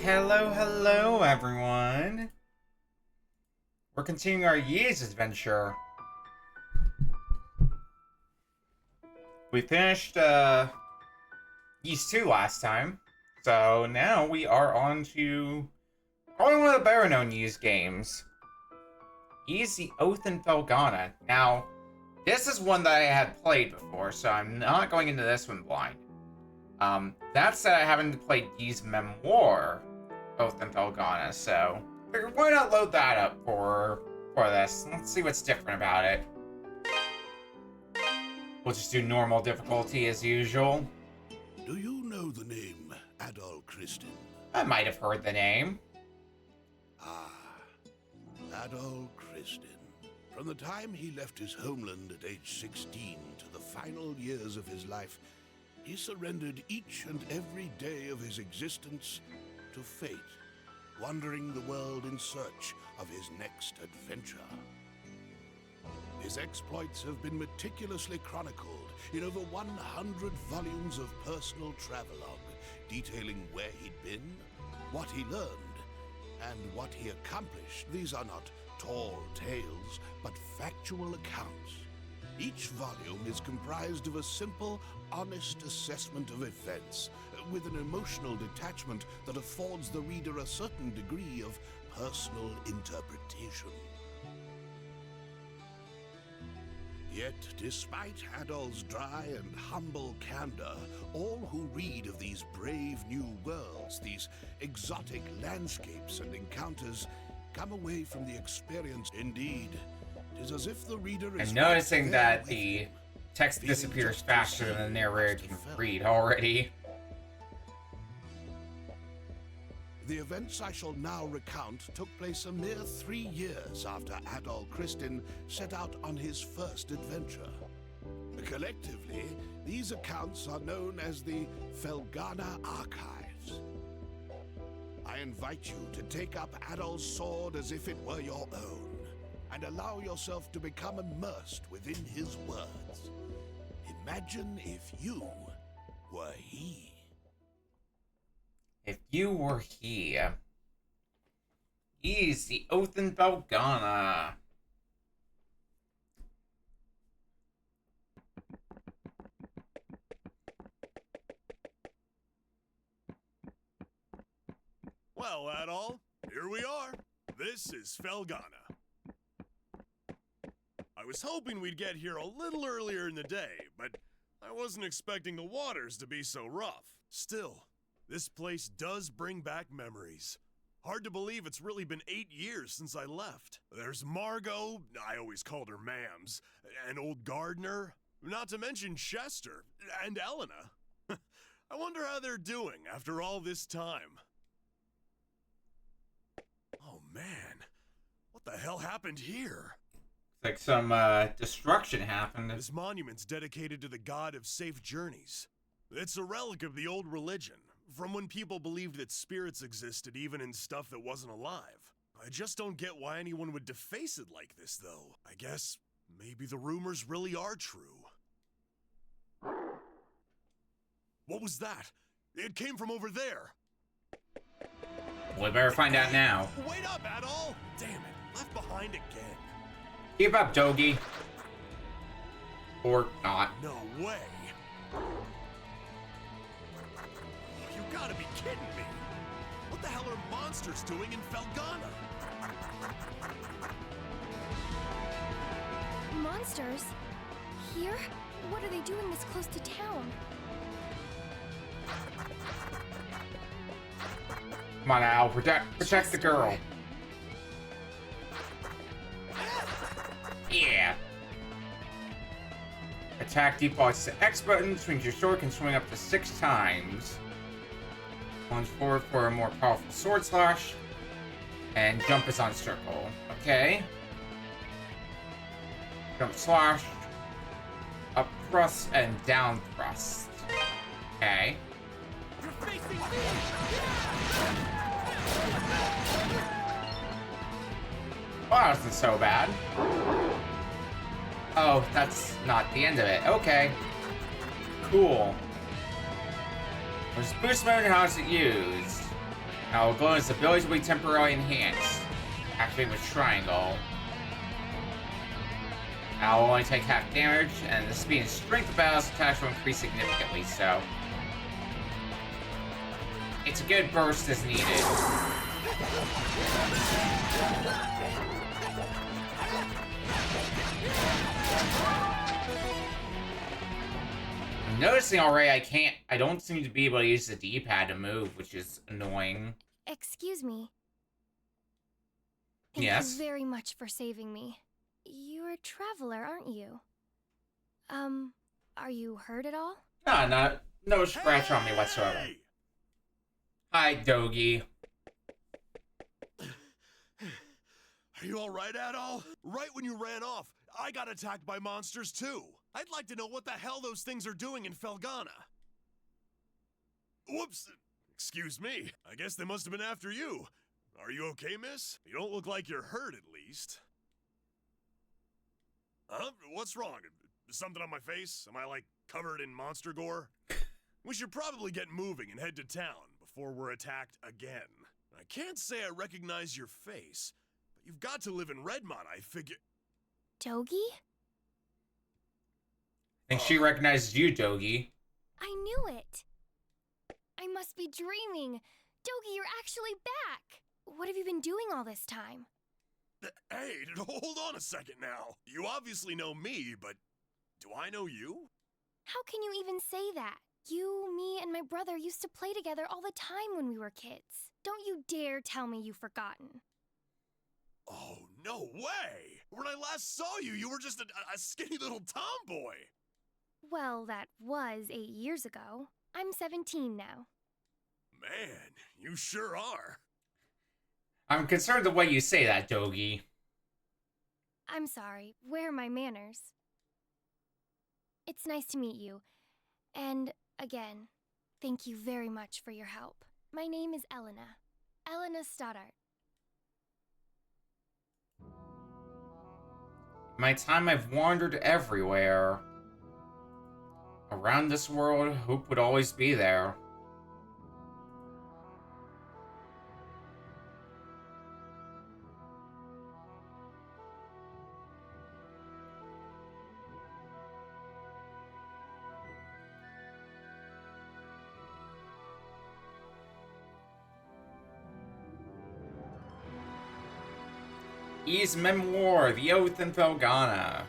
Hello, everyone. We're continuing our Year's adventure. We finished, Years 2 last time. So now we are on to probably one of the better known Years games. Years the Oath in Felghana. Now, this is one that I had played before, so I'm not going into this one blind. That said, I haven't played Years Memoire, Oath in Felghana, so why not load that up for this? Let's see what's different about it. We'll just do normal difficulty as usual. Do you know the name Adol Christin? I might have heard the name. Ah, Adol Christin. From the time he left his homeland at age 16 to the final years of his life, he surrendered each and every day of his existence to fate, wandering the world in search of his next adventure. His exploits have been meticulously chronicled in over 100 volumes of personal travelogue, detailing where he'd been, what he learned, and what he accomplished. These are not tall tales, but factual accounts. Each volume is comprised of a simple, honest assessment of events, with an emotional detachment that affords the reader a certain degree of personal interpretation. Yet, despite Adol's dry and humble candor, all who read of these brave new worlds, these exotic landscapes and encounters, come away from the experience. Indeed, it is as if the reader is... I'm noticing that the text disappears faster than the narrator can read already. The events I shall now recount took place a mere 3 years after Adol Christin set out on his first adventure. Collectively, these accounts are known as the Felghana Archives. I invite you to take up Adol's sword as if it were your own, and allow yourself to become immersed within his words. Imagine if you were he. If you were he. He's the Oath in Felghana. Well, Adol, here we are. This is Felghana. I was hoping we'd get here a little earlier in the day, but I wasn't expecting the waters to be so rough. Still, this place does bring back memories. Hard to believe it's really been 8 years since I left. There's Margot, I always called her Mams, and old Gardner, not to mention Chester, and Elena. I wonder how they're doing after all this time. Oh man, what the hell happened here? Like some destruction happened. This monument's dedicated to the god of safe journeys. It's a relic of the old religion, from when people believed that spirits existed even in stuff that wasn't alive. I just don't get why anyone would deface it like this, though. I guess maybe the rumors really are true. What was that? It came from over there. We better find out now. Wait up, Adol! Damn it, left behind again. Keep up, Dogie. Or not. No way. You gotta be kidding me. What the hell are monsters doing in Felghana? Monsters? Here? What are they doing this close to town? Come on, Al. Protect the girl. Yeah. Attack defaults to X button, which means your sword can swing up to 6 times. Plunge forward for a more powerful sword slash. And jump is on circle. Okay. Jump slash. Up thrust and down thrust. Okay. You're facing me! Well, that wasn't so bad. Oh, that's not the end of it. Okay. Cool. There's boost mode, and how is it used? Now, Glow's abilities will be temporarily enhanced. Activate with triangle. I'll only take half damage, and the speed and strength of Battle's attacks will increase significantly, so... It's a good burst as needed. I'm noticing already I don't seem to be able to use the D-pad to move, which is annoying. Excuse me. Thank Yes? you very much for saving me. You're a traveler, aren't you? Are you hurt at all? No scratch on me whatsoever. Hey! Hi, Dogi. Are you alright at all? Right when you ran off, I got attacked by monsters too. I'd like to know what the hell those things are doing in Felghana. Whoops. Excuse me. I guess they must have been after you. Are you okay, miss? You don't look like you're hurt, at least. Huh? What's wrong? Something on my face? Am I, like, covered in monster gore? We should probably get moving and head to town before we're attacked again. I can't say I recognize your face, but you've got to live in Redmont, I figure. Dogi? I think she recognizes you, Dogi. I knew it. I must be dreaming. Dogi, you're actually back. What have you been doing all this time? Hey, hold on a second now. You obviously know me, but do I know you? How can you even say that? You, me, and my brother used to play together all the time when we were kids. Don't you dare tell me you've forgotten. Oh, no way! When I last saw you, you were just a skinny little tomboy. Well, that was 8 years ago. I'm 17 now. Man, you sure are. I'm concerned the way you say that, Dogi. I'm sorry. Where are my manners? It's nice to meet you. And, again, thank you very much for your help. My name is Elena. Elena Stoddart. In my time, I've wandered everywhere. Around this world, hope would always be there. Is Memoire, the Oath in Felghana.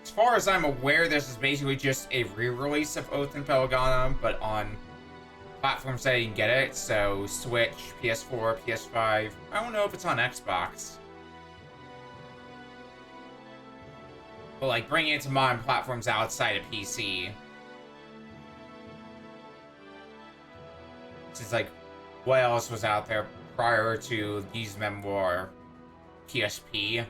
As far as I'm aware, this is basically just a re-release of Oath in Felghana, but on platforms that you can get it, so Switch, PS4, PS5. I don't know if it's on Xbox. But like, bringing it to modern platforms outside of PC. Since, like, what else was out there prior to these Memoire PSP?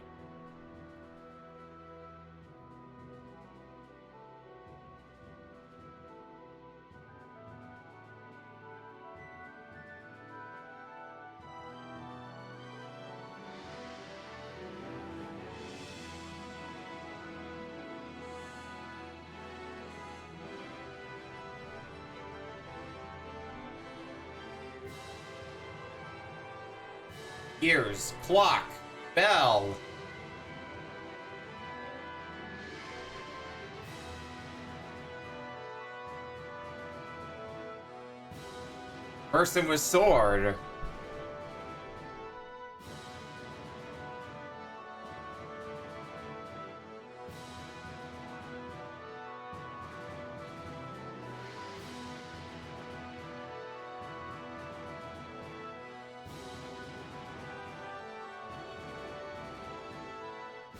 Gears, clock, bell. Person with sword.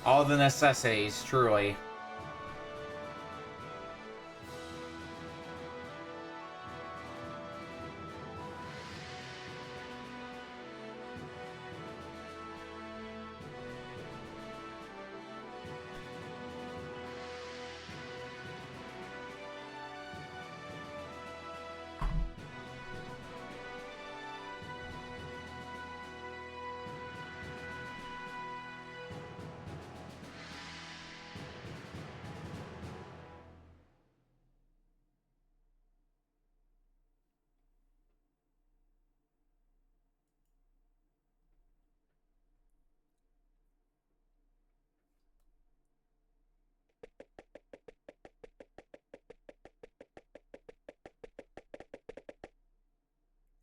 All the necessities, truly.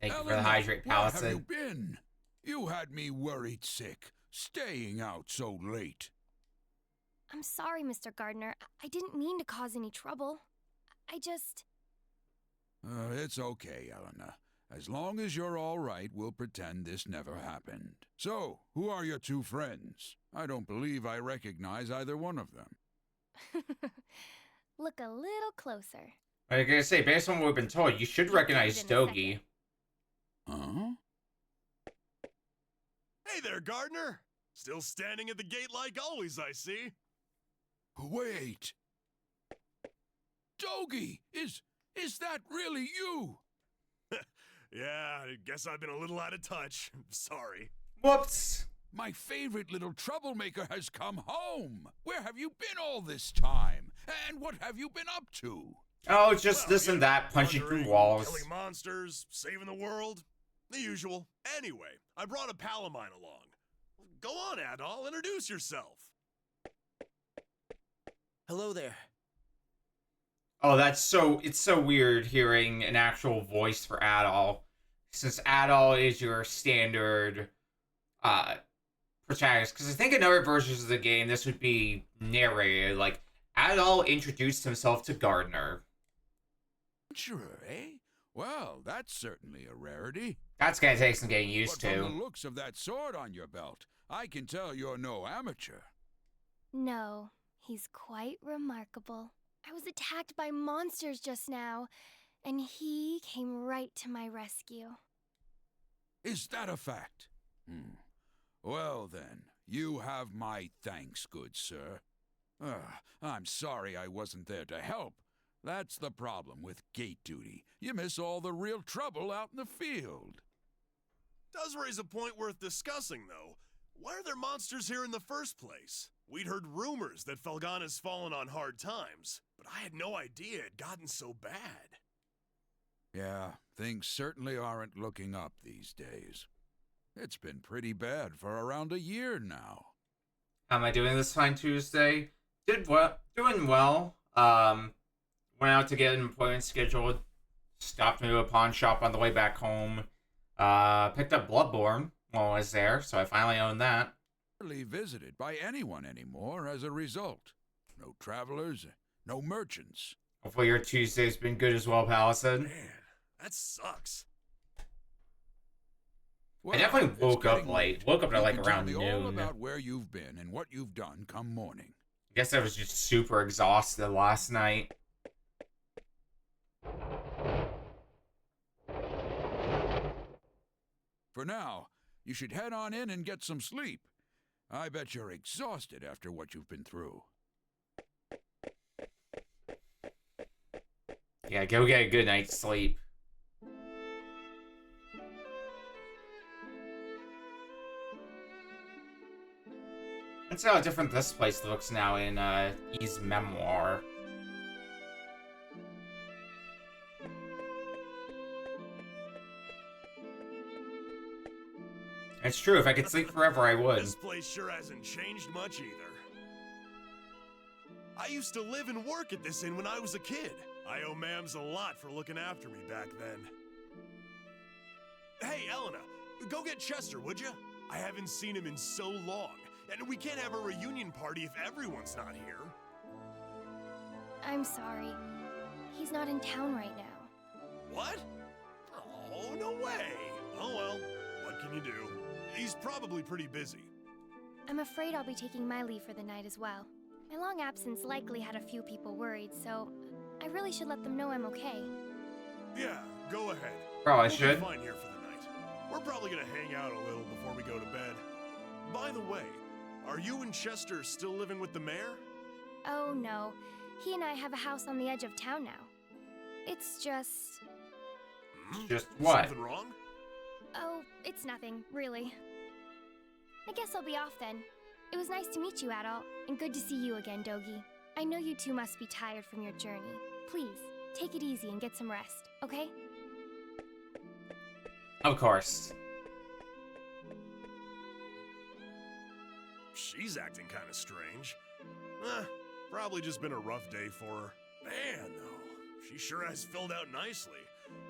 Thank you for the Eleanor, hydrate, where have you Palisade. been? You had me worried sick, staying out so late. I'm sorry, Mr. Gardner. I didn't mean to cause any trouble. I just... It's okay, Eleanor. As long as you're all right, we'll pretend this never happened. So, who are your two friends? I don't believe I recognize either one of them. Look a little closer. I was gonna say, based on what we've been told, you should You'll get recognize it in a Stogie. Huh? Hey there, Gardner! Still standing at the gate like always, I see. Wait! Dogie! Is that really you? Yeah, I guess I've been a little out of touch. Sorry. Whoops! My favorite little troublemaker has come home! Where have you been all this time? And what have you been up to? Oh, just Well, this you and know, that, punching through wandering, walls. Killing monsters, saving the world. The usual. Anyway, I brought a pal of mine along. Go on, Adol, introduce yourself. Hello there. Oh, it's so weird hearing an actual voice for Adol. Since Adol is your standard, protagonist. Because I think in other versions of the game, this would be narrated. Like, Adol introduced himself to Gardner. Sure, eh? Well, that's certainly a rarity. That's gonna take some getting used But from to. the looks of that sword on your belt, I can tell you're no amateur. No, he's quite remarkable. I was attacked by monsters just now, and he came right to my rescue. Is that a fact? Well then, you have my thanks, good sir. I'm sorry I wasn't there to help. That's the problem with gate duty. You miss all the real trouble out in the field. Does raise a point worth discussing, though. Why are there monsters here in the first place? We'd heard rumors that Felghana's fallen on hard times, but I had no idea it had gotten so bad. Yeah, things certainly aren't looking up these days. It's been pretty bad for around a year now. How am I doing this fine Tuesday? Doing well. Went out to get an appointment scheduled. Stopped into a pawn shop on the way back home. Picked up Bloodborne while I was there, so I finally own that. Hardly visited by anyone anymore as a result. No travelers, no merchants. Hopefully your Tuesday's been good as well, Palisade. Man, that sucks. Well, I definitely it's woke up getting late. late. Woke up at You like can tell around me all noon. about where you've been and what you've done come morning. I guess I was just super exhausted last night. For now, you should head on in and get some sleep. I bet you're exhausted after what you've been through. Yeah, go get a good night's sleep. Let's see how different this place looks now in E's Memoire. It's true, if I could sleep forever, I would. This place sure hasn't changed much either. I used to live and work at this inn when I was a kid. I owe Mams a lot for looking after me back then. Hey, Elena, go get Chester, would you? I haven't seen him in so long, and we can't have a reunion party if everyone's not here. I'm sorry. He's not in town right now. What? Oh, no way. Oh well, what can you do? He's probably pretty busy. I'm afraid I'll be taking my leave for the night as well. My long absence likely had a few people worried, so I really should let them know I'm okay. Yeah, go ahead. Probably We'll should. be fine here for the night. We're probably gonna hang out a little before we go to bed. By the way, are you and Chester still living with the mayor? Oh no, he and I have a house on the edge of town now. It's just... Just what? Something wrong? Oh, it's nothing, really. I guess I'll be off then. It was nice to meet you, Adol, and good to see you again, Dogie. I know you two must be tired from your journey. Please, take it easy and get some rest, okay? Of course. She's acting kind of strange. Probably just been a rough day for her. Man, though, she sure has filled out nicely.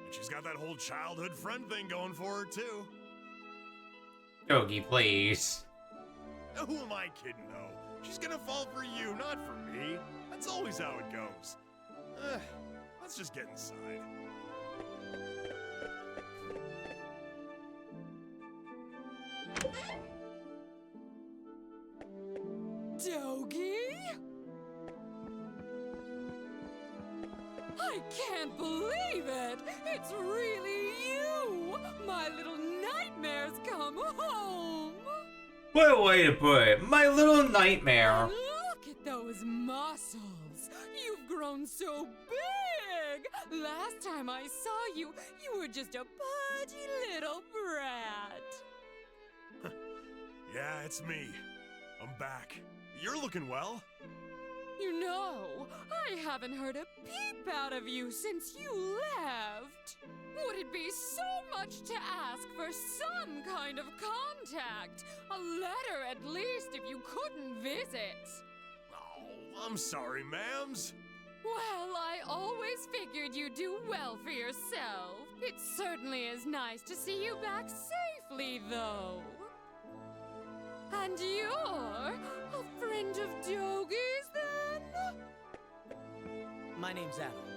And she's got that whole childhood friend thing going for her, too. Dogi, please. Who am I kidding, though? She's gonna fall for you, not for me. That's always how it goes. Let's just get inside. Dogi? I can't believe it! It's really you! My little nightmare's come home! What a way to put it. My little nightmare. Look at those muscles! You've grown so big! Last time I saw you, you were just a pudgy little brat. Yeah, it's me. I'm back. You're looking well. You know, I haven't heard a peep out of you since you left. Would it be so much to ask for some kind of contact? A letter at least if you couldn't visit. Oh, I'm sorry, ma'ams. Well, I always figured you'd do well for yourself. It certainly is nice to see you back safely, though. And you're a friend of Dogi's, then? My name's Adam.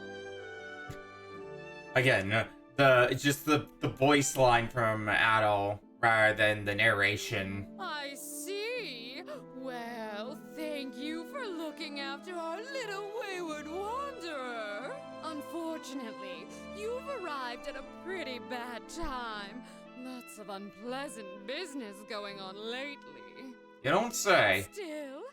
Again, the voice line from Adol rather than the narration. I see. Well, thank you for looking after our little wayward wanderer. Unfortunately, you've arrived at a pretty bad time. Lots of unpleasant business going on lately. You don't say. Still,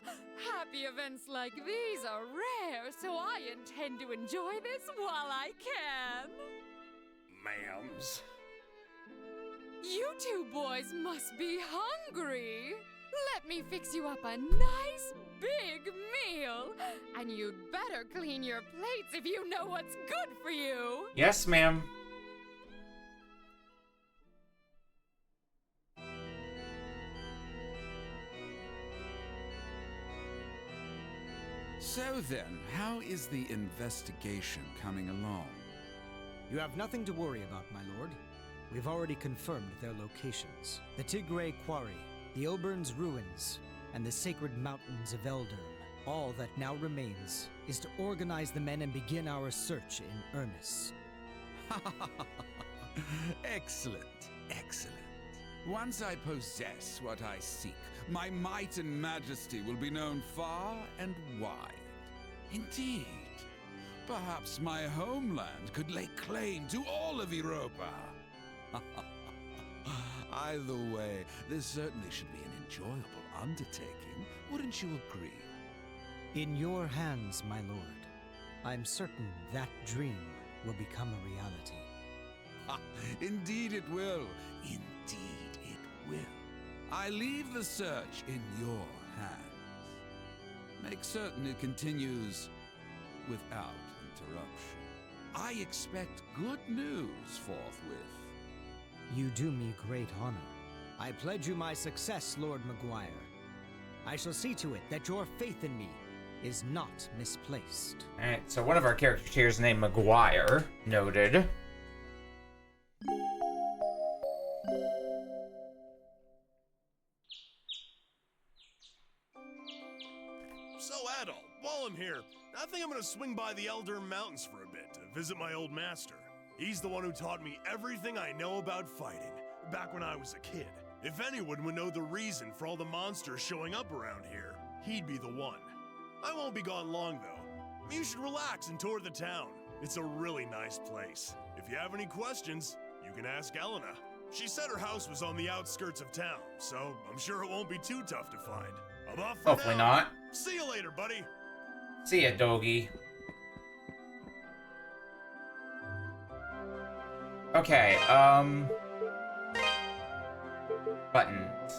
happy events like these are rare, so I intend to enjoy this while I can. Ma'ams. You two boys must be hungry. Let me fix you up a nice big meal. And you'd better clean your plates if you know what's good for you. Yes, ma'am. So then, how is the investigation coming along? You have nothing to worry about, my lord. We've already confirmed their locations. The Tigray Quarry, the Obern's Ruins, and the Sacred Mountains of Eldurm. All that now remains is to organize the men and begin our search in earnest. Excellent, excellent. Once I possess what I seek, my might and majesty will be known far and wide. Indeed, perhaps my homeland could lay claim to all of Europa. Either way, this certainly should be an enjoyable undertaking, wouldn't you agree? In your hands, my lord. I'm certain that dream will become a reality. Indeed it will. Indeed it will. I leave the search in your hands. Make certain it continues without interruption. I expect good news forthwith. You do me great honor. I pledge you my success, Lord Maguire. I shall see to it that your faith in me is not misplaced. Alright, so one of our characters here is named Maguire. Noted. So, Adol, while I'm here, I think I'm gonna swing by the Eldurm Mountains for a bit to visit my old master. He's the one who taught me everything I know about fighting, back when I was a kid. If anyone would know the reason for all the monsters showing up around here, he'd be the one. I won't be gone long, though. You should relax and tour the town. It's a really nice place. If you have any questions, you can ask Elena. She said her house was on the outskirts of town, so I'm sure it won't be too tough to find. I'm off for Hopefully now. not. See you later, buddy. See ya, Dogi. Okay, buttons.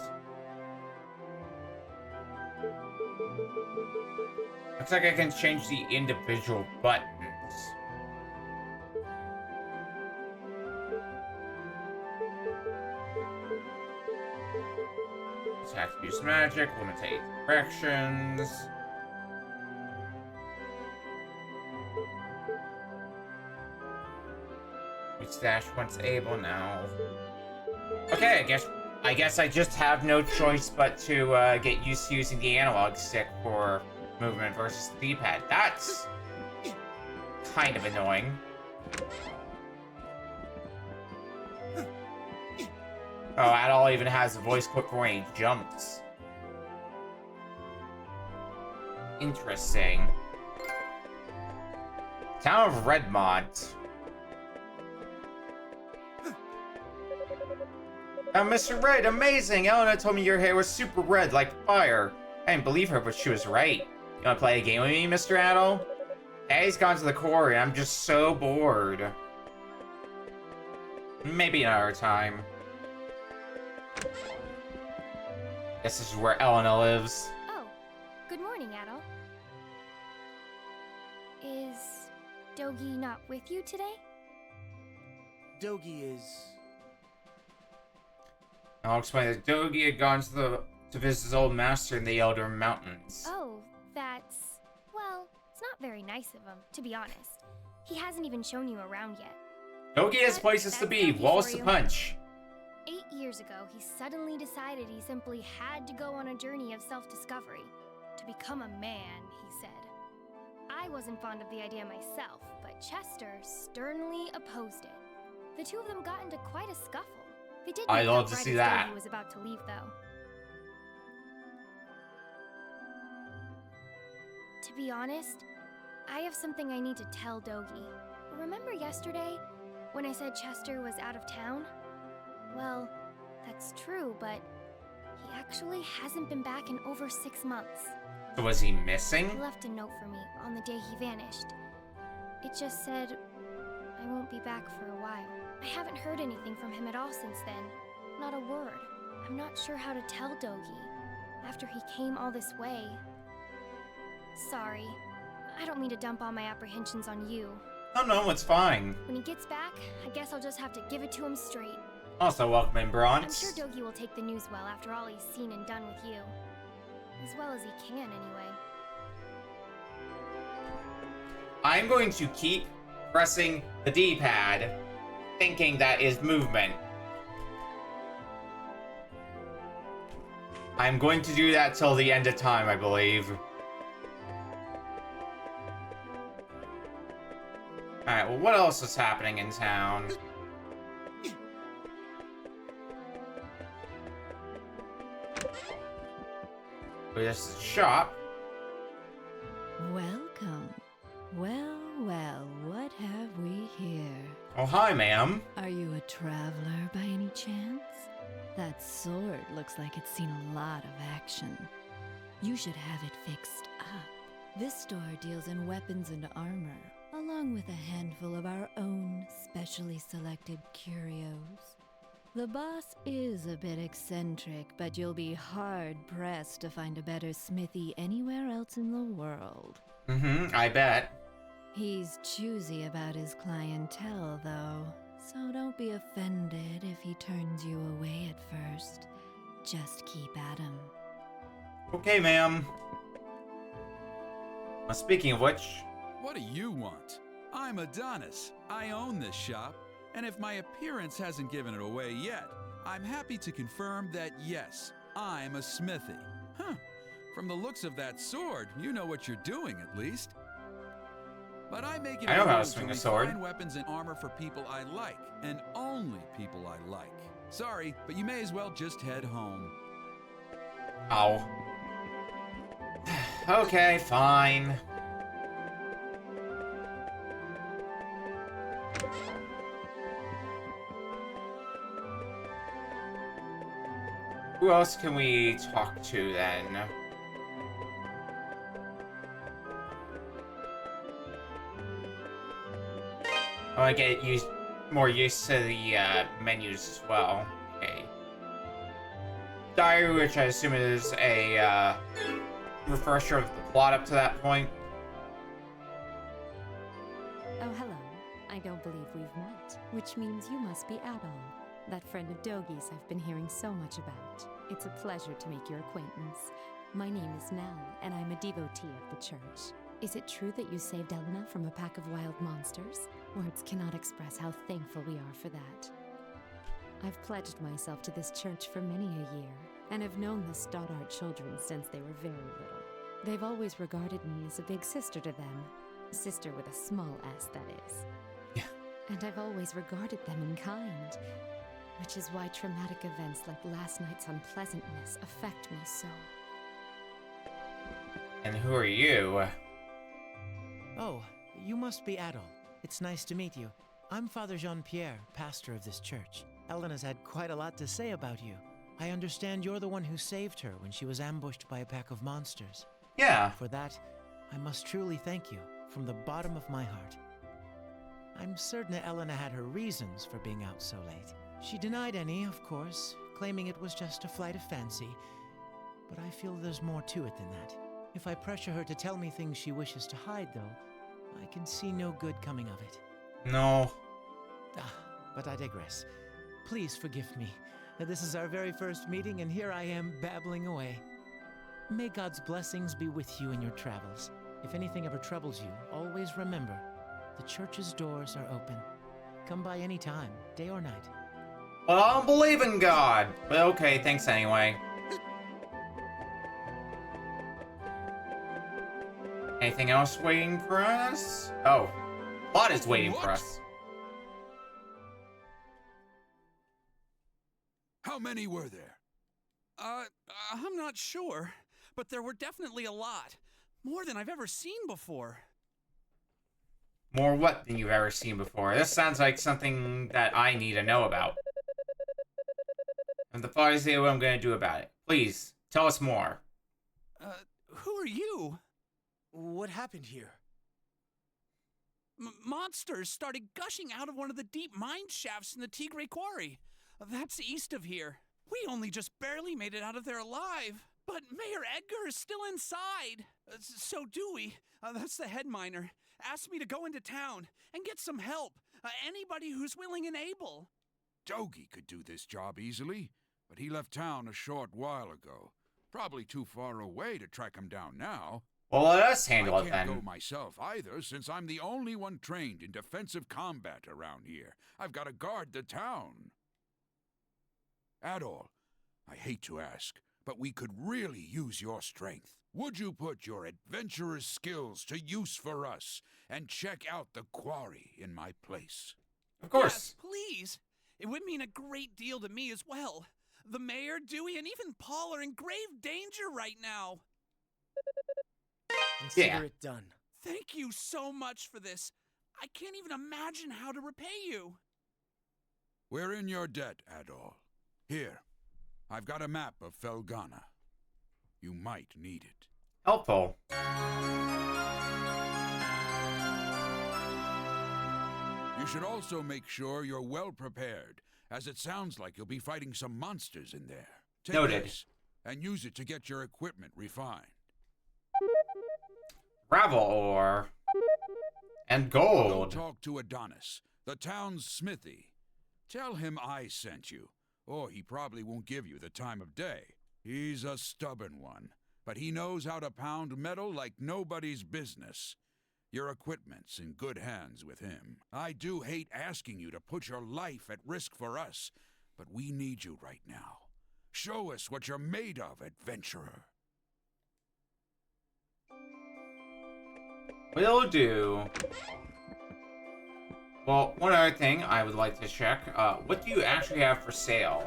Looks like I can change the individual buttons. Attack, use magic, limitate directions. We stash once able now. Okay, I guess I just have no choice but to get used to using the analog stick for movement versus the D-pad. That's kind of annoying. Oh, Adol even has a voice clip for when he jumps. Interesting. Town of Redmont. Mr. Red, amazing! Elena told me your hair was super red, like fire. I didn't believe her, but she was right. You wanna play a game with me, Mr. Adol? Eddie's gone to the quarry, and I'm just so bored. Maybe another time. Guess this is where Elena lives. Oh, good morning, Adol. Is Dogi not with you today? Dogi is... I'll explain that Dogi had gone to visit his old master in the Elder Mountains. Oh, that's... well, it's not very nice of him, to be honest. He hasn't even shown you around yet. Dogi has But places to that's be, Dogi walls for to you. punch. 8 years ago, he suddenly decided he simply had to go on a journey of self-discovery. To become a man, he said. I wasn't fond of the idea myself, but Chester sternly opposed it. The two of them got into quite a scuffle. They did I'd make love up to right see as that. Dogi was about to leave, though. To be honest, I have something I need to tell Dogi. Remember yesterday when I said Chester was out of town? Well, that's true, but he actually hasn't been back in over 6 months. So was he missing? He left a note for me on the day he vanished. It just said, I won't be back for a while. I haven't heard anything from him at all since then. Not a word. I'm not sure how to tell Dogi. After he came all this way. Sorry. I don't mean to dump all my apprehensions on you. Oh no, it's fine. When he gets back, I guess I'll just have to give it to him straight. Also, welcome in, I'm Bronx. sure Dogi will take the news well after all he's seen and done with you. As well as he can, anyway. I'm going to keep pressing the D-pad, thinking that is movement. I'm going to do that till the end of time, I believe. Alright, well, what else is happening in town? This is a shop. Welcome. Well, well, what have we here? Oh, hi, ma'am. Are you a traveler by any chance? That sword looks like it's seen a lot of action. You should have it fixed up. This store deals in weapons and armor, along with a handful of our own specially selected curios. The boss is a bit eccentric, but you'll be hard-pressed to find a better smithy anywhere else in the world. I bet. He's choosy about his clientele, though, so don't be offended if he turns you away at first. Just keep at him. Okay, ma'am. Well, speaking of which... What do you want? I'm Adonis. I own this shop. And if my appearance hasn't given it away yet, I'm happy to confirm that yes, I'm a smithy. Huh. From the looks of that sword, you know what you're doing at least. But I make it I know how to rule swing a refine sword. weapons and armor for people I like, and only people I like. Sorry, but you may as well just head home. Ow. Okay, fine. Who else can we talk to then? Oh, I get more used to the menus as well. Okay. Diary, which I assume is a refresher of the plot up to that point. Oh, hello. I don't believe we've met, which means you must be Adol, that friend of Dogi's I've been hearing so much about. It's a pleasure to make your acquaintance. My name is Nell, and I'm a devotee of the church. Is it true that you saved Elena from a pack of wild monsters? Words cannot express how thankful we are for that. I've pledged myself to this church for many a year, and have known the Stoddart children since they were very little. They've always regarded me as a big sister to them. Sister with a small s, that is. Yeah. And I've always regarded them in kind, which is why traumatic events like last night's unpleasantness affect me so. And who are you? Oh, you must be Adol. It's nice to meet you. I'm Father Jean-Pierre, pastor of this church. Elena's had quite a lot to say about you. I understand you're the one who saved her when she was ambushed by a pack of monsters. Yeah. For that, I must truly thank you, from the bottom of my heart. I'm certain Elena had her reasons for being out so late. She denied any, of course, claiming it was just a flight of fancy. But I feel there's more to it than that. If I pressure her to tell me things she wishes to hide, though, I can see no good coming of it. No. But I digress. Please forgive me. This is our very first meeting, and here I am babbling away. May God's blessings be with you in your travels. If anything ever troubles you, always remember, the church's doors are open. Come by any time, day or night. Well, I don't believe in God. But okay, thanks anyway. Anything else waiting for us? Oh, plot is waiting for us. How many were there? I'm not sure, but there were definitely a lot. More than I've ever seen before. More what than you've ever seen before? This sounds like something that I need to know about. And the father say what I'm going to do about it. Please, tell us more. Who are you? What happened here? Monsters started gushing out of one of the deep mine shafts in the Tigre Quarry. That's east of here. We only just barely made it out of there alive. But Mayor Edgar is still inside. So Dewey, that's the head miner, asked me to go into town and get some help. Anybody who's willing and able. Dogie could do this job easily, but he left town a short while ago. Probably too far away to track him down now. Well, let us handle it I can't then. go myself either, since I'm the only one trained in defensive combat around here. I've got to guard the town. Adol, I hate to ask, but we could really use your strength. Would you put your adventurer's skills to use for us and check out the quarry in my place? Of course. Yes, please. It would mean a great deal to me as well. The mayor, Dewey, and even Paul are in grave danger right now. Consider it done. Thank you so much for this. I can't even imagine how to repay you. We're in your debt, Adol. Here, I've got a map of Felghana. You might need it. Helpful. You should also make sure you're well prepared, as it sounds like you'll be fighting some monsters in there. Take Noted. this and use it to get your equipment refined. Gravel ore. And Go gold. talk to Adonis, the town's smithy. Tell him I sent you, or he probably won't give you the time of day. He's a stubborn one, but he knows how to pound metal like nobody's business. Your equipment's in good hands with him. I do hate asking you to put your life at risk for us, but we need you right now. Show us what you're made of, adventurer. Will do. Well, one other thing I would like to check. What do you actually have for sale?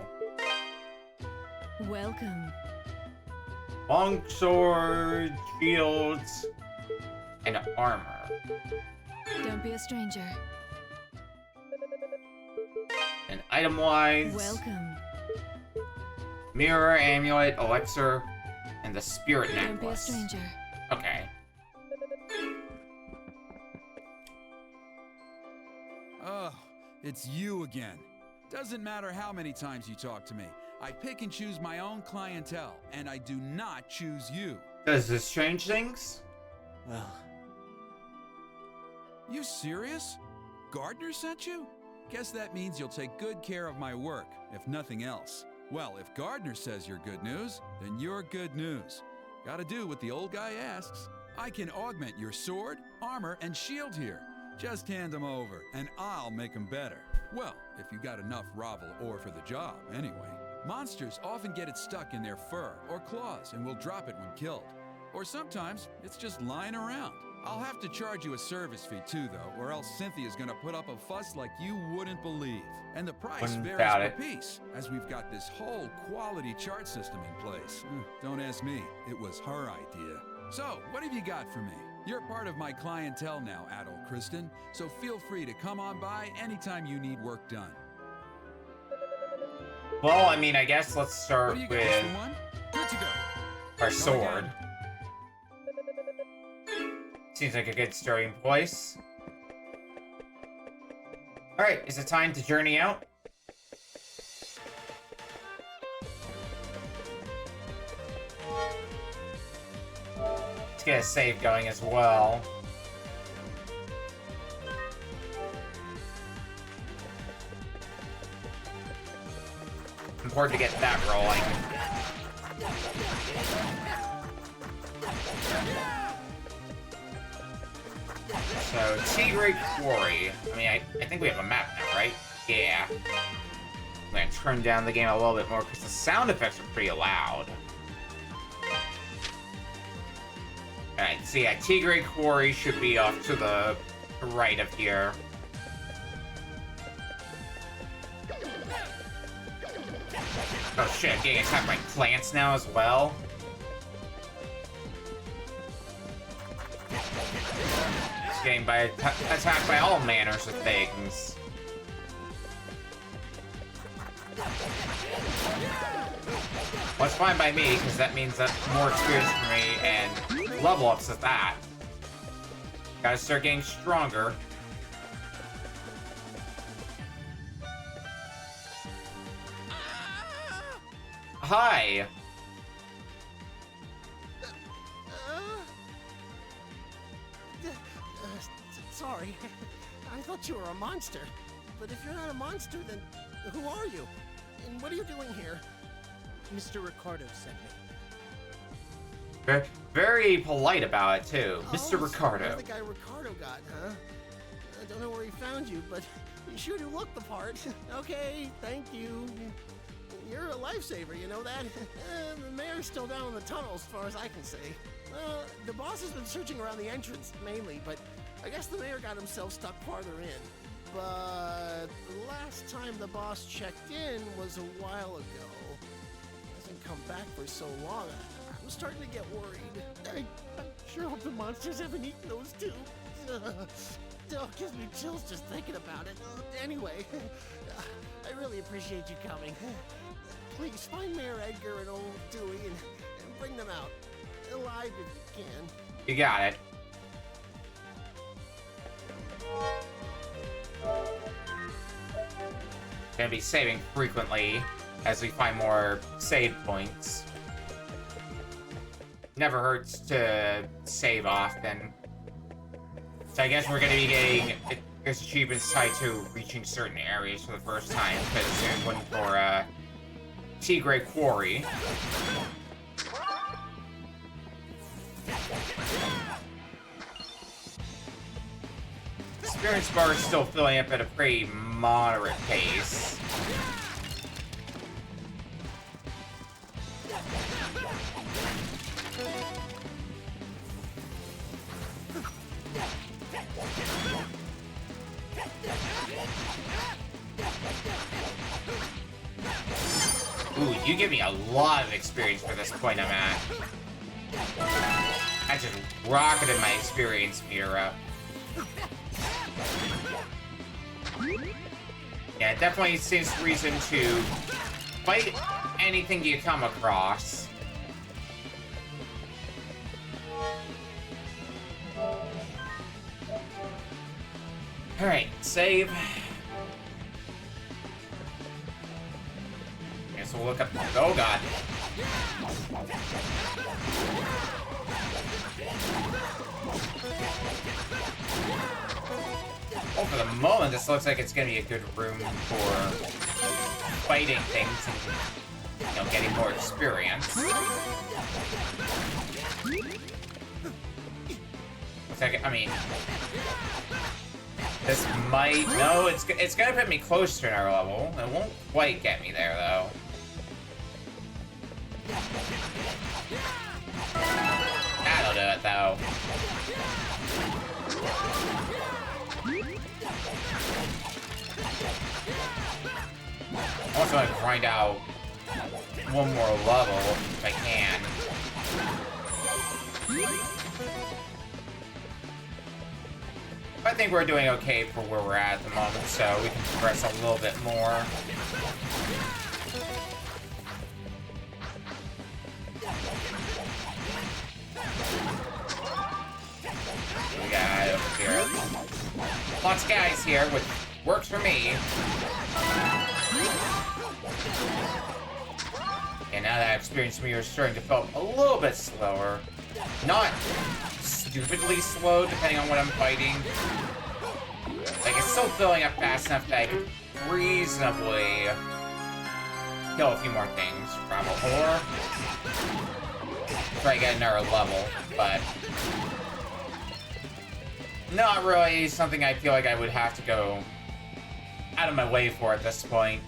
Welcome. Longsword, shields, and armor. Don't be a stranger. And item-wise, Welcome. mirror, amulet, elixir, and the spirit Don't be a necklace. stranger. Okay. Oh, it's you again. Doesn't matter how many times you talk to me. I pick and choose my own clientele, and I do not choose you. Does this change things? Well, You serious? Gardner sent you? Guess that means you'll take good care of my work, if nothing else. Well, if Gardner says you're good news, then you're good news. Gotta do what the old guy asks. I can augment your sword, armor, and shield here. Just hand them over, and I'll make them better. Well, if you got enough Ravel ore for the job, anyway. Monsters often get it stuck in their fur or claws and will drop it when killed. Or sometimes it's just lying around. I'll have to charge you a service fee too, though, or else Cynthia's gonna put up a fuss like you wouldn't believe. And the price varies per piece, as we've got this whole quality chart system in place. Don't ask me, it was her idea. So, what have you got for me? You're part of my clientele now, Adol Kristen, so feel free to come on by anytime you need work done. Well, I mean, I guess let's start with Good to go. our sword. Seems like a good starting place. Alright, is it time to journey out? Let's get a save going as well. Important to get that rolling. So, Tigray Quarry. I mean, I think we have a map now, right? Yeah. I'm gonna turn down the game a little bit more because the sound effects are pretty loud. Alright, so yeah, Tigray Quarry should be off to the right of here. Oh shit, I'm getting attacked by plants now as well. Just getting attacked by all manners of things. Well, it's fine by me, because that means that's more experience for me, and level ups at that. Gotta start getting stronger. Hi! Sorry. I thought you were a monster. But if you're not a monster, then who are you? And what are you doing here? Mr. Ricardo sent me. Very polite about it, too. Mr. So Ricardo. you're the guy Ricardo got, huh? I don't know where he found you, but you sure do look the part. Okay, thank you. You're a lifesaver, you know that? The mayor's still down in the tunnel as far as I can see. The boss has been searching around the entrance, mainly, but I guess the mayor got himself stuck farther in. But the last time the boss checked in was a while ago. Hasn't come back for so long. I'm starting to get worried. I sure hope the monsters haven't eaten those too. Still gives me chills just thinking about it. Anyway, I really appreciate you coming. Please find Mayor Edgar and old Dewey and bring them out. Alive if you can. You got it. Gonna be saving frequently as we find more save points. Never hurts to save often. So I guess we're gonna be getting this achievements tied to reaching certain areas for the first time, because there's one for Tigray Quarry. Experience bar is still filling up at a pretty moderate pace. Ooh, you give me a lot of experience for this point I'm at. I just rocketed my experience meter up. Yeah, it definitely seems reason to fight anything you come across. Alright, save. Guess we'll look up. Oh god. Oh, for the moment, this looks like it's gonna be a good room for fighting things and, you know, getting more experience. Looks like, I mean, This might... No, it's gonna put me close to another level. It won't quite get me there, though. That'll do it, though. I also want to grind out one more level if I can. I think we're doing okay for where we're at the moment, so we can progress a little bit more. What we got over here? Lots of guys here, which works for me. And now that I've experienced me, are starting to feel a little bit slower. Not stupidly slow, depending on what I'm fighting. Like, it's still filling up fast enough that I can reasonably kill a few more things from a or try to get another level, but not really something I feel like I would have to go out of my way for at this point.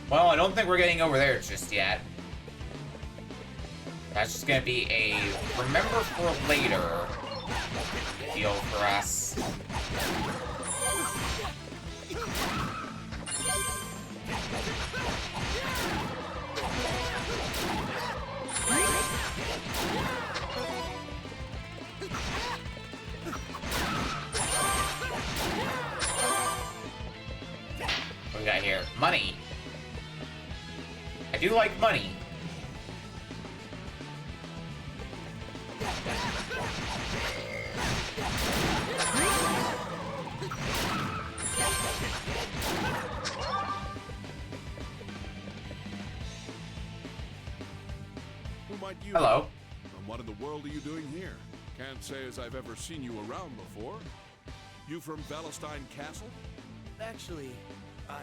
Well, I don't think we're getting over there just yet. That's just gonna be a remember for later deal for us. What we got here? Money. I do like money. Who might you Hello. be? And what in the world are you doing here? Can't say as I've ever seen you around before. You from Valestein Castle? Actually, I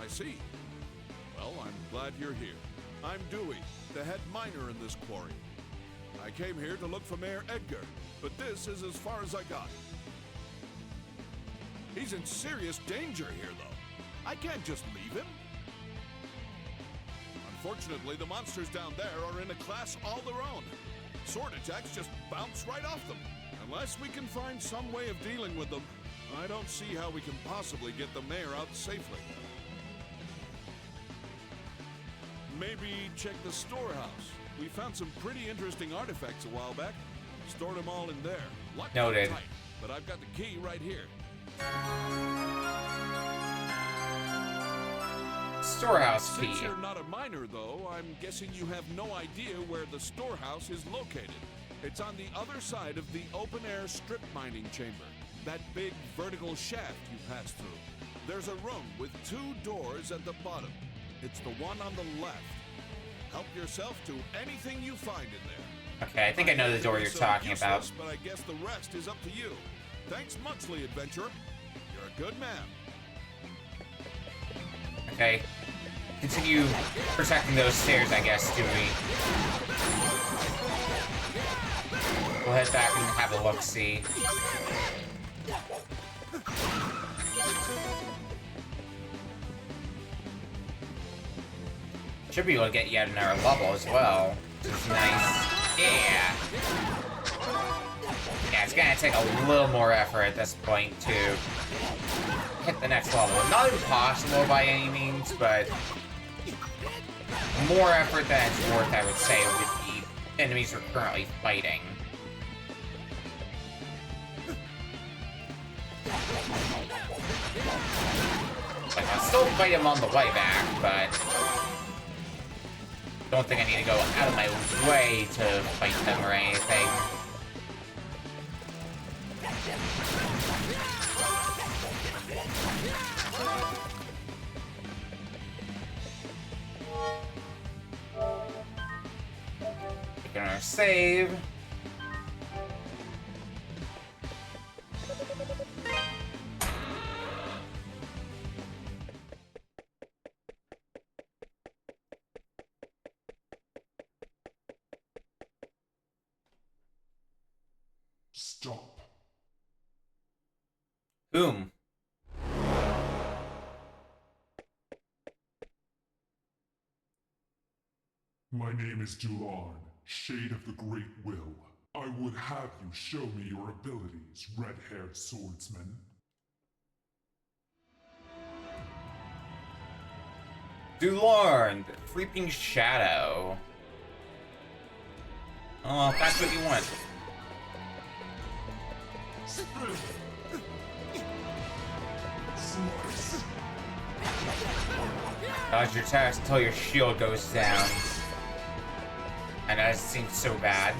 see. Well, I'm glad you're here. I'm Dewey, the head miner in this quarry. I came here to look for Mayor Edgar, but this is as far as I got. He's in serious danger here, though. I can't just leave him. Unfortunately, the monsters down there are in a class all their own. Sword attacks just bounce right off them. Unless we can find some way of dealing with them, I don't see how we can possibly get the mayor out safely. Maybe check the storehouse. We found some pretty interesting artifacts a while back. Stored them all in there. Locked Noted. tight, but I've got the key right here. Storehouse key. Since you're not a miner, though, I'm guessing you have no idea where the storehouse is located. It's on the other side of the open-air strip mining chamber. That big vertical shaft you pass through. There's a room with 2 doors at the bottom. It's the one on the left. Help yourself to anything you find in there. Okay, I think I know the door you're talking about. But I guess the rest is up to you. Thanks muchly, adventurer. You're a good man. Okay. Continue protecting those stairs, I guess, Dewey. We'll head back and have a look-see. Should be able to get yet another level as well, which is nice. Yeah! Yeah, it's gonna take a little more effort at this point to hit the next level. Not impossible by any means, but more effort than it's worth, I would say, with the enemies we're currently fighting. Like, I'll still fight him on the way back, but don't think I need to go out of my way to fight them or anything. Taking our save. stop. Whom? My name is Dularn, Shade of the Great Will. I would have you show me your abilities, red-haired swordsman. Dularn, the Creeping Shadow. Oh, if that's what you want. Dodge your attacks until your shield goes down. And that seems so bad.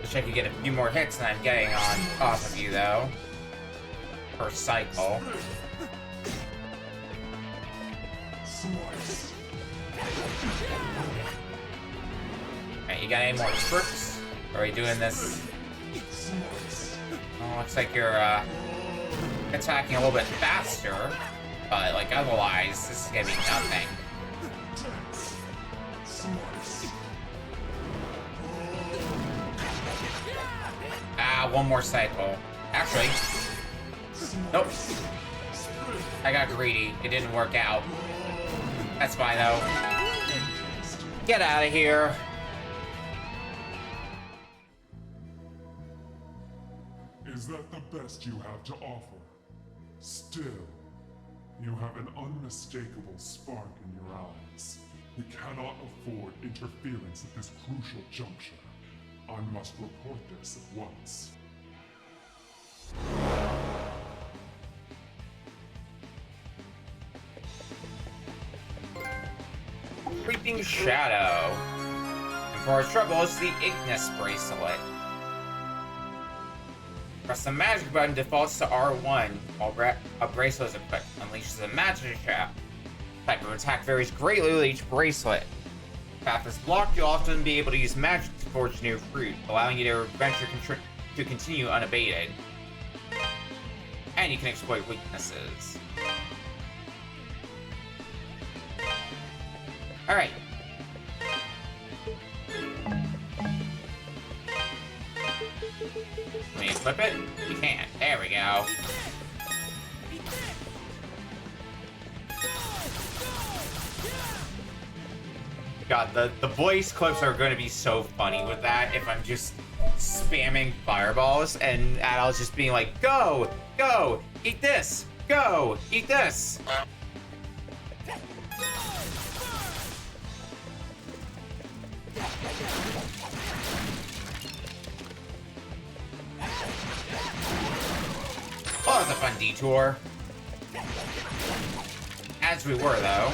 Wish I could get a few more hits than I'm getting on top of you, though. Per cycle. Alright, you got any more tricks? Or are we doing this? Oh, looks like you're attacking a little bit faster. But, like, otherwise, this is gonna be nothing. Ah, one more cycle. Actually, nope. I got greedy. It didn't work out. That's fine, though. Get out of here. Is that the best you have to offer? Still, you have an unmistakable spark in your eyes. We cannot afford interference at this crucial juncture. I must report this at once. Creeping Shadow. And for our trouble, it's the Ignis Bracelet. Press the magic button defaults to R1 while a bracelet is equipped. Unleashes a magic trap. Type of attack varies greatly with each bracelet. If path is blocked, you'll often be able to use magic to forge new fruit, allowing you to venture to continue unabated. And you can exploit weaknesses. Alright. Can we equip it? We can't. There we go. God, the voice clips are going to be so funny with that if I'm just spamming fireballs and Adul's just being like, go, go, eat this, go, eat this. Oh, that was a fun detour. As we were, though.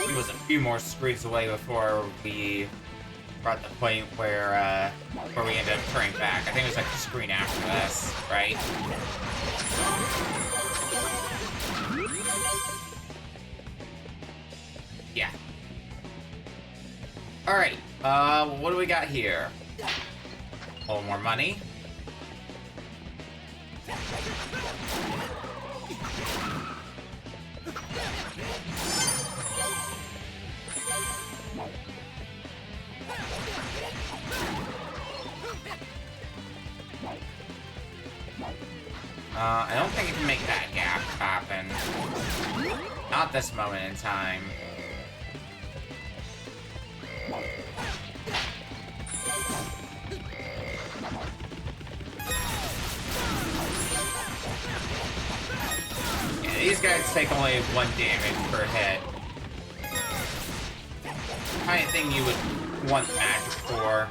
He was a few more screens away before we brought the point where we ended up turning back. I think it was like the screen after this, right? Yeah. Alright, what do we got here? A little more money. I don't think you can make that gap happen. Not this moment in time. Yeah, these guys take only 1 damage per hit. Kind of thing you would want magic for.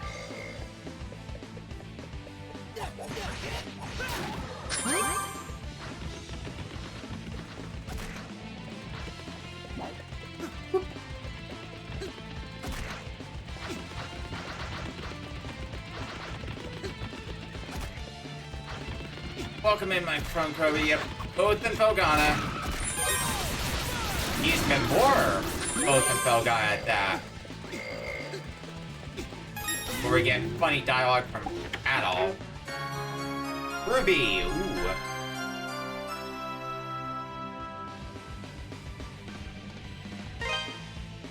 Welcome in, my Chrome Croby. Yep, Oath and Felghana. Use Memoire, Oath and Felghana at that. Where we get funny dialogue from Adol. Ruby, ooh.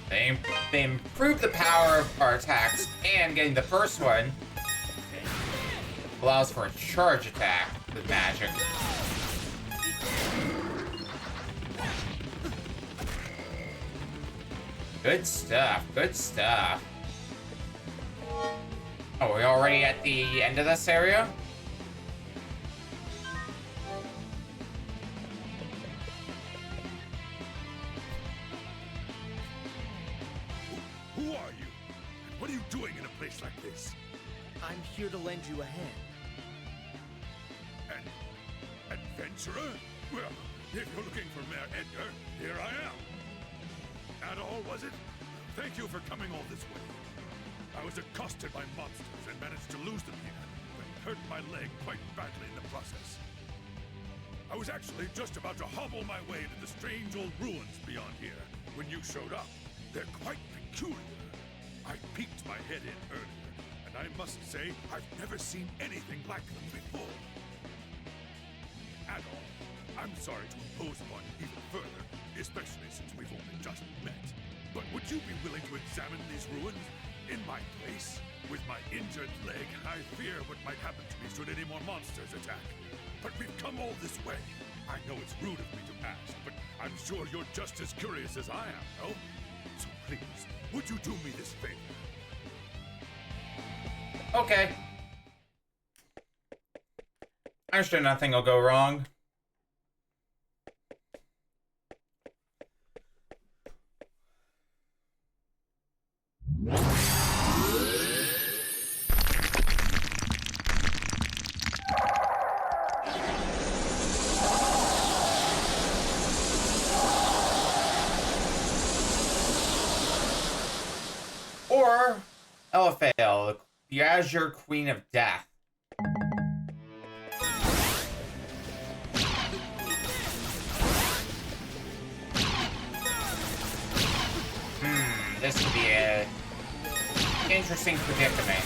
They improved the power of our attacks, and getting the first one allows for a charge attack with magic. Good stuff, good stuff. Oh, we're already at the end of this area? Who are you? And what are you doing in a place like this? I'm here to lend you a hand. An adventurer? Well, if you're looking for Mayor Edgar, here I am. That all, was it? Thank you for coming all this way. I was accosted by monsters and managed to lose them here, but hurt my leg quite badly in the process. I was actually just about to hobble my way to the strange old ruins beyond here when you showed up. They're quite peculiar. I peeked my head in earlier, and I must say I've never seen anything like them before. Adol, I'm sorry to impose upon you even further, especially since we've only just met. But would you be willing to examine these ruins in my place? With my injured leg, I fear what might happen to me should any more monsters attack. But we've come all this way. I know it's rude of me to ask, but I'm sure you're just as curious as I am, no? So please, would you do me this favor? Okay. I'm sure nothing will go wrong. Or Eliphael, the Azure Queen of Death. This could be a interesting predicament.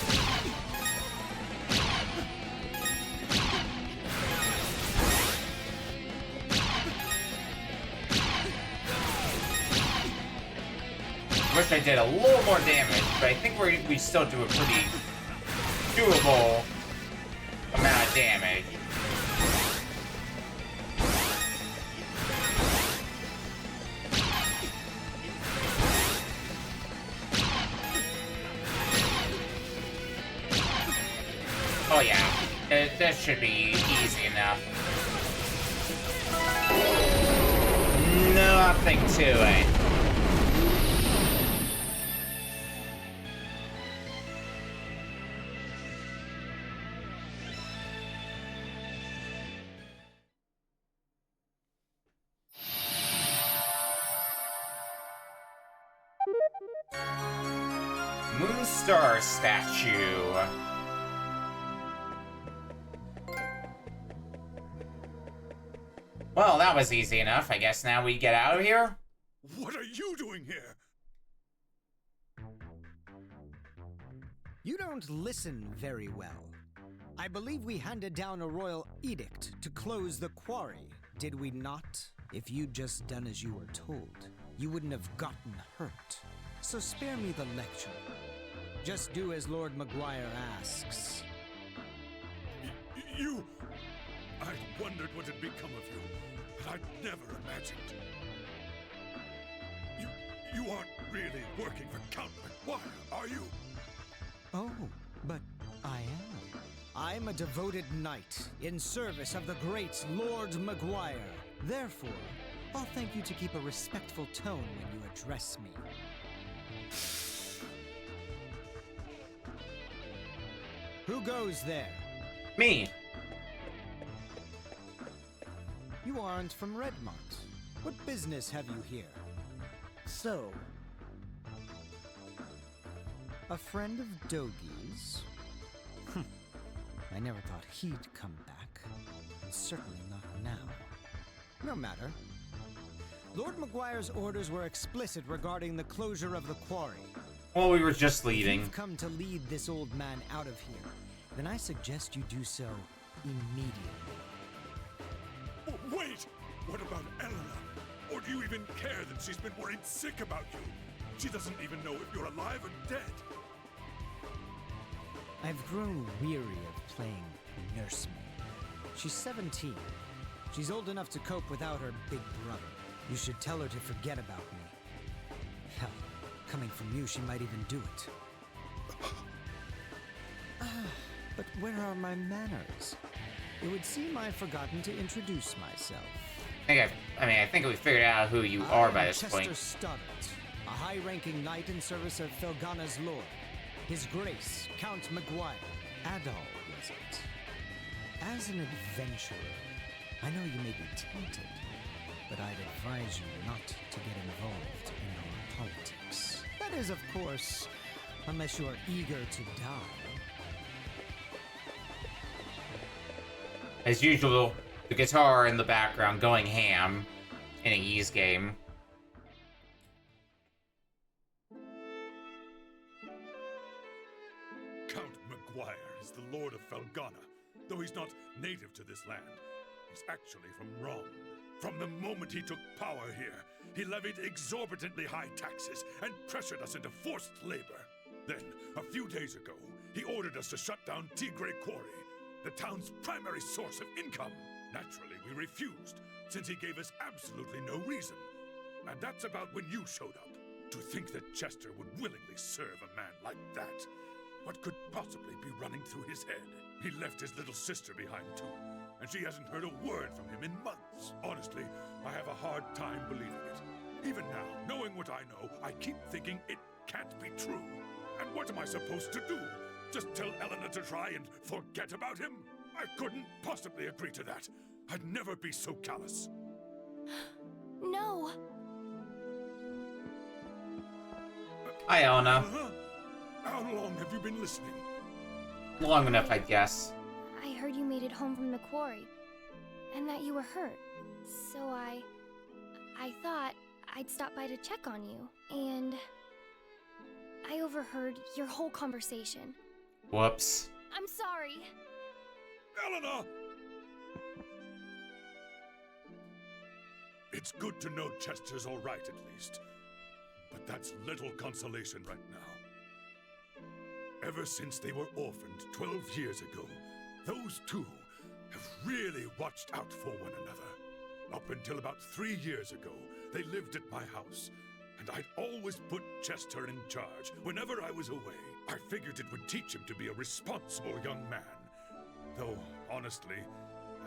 Wish I did a little more damage, but I think we still do a pretty doable amount of damage. Oh yeah, this should be easy enough. Nothing to it. Moonstar statue. Well, that was easy enough. I guess now we get out of here? What are you doing here? You don't listen very well. I believe we handed down a royal edict to close the quarry, did we not? If you'd just done as you were told, you wouldn't have gotten hurt. So spare me the lecture. Just do as Lord Maguire asks. You... I wondered what had become of you, but I'd never imagined. You aren't really working for Count Maguire, are you? Oh, but I am. I'm a devoted knight in service of the great Lord Maguire. Therefore, I'll thank you to keep a respectful tone when you address me. Who goes there? Me. You aren't from Redmont. What business have you here? So, A friend of Dogi's? I never thought he'd come back, and certainly not now. No matter. Lord Maguire's orders were explicit regarding the closure of the quarry. Well, we were just If leaving. you've come to lead this old man out of here, then I suggest you do so immediately. Wait! What about Eleanor? Or do you even care that she's been worried sick about you? She doesn't even know if you're alive or dead. I've grown weary of playing nursemaid. She's 17. She's old enough to cope without her big brother. You should tell her to forget about me. Hell, coming from you, she might even do it. But where are my manners? It would seem I've forgotten to introduce myself. I think we figured out who you are by this Chester point. Stoddart, a high-ranking knight in service of Felghana's lord. His Grace, Count Maguire. Adol was it. As an adventurer, I know you may be tempted, but I'd advise you not to get involved in our politics. That is, of course, unless you are eager to die. As usual, the guitar in the background going ham in a Ys game. Count Maguire is the Lord of Felghana, though he's not native to this land. He's actually from Rom. From the moment he took power here, he levied exorbitantly high taxes and pressured us into forced labor. Then, a few days ago, he ordered us to shut down Tigray Quarry, the town's primary source of income. Naturally, we refused, since he gave us absolutely no reason. And that's about when you showed up. To think that Chester would willingly serve a man like that. What could possibly be running through his head? He left his little sister behind too, and she hasn't heard a word from him in months. Honestly, I have a hard time believing it. Even now, knowing what I know, I keep thinking it can't be true. And what am I supposed to do? Just tell Eleanor to try and forget about him? I couldn't possibly agree to that. I'd never be so callous. No. Hi, Elena. How long have you been listening? Long enough, I guess. I heard you made it home from the quarry, and that you were hurt. So I thought I'd stop by to check on you, and I overheard your whole conversation. Whoops. I'm sorry. Eleanor! It's good to know Chester's all right, at least. But that's little consolation right now. Ever since they were orphaned 12 years ago, those two have really watched out for one another. Up until about 3 years ago, they lived at my house, and I'd always put Chester in charge whenever I was away. I figured it would teach him to be a responsible young man. Though, honestly,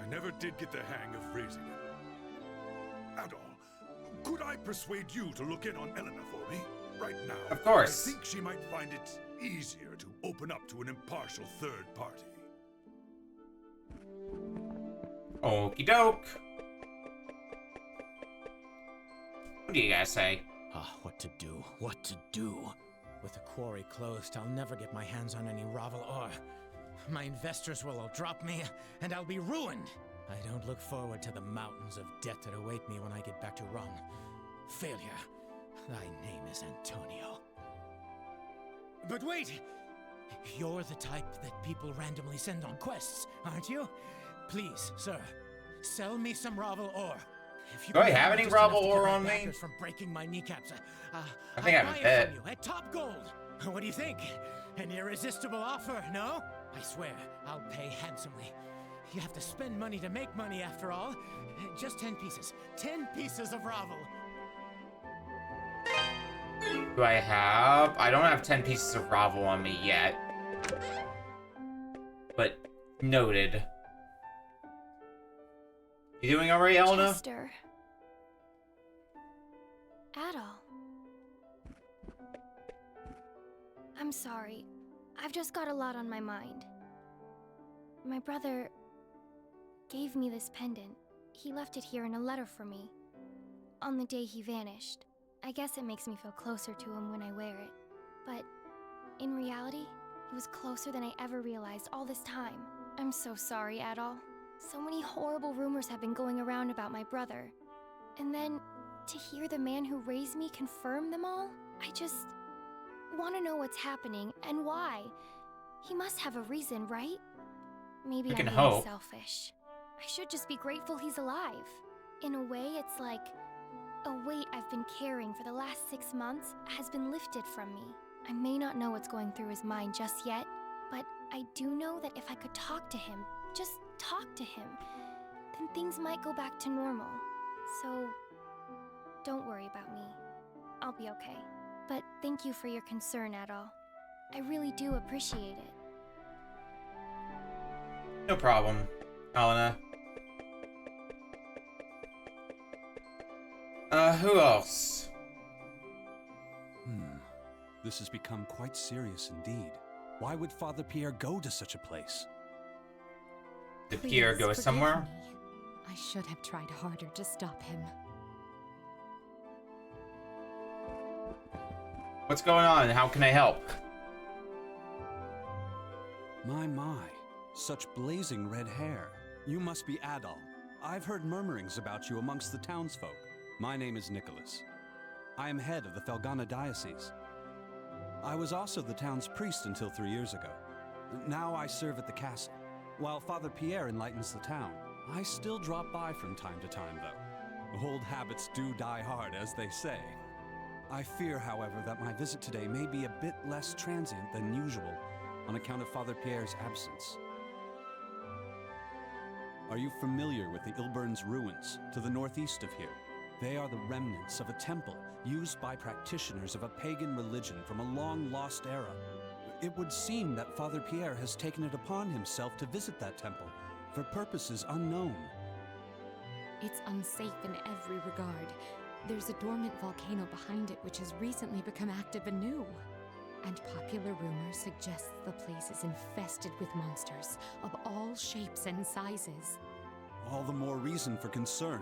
I never did get the hang of raising him. Adol, could I persuade you to look in on Eleanor for me? Right now, Of course. I think she might find it easier to open up to an impartial third party. Okie doke. What do you guys say? What to do? What to do? With the quarry closed, I'll never get my hands on any Ravel ore. My investors will all drop me, and I'll be ruined. I don't look forward to the mountains of debt that await me when I get back to Rom. Failure. Thy name is Antonio. But wait! You're the type that people randomly send on quests, aren't you? Please, sir, sell me some Ravel ore. If you Do I can have find any just enough Ravel to get ore my on me? backers from breaking my kneecaps, I think I I'll have buy a it bit. from you at top gold. What do you think? An irresistible offer, no? I swear, I'll pay handsomely. You have to spend money to make money, after all. Just 10 pieces. 10 pieces of Ravel. Do I have? I don't have 10 pieces of Ravel on me yet. But noted. You doing alright, Elena? Chester. Adol. I'm sorry. I've just got a lot on my mind. My brother gave me this pendant. He left it here in a letter for me. On the day he vanished. I guess it makes me feel closer to him when I wear it. But in reality, he was closer than I ever realized all this time. I'm so sorry, Adol. So many horrible rumors have been going around about my brother. And then, to hear the man who raised me confirm them all, I just want to know what's happening and why. He must have a reason, right? Maybe We I'm can being hope. selfish. I should just be grateful he's alive. In a way, it's like a weight I've been carrying for the last 6 months has been lifted from me. I may not know what's going through his mind just yet, but I do know that if I could talk to him, just talk to him, then things might go back to normal. So, don't worry about me. I'll be okay. But thank you for your concern, Adol. I really do appreciate it. No problem, Helena. Who else? This has become quite serious indeed. Why would Father Pierre go to such a place? Did Pierre go Please somewhere? forgive me. I should have tried harder to stop him. What's going on? How can I help? My. Such blazing red hair. You must be Adol. I've heard murmurings about you amongst the townsfolk. My name is Nicholas. I am head of the Felghana diocese. I was also the town's priest until 3 years ago. Now I serve at the castle. While Father Pierre enlightens the town, I still drop by from time to time, though. Old habits do die hard, as they say. I fear, however, that my visit today may be a bit less transient than usual on account of Father Pierre's absence. Are you familiar with the Ilburn's ruins to the northeast of here? They are the remnants of a temple used by practitioners of a pagan religion from a long-lost era. It would seem that Father Pierre has taken it upon himself to visit that temple for purposes unknown. It's unsafe in every regard. There's a dormant volcano behind it which has recently become active anew. And popular rumor suggests the place is infested with monsters of all shapes and sizes. All the more reason for concern.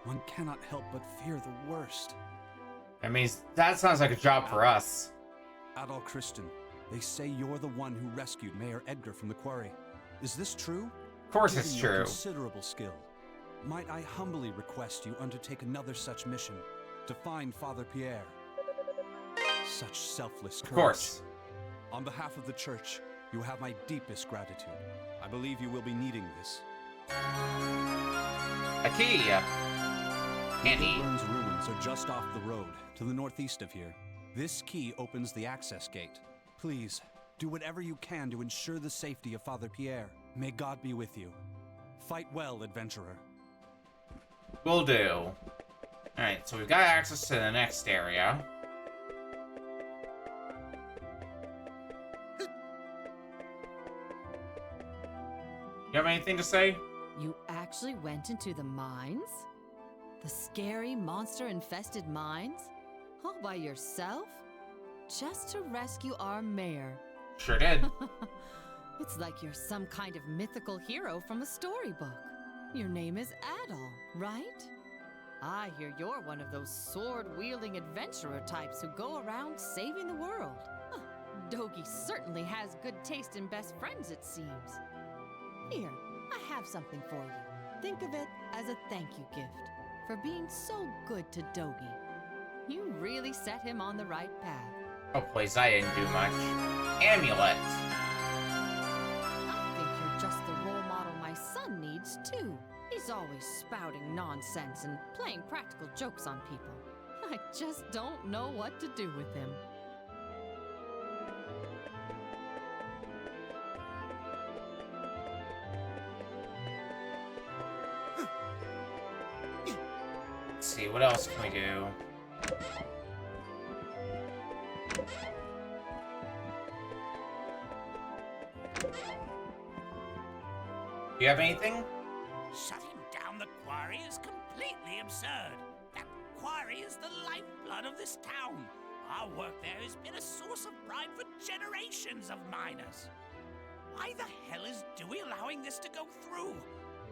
One cannot help but fear the worst. I mean, that sounds like a job for us. Adol Christian, they say you're the one who rescued Mayor Edgar from the quarry. Is this true? Of course it's Given your true. considerable skill, might I humbly request you undertake another such mission to find Father Pierre? Such selfless courage. Of course. On behalf of the church, you have my deepest gratitude. I believe you will be needing this. A key. Handy. Burns ruins are just off the road, to the northeast of here. This key opens the access gate. Please, do whatever you can to ensure the safety of Father Pierre. May God be with you. Fight well, adventurer. Will do. Alright, so we've got access to the next area. You have anything to say? You actually went into the mines? The scary monster-infested mines? All by yourself? Just to rescue our mayor? Sure did. It's like you're some kind of mythical hero from a storybook. Your name is Adol, right? I hear you're one of those sword-wielding adventurer types who go around saving the world. Huh, Dogi certainly has good taste in best friends, it seems. Here, I have something for you. Think of it as a thank you gift for being so good to Dogi. You really set him on the right path. Oh, please, I didn't do much. Amulet. I think you're just the role model my son needs, too. He's always spouting nonsense and playing practical jokes on people. I just don't know what to do with him. Let's see, what else can we do? Do you have anything? Shutting down the quarry is completely absurd. That quarry is the lifeblood of this town. Our work there has been a source of pride for generations of miners. Why the hell is Dewey allowing this to go through?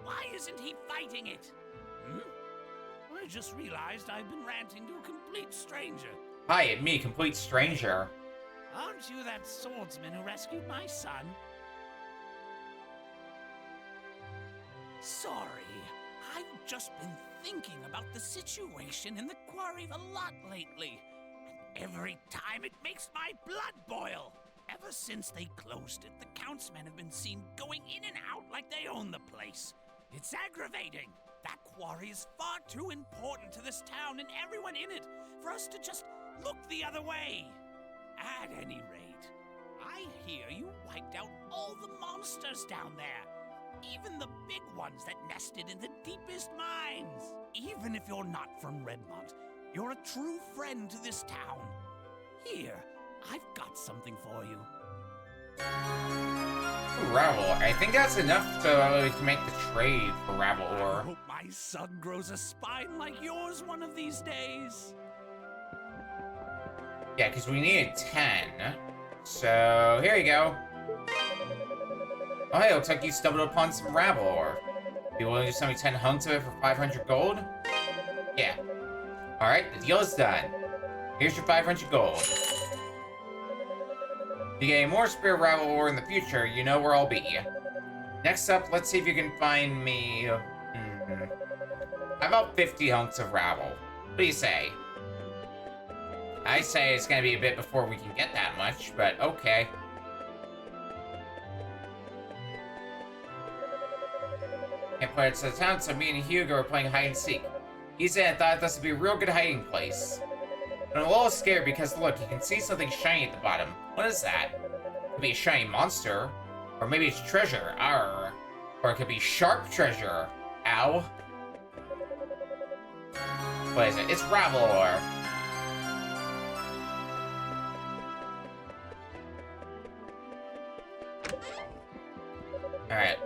Why isn't he fighting it? I just realized I've been ranting to a complete stranger. Hi, me, complete stranger. Aren't you that swordsman who rescued my son? Sorry, I've just been thinking about the situation in the quarry a lot lately. And every time it makes my blood boil. Ever since they closed it, the Countsmen have been seen going in and out like they own the place. It's aggravating. That quarry is far too important to this town and everyone in it for us to just look the other way. At any rate, I hear you wiped out all the monsters down there. Even the big ones that nested in the deepest mines. Even if you're not from Redmont, you're a true friend to this town. Here, I've got something for you. Ravel. I think that's enough to make the trade for Ravel I ore. hope my son grows a spine like yours one of these days. Yeah, because we needed 10. So, here you go. Oh, hey, looks like you stumbled upon some Ravel ore. You willing to sell me 10 hunks of it for 500 gold? Yeah. Alright, the deal is done. Here's your 500 gold. If you get any more spare Ravel ore in the future, you know where I'll be. Next up, let's see if you can find me... How about 50 hunks of Ravel? What do you say? I say it's gonna be a bit before we can get that much, but okay. Can't put it to the town, so me and Hugo are playing hide and seek. He said I thought this would be a real good hiding place. But I'm a little scared because look, you can see something shiny at the bottom. What is that? It could be a shiny monster. Or maybe it's treasure. Arr. Or it could be sharp treasure. Ow. What is it? It's Ravel ore. Alright.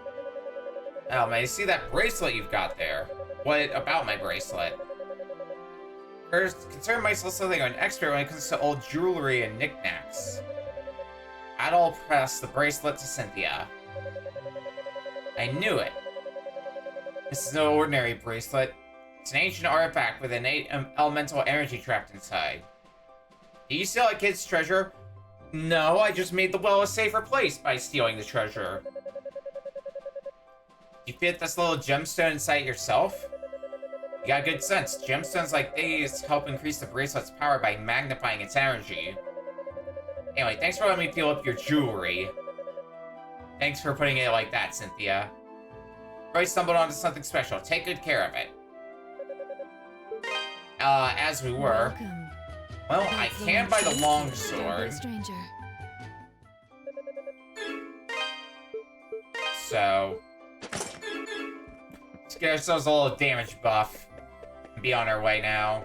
Oh man, you see that bracelet you've got there? What about my bracelet? Consider myself something of an expert when it comes to old jewelry and knickknacks. Adol pressed the bracelet to Cynthia. I knew it. This is no ordinary bracelet. It's an ancient artifact with innate elemental energy trapped inside. Do you steal a kid's treasure? No, I just made the well a safer place by stealing the treasure. You fit this little gemstone inside yourself? You got good sense. Gemstones like these help increase the bracelet's power by magnifying its energy. Anyway, thanks for letting me feel up your jewelry. Thanks for putting it like that, Cynthia. Roy stumbled onto something special. Take good care of it. As we were. Welcome. Well, I can buy the longsword. Stranger. So... let's get ourselves a little damage buff. And be on our way now.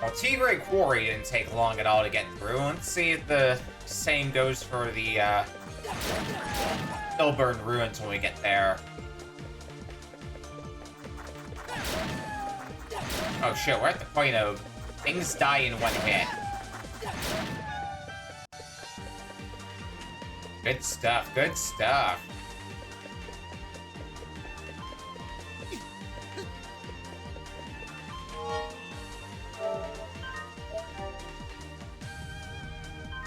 Well, Tigray Quarry didn't take long at all to get through. Let's see if the same goes for the, Hillburn Ruins when we get there. Oh shit, we're at the point of things die in one hit. Good stuff, good stuff.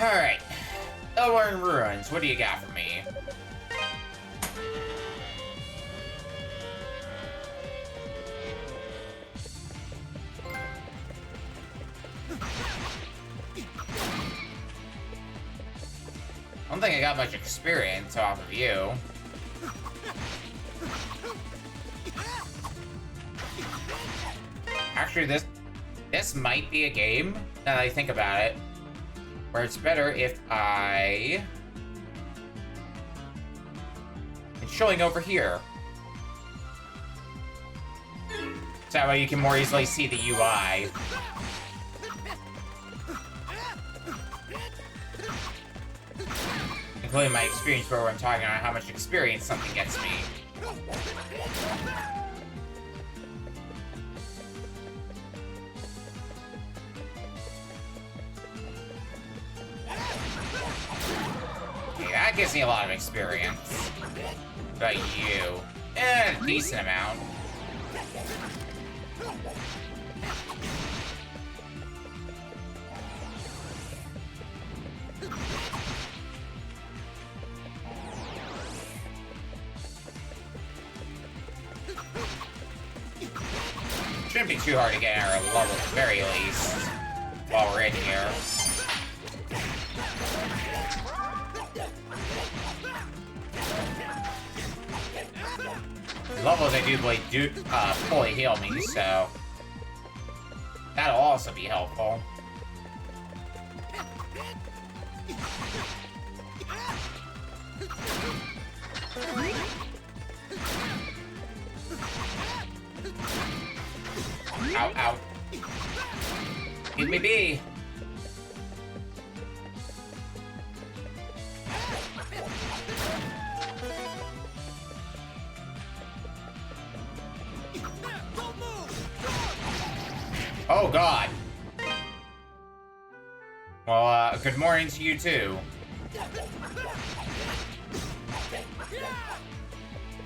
Alright. Hillburn Ruins, what do you got for me? I don't think I got much experience off of you. Actually, this might be a game, now that I think about it, where it's better if I... it's showing over here. So that way you can more easily see the UI. Including my experience where I'm talking about how much experience something gets me. Okay, that gives me a lot of experience. But you, a decent amount. Shouldn't be too hard to get our level at the very least while we're in here. Levels I do fully heal me, so that'll also be helpful. Ow, ow. Leave me be. Oh, God. Well, good morning to you, too.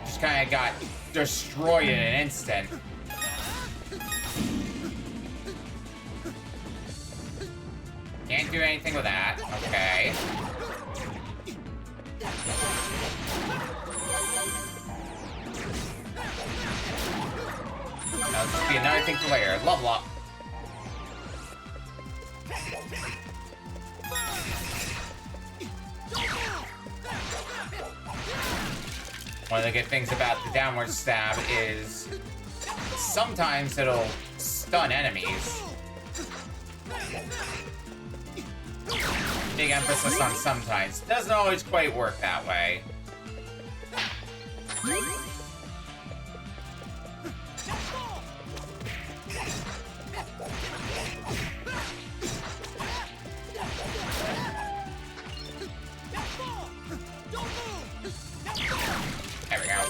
Just kind of got destroyed in an instant. Can't do anything with that. Okay. That'll just be another thing for later. Level up. One of the good things about the downward stab is sometimes it'll stun enemies. Big emphasis on sometimes. Doesn't always quite work that way. There we go.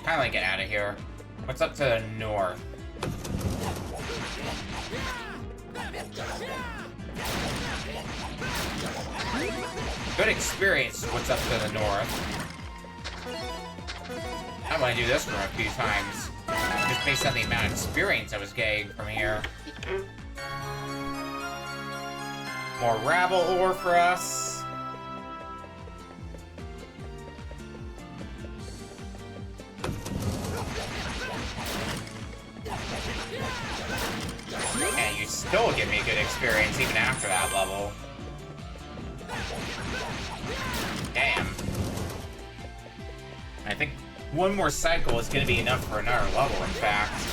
Kinda like get out of here. What's up to the north? Good experience. What's up to the north? I want to do this for a few times. Just based on the amount of experience I was getting from here. More rabble ore for us. And you still give me a good experience even after that level. Damn. I think one more cycle is going to be enough for another level, in fact.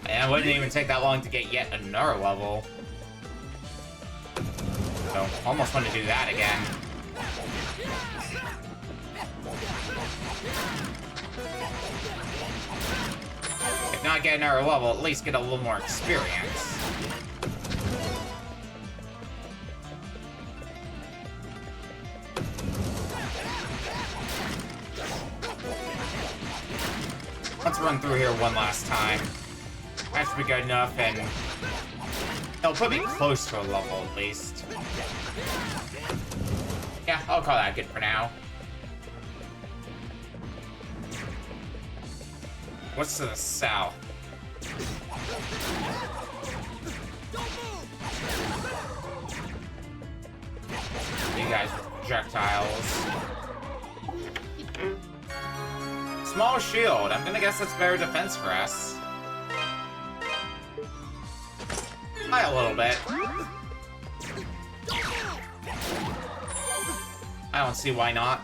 And it wouldn't even take that long to get yet another level. So, almost want to do that again. If not get another level, at least get a little more experience. Let's run through here one last time. That should be good enough, and it'll put me close to a level at least. Yeah, I'll call that good for now. What's to the south? You guys with projectiles. Small shield. I'm gonna guess that's better defense for us. By a little bit. I don't see why not.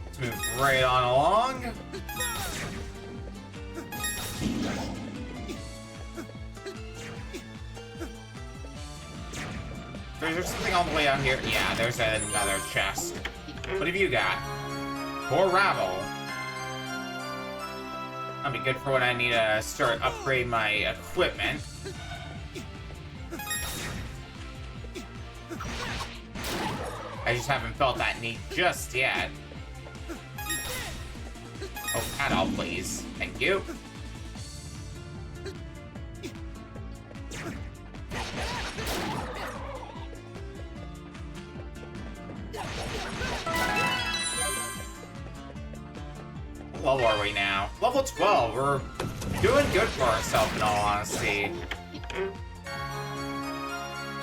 Let's move right on along. Is there something all the way out here? Yeah, there's another chest. What have you got? More rabble. That'll be good for when I need to start upgrade my equipment. I just haven't felt that need just yet. Oh, Adol, please. Thank you. What level are we now? Level 12. We're doing good for ourselves, in all honesty.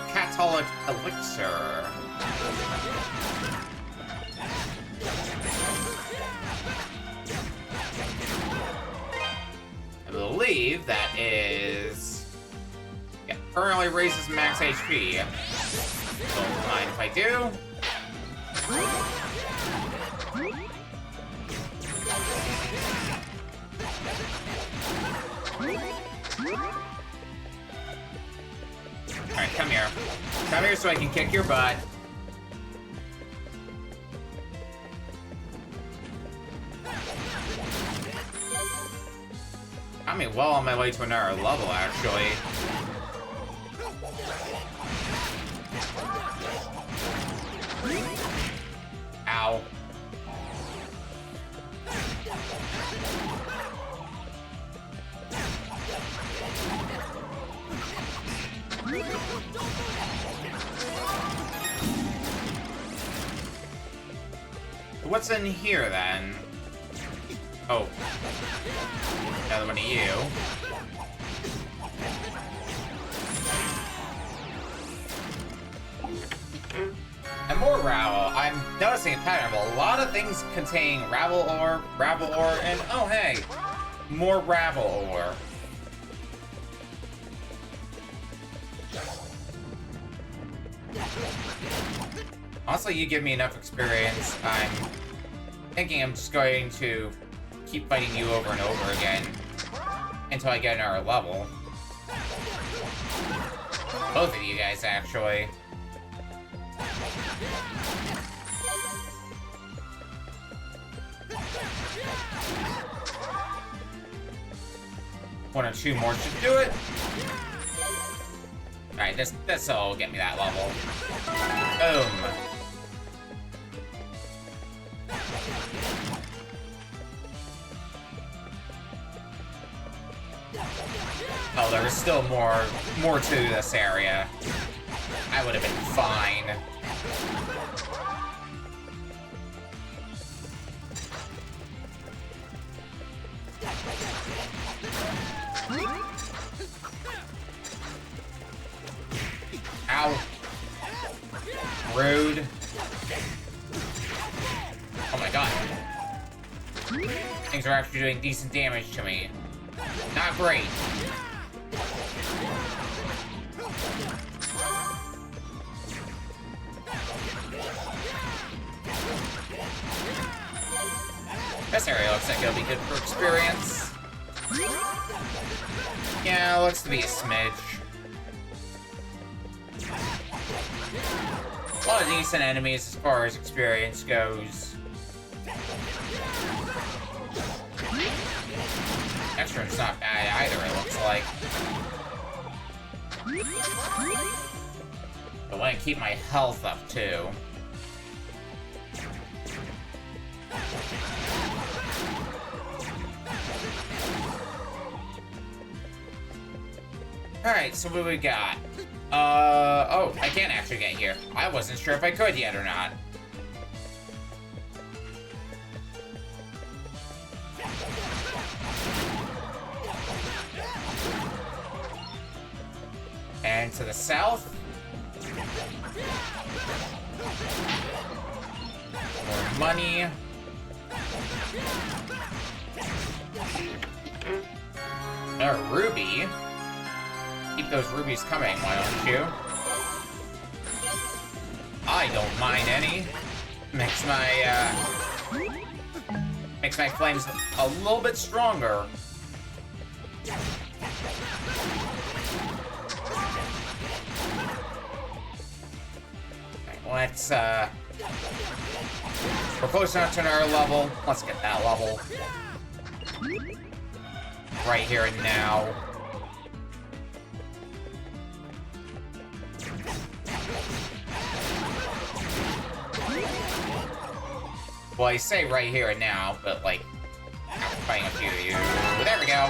Catholic Elixir. I believe that is... Yeah, permanently raises max HP. Don't mind if I do. Alright, come here. Come here so I can kick your butt. I mean, well on my way to another level, actually. Ow. What's in here, then? Oh. Another one of you. And more Rabble. I'm noticing a pattern of a lot of things contain Rabble ore, and oh hey, more Rabble ore. Honestly, you give me enough experience. I'm thinking I'm just going to keep fighting you over and over again until I get another level. Both of you guys, actually. One or two more should do it. Alright, this'll get me that level. Boom. Oh, there was still more to this area. I would have been fine. Ow. Rude. Oh my god. Things are actually doing decent damage to me. Not great. This area looks like it'll be good for experience. Yeah, looks to be a smidge. A lot of decent enemies as far as experience goes. Extra's not bad either, it looks like. I want to keep my health up too. Alright, so what do we got? Oh, I can't actually get here. I wasn't sure if I could yet or not. And to the south. More money. A ruby. Keep those rubies coming, why don't you? I don't mind any. Makes my flames a little bit stronger. Okay, let's we're close enough to another level. Let's get that level. Right here and now. Well, I say right here and now, but like, I'm fighting a few of you. There we go.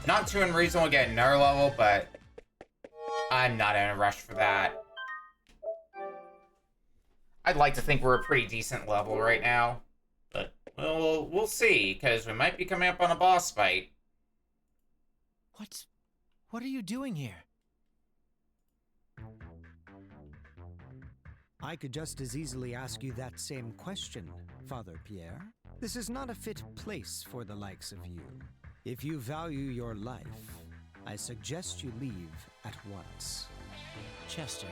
Not too unreasonable to get another level, but I'm not in a rush for that. I'd like to think we're a pretty decent level right now, but we'll see, because we might be coming up on a boss fight. What are you doing here? I could just as easily ask you that same question, Father Pierre. This is not a fit place for the likes of you. If you value your life, I suggest you leave at once. Chester,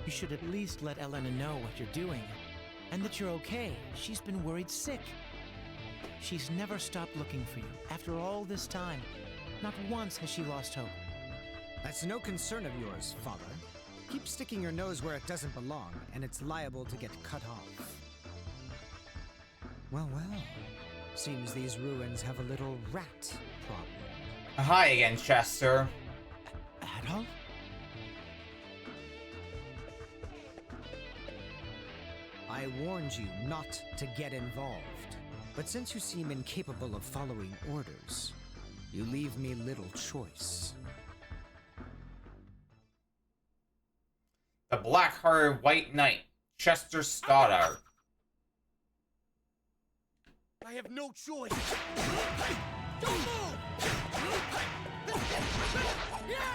you should at least let Elena know what you're doing, and that you're okay. She's been worried sick. She's never stopped looking for you. After all this time, not once has she lost hope. That's no concern of yours, Father. Keep sticking your nose where it doesn't belong, and it's liable to get cut off. Well, well. Seems these ruins have a little rat problem. Hi again, Chester. Adolf? I warned you not to get involved, but since you seem incapable of following orders, you leave me little choice. The Black-Hearted White Knight, Chester Stoddard. I have no choice.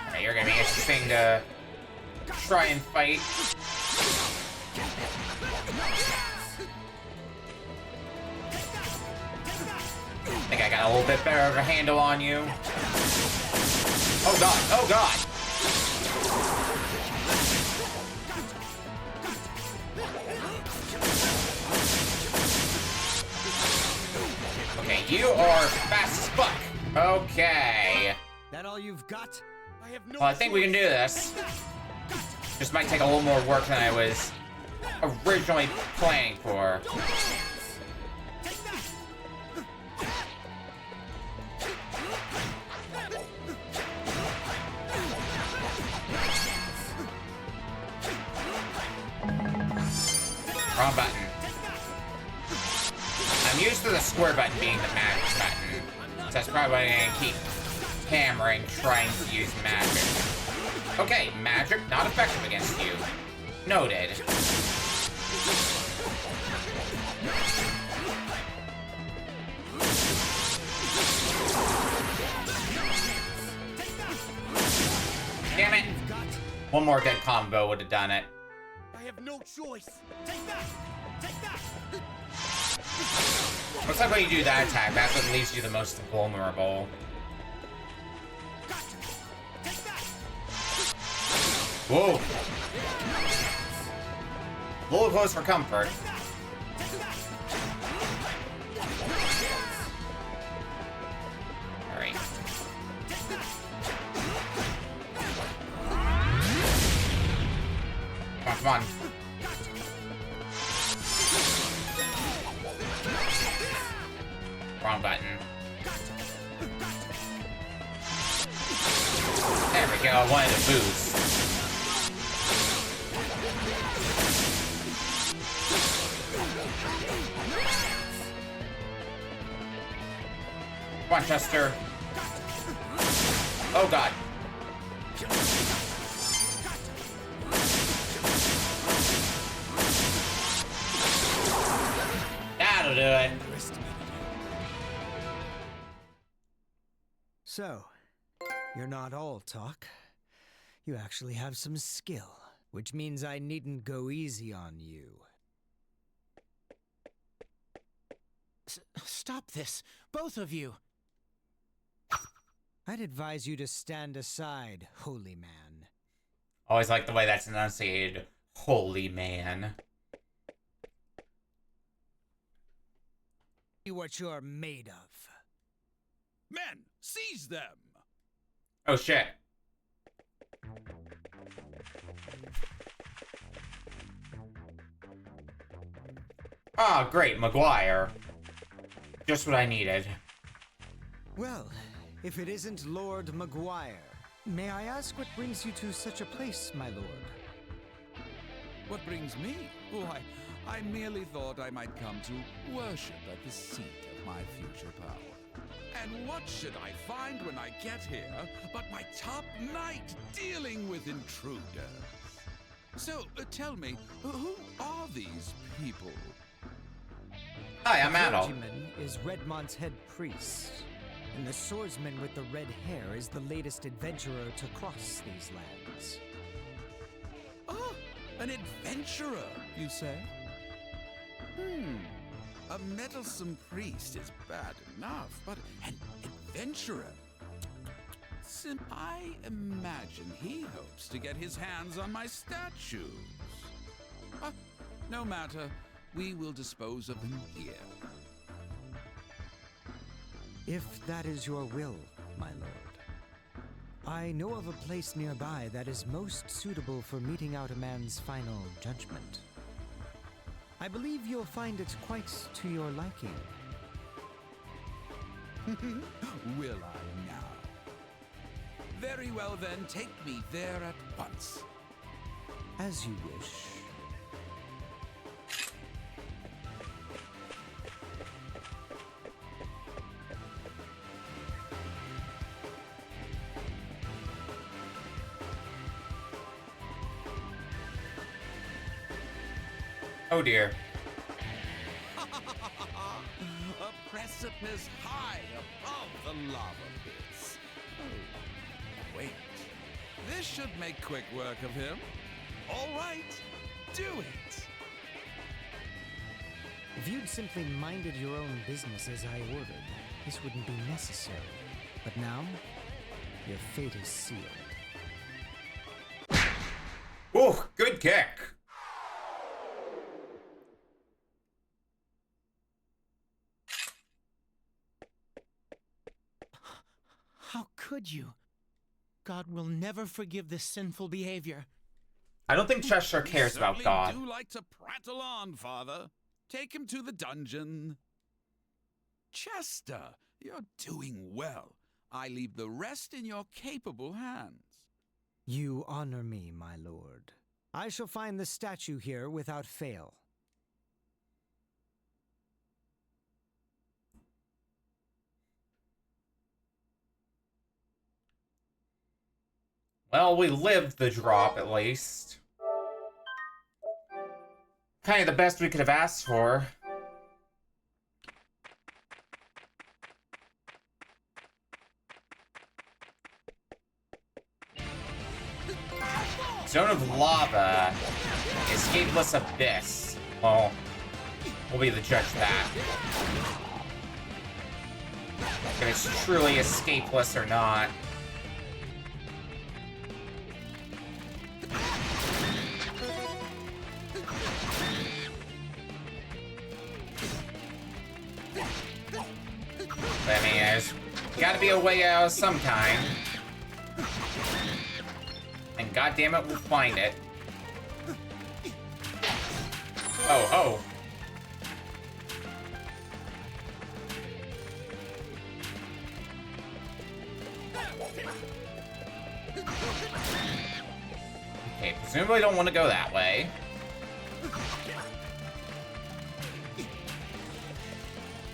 Okay, you're gonna be interesting to try and fight. I think I got a little bit better of a handle on you. Oh god, oh god! Okay, you are fast as fuck. Okay. That all you've got? Well, I think we can do this. Just might take a little more work than I was originally planning for. Wrong button. I'm used to the square button being the magic button. So that's probably why I'm gonna keep hammering, trying to use magic. Okay, magic not effective against you. Noted. Damn it! One more good combo would have done it. I have no choice. Take that! Take that! Looks like when you do that attack, that's what leaves you the most vulnerable. Whoa! A little close for comfort. Alright. Come on. Wrong button. There we go, I wanted to boost. Come on, Chester. Oh god. That'll do it. So, you're not all talk. You actually have some skill, which means I needn't go easy on you. Stop this, both of you. I'd advise you to stand aside, holy man. Always like the way that's enunciated. Holy man. See what you're made of. Men, seize them! Oh shit. Ah, great, Memoire. Just what I needed. Well, if it isn't Lord Memoire, may I ask what brings you to such a place, my lord? What brings me? Why, I merely thought I might come to worship at the seat of my future power. And what should I find when I get here but my top knight dealing with intruders? So, tell me, who are these people? Hi, I'm The Adol. clergyman is Redmont's head priest, and the swordsman with the red hair is the latest adventurer to cross these lands. Oh, an adventurer, you say? A meddlesome priest is bad enough, but an adventurer? I imagine he hopes to get his hands on my statues. No matter, we will dispose of them here. If that is your will, my lord. I know of a place nearby that is most suitable for meting out a man's final judgment. I believe you'll find it quite to your liking. Will I now? Very well then, take me there at once. As you wish. Oh dear. A precipice high above the lava pits. Oh, wait. This should make quick work of him. All right, do it. If you'd simply minded your own business as I ordered, this wouldn't be necessary. But now, your fate is sealed. Ooh, good kick. How could you? God will never forgive this sinful behavior. I don't think Cheshire cares about God. You do like to prattle on, Father. Take him to the dungeon. Chester, you're doing well. I leave the rest in your capable hands. You honor me, my lord. I shall find the statue here without fail. Well, we lived the drop, at least. Kind of the best we could have asked for. Zone of Lava. Escapeless Abyss. Well, we'll be the judge of that. If it's truly escapeless or not. I mean, there's gotta be a way out of some kind. And goddammit, we'll find it. Oh, oh. Okay, presumably don't want to go that way.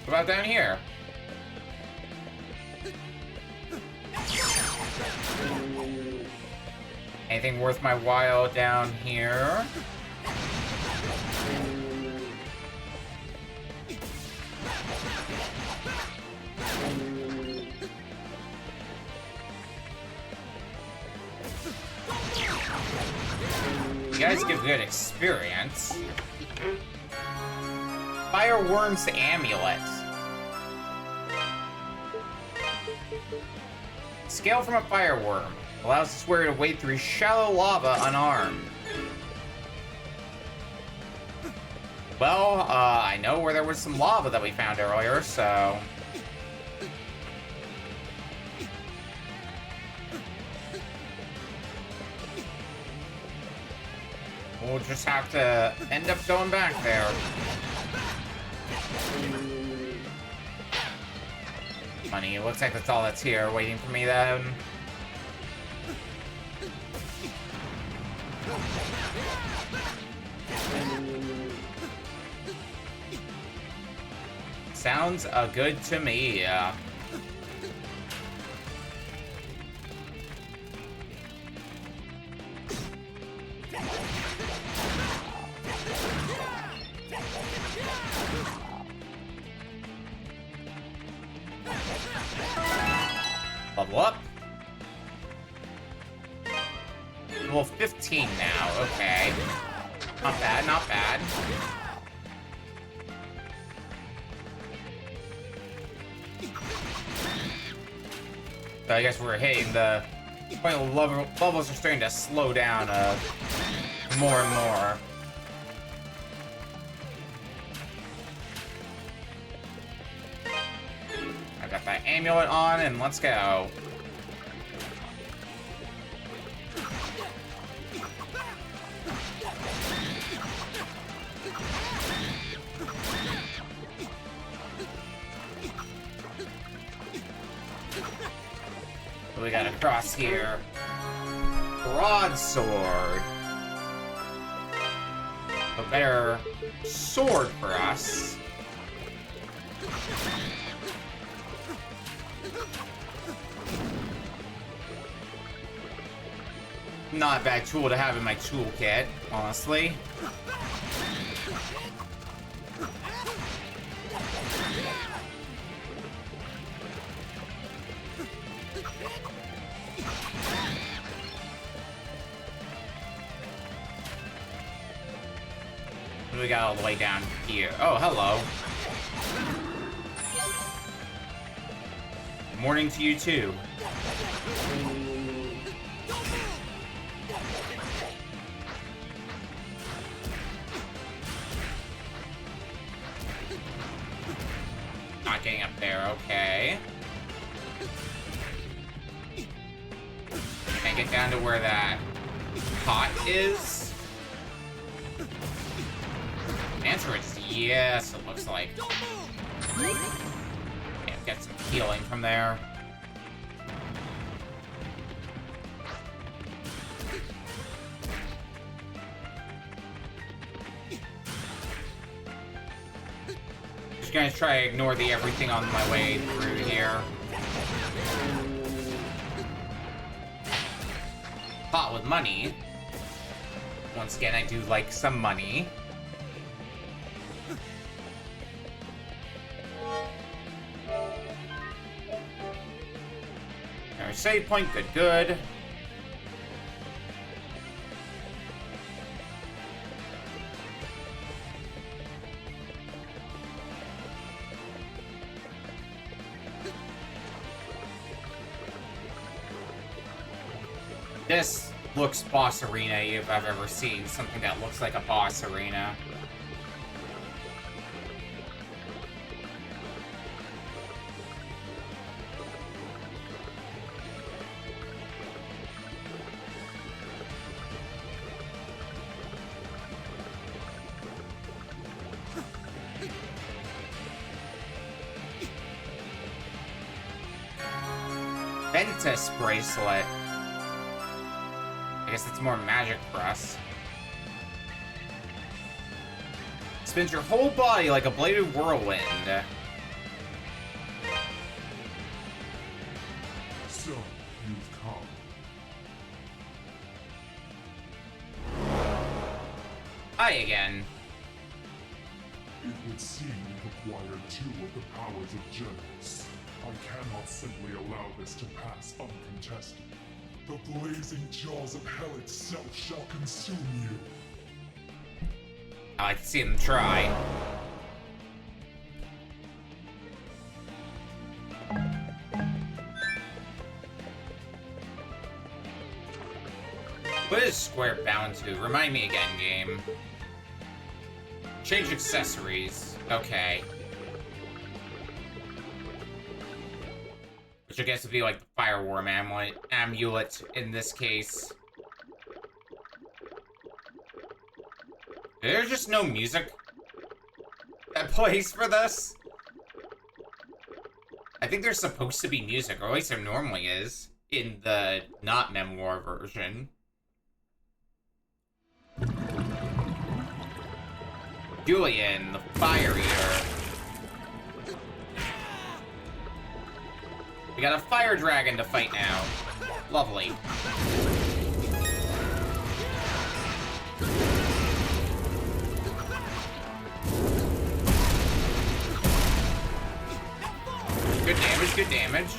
What about down here? Anything worth my while down here? You guys give good experience. Fireworm's Amulet. Scale from a fireworm. Allows this warrior to wade through shallow lava unarmed. Well, I know where there was some lava that we found earlier, so... we'll just have to end up going back there. Funny, it looks like that's all that's here waiting for me then. Sounds good to me. Level up. Level 15 now, okay. Not bad, not bad. So I guess we're hitting the point where levels are starting to slow down more and more. I got that amulet on, and let's go. What we got across here? Broadsword. A better sword for us. Not a bad tool to have in my toolkit, honestly. What do we got all the way down here? Oh, hello. Good morning to you too. Not getting up there, okay. Can't get down to where that pot is. The answer is yes, it looks like. Yeah, get some healing from there. Just gonna try to ignore the everything on my way through here. Pot with money. Once again, I do like some money. Save point, good, good. This looks boss arena if I've ever seen something that looks like a boss arena. Ventus bracelet. I guess it's more magic for us. Spins your whole body like a bladed whirlwind. So, you've come. Hi again. It would seem you've acquired 2 of the powers of Genos. I cannot simply allow this to pass uncontested. The blazing jaws of hell itself shall consume you. I like to see them try. What is square bound to? Remind me again, game. Change accessories. Okay. Which I guess would be like the Fireworm amulet in this case. There's just no music that plays for this. I think there's supposed to be music, or at least there normally is, in the not Memoire version. Julian, the Fire Eater. We got a fire dragon to fight now. Lovely. Good damage, good damage.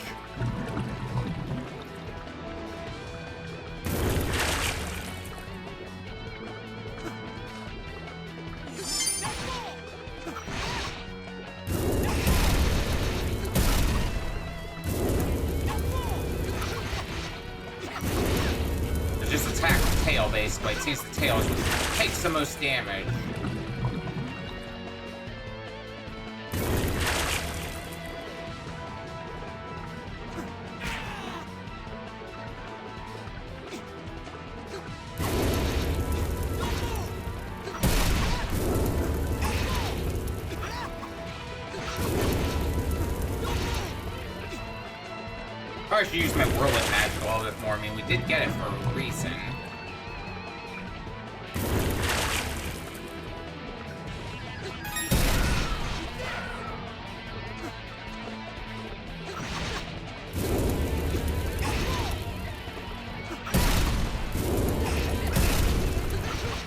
Just attack the tail, basically. It seems the tail is what takes the most damage. I should use my whirlwind magic a little bit more. I mean, we did get it for a reason.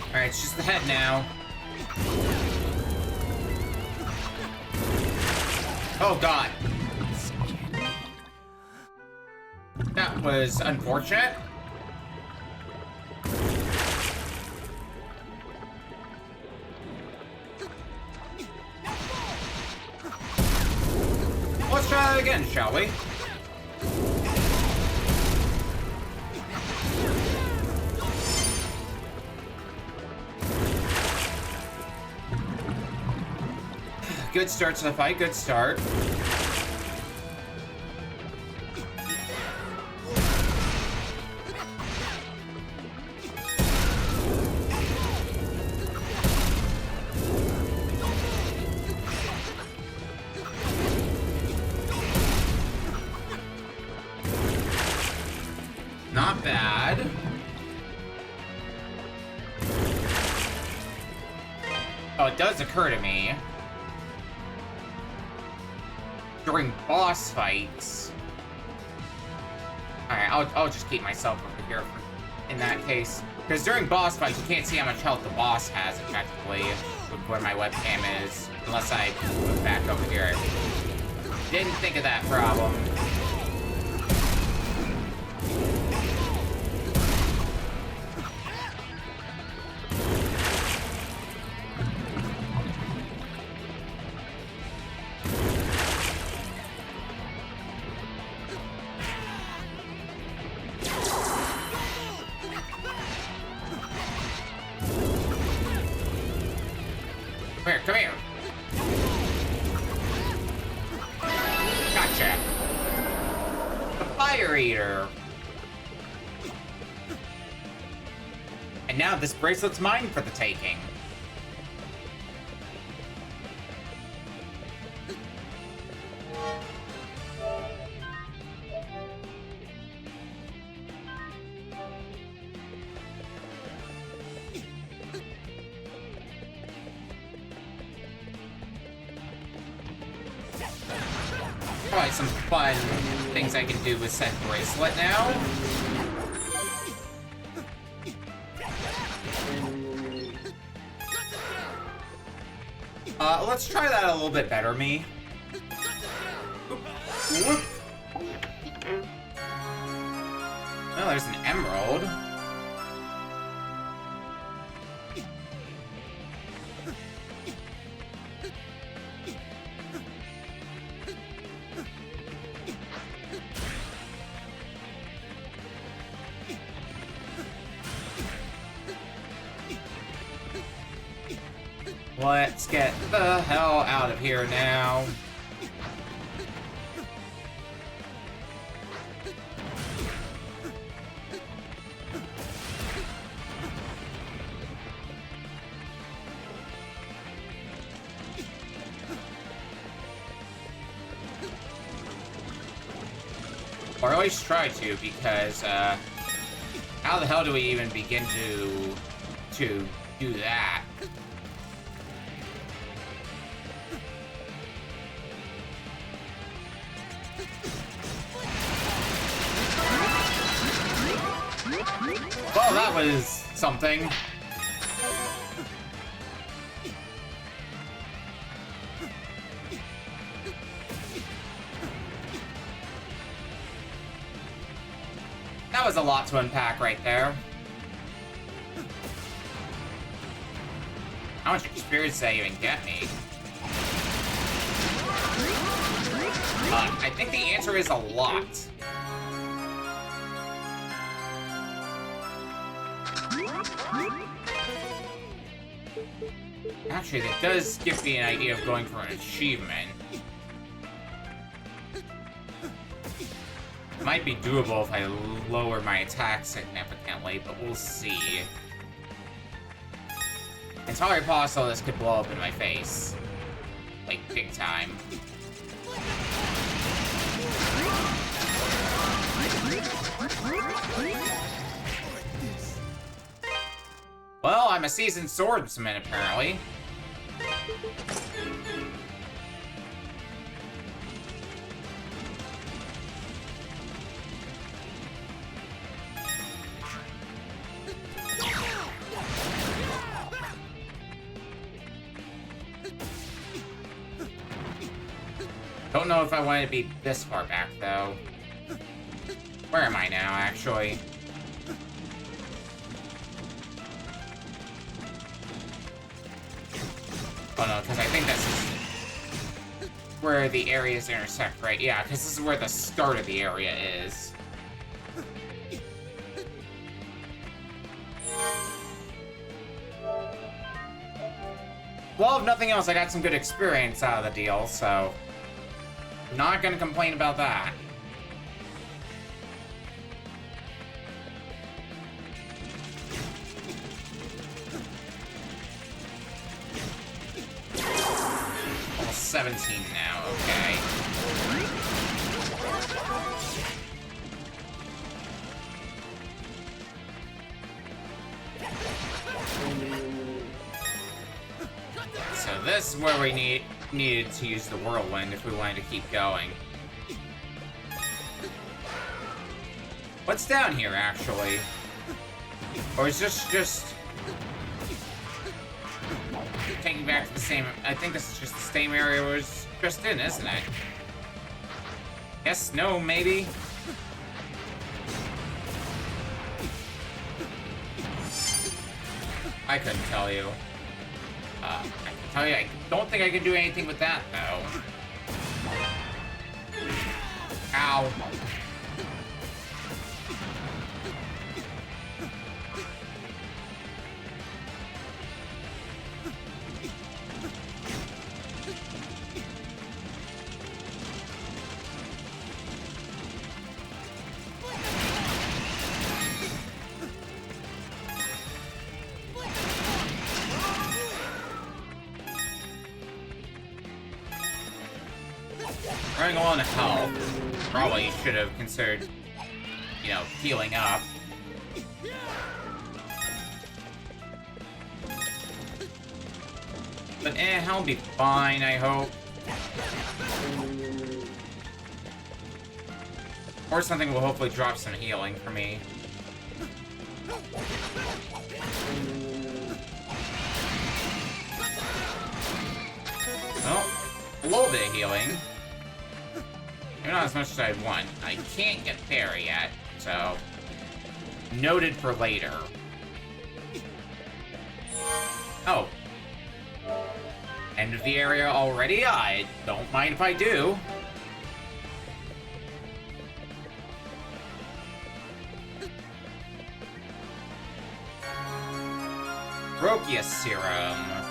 Alright, it's just the head now. Oh god. That was unfortunate. Let's try that again, shall we? Good start to the fight, good start. Not bad. Oh, it does occur to me. During boss fights. Alright, I'll just keep myself over here in that case. Because during boss fights, you can't see how much health the boss has, effectively, with where my webcam is. Unless I move back over here. Didn't think of that problem. Come here. Gotcha. The Fire Eater. And now this bracelet's mine for the taking. Probably some fun things I can do with said bracelet now. Let's try that a little bit better, me. Whoop. Oh, there's an emerald. Let's get the hell out of here now. Or at least try to, because how the hell do we even begin to do that? that was something. That was a lot to unpack right there. How much experience did that even get me? I think the answer is a lot. Actually, that does give me an idea of going for an achievement. Might be doable if I lower my attack significantly, but we'll see. It's entirely possible this could blow up in my face. Like, big time. Well, I'm a seasoned swordsman, apparently. Don't know if I want to be this far back, though. Where am I now, actually? Oh no, because I think this is where the areas intersect, right? Yeah, because this is where the start of the area is. Well, if nothing else, I got some good experience out of the deal, so... not gonna complain about that. Almost 17 now, okay. So this is where we needed to use the whirlwind if we wanted to keep going. What's down here, actually? Or is this just... taking back to the same... I think this is just the same area we was just in, isn't it? Yes, no, maybe? I couldn't tell you. I can tell you, I don't think I can do anything with that, though. Ow. Running low on health. Probably should have considered, you know, healing up. But he'll be fine, I hope. Or something will hopefully drop some healing for me. Oh, a little bit of healing. Maybe not as much as I'd want. I can't get there yet, so... noted for later. Oh. End of the area already? I don't mind if I do. Brokia Serum.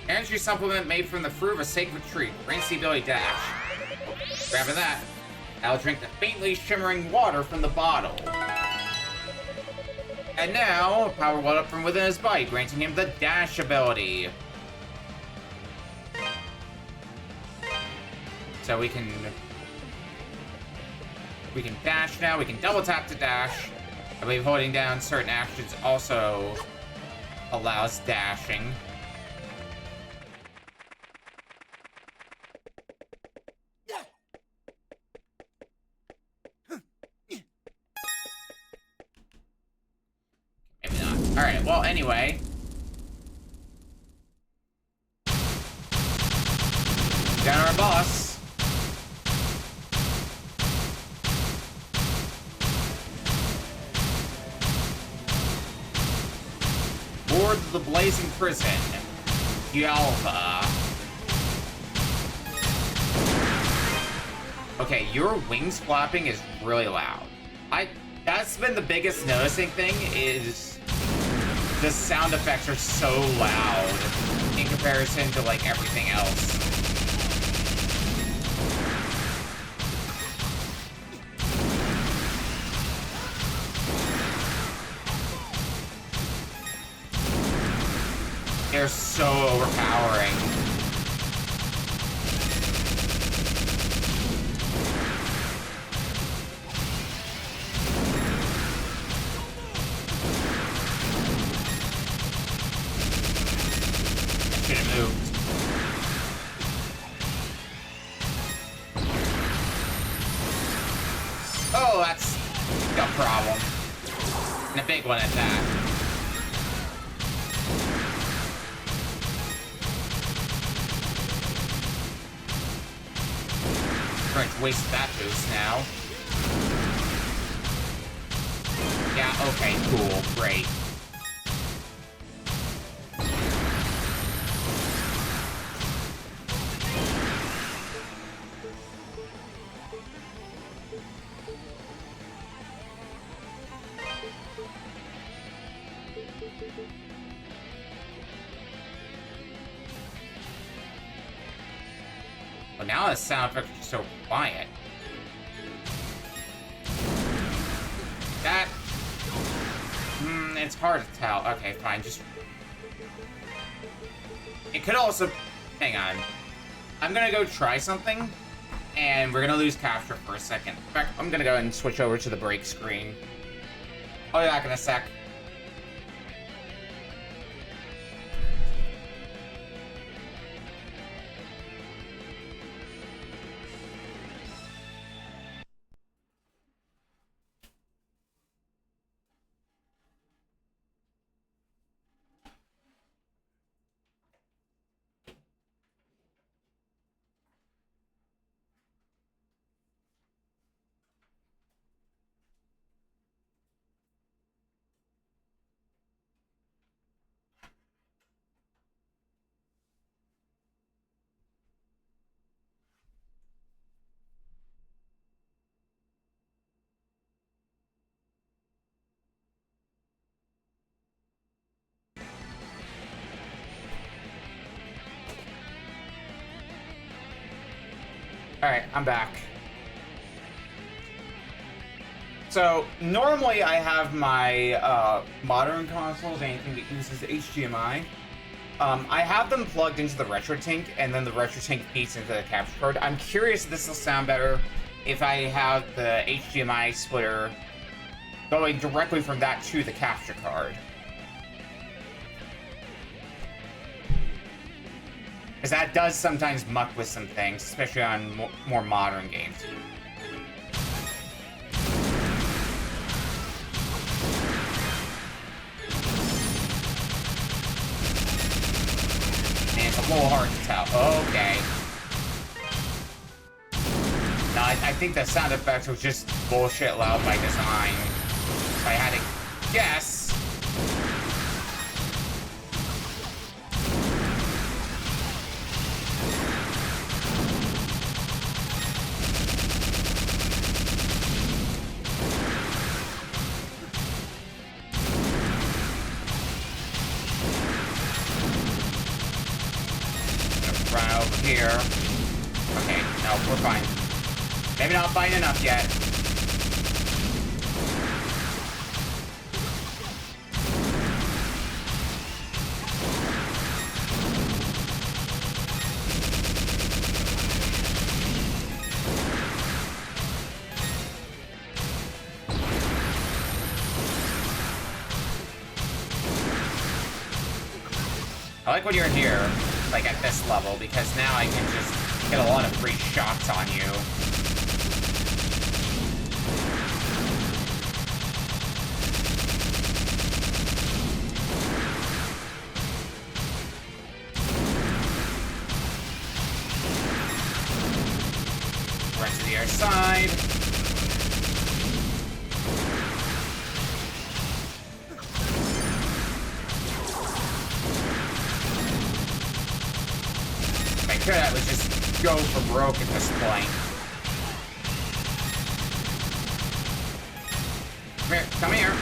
Energy supplement made from the fruit of a sacred tree. Grants the ability dash. Grabbing that, I'll drink the faintly shimmering water from the bottle. And now, power welled up from within his body, granting him the dash ability. So we can dash now. We can double tap to dash. I believe holding down certain actions also allows dashing. Alright, well, anyway. Got our boss. Board the Blazing Prison. Yalva. Okay, your wings flapping is really loud. That's been the biggest noticing thing, is the sound effects are so loud in comparison to like everything else. They're so overpowering. Should have moved. Oh, that's a problem. And a big one at that. Going to waste that boost now. Yeah, okay, cool, great. Well, now the sound effects are so quiet. That... it's hard to tell. Okay, fine, just... It could also... Hang on. I'm gonna go try something, and we're gonna lose capture for a second. In fact, I'm gonna go and switch over to the break screen. I'll be back in a sec. Alright, I'm back. So, normally I have my modern consoles, anything that uses HDMI. I have them plugged into the RetroTink, and then the RetroTink feeds into the capture card. I'm curious if this will sound better if I have the HDMI splitter going directly from that to the capture card. Because that does sometimes muck with some things, especially on more modern games. And it's a little hard to tell. Okay. No, I think the sound effects was just bullshit loud by design. If I had to guess. Run over here. Okay, no, we're fine. Maybe not fine enough yet. I like when you're here, like at this level, because now I can just get a lot of free shots on you. to the other side. I could at least just go for broke at this point. Come here, come here.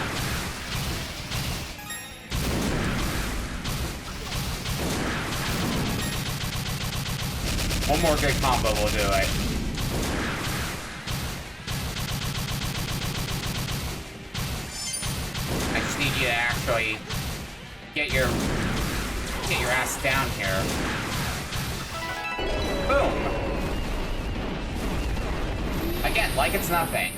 One more good combo will do it. I just need you to actually get your ass down here. Boom! Again, like it's nothing.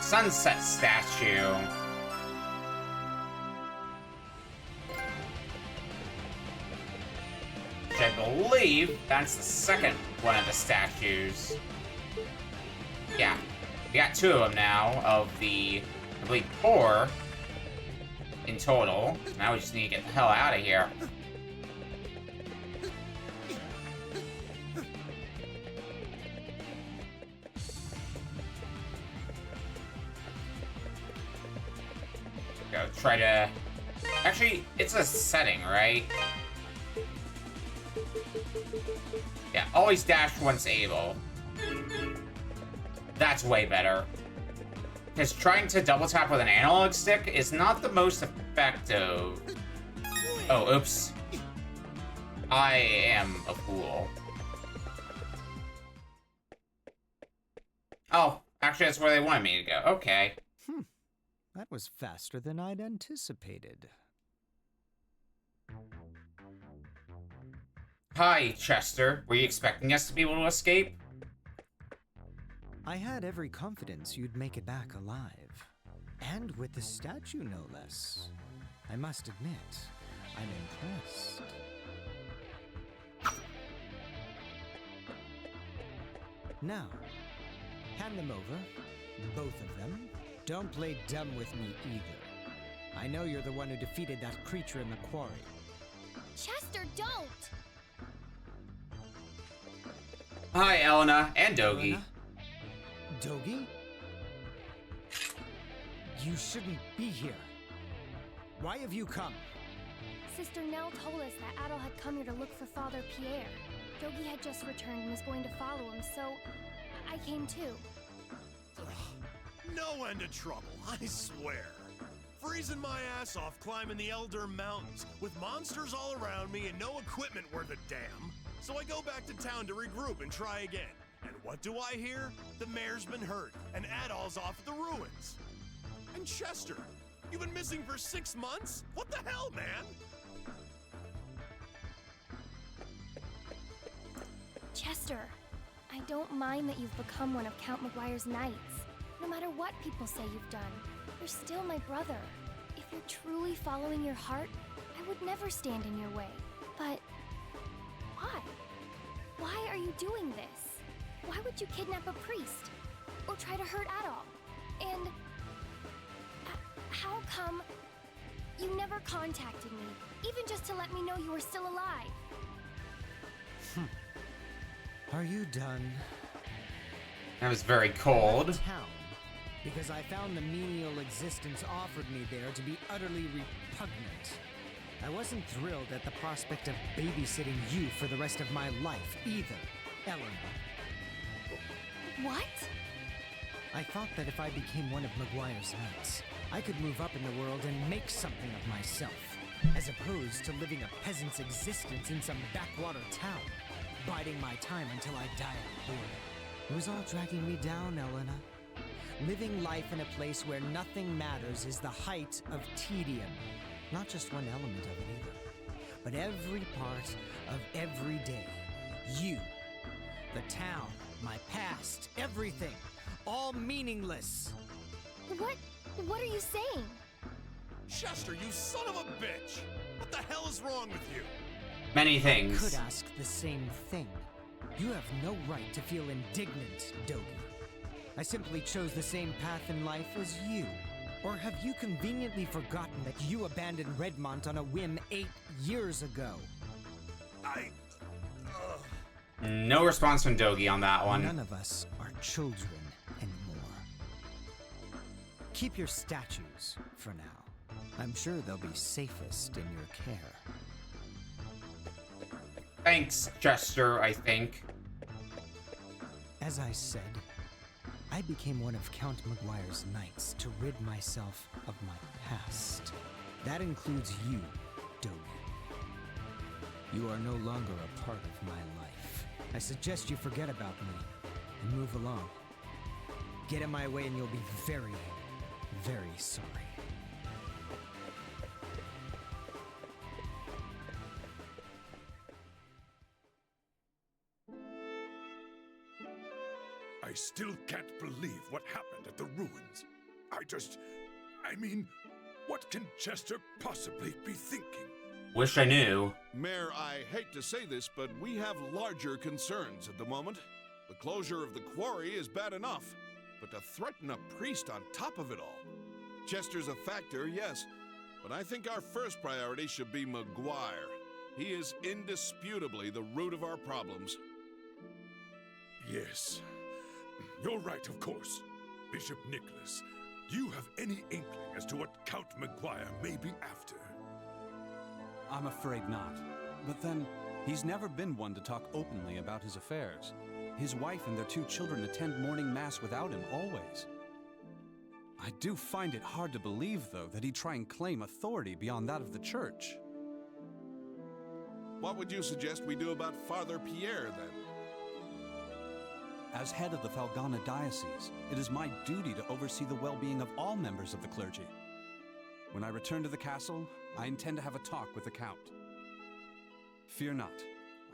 Sunset statue. Which I believe that's the second one of the statues. Yeah, we got 2 of them now, of the, I believe, 4 in total. Now we just need to get the hell out of here. Go try to... Actually, it's a setting, right? Yeah, always dash once able. That's way better. Because trying to double tap with an analog stick is not the most effective. Oh, oops. I am a fool. Oh, actually that's where they wanted me to go. Okay. That was faster than I'd anticipated. Hi, Chester. Were you expecting us to be able to escape? I had every confidence you'd make it back alive. And with the statue, no less. I must admit, I'm impressed. Now, hand them over. Both of them. Don't play dumb with me either. I know you're the one who defeated that creature in the quarry. Chester, don't! Hi, Elena and Dogi. Elena? Dogi? You shouldn't be here. Why have you come? Sister Nell told us that Adol had come here to look for Father Pierre. Dogi had just returned and was going to follow him, so I came too. No end of trouble, I swear. Freezing my ass off climbing the Elder Mountains with monsters all around me and no equipment worth a damn. So I go back to town to regroup and try again. And what do I hear? The mayor's been hurt and Adol's off at the ruins. And Chester, you've been missing for 6 months? What the hell, man? Chester, I don't mind that you've become one of Count McGuire's knights. No matter what people say you've done, you're still my brother. If you're truly following your heart, I would never stand in your way. But why? Why are you doing this? Why would you kidnap a priest? Or try to hurt Adol? And how come you never contacted me, even just to let me know you were still alive? Are you done? That was very cold. Town, because I found the menial existence offered me there to be utterly repugnant. I wasn't thrilled at the prospect of babysitting you for the rest of my life either, Eleanor. What? I thought that if I became one of McGuire's knights, I could move up in the world and make something of myself, as opposed to living a peasant's existence in some backwater town, biding my time until I die of boredom. It was all dragging me down, Elena. Living life in a place where nothing matters is the height of tedium. Not just one element of it either, but every part of every day. You, the town, my past, everything, all meaningless. What are you saying? Chester, you son of a bitch! What the hell is wrong with you? Many things. I could ask the same thing. You have no right to feel indignant, Dogi. I simply chose the same path in life as you. Or have you conveniently forgotten that you abandoned Redmont on a whim 8 years ago? No response from Dogi on that one. None of us are children anymore. Keep your statues for now. I'm sure they'll be safest in your care. Thanks, Chester, I think. As I said, I became one of Count Memoire's knights to rid myself of my past. That includes you, Dogi. You are no longer a part of my life. I suggest you forget about me and move along. Get in my way and you'll be very, very sorry. I still can't believe what happened at the ruins. I mean, what can Chester possibly be thinking? Wish I knew. Mayor, I hate to say this, but we have larger concerns at the moment. The closure of the quarry is bad enough, but to threaten a priest on top of it all. Chester's a factor, yes, but I think our first priority should be Memoire. He is indisputably the root of our problems. Yes. You're right, of course. Bishop Nicholas, do you have any inkling as to what Count Memoire may be after? I'm afraid not. But then, he's never been one to talk openly about his affairs. His wife and their 2 children attend morning mass without him, always. I do find it hard to believe, though, that he'd try and claim authority beyond that of the church. What would you suggest we do about Father Pierre, then? As head of the Felghana diocese, it is my duty to oversee the well-being of all members of the clergy. When I return to the castle, I intend to have a talk with the Count. Fear not,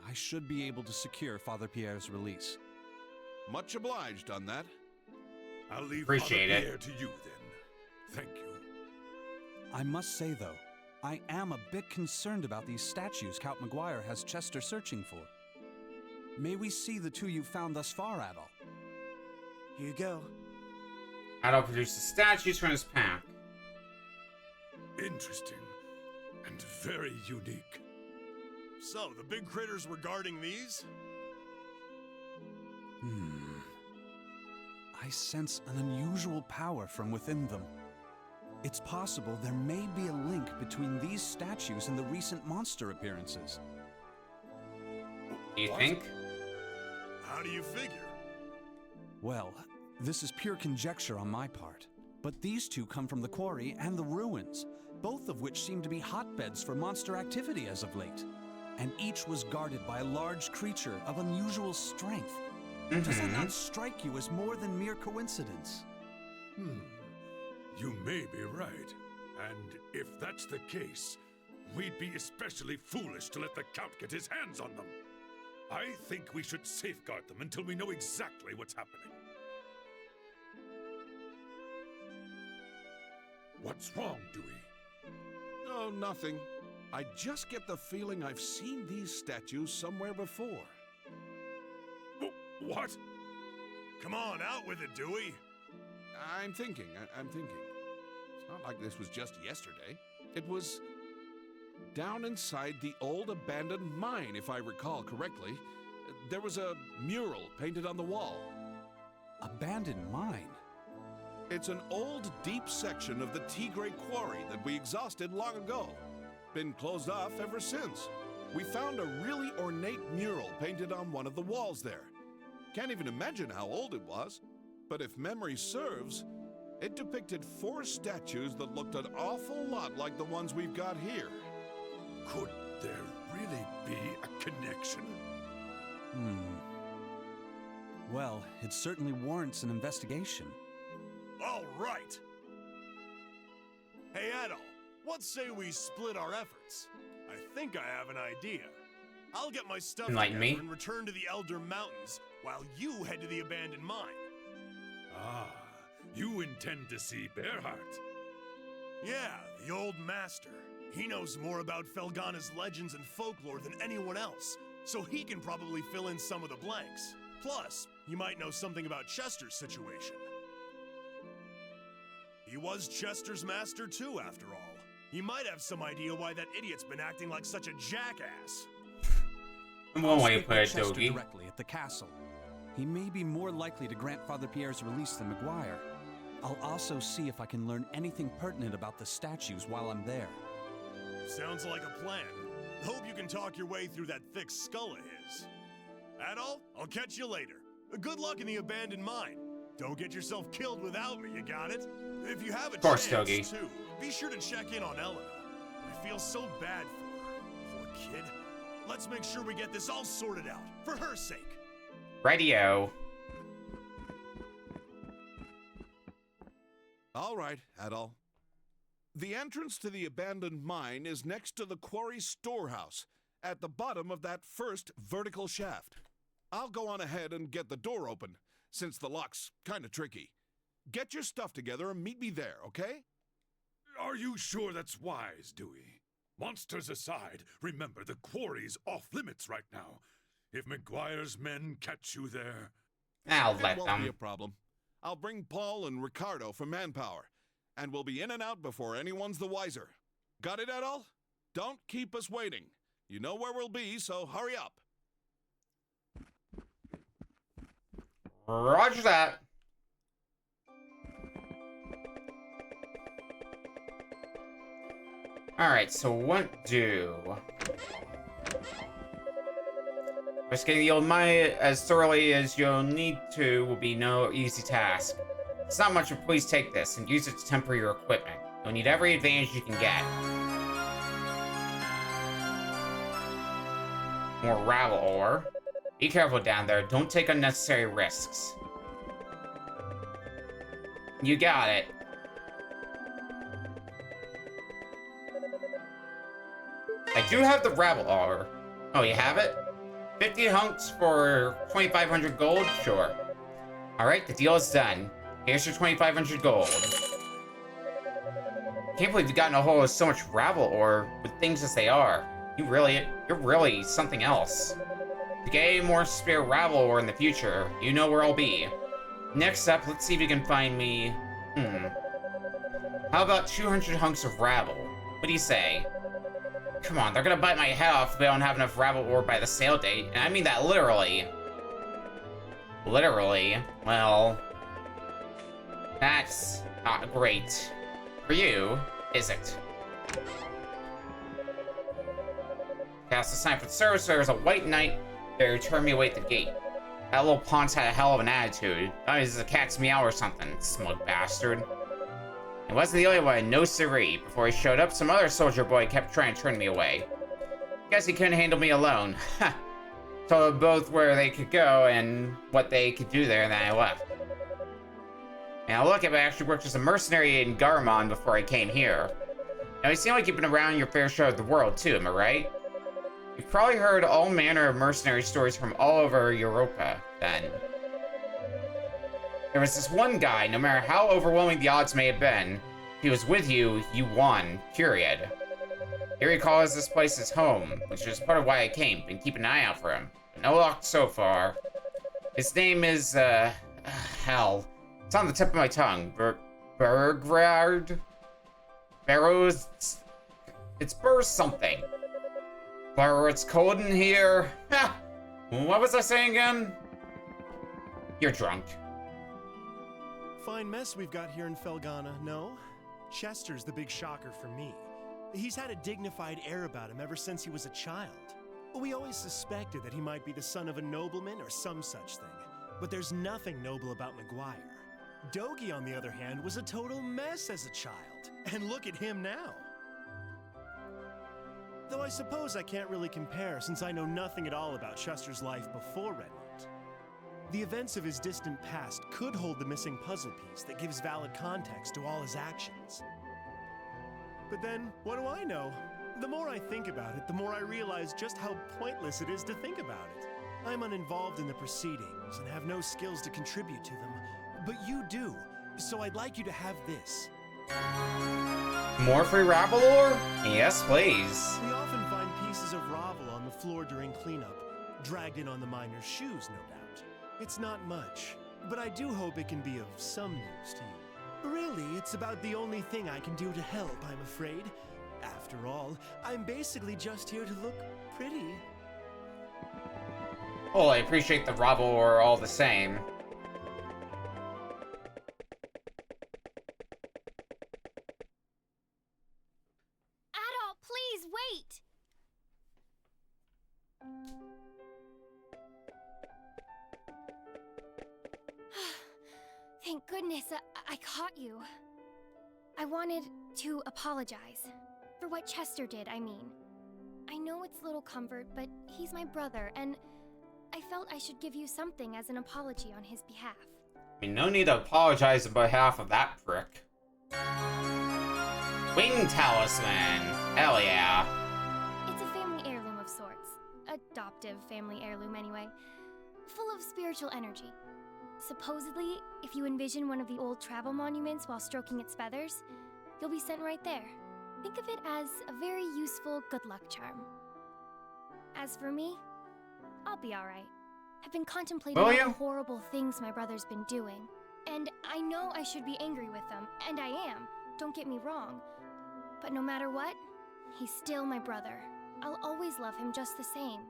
I should be able to secure Father Pierre's release. Much obliged on that. I'll leave Appreciate Father it. Pierre to you, then. Thank you. I must say, though, I am a bit concerned about these statues Count Memoire has Chester searching for. May we see the 2 you've found thus far, Adol? Here you go. Adol produces statues from his pack. Interesting. And very unique. So, the big critters were guarding these? I sense an unusual power from within them. It's possible there may be a link between these statues and the recent monster appearances. Do you think? How do you figure? Well, this is pure conjecture on my part, but these 2 come from the quarry and the ruins, both of which seem to be hotbeds for monster activity as of late. And each was guarded by a large creature of unusual strength. Does that not strike you as more than mere coincidence? You may be right. And if that's the case, we'd be especially foolish to let the Count get his hands on them. I think we should safeguard them until we know exactly what's happening. What's wrong, Dewey? Oh, nothing. I just get the feeling I've seen these statues somewhere before. What? Come on, out with it, Dewey. I'm thinking. It's not like this was just yesterday. It was down inside the old abandoned mine, if I recall correctly. There was a mural painted on the wall. Abandoned mine? It's an old, deep section of the Tigray quarry that we exhausted long ago. Been closed off ever since. We found a really ornate mural painted on one of the walls there. Can't even imagine how old it was, but if memory serves, it depicted 4 statues that looked an awful lot like the ones we've got here. Could there really be a connection? Well, it certainly warrants an investigation. All right. Hey, Adol, what say we split our efforts? I think I have an idea. I'll get my stuff Enlighten together me. and return to the Elder Mountains, while you head to the abandoned mine. Ah, you intend to see Bearheart? Yeah, the old master. He knows more about Felghana's legends and folklore than anyone else, so he can probably fill in some of the blanks. Plus, you might know something about Chester's situation. He was Chester's master too, after all. He might have some idea why that idiot's been acting like such a jackass. One way to I'll put it, speak with Chester Dogi. directly at the castle. He may be more likely to grant Father Pierre's release than Memoire. I'll also see if I can learn anything pertinent about the statues while I'm there. Sounds like a plan. Hope you can talk your way through that thick skull of his. Adol, I'll catch you later. Good luck in the abandoned mine. Don't get yourself killed without me, you got it? If you have a chance, too, be sure to check in on Elena. I feel so bad for her. Poor kid. Let's make sure we get this all sorted out, for her sake. Radio. All right, Adol. The entrance to the abandoned mine is next to the quarry storehouse, at the bottom of that first vertical shaft. I'll go on ahead and get the door open, since the lock's kind of tricky. Get your stuff together and meet me there, okay? Are you sure that's wise, Dewey? Monsters aside, remember the quarry's off limits right now. If Memoire's men catch you there... I'll It let won't them. be a problem. I'll bring Paul and Ricardo for manpower, and we'll be in and out before anyone's the wiser. Got it, Adol? Don't keep us waiting. You know where we'll be, so hurry up. Roger that. Alright, so what do? Investigating the old mine as thoroughly as you'll need to will be no easy task. It's not much, but please take this and use it to temper your equipment. You'll need every advantage you can get. More gravel ore. Be careful down there. Don't take unnecessary risks. You got it. I do have the gravel ore. Oh, you have it? 50 hunks for 2,500 gold? Sure. Alright, the deal is done. Here's your 2,500 gold. Can't believe you've gotten a hold of so much gravel ore with things as they are. You're really something else. To get any more spare gravel ore in the future, you know where I'll be. Next up, let's see if you can find me... How about 200 hunks of gravel? What do you say? Come on, they're gonna bite my head off if we don't have enough gravel ore by the sale date, and I mean that literally. Literally. Well... That's not great. For you, is it? Cast a sign for the service, there's a white knight there who turned me away at the gate. That little Ponce had a hell of an attitude. Thought he was a cat's meow or something, smug bastard. It wasn't the only one, no siree. Before he showed up, some other soldier boy kept trying to turn me away. Guess he couldn't handle me alone. Ha! Told them both where they could go and what they could do there, and then I left. Now look, I actually worked as a mercenary in Garmon before I came here. Now you seem like you've been around your fair share of the world too, am I right? You've probably heard all manner of mercenary stories from all over Europa, then. There was this one guy, no matter how overwhelming the odds may have been, if he was with you, you won, period. Here he calls this place his home, which is part of why I came, been keeping an eye out for him. But no luck so far. His name is, hell. It's on the tip of my tongue. Bergrad? Barrows? It's Burr something. Burr, it's cold in here. Ha! What was I saying again? You're drunk. Fine mess we've got here in Felghana, no? Chester's the big shocker for me. He's had a dignified air about him ever since he was a child. We always suspected that he might be the son of a nobleman or some such thing, but there's nothing noble about Memoire. Dogi, on the other hand, was a total mess as a child, and look at him now. Though I suppose I can't really compare since I know nothing at all about Chester's life before Redmond. The events of his distant past could hold the missing puzzle piece that gives valid context to all his actions. But then, what do I know? The more I think about it, the more I realize just how pointless it is to think about it. I'm uninvolved in the proceedings and have no skills to contribute to them, but you do, so I'd like you to have this. More free gravel ore? Yes, please. We often find pieces of gravel on the floor during cleanup, dragged in on the miners' shoes, no doubt. It's not much, but I do hope it can be of some use to you. Really, it's about the only thing I can do to help, I'm afraid. After all, I'm basically just here to look pretty. Well, I appreciate the rivalry all the same. Adol, please wait! Thank goodness I caught you. I wanted to apologize. For what Chester did, I mean. I know it's little comfort, but he's my brother, and I felt I should give you something as an apology on his behalf. I mean, no need to apologize on behalf of that prick. Wing Talisman! Hell yeah. It's a family heirloom of sorts. Adoptive family heirloom, anyway. Full of spiritual energy. Supposedly, if you envision one of the old travel monuments while stroking its feathers, you'll be sent right there. Think of it as a very useful good luck charm. As for me, I'll be alright. I've been contemplating all the horrible things my brother's been doing. And I know I should be angry with them, and I am, don't get me wrong. But no matter what, he's still my brother. I'll always love him just the same.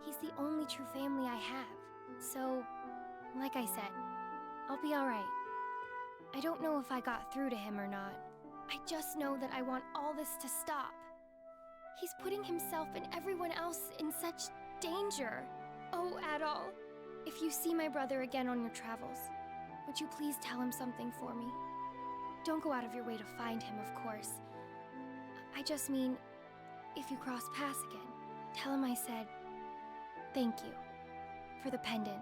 He's the only true family I have. So, like I said, I'll be alright. I don't know if I got through to him or not. I just know that I want all this to stop. He's putting himself and everyone else in such danger. Oh, Adol, if you see my brother again on your travels, would you please tell him something for me? Don't go out of your way to find him, of course. I just mean, if you cross paths again, tell him I said, thank you for the pendant.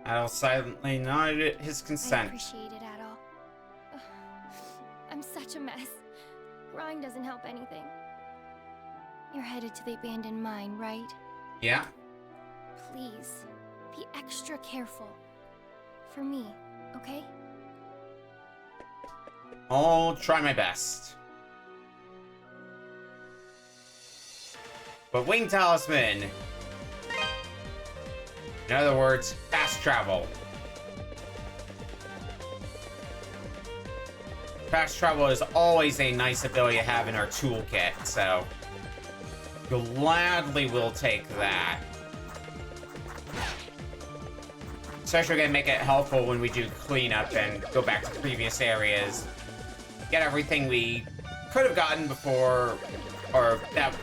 Adol silently nodded his I consent. appreciate it, Adol. Ugh, I'm such a mess. Crying doesn't help anything. You're headed to the abandoned mine, right? Yeah. Please, be extra careful. For me, okay? I'll try my best. But Wing Talisman. In other words, fast travel. Fast travel is always a nice ability to have in our toolkit, so gladly will take that. Especially gonna make it helpful when we do cleanup and go back to previous areas. Get everything we could have gotten before, or that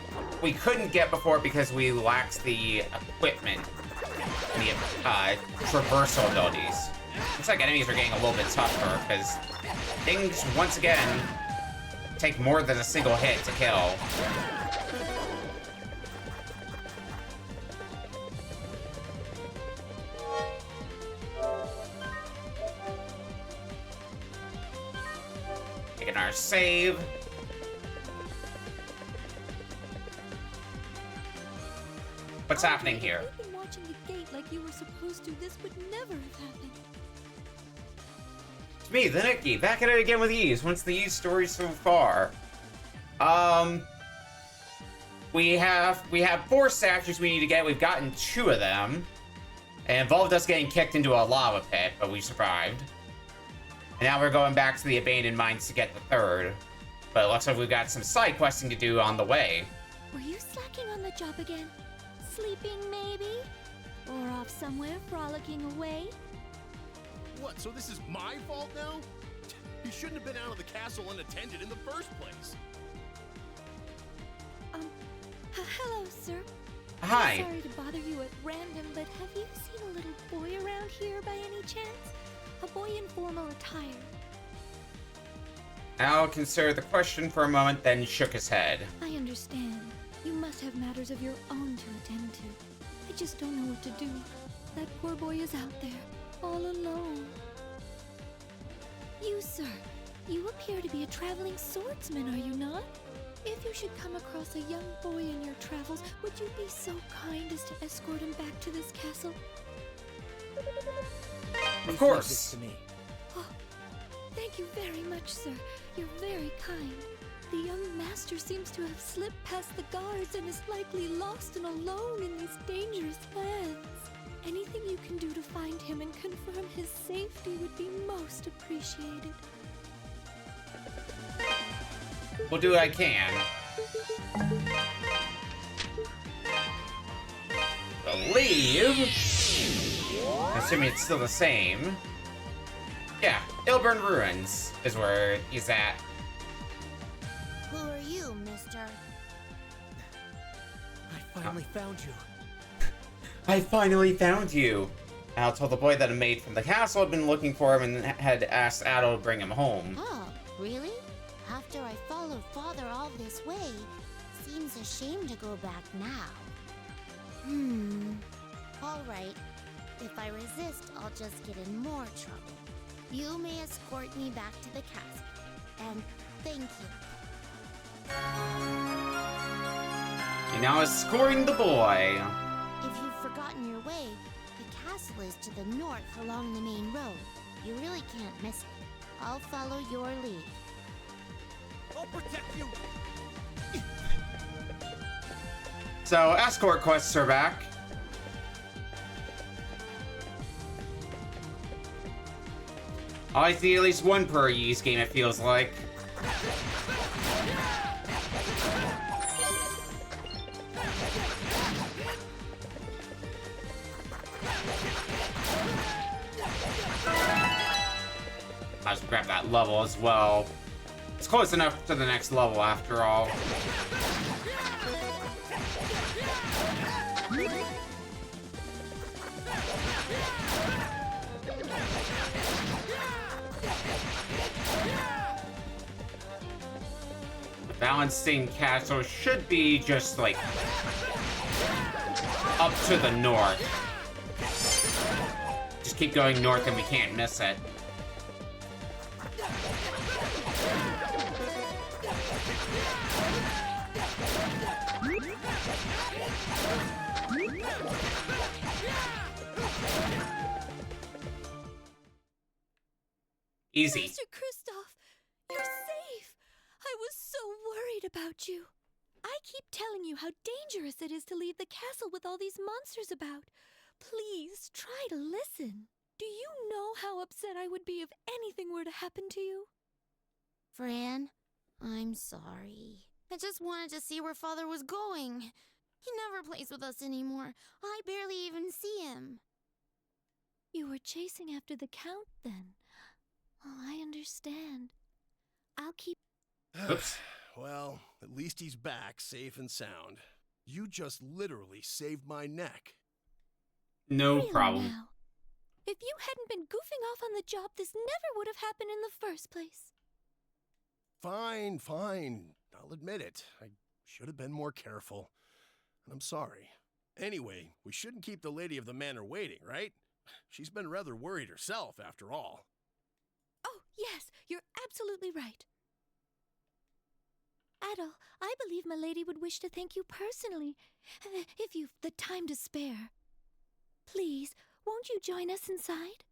we couldn't get before because we lacked the equipment and the traversal abilities. Looks like enemies are getting a little bit tougher because things, once again, take more than a single hit to kill. Taking our save. What's happening here? You've been watching the gate like you were supposed to. This would never have happened. It's me, the Nicky, back at it again with Ys. What's the Ys story so far? We have 4 statues we need to get. We've gotten 2 of them. It involved us getting kicked into a lava pit, but we survived. And now we're going back to the abandoned mines to get the 3rd. But it looks like we've got some side questing to do on the way. Were you slacking on the job again? Sleeping, maybe? Or off somewhere frolicking away? What, so this is my fault now? You shouldn't have been out of the castle unattended in the first place. Hello, sir. Hi. I'm sorry to bother you at random, but have you seen a little boy around here by any chance? A boy in formal attire. Al considered the question for a moment, then shook his head. I understand. You must have matters of your own to attend to. I just don't know what to do. That poor boy is out there, all alone. You, sir, you appear to be a traveling swordsman, are you not? If you should come across a young boy in your travels, would you be so kind as to escort him back to this castle? Of course. To me. Oh, thank you very much, sir. You're very kind. The young master seems to have slipped past the guards and is likely lost and alone in these dangerous lands. appreciated. We'll do what I can. Believe. Assuming it's still the same. Yeah, Ilburn Ruins is where he's at. Who are you, mister? I finally found you. I finally found you. Al told the boy that a maid from the castle had been looking for him and had asked Adol to bring him home. Oh, really? After I followed Father all this way, seems a shame to go back now. All right. If I resist, I'll just get in more trouble. You may escort me back to the castle. And thank you. You're now escorting the boy. If you've forgotten your way, the castle is to the north along the main road. You really can't miss it. I'll follow your lead. I'll protect you! So, escort quests are back. I see at least one per Ys game, it feels like. I'll just grab that level as well. It's close enough to the next level after all. The Balancing Castle should be just like up to the north. Just keep going north and we can't miss it. Easy. Master Kristoff, you're safe. I was so worried about you. I keep telling you how dangerous it is to leave the castle with all these monsters about. Please try to listen. Do you know how upset I would be if anything were to happen to you? Fran, I'm sorry. I just wanted to see where Father was going. He never plays with us anymore. I barely even see him. You were chasing after the Count, then. Oh, I understand. I'll keep... Oops. Well, at least he's back, safe and sound. You just literally saved my neck. No Really problem. now? If you hadn't been goofing off on the job, this never would have happened in the first place. Fine, fine. I'll admit it. I should have been more careful. I'm sorry. Anyway, we shouldn't keep the lady of the manor waiting, right? She's been rather worried herself, after all. Oh, yes, you're absolutely right. Adol, I believe my lady would wish to thank you personally, if you've the time to spare. Please, won't you join us inside?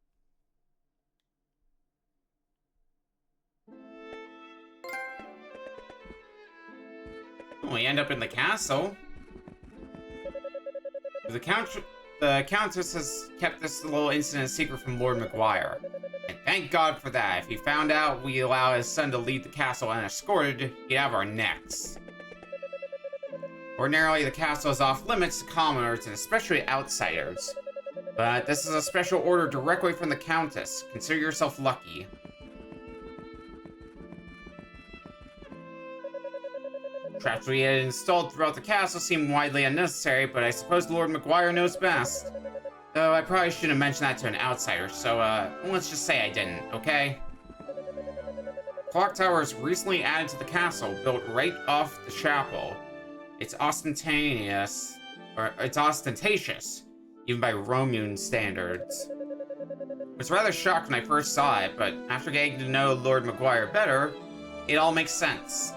We end up in the castle. The Countess has kept this little incident secret from Lord Maguire. And thank God for that. If he found out we allow his son to leave the castle unescorted, he'd have our necks. Ordinarily, the castle is off limits to commoners and especially outsiders. But this is a special order directly from the Countess. Consider yourself lucky. Traps we had installed throughout the castle seem widely unnecessary, but I suppose Lord Maguire knows best. Though I probably shouldn't have mentioned that to an outsider, so let's just say I didn't, okay? Clock tower is recently added to the castle, built right off the chapel. It's ostentatious, even by Roman standards. I was rather shocked when I first saw it, but after getting to know Lord Maguire better, it all makes sense.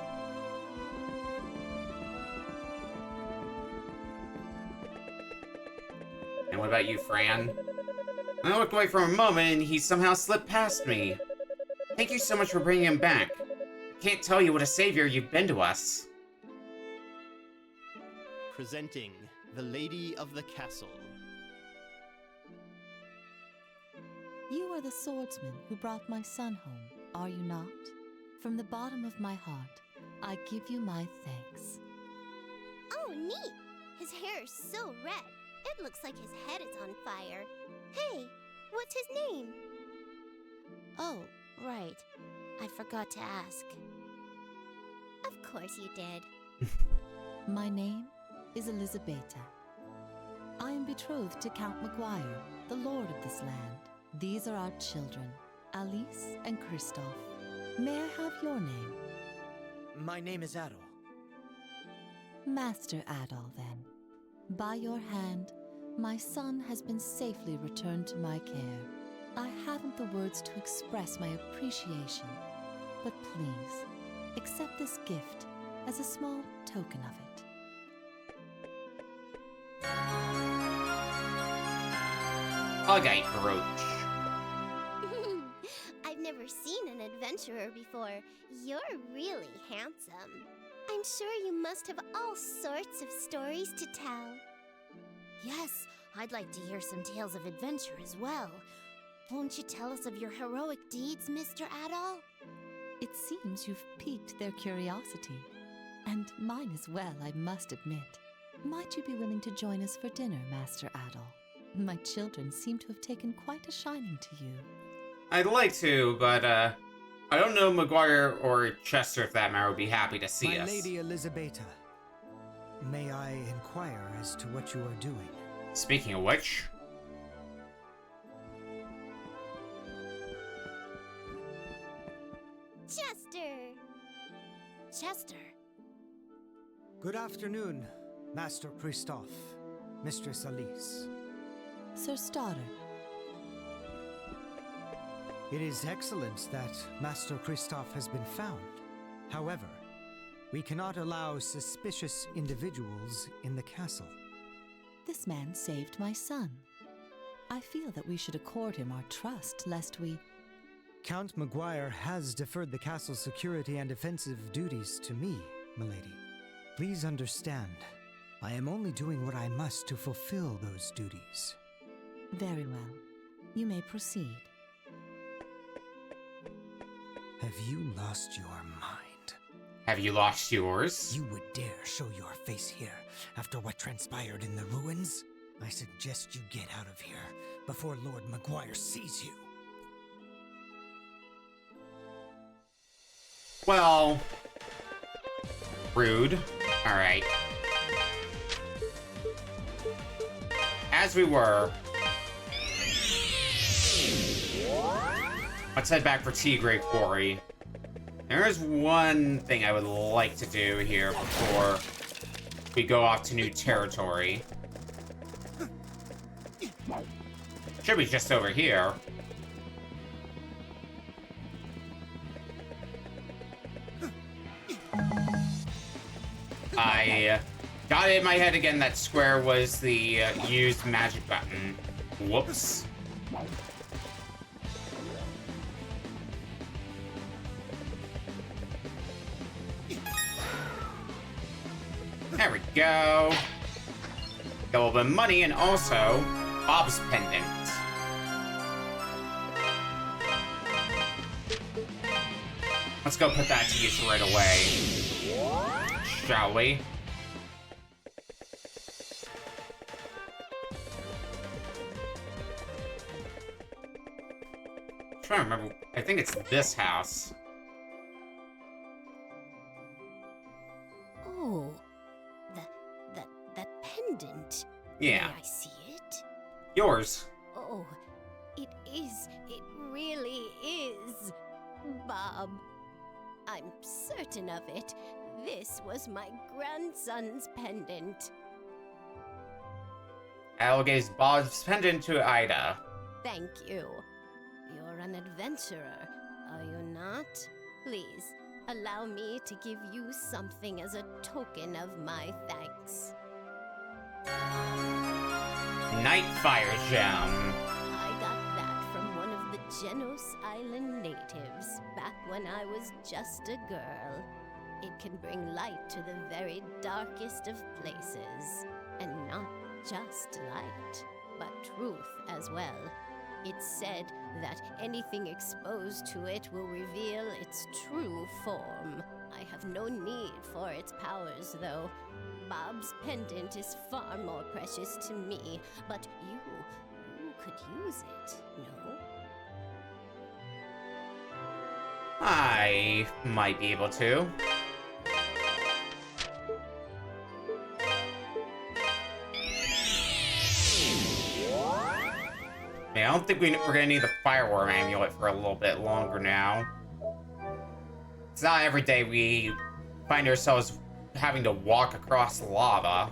And what about you, Fran? I looked away for a moment and he somehow slipped past me. Thank you so much for bringing him back. I can't tell you what a savior you've been to us. Presenting the Lady of the Castle. You are the swordsman who brought my son home, are you not? From the bottom of my heart, I give you my thanks. Oh, neat! His hair is so red, it looks like his head is on fire. Hey, what's his name? Oh, right. I forgot to ask. Of course you did. My name is Elizabeta. I am betrothed to Count Memoire, the lord of this land. These are our children, Alice and Christophe. May I have your name? My name is Adol. Master Adol, then. By your hand, my son has been safely returned to my care. I haven't the words to express my appreciation, but please, accept this gift as a small token of it. Agate brooch. I've never seen an adventurer before. You're really handsome. I'm sure you must have all sorts of stories to tell. Yes, I'd like to hear some tales of adventure as well. Won't you tell us of your heroic deeds, Mr. Adol? It seems you've piqued their curiosity. And mine as well, I must admit. Might you be willing to join us for dinner, Master Adol? My children seem to have taken quite a shining to you. I'd like to, but, I don't know Memoire or Chester, if that matter, would be happy to see us. My Lady Elizabeta, may I inquire as to what you are doing? Speaking of which... Chester! Chester! Good afternoon, Master Christophe, Mistress Alice. Sir Stoddard. It is excellent that Master Christophe has been found. However, we cannot allow suspicious individuals in the castle. This man saved my son. I feel that we should accord him our trust, lest we... Count Memoire has deferred the castle's security and defensive duties to me, milady. Please understand, I am only doing what I must to fulfill those duties. Very well. You may proceed. Have you lost your mind? Have you lost yours? You would dare show your face here after what transpired in the ruins? I suggest you get out of here before Lord Memoire sees you. Well... rude. Alright. As we were... let's head back for Tigray Quarry. There is one thing I would like to do here before we go off to new territory. Should be just over here. I got it in my head again that square was the used magic button. Whoops. There we go. Got a little bit of money and also Bob's pendant. Let's go put that to use right away. Shall we? I'm trying to remember. I think it's this house. Oh, that pendant. Yeah. May I see it? Yours. Oh, it is. It really is. Bob, I'm certain of it. This was my grandson's pendant. Al gives Bob's pendant to Ida. Thank you. You're an adventurer, are you not? Please, allow me to give you something as a token of my thanks. Nightfire Gem. I got that from one of the Genos Island natives back when I was just a girl. It can bring light to the very darkest of places. And not just light, but truth as well. It's said that anything exposed to it will reveal its true form. I have no need for its powers, though. Bob's pendant is far more precious to me, but you could use it, no? I might be able to. I don't think we're gonna need the fireworm amulet for a little bit longer now. It's not every day we find ourselves having to walk across lava.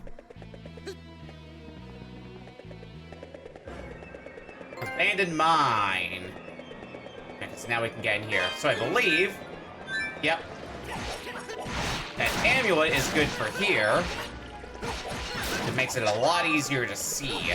Abandoned mine. Because now we can get in here. So I believe... Yep. That amulet is good for here. It makes it a lot easier to see.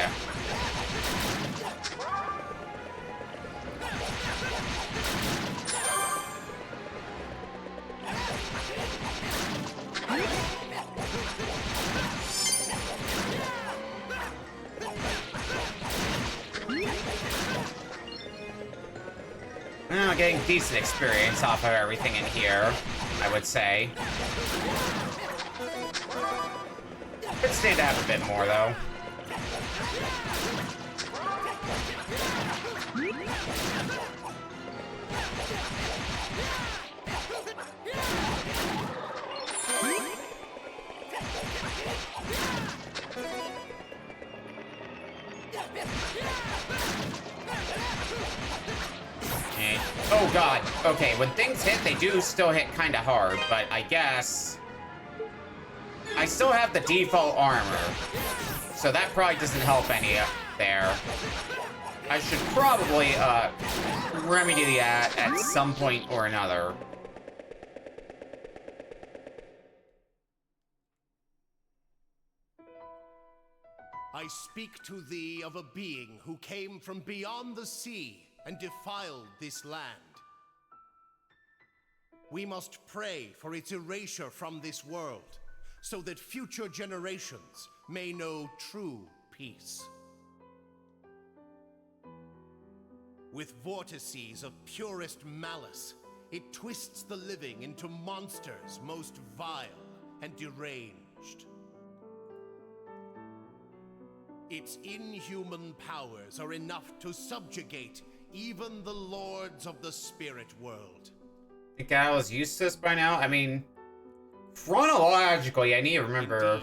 Getting decent experience off of everything in here, I would say. Could stand to have a bit more, though. Oh god, okay, when things hit, they do still hit kinda hard, but I guess... I still have the default armor, so that probably doesn't help any there. I should probably, remedy that at some point or another. I speak to thee of a being who came from beyond the sea and defiled this land. We must pray for its erasure from this world, so that future generations may know true peace. With vortices of purest malice, it twists the living into monsters most vile and deranged. Its inhuman powers are enough to subjugate even the lords of the spirit world. Think I was used to this by now? I mean, chronologically, I need to remember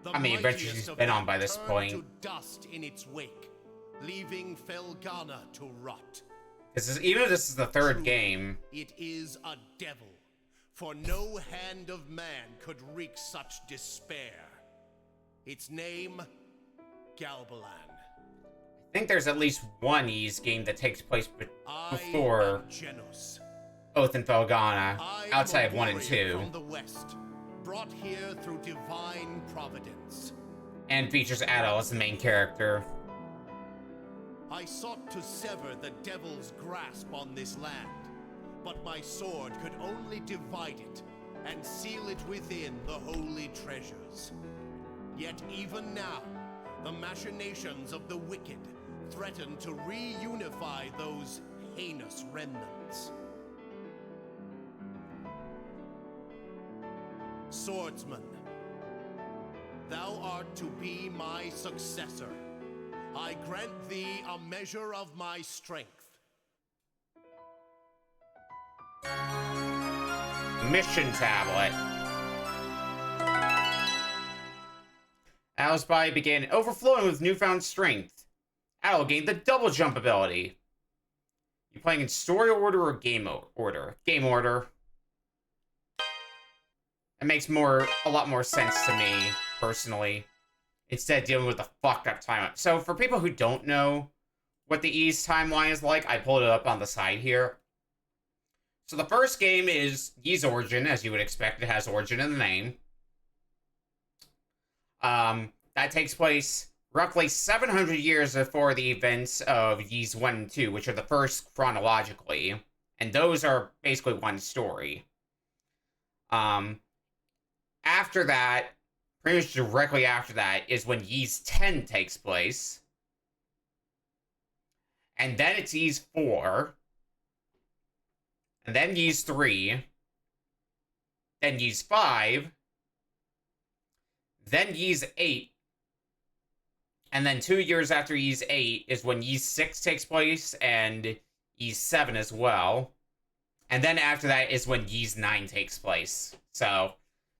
how many adventures he's been on by this point. To dust in its wake, leaving Felghana to rot. Even if this is the third game. It is a devil, for no hand of man could wreak such despair. Its name, Galbalan. I think there's at least one Ys game that takes place before Oath in Felghana, outside of 1 and 2. From the west, brought here through divine providence. And features Adol as the main character. I sought to sever the devil's grasp on this land, but my sword could only divide it and seal it within the holy treasures. Yet even now, the machinations of the wicked threaten to reunify those heinous remnants. Swordsman, thou art to be my successor. I grant thee a measure of my strength. Mission tablet. Adol's body began overflowing with newfound strength. Adol gained the double jump ability. You playing in story order or game order? Game order. It makes a lot more sense to me, personally. Instead of dealing with the fucked up timeline. So for people who don't know what the Ys timeline is like, I pulled it up on the side here. So the first game is Ys Origin, as you would expect. It has Origin in the name. That takes place roughly 700 years before the events of Ys 1 and 2, which are the first chronologically. And those are basically one story. After that, pretty much directly after that, is when Ys 10 takes place. And then it's Ys 4. And then Ys 3. Then Ys 5. Then Ys 8. And then 2 years after Ys 8 is when Ys 6 takes place, and Ys 7 as well. And then after that is when Ys 9 takes place. So,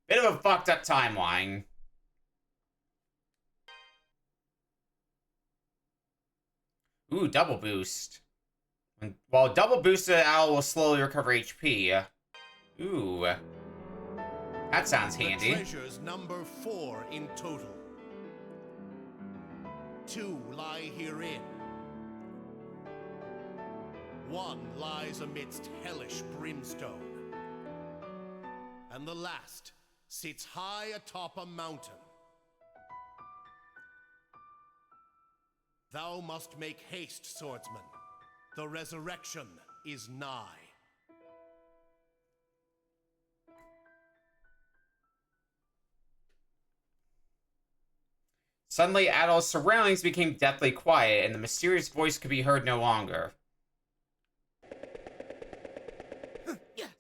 bit of a fucked up timeline. Ooh, double boost. While double boosted, Owl will slowly recover HP. Ooh. That sounds handy. The treasures number 4 in total. 2 lie herein. 1 lies amidst hellish brimstone. And the last sits high atop a mountain. Thou must make haste, swordsman. The resurrection is nigh. Suddenly, Adol's surroundings became deathly quiet, and the mysterious voice could be heard no longer.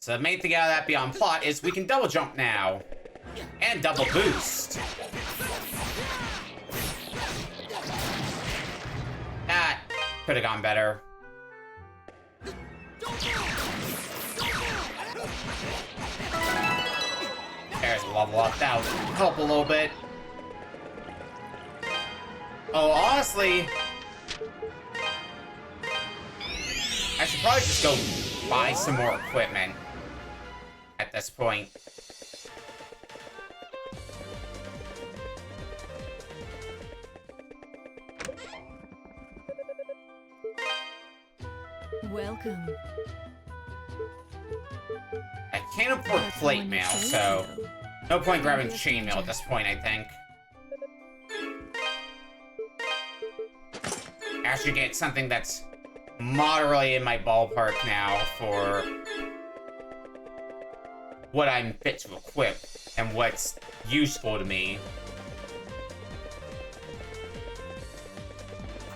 So the main thing out of that beyond plot is we can double jump now. And double boost. That could have gone better. There's a level up. That'll help a little bit. Oh, honestly, I should probably just go buy some more equipment at this point. Welcome. I can't afford plate mail, so no point grabbing chainmail at this point, I think. I should get something that's moderately in my ballpark now for what I'm fit to equip and what's useful to me.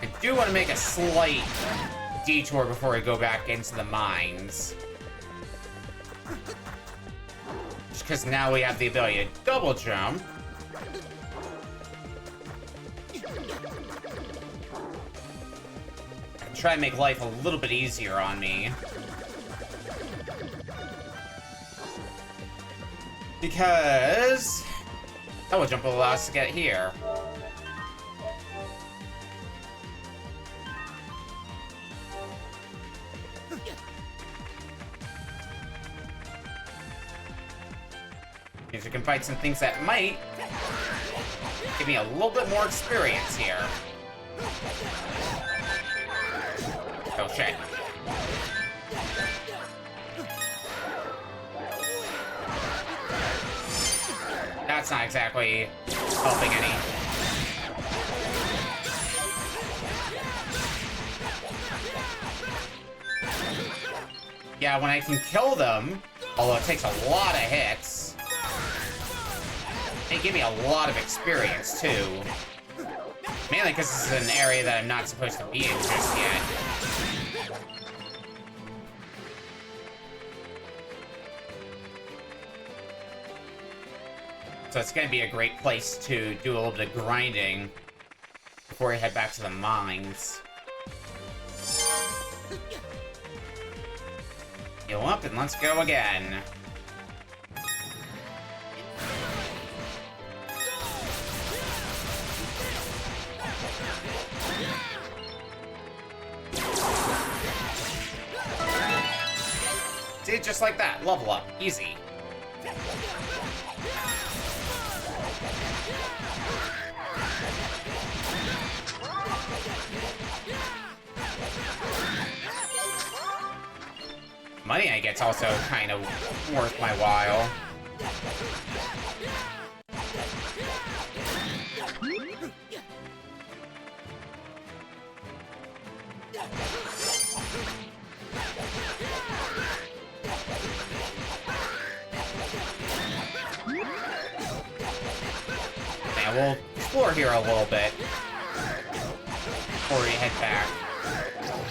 I do want to make a slight detour before I go back into the mines. Just because now we have the ability to double jump. Try and make life a little bit easier on me. Because double jump will allow us to get here. Means we can fight some things that might give me a little bit more experience here. Oh shit. That's not exactly helping any. Yeah, when I can kill them, although it takes a lot of hits, they give me a lot of experience too. Mainly because this is an area that I'm not supposed to be in just yet. So it's going to be a great place to do a little bit of grinding before we head back to the mines. Heal up and let's go again. See, just like that. Level up. Easy. Money I get's also kind of worth my while. Yeah, we'll explore here a little bit before we head back.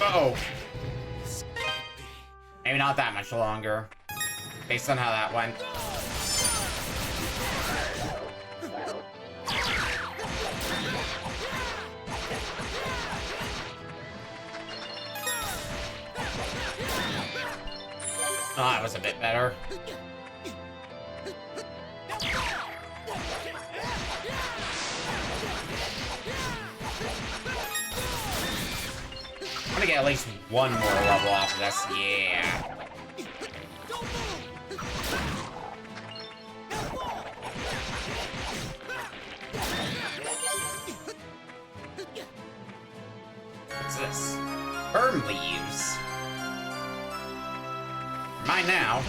Uh-oh. Maybe not that much longer, based on how that went. Oh, that was a bit better. I'm gonna get at least one more level off of this, yeah. What's this? Burn leaves. Mine now.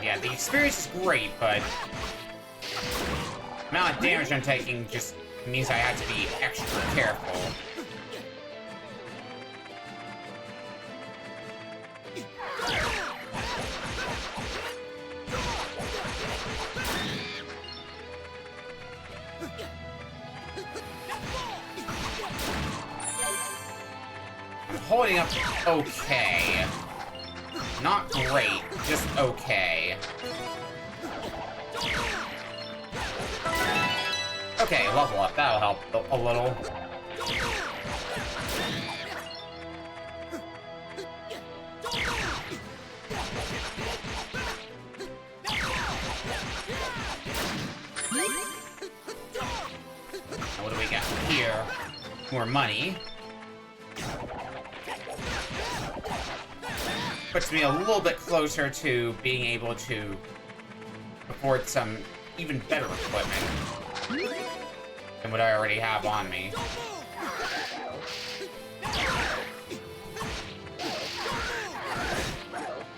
Yeah, the experience is great, but the amount of damage I'm taking just means I have to be extra careful. I'm holding up okay. Not great, just okay. Okay, level up, that'll help a little. Now what do we got here? More money. Puts me a little bit closer to being able to afford some even better equipment than what I already have on me.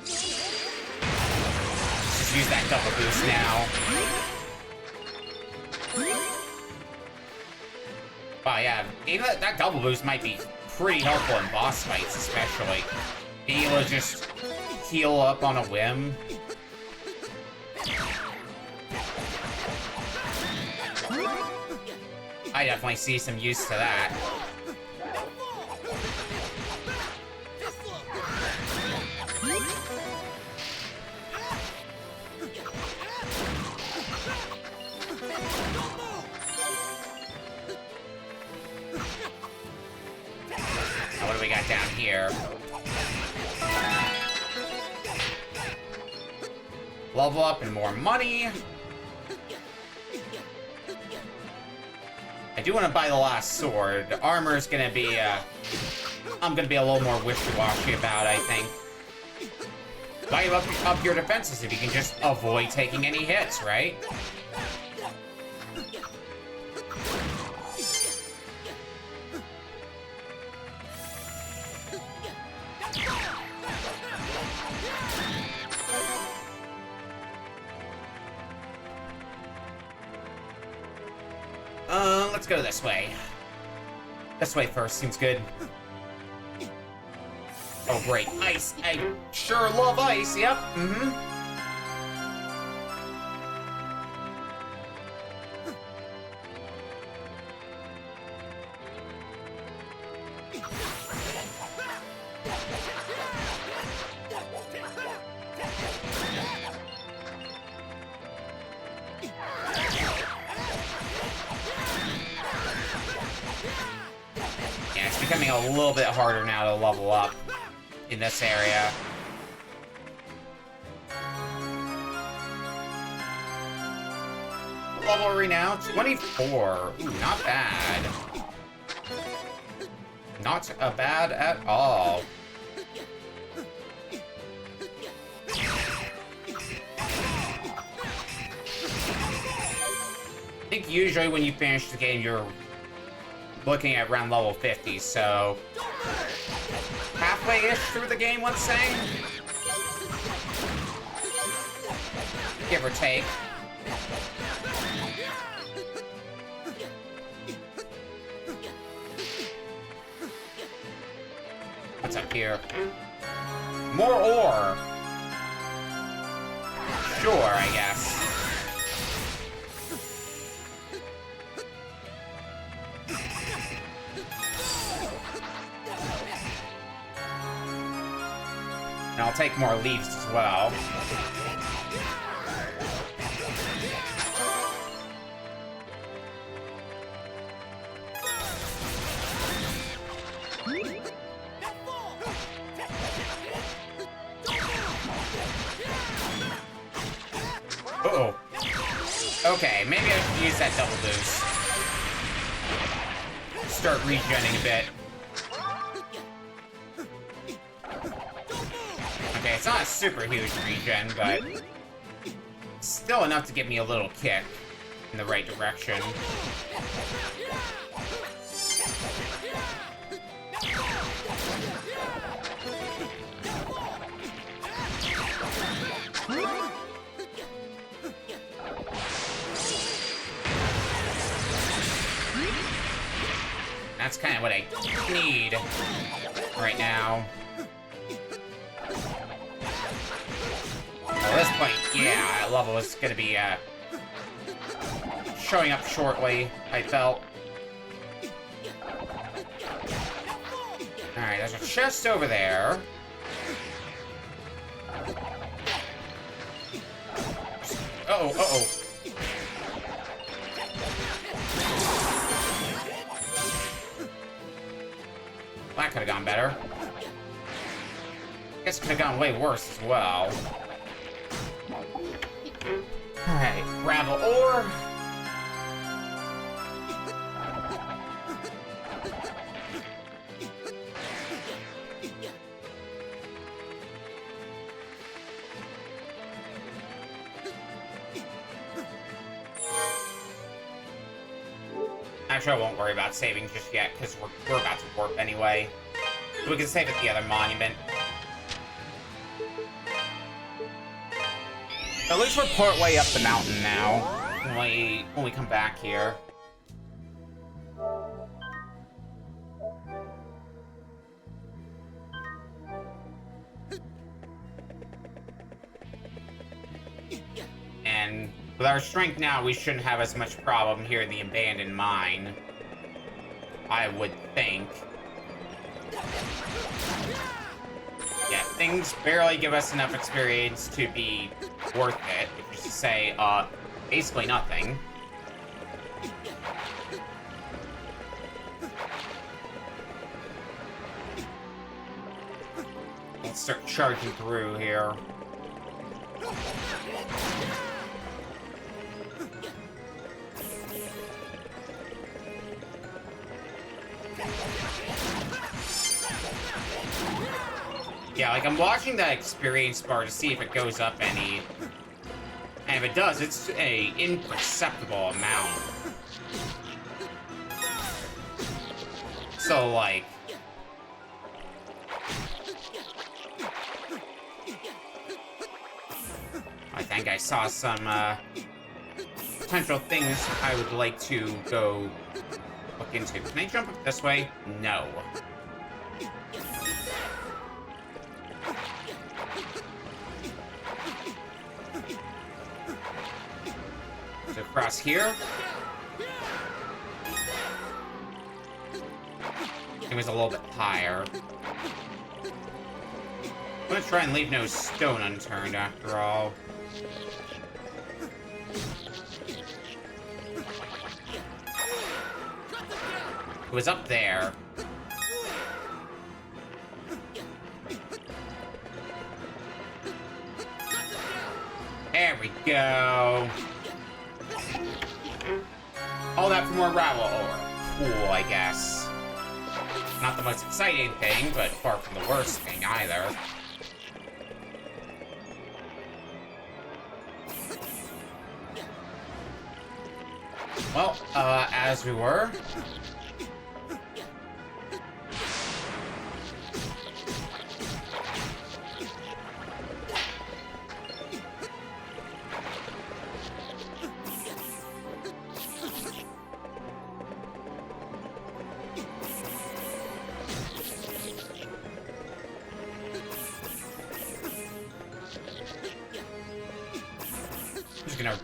Just use that double boost now. Wow, yeah, even that double boost might be pretty helpful in boss fights, especially. Being able to just heal up on a whim. I definitely see some use to that. Now what do we got down here? Level up and more money. I do want to buy the last sword. The armor is gonna be, I'm gonna be a little more wishy-washy about, I think. Why you up your defenses if you can just avoid taking any hits, right? Let's go this way. This way first, seems good. Oh, great. Ice. I sure love ice, yep. Mm-hmm. Becoming a little bit harder now to level up in this area. What level are we now? 24. Ooh, not bad. Not bad at all. I think usually when you finish the game, you're looking at around level 50, so halfway-ish through the game, let's say. Give or take. What's up here? More ore! Sure, I guess. And I'll take more leaves as well. Uh-oh. Okay, maybe I should use that double boost. Start regenning a bit. Okay, it's not a super huge regen, but still enough to give me a little kick in the right direction. That's kind of what I need right now. At this point, yeah, level is gonna be showing up shortly, I felt. Alright, there's a chest over there. Uh-oh, uh-oh. That could have gone better. Guess it could have gone way worse as well. Alright, gravel ore. Actually, I won't worry about saving just yet, because we're about to warp anyway. We can save at the other monument. At least we're partway up the mountain now, when we come back here. And with our strength now, we shouldn't have as much problem here in the abandoned mine. I would think. Yeah, things barely give us enough experience to be worth it, which is to say, basically nothing. Let's start charging through here. Yeah, like, I'm watching that experience bar to see if it goes up any. And if it does, it's a imperceptible amount. So, like... I think I saw some, potential things I would like to go look into. Can I jump up this way? No. So across here. It was a little bit higher. I'm gonna try and leave no stone unturned after all. It was up there. There we go. All that for more gravel ore. Cool, I guess. Not the most exciting thing, but far from the worst thing either. Well, as we were. just gonna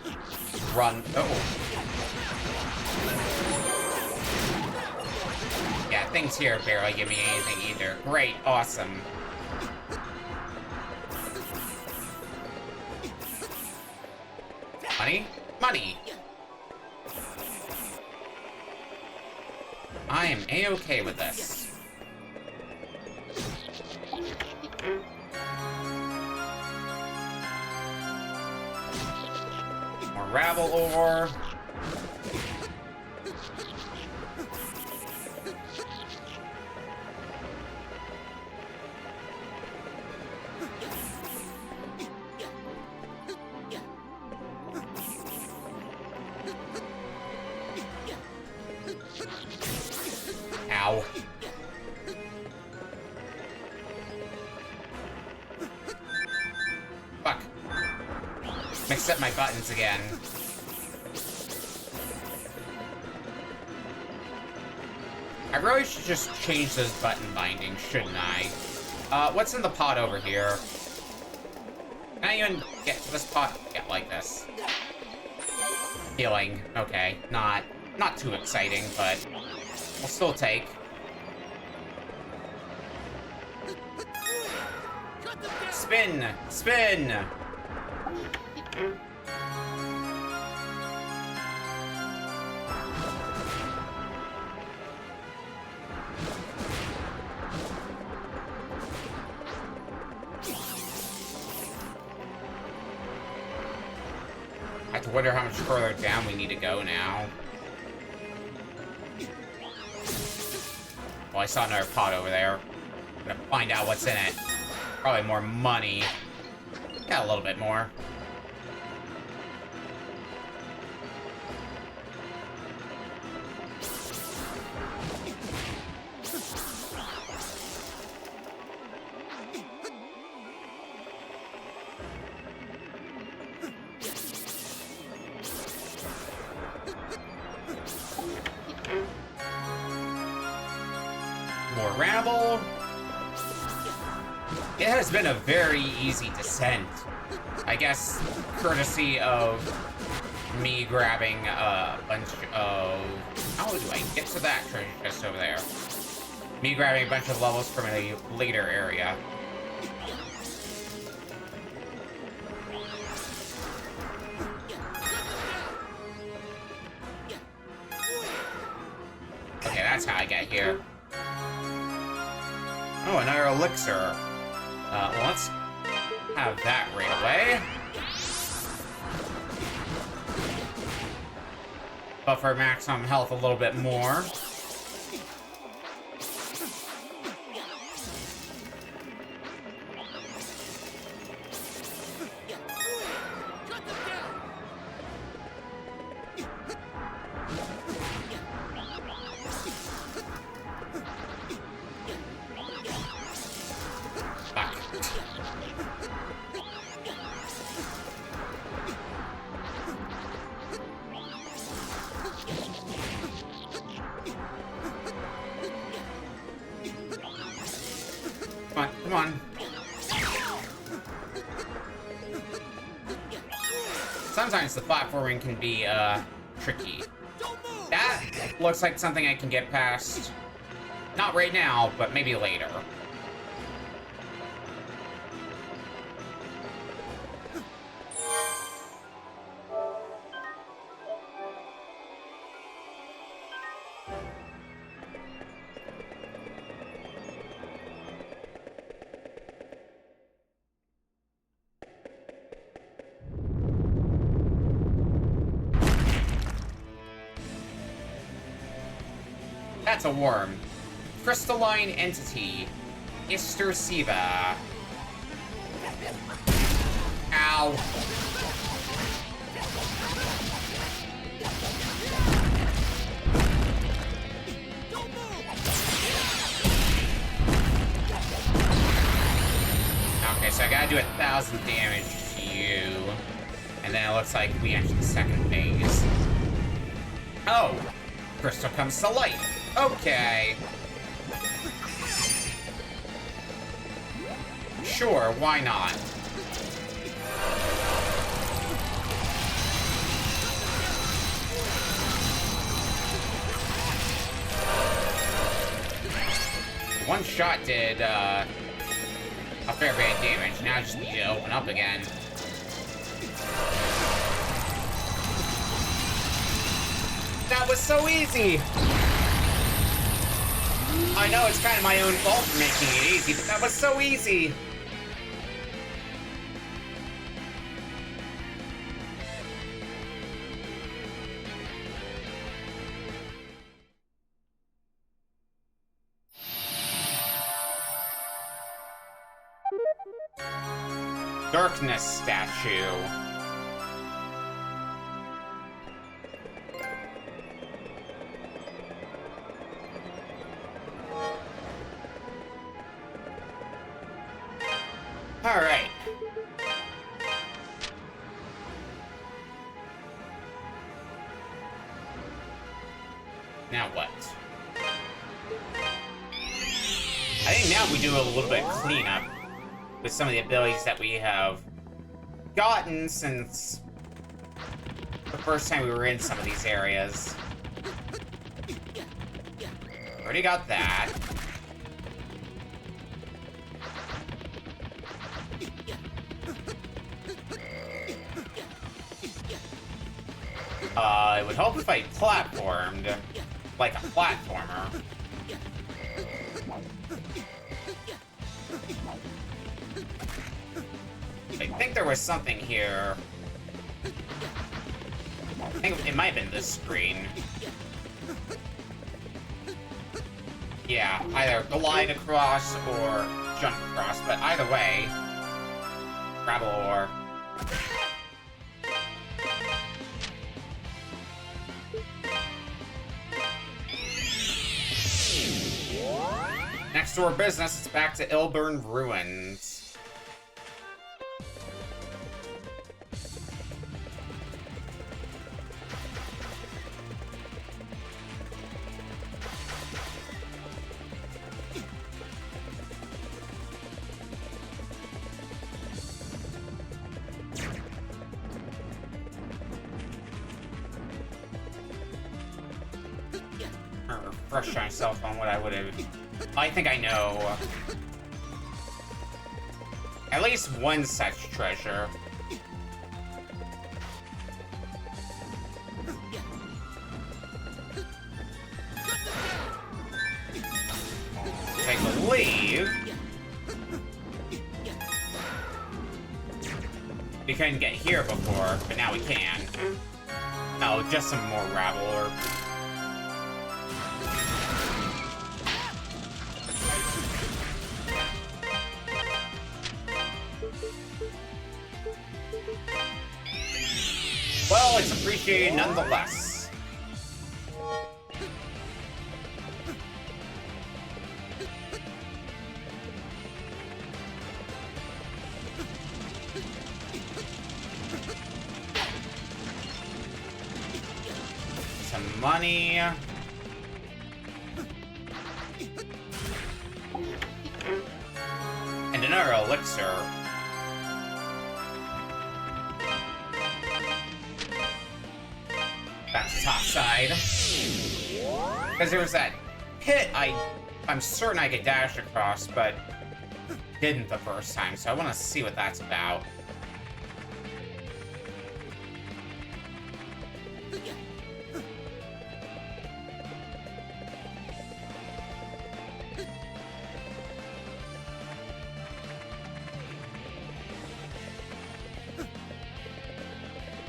run. Oh. Yeah, things here barely give me anything either. Great, awesome. Money? Money! I am A-okay with this. More rabble ore. Ow. Fuck. Mixed up my buttons again. I really should just change those button bindings, shouldn't I? What's in the pot over here? Can I even get to this pot? Yeah, like this. Healing. Okay. Not too exciting, but we'll still take. Spin! Spin! I have to wonder how much further down we need to go now. Well, I saw another pot over there. I'm gonna find out what's in it. Probably more money. Yeah, a little bit more. More rabble. It has been a very easy descent. I guess courtesy of me grabbing a bunch of... How do I get to that treasure chest over there? Me grabbing a bunch of levels from a later area. Okay, that's how I get here. Oh, another elixir. Well, let's have that right away. Buffer maximum health a little bit more. Come on. Sometimes the platforming can be, tricky. That looks like something I can get past. Not right now, but maybe later. That's a worm. Crystalline entity. Ister Siva. Ow. Okay, so I gotta do 1,000 damage to you. And then it looks like we enter the second phase. Oh! Crystal comes to life. Okay. Sure, why not? One shot did a fair bit of damage. Now I just need to open up again. That was so easy! I know it's kind of my own fault for making it easy, but that was so easy! Darkness statue. All right. Now what? I think now we do a little bit of cleanup with some of the abilities that we have gotten since the first time we were in some of these areas. Already got that. It would help if I platformed like a platformer. I think there was something here. I think it might have been this screen. Yeah, either glide across or jump across, but either way, grab a ore. Next to our business, it's back to Ilburn Ruins. Refresh myself on what I would have. I think I know at least one such treasure. I believe we couldn't get here before, but now we can. Oh, just some more rabble or. Well, it's appreciated nonetheless. Some money. And another elixir. That's top side. Because there was that pit I'm certain I could dash across, but didn't the first time, so I want to see what that's about.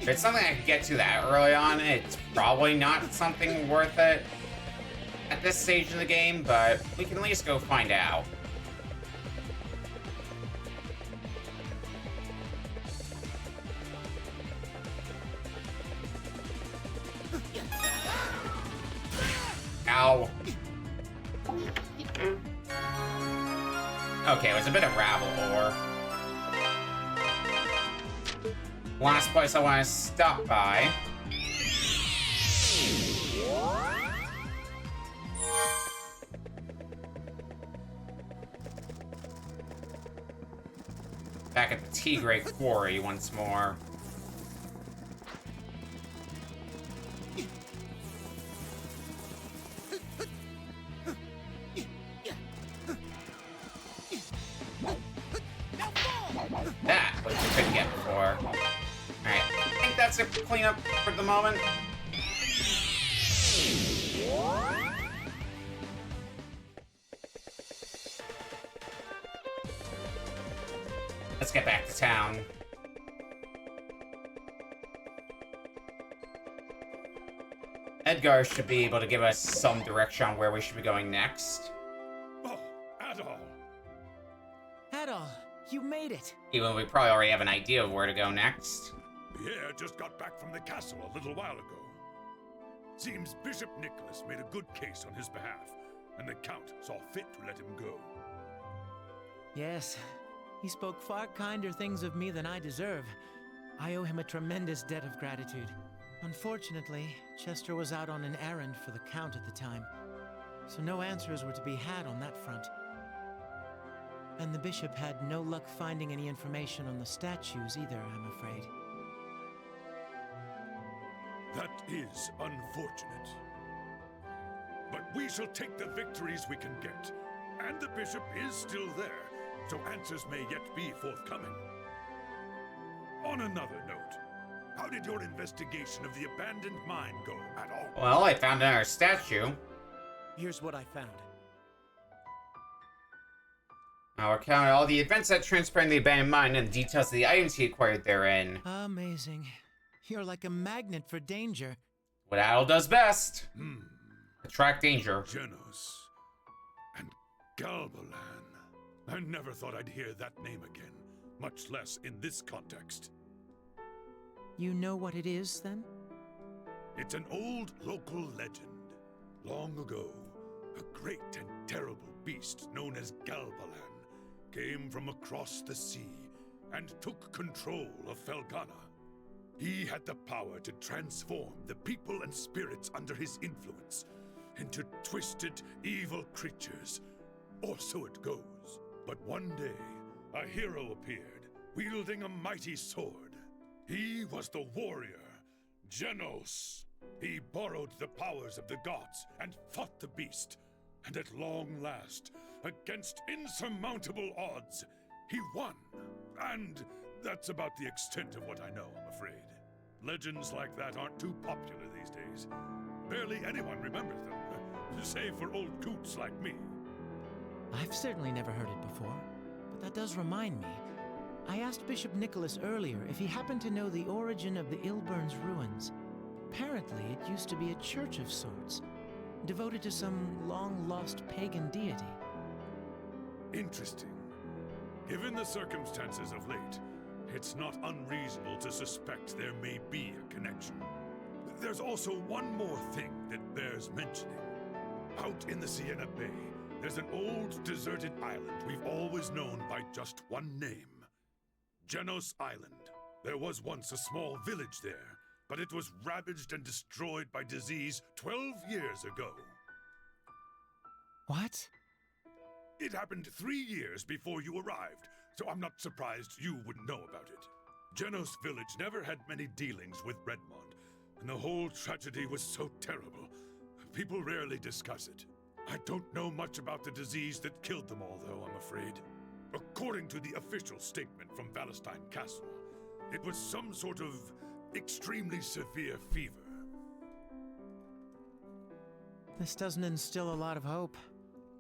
If it's something I could get to that early on, it's probably not something worth it at this stage in the game, but we can at least go find out. Ow. Okay, it was a bit of rabble ore. Last place I want to stop by. Back at the Tigray Quarry once more. that to clean up for the moment. Let's get back to town. Edgar should be able to give us some direction on where we should be going next. Oh, Adol! Adol, you made it! Even though we probably already have an idea of where to go next. The heir just got back from the castle a little while ago. Seems Bishop Nicholas made a good case on his behalf, and the Count saw fit to let him go. Yes, he spoke far kinder things of me than I deserve. I owe him a tremendous debt of gratitude. Unfortunately, Chester was out on an errand for the Count at the time, so no answers were to be had on that front. And the bishop had no luck finding any information on the statues either, I'm afraid. That is unfortunate. But we shall take the victories we can get, and the bishop is still there, so answers may yet be forthcoming. On another note, how did your investigation of the abandoned mine go at all? Well, I found another statue. Here's what I found. Our account of all the events that transpired in the abandoned mine and the details of the items he acquired therein. Amazing. You're like a magnet for danger. What Adol does best. Attract danger. Genos and Galbalan. I never thought I'd hear that name again, much less in this context. You know what it is, then? It's an old local legend. Long ago, a great and terrible beast known as Galbalan came from across the sea and took control of Felghana. He had the power to transform the people and spirits under his influence into twisted, evil creatures, or so it goes. But one day, a hero appeared, wielding a mighty sword. He was the warrior, Genos. He borrowed the powers of the gods and fought the beast. And at long last, against insurmountable odds, he won. And that's about the extent of what I know, I'm afraid. Legends like that aren't too popular these days. Barely anyone remembers them, save for old coots like me. I've certainly never heard it before, but that does remind me. I asked Bishop Nicholas earlier if he happened to know the origin of the Ilburn's ruins. Apparently, it used to be a church of sorts, devoted to some long-lost pagan deity. Interesting. Given the circumstances of late, it's not unreasonable to suspect there may be a connection. There's also one more thing that bears mentioning. Out in the Sienna Bay, there's an old deserted island we've always known by just one name. Genos Island. There was once a small village there, but it was ravaged and destroyed by disease 12 years ago. What? It happened 3 years before you arrived, so I'm not surprised you wouldn't know about it. Genos Village never had many dealings with Redmond, and the whole tragedy was so terrible, people rarely discuss it. I don't know much about the disease that killed them all, though, I'm afraid. According to the official statement from Valestein Castle, it was some sort of extremely severe fever. This doesn't instill a lot of hope.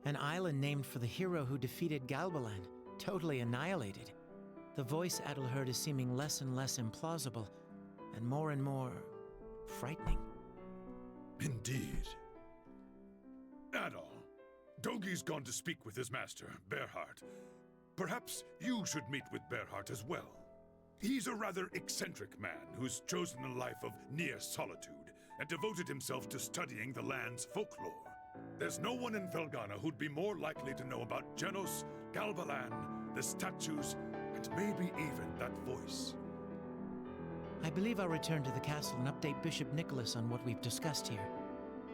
An island named for the hero who defeated Galbalan, totally annihilated. The voice Adol heard is seeming less and less implausible, and more frightening. Indeed. Adol, Dogi's gone to speak with his master, Berhart. Perhaps you should meet with Berhart as well. He's a rather eccentric man who's chosen a life of near solitude and devoted himself to studying the land's folklore. There's no one in Felghana who'd be more likely to know about Genos, Galbalan, the statues, and maybe even that voice. I believe I'll return to the castle and update Bishop Nicholas on what we've discussed here.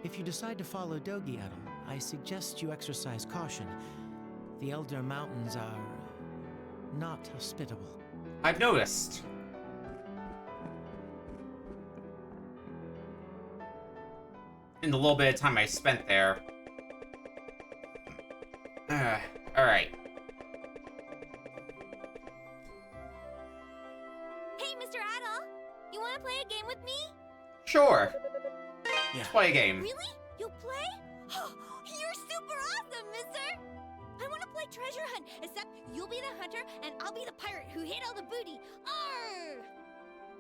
If you decide to follow Dogi, Adol, I suggest you exercise caution. The Elder Mountains are not hospitable. I've noticed. In the little bit of time I spent there. Alright. Hey, Mr. Adol! You want to play a game with me? Sure. Yeah. Let's play a game. Really? You'll play? You're super awesome, mister! I want to play treasure hunt, except you'll be the hunter and I'll be the pirate who hid all the booty. Arr!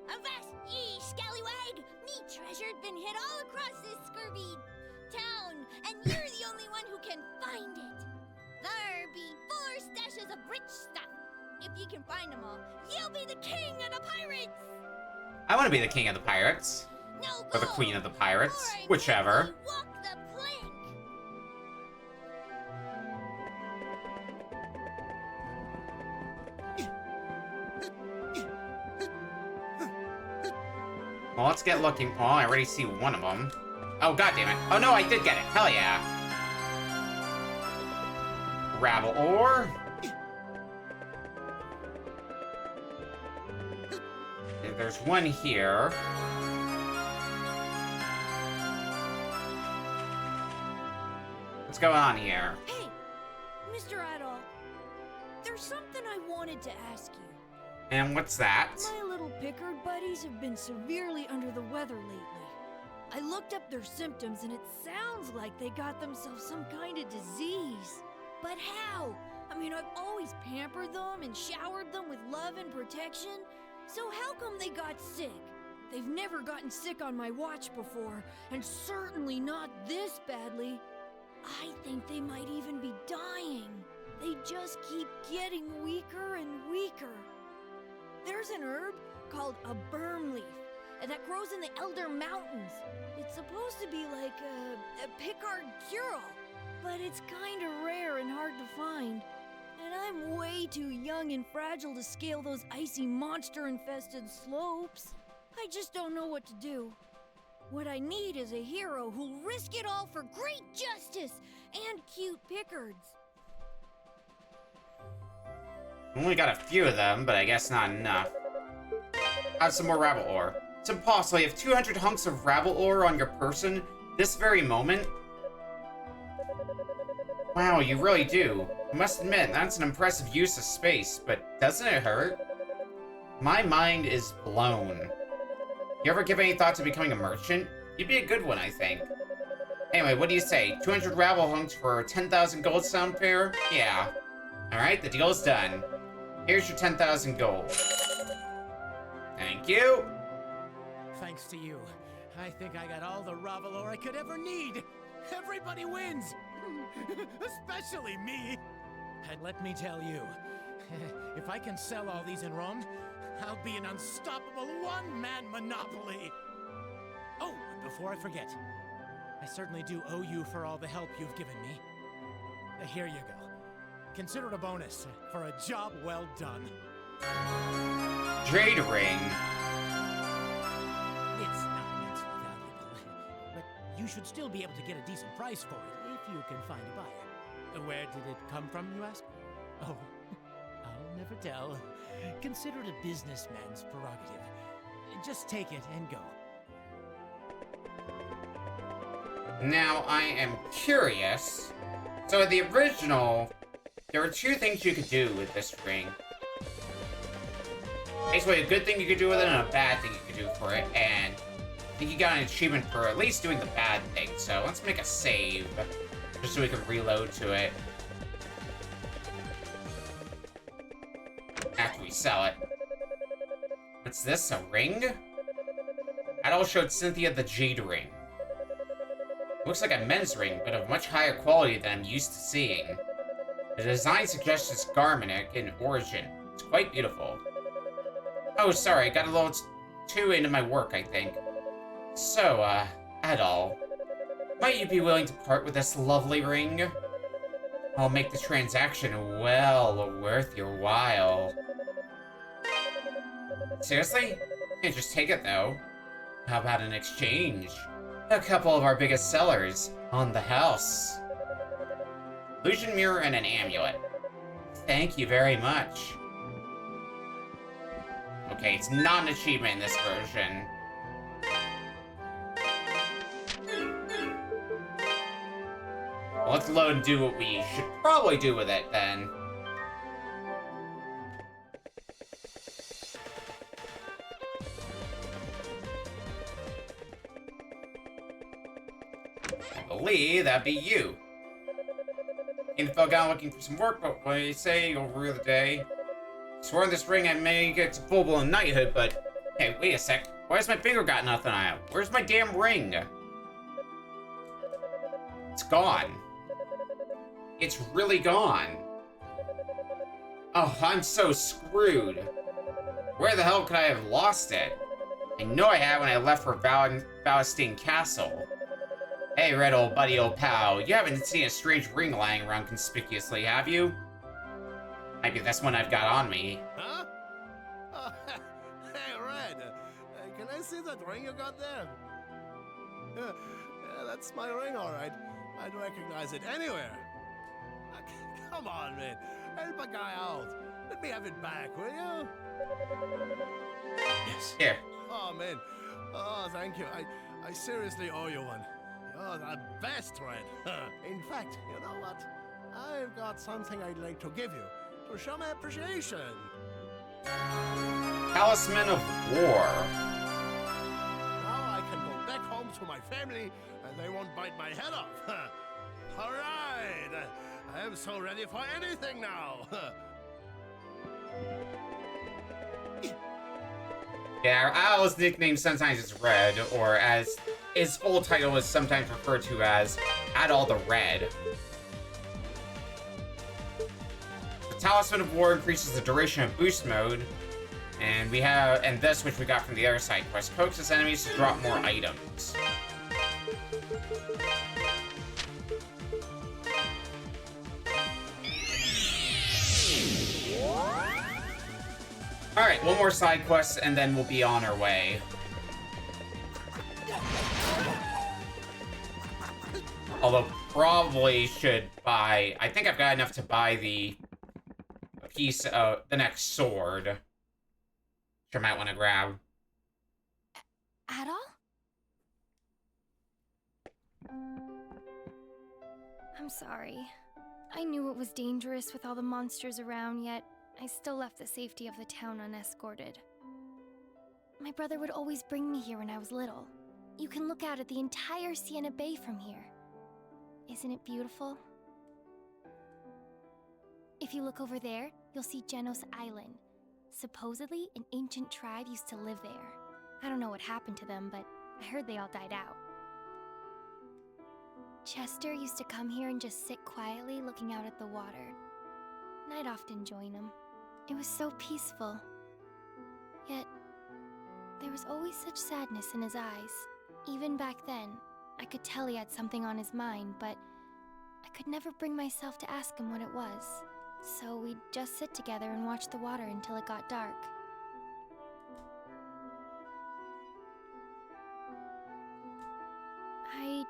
Avast ye, scallywag! Me treasure's been hid all across this scurvy town, and you're the only one who can find it. There be 4 stashes of rich stuff. If you can find them all, you'll be the king of the pirates! I want to be the king of the pirates. No, or the queen of the pirates. Whichever. Walk the plank! Well, let's get looking. Oh, I already see one of them. Oh, god damn it. Oh, no, I did get it. Hell yeah. Gravel ore. There's one here. What's going on here? Hey, Mr. Adol, there's something I wanted to ask you. And what's that? My little Pickard buddies have been severely under the weather lately. I looked up their symptoms and it sounds like they got themselves some kind of disease. But how? I mean, I've always pampered them and showered them with love and protection. So how come they got sick? They've never gotten sick on my watch before, and certainly not this badly. I think they might even be dying. They just keep getting weaker and weaker. There's an herb called a berm leaf that grows in the Elder Mountains. It's supposed to be like a Pickard cure-all, but it's kind of rare and hard to find. And I'm way too young and fragile to scale those icy monster-infested slopes. I just don't know what to do. What I need is a hero who'll risk it all for great justice and cute Pickards. Only got a few of them, but I guess not enough. Have some more gravel ore. It's impossible. You have 200 hunks of gravel ore on your person this very moment. Wow, you really do. I must admit, that's an impressive use of space, but doesn't it hurt? My mind is blown. You ever give any thought to becoming a merchant? You'd be a good one, I think. Anyway, what do you say? 200 gravel hunks for 10,000 gold sound fair? Yeah. Alright, the deal's done. Here's your 10,000 gold. Thank you. Thanks to you, I think I got all the Ravelor I could ever need. Everybody wins. Especially me. And let me tell you, if I can sell all these in Rome, I'll be an unstoppable one-man monopoly. Oh, before I forget, I certainly do owe you for all the help you've given me. Here you go. Consider it a bonus for a job well done. Jade ring. It's not immensely valuable, but you should still be able to get a decent price for it if you can find a buyer. Where did it come from, you ask? Oh, I'll never tell. Consider it a businessman's prerogative. Just take it and go. Now, I am curious. So, in the original, there were 2 things you could do with this ring. Basically, a good thing you could do with it and a bad thing you could do for it. And I think you got an achievement for at least doing the bad thing. So, let's make a save. Just so we can reload to it. After we sell it. What's this? A ring? Adol showed Cynthia the jade ring. Looks like a men's ring, but of much higher quality than I'm used to seeing. The design suggests it's Garmanic in origin. It's quite beautiful. Oh, sorry, I got a little too into my work, I think. So, Adol, might you be willing to part with this lovely ring? I'll make the transaction well worth your while. Seriously? Can't just take it, though. How about an exchange? A couple of our biggest sellers on the house. Illusion mirror and an amulet. Thank you very much. Okay, it's not an achievement in this version. Well, let's load and do what we should probably do with it, then. believe that'd be you. In Felghana looking for some work, but what do you say over the day? Swore in this ring I may get to full-blown knighthood, but... Hey, wait a sec. Why's my finger got nothing on it? Where's my damn ring? It's gone. It's really gone. Oh, I'm so screwed. Where the hell could I have lost it? I know I had when I left for Valestein Castle. Hey, Red old buddy, old pal. You haven't seen a strange ring lying around conspicuously, have you? Maybe that's one I've got on me. Huh? Oh, hey, Red. Can I see that ring you got there? Yeah, that's my ring, all right. I'd recognize it anywhere. Come on, man. Help a guy out. Let me have it back, will you? Yes. Here. Oh, man. Oh, thank you. I seriously owe you one. You're the best, Red. In fact, you know what? I've got something I'd like to give you to show my appreciation. Talisman of War. Now I can go back home to my family and they won't bite my head off. All right. I am so ready for anything now. Yeah, Adol's nickname sometimes is Red, or as his full title is sometimes referred to as Adol the Red. The Talisman of War increases the duration of boost mode, and this, which we got from the other side quest, coaxes enemies to drop more items. Alright, one more side quest, and then we'll be on our way. Although, probably should buy... I think I've got enough to buy the piece of the next sword. Which I might want to grab. Adol? I'm sorry. I knew it was dangerous with all the monsters around, yet I still left the safety of the town unescorted. My brother would always bring me here when I was little. You can look out at the entire Sienna Bay from here. Isn't it beautiful? If you look over there, you'll see Genos Island. Supposedly, an ancient tribe used to live there. I don't know what happened to them, but I heard they all died out. Chester used to come here and just sit quietly looking out at the water. And I'd often join him. It was so peaceful. Yet, there was always such sadness in his eyes. Even back then, I could tell he had something on his mind, but I could never bring myself to ask him what it was. So we'd just sit together and watch the water until it got dark. I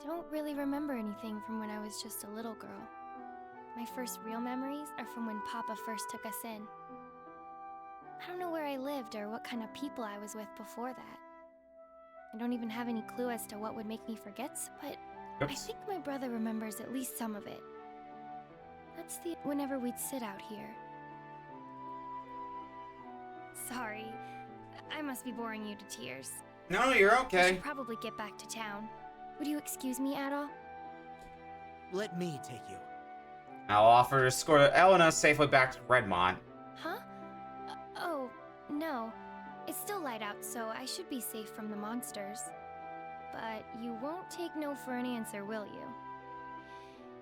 don't really remember anything from when I was just a little girl. My first real memories are from when Papa first took us in. I don't know where I lived or what kind of people I was with before that. I don't even have any clue as to what would make me forget, but I think my brother remembers at least some of it. That's whenever we'd sit out here. Sorry, I must be boring you to tears. No, you're I okay. should probably get back to town. Would you excuse me, Adol? Let me take you. I'll offer to escort Elena safely back to Redmont. Huh? Oh, no. It's still light out, so I should be safe from the monsters. But you won't take no for an answer, will you?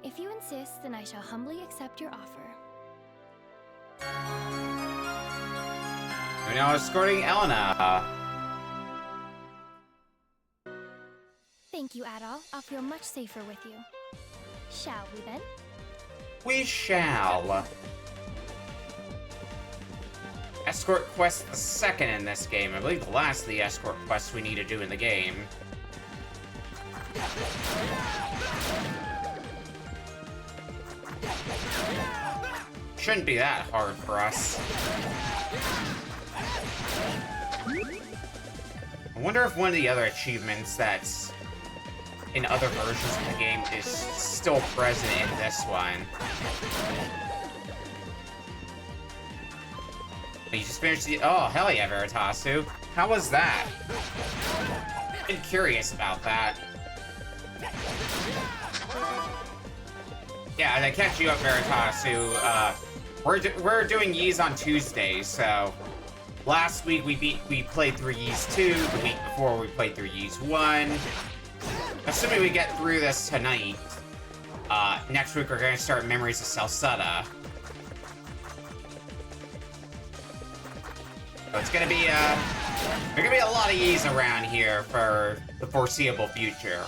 If you insist, then I shall humbly accept your offer. We're now escorting Elena. Thank you, Adol. I'll feel much safer with you. Shall we then? We shall. Escort quest the second in this game. I believe the last of the escort quests we need to do in the game. Shouldn't be that hard for us. I wonder if one of the other achievements that's in other versions of the game is still present in this one. You just finished the... Oh, hell yeah, Veritasu. How was that? Been curious about that. Yeah, to catch you up, Veritasu, we're doing Ys on Tuesdays, so last week we played through Ys 2, the week before we played through Ys 1. Assuming we get through this tonight, next week we're going to start Memories of Salsetta. So it's going to be, there's going to be a lot of Ys around here for the foreseeable future.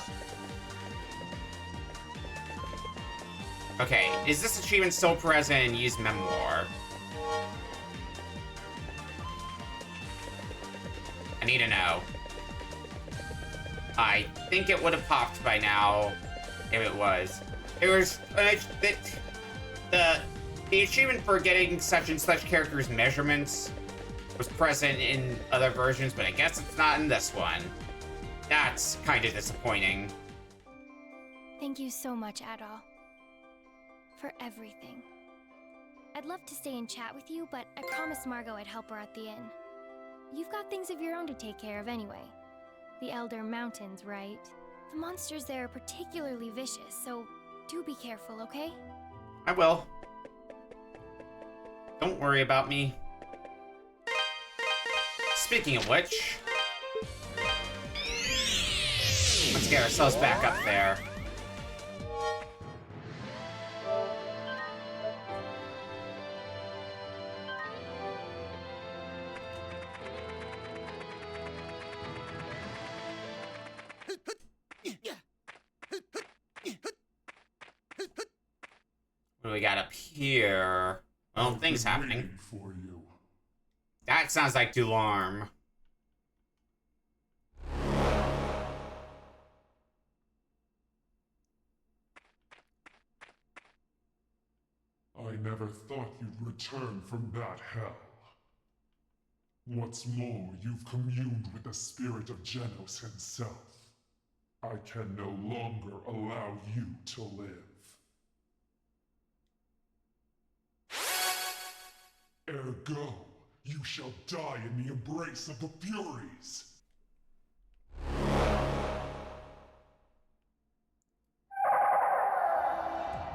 Okay, is this achievement still present in Ys Memoire? I need to know. I think it would have popped by now if it was. It was the achievement for getting such and such characters' measurements was present in other versions, but I guess it's not in this one. That's kind of disappointing. Thank you so much, Adol. For everything. I'd love to stay and chat with you, but I promised Margot I'd help her at the inn. You've got things of your own to take care of anyway. The Elder Mountains, right? The monsters there are particularly vicious, so do be careful, okay? I will. Don't worry about me. Speaking of which, let's get ourselves back up there. What do we got up here? Well, things happening. For you. That sounds like Dularm. I never thought you'd return from that hell. What's more, you've communed with the spirit of Genos himself. I can no longer allow you to live. Ergo, you shall die in the embrace of the Furies!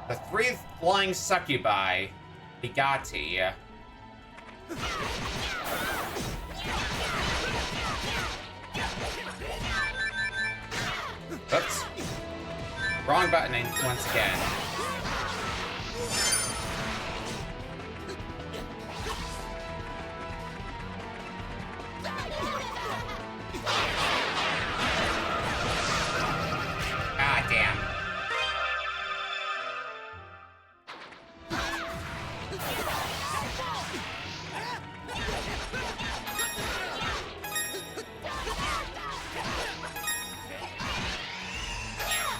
The three flying succubi, Bigati. Oops. Wrong button once again. Ah, damn.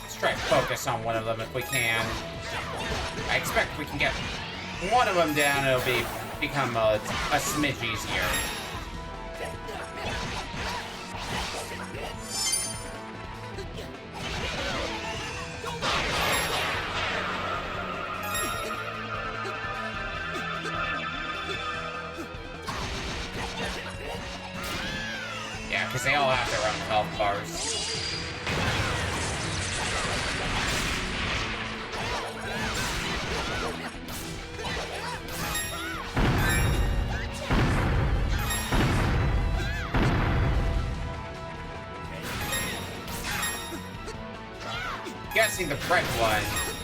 Let's try to focus on one of them if we can. I expect we can get one of them down, it'll become a smidge easier. Yeah, because they all have their own health bars. Guessing the red one.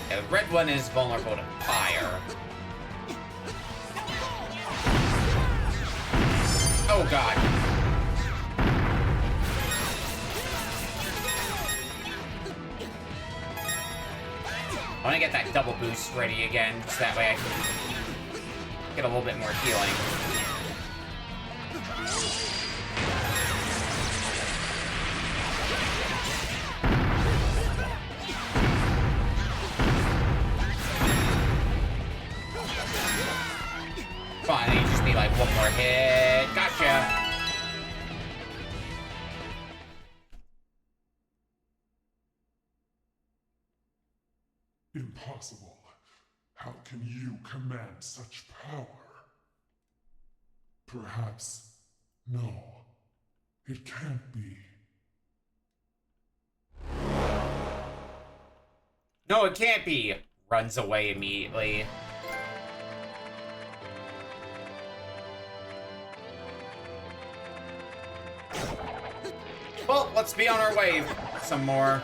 Yeah, the red one is vulnerable to fire. Oh god. I want to get that double boost ready again, so that way I can get a little bit more healing. Fine, you just need like one more hit. Gotcha! Impossible. How can you command such power? Perhaps... no. It can't be. No, it can't be. runs away immediately. Well, let's be on our way some more.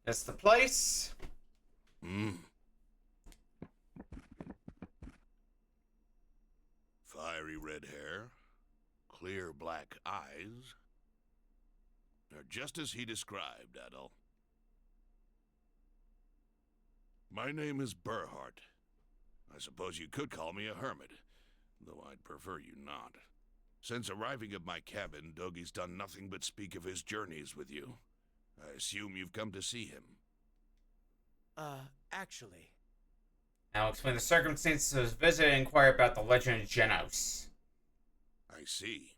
That's the place. Fiery red hair, clear black eyes. They're just as he described, Adol. My name is Burhart. I suppose you could call me a hermit, though I'd prefer you not. Since arriving at my cabin, Dogi's done nothing but speak of his journeys with you. I assume you've come to see him. Actually. Now explain the circumstances of his visit and inquire about the legend of Genos. I see.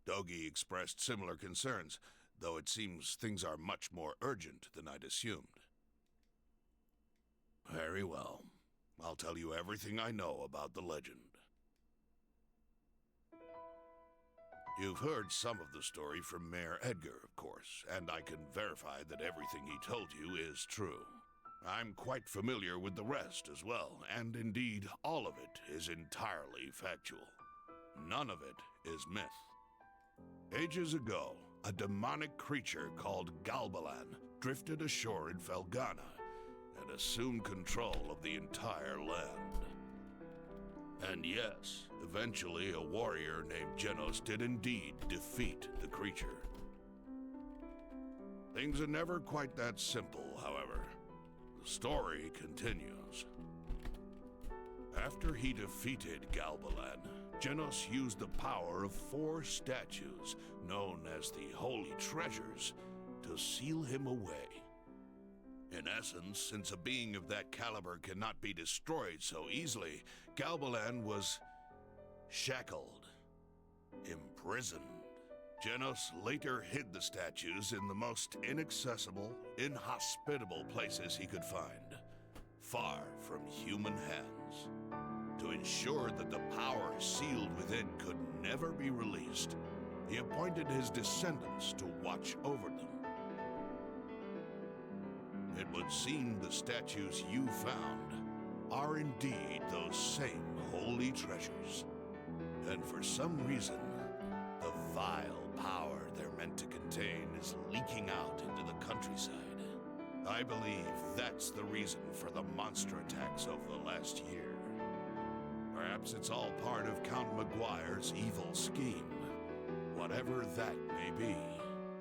Dogi expressed similar concerns, though it seems things are much more urgent than I'd assumed. Very well. I'll tell you everything I know about the legend. You've heard some of the story from Mayor Edgar, of course, and I can verify that everything he told you is true. I'm quite familiar with the rest as well, and indeed, all of it is entirely factual. None of it is myth. Ages ago, a demonic creature called Galbalan drifted ashore in Felghana and assumed control of the entire land. And yes, eventually a warrior named Genos did indeed defeat the creature. Things are never quite that simple, however. The story continues. After he defeated Galbalan, Genos used the power of 4 statues, known as the Holy Treasures, to seal him away. In essence, since a being of that caliber cannot be destroyed so easily, Galbalan was shackled, imprisoned. Genos later hid the statues in the most inaccessible, inhospitable places he could find, far from human hands. To ensure that the power sealed within could never be released, he appointed his descendants to watch over them. It would seem the statues you found are indeed those same holy treasures. And for some reason, the vile power they're meant to contain is leaking out into the countryside. I believe that's the reason for the monster attacks over the last year. Perhaps it's all part of Count Memoire's evil scheme. Whatever that may be,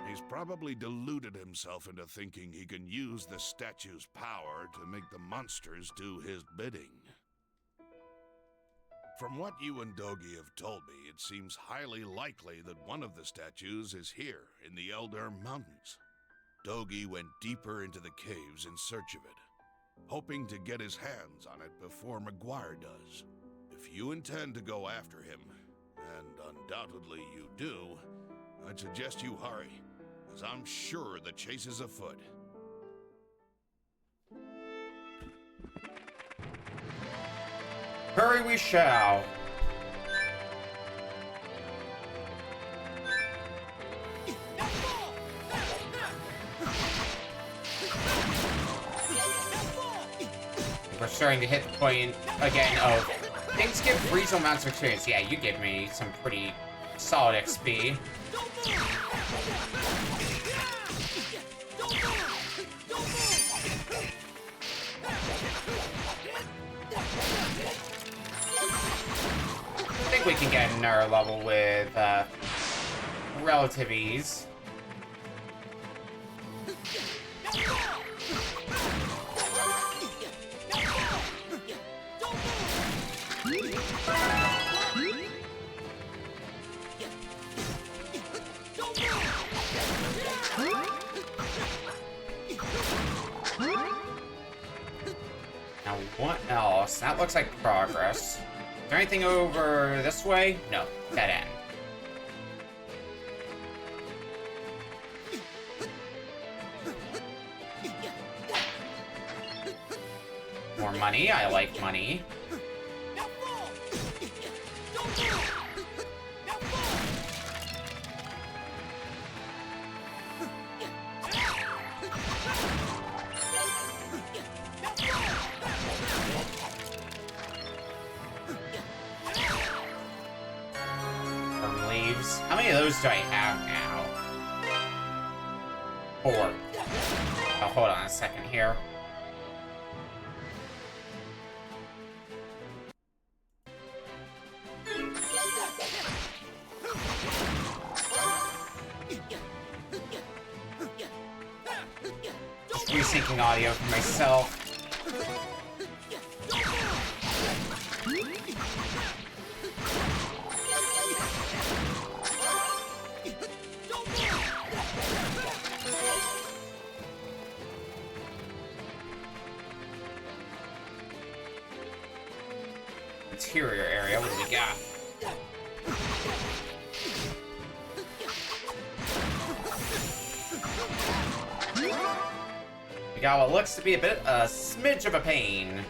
he's probably deluded himself into thinking he can use the statue's power to make the monsters do his bidding. From what you and Dogi have told me, it seems highly likely that one of the statues is here in the Eldurm Mountains. Dogi went deeper into the caves in search of it, hoping to get his hands on it before Memoire does. If you intend to go after him, and undoubtedly you do, I'd suggest you hurry, as I'm sure the chase is afoot. Hurry we shall. We're starting to hit the point again of things give reasonable amounts of experience. Yeah, you give me some pretty solid XP. I think we can get another level with relative ease. Now what else? That looks like progress. Is there anything over this way? No, dead end. More money, I like money. leaves. How many of those do I have now? 4. Oh, hold on a second here. Just resyncing audio for myself. Interior area, what do we got? We got what looks to be a smidge of a pain.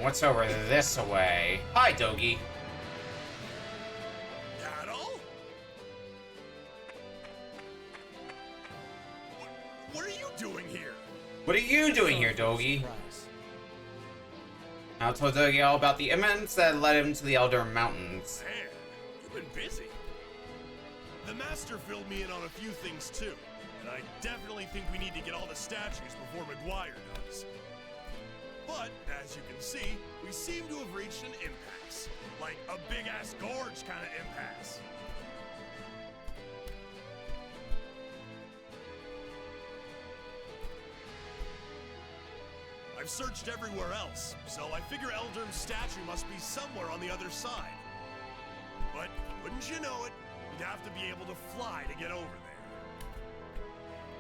What's over this way? Hi, Dogi. What are you doing here, Dogi? I'll tell Dogi all about the events that led him to the Elder Mountains. Man, you've been busy. The Master filled me in on a few things too, and I definitely think we need to get all the statues before Memoire does. But, as you can see, we seem to have reached an impasse. Like a big-ass gorge kind of impasse. I've searched everywhere else, so I figure Eldurm's statue must be somewhere on the other side. But, wouldn't you know it, you'd have to be able to fly to get over there.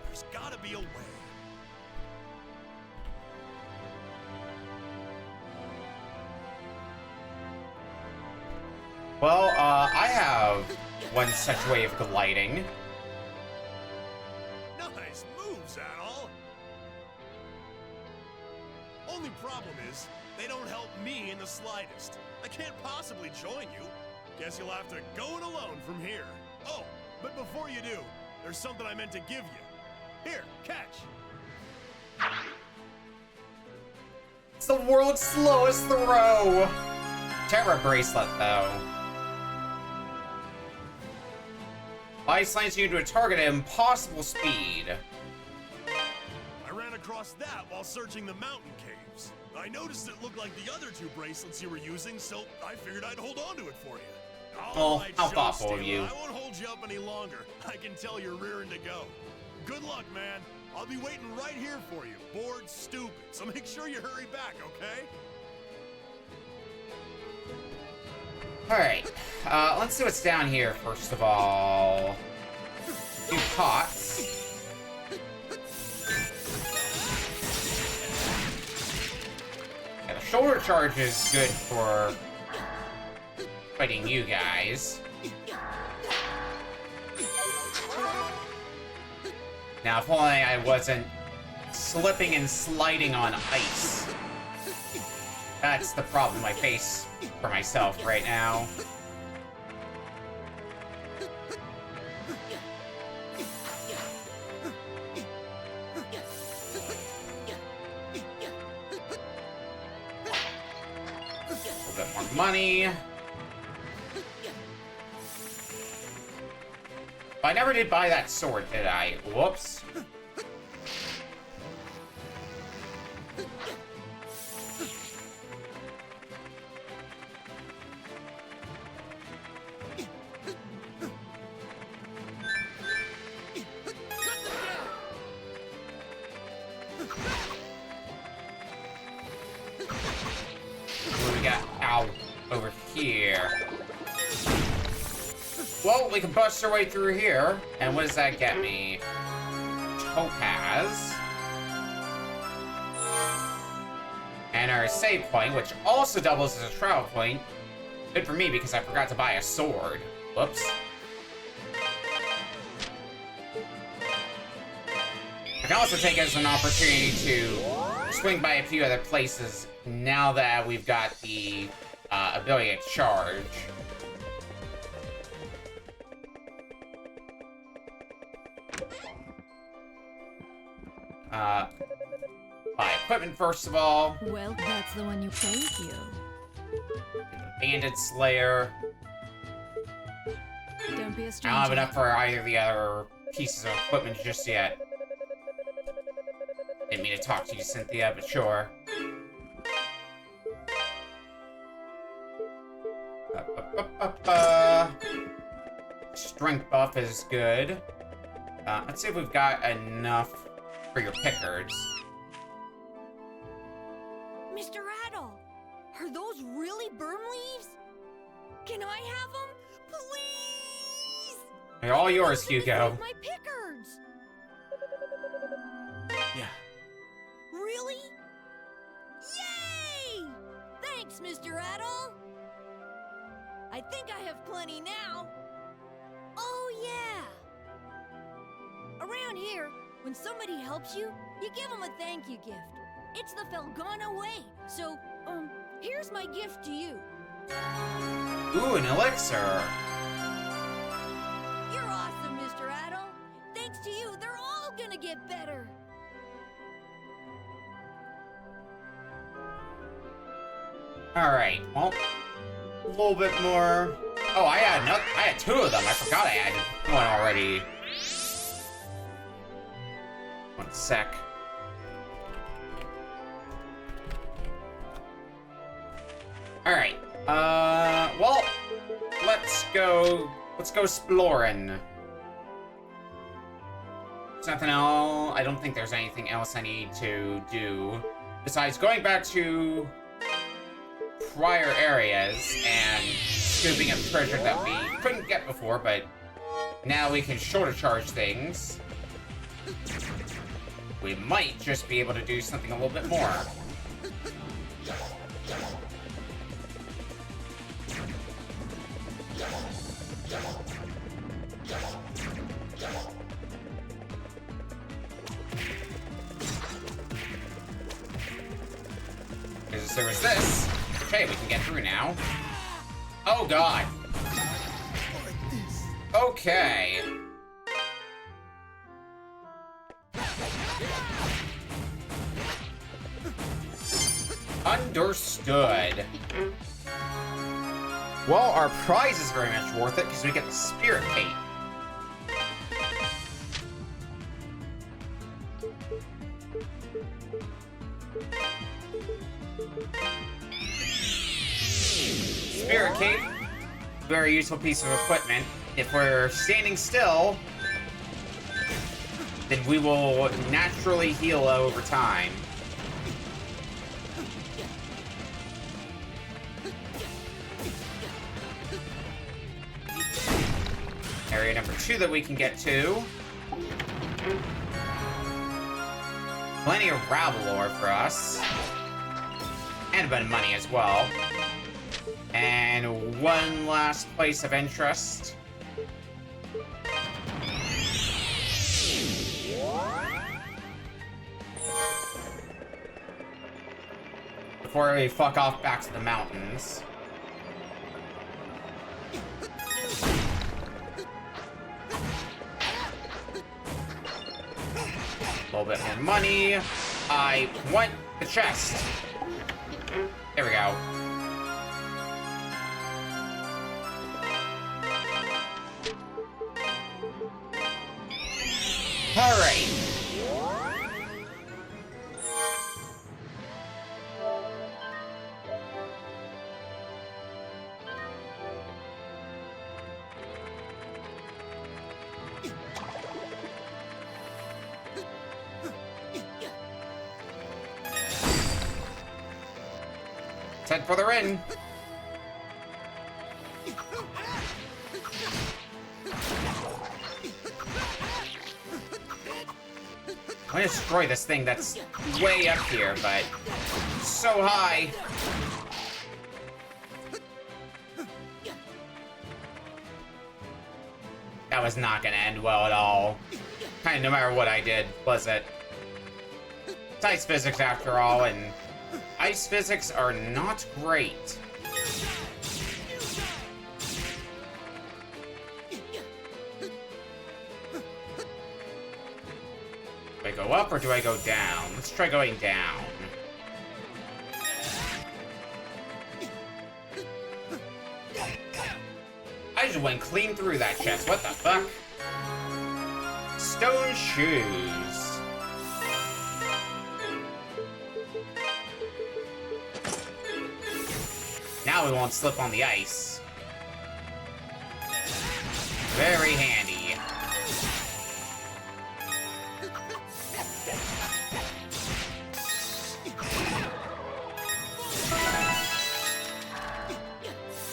There's gotta be a way. Well, I have one such way of gliding. Nice moves, Adol. Only problem is, they don't help me in the slightest. I can't possibly join you. Guess you'll have to go it alone from here. Oh, but before you do, there's something I meant to give you. Here, catch. It's the world's slowest throw! Terra bracelet, though. Ice slants you to a target at impossible speed. I ran across that while searching the mountain caves. I noticed it looked like the other 2 bracelets you were using, so I figured I'd hold on to it for you. All right, how show thoughtful of stealer, you. I won't hold you up any longer. I can tell you're rearing to go. Good luck, man. I'll be waiting right here for you. Bored stupid, so make sure you hurry back, okay? Alright, let's see what's down here first of all. 2 pots. Yeah, the shoulder charge is good for fighting you guys. Now, if only I wasn't slipping and sliding on ice. That's the problem I face for myself right now. A little bit more money. I never did buy that sword, did I? Whoops. What do we got? Ow. Over here. Well, we can bust our way through here. And what does that get me? Topaz. And our save point, which also doubles as a travel point. Good for me because I forgot to buy a sword. Whoops. I can also take it as an opportunity to swing by a few other places now that we've got the ability to charge. Buy equipment first of all. Well, that's the one you thank you. Bandit Slayer. Don't be a I stranger. don't have enough for either of the other pieces of equipment just yet. Didn't mean to talk to you, Cynthia, but sure. Strength buff is good. Let's see if we've got enough for your pickards. Mr. Adol, are those really berm leaves? Can I have them? Please! They're all yours, Hugo. My pickards! Yeah. Really? Yay! Thanks, Mr. Adol. I think I have plenty now. Oh, yeah. Around here, when somebody helps you, you give them a thank you gift. It's the Felghana way. So, here's my gift to you. Ooh, an elixir. You're awesome, Mr. Adol. Thanks to you, they're all gonna get better. Alright, well, a little bit more. Oh, I had two of them. I forgot I added one already. One sec. Alright. Well, let's go exploring. There's nothing else. I don't think there's anything else I need to do besides going back to prior areas and scooping up treasure that we couldn't get before, but now we can shorter charge things. We might just be able to do something a little bit more. Because there was this. Okay, we can get through now. Oh god. Okay. Understood. Well, our prize is very much worth it because we get the Spirit Cape. Spirit Cape, very useful piece of equipment. If we're standing still, then we will naturally heal over time. Area number 2 that we can get to. Plenty of rabble ore for us. And a bit of money as well. And one last place of interest. Before we fuck off back to the mountains. A little bit more money. I want the chest. There we go. All right. Let's head further in. I'm gonna destroy this thing that's way up here, but so high. That was not gonna end well at all. Kinda no matter what I did, was it? It's ice physics after all, and ice physics are not great. Do I go up or do I go down? Let's try going down. I just went clean through that chest. What the fuck? Stone shoes. Now we won't slip on the ice. Very handy.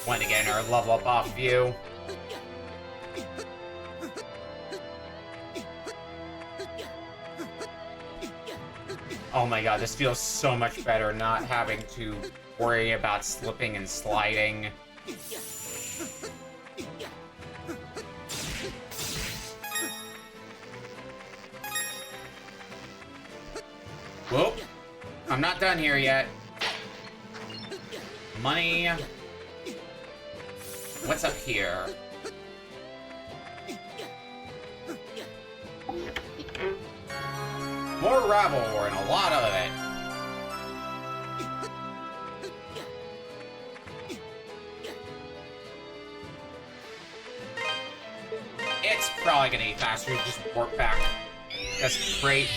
Want to get our level up off of you. Oh my god, this feels so much better not having to worry about slipping and sliding. Whoop. I'm not done here yet. Money. What's up here? More rabble and a lot of it. It's probably gonna be faster to just warp back. That's great.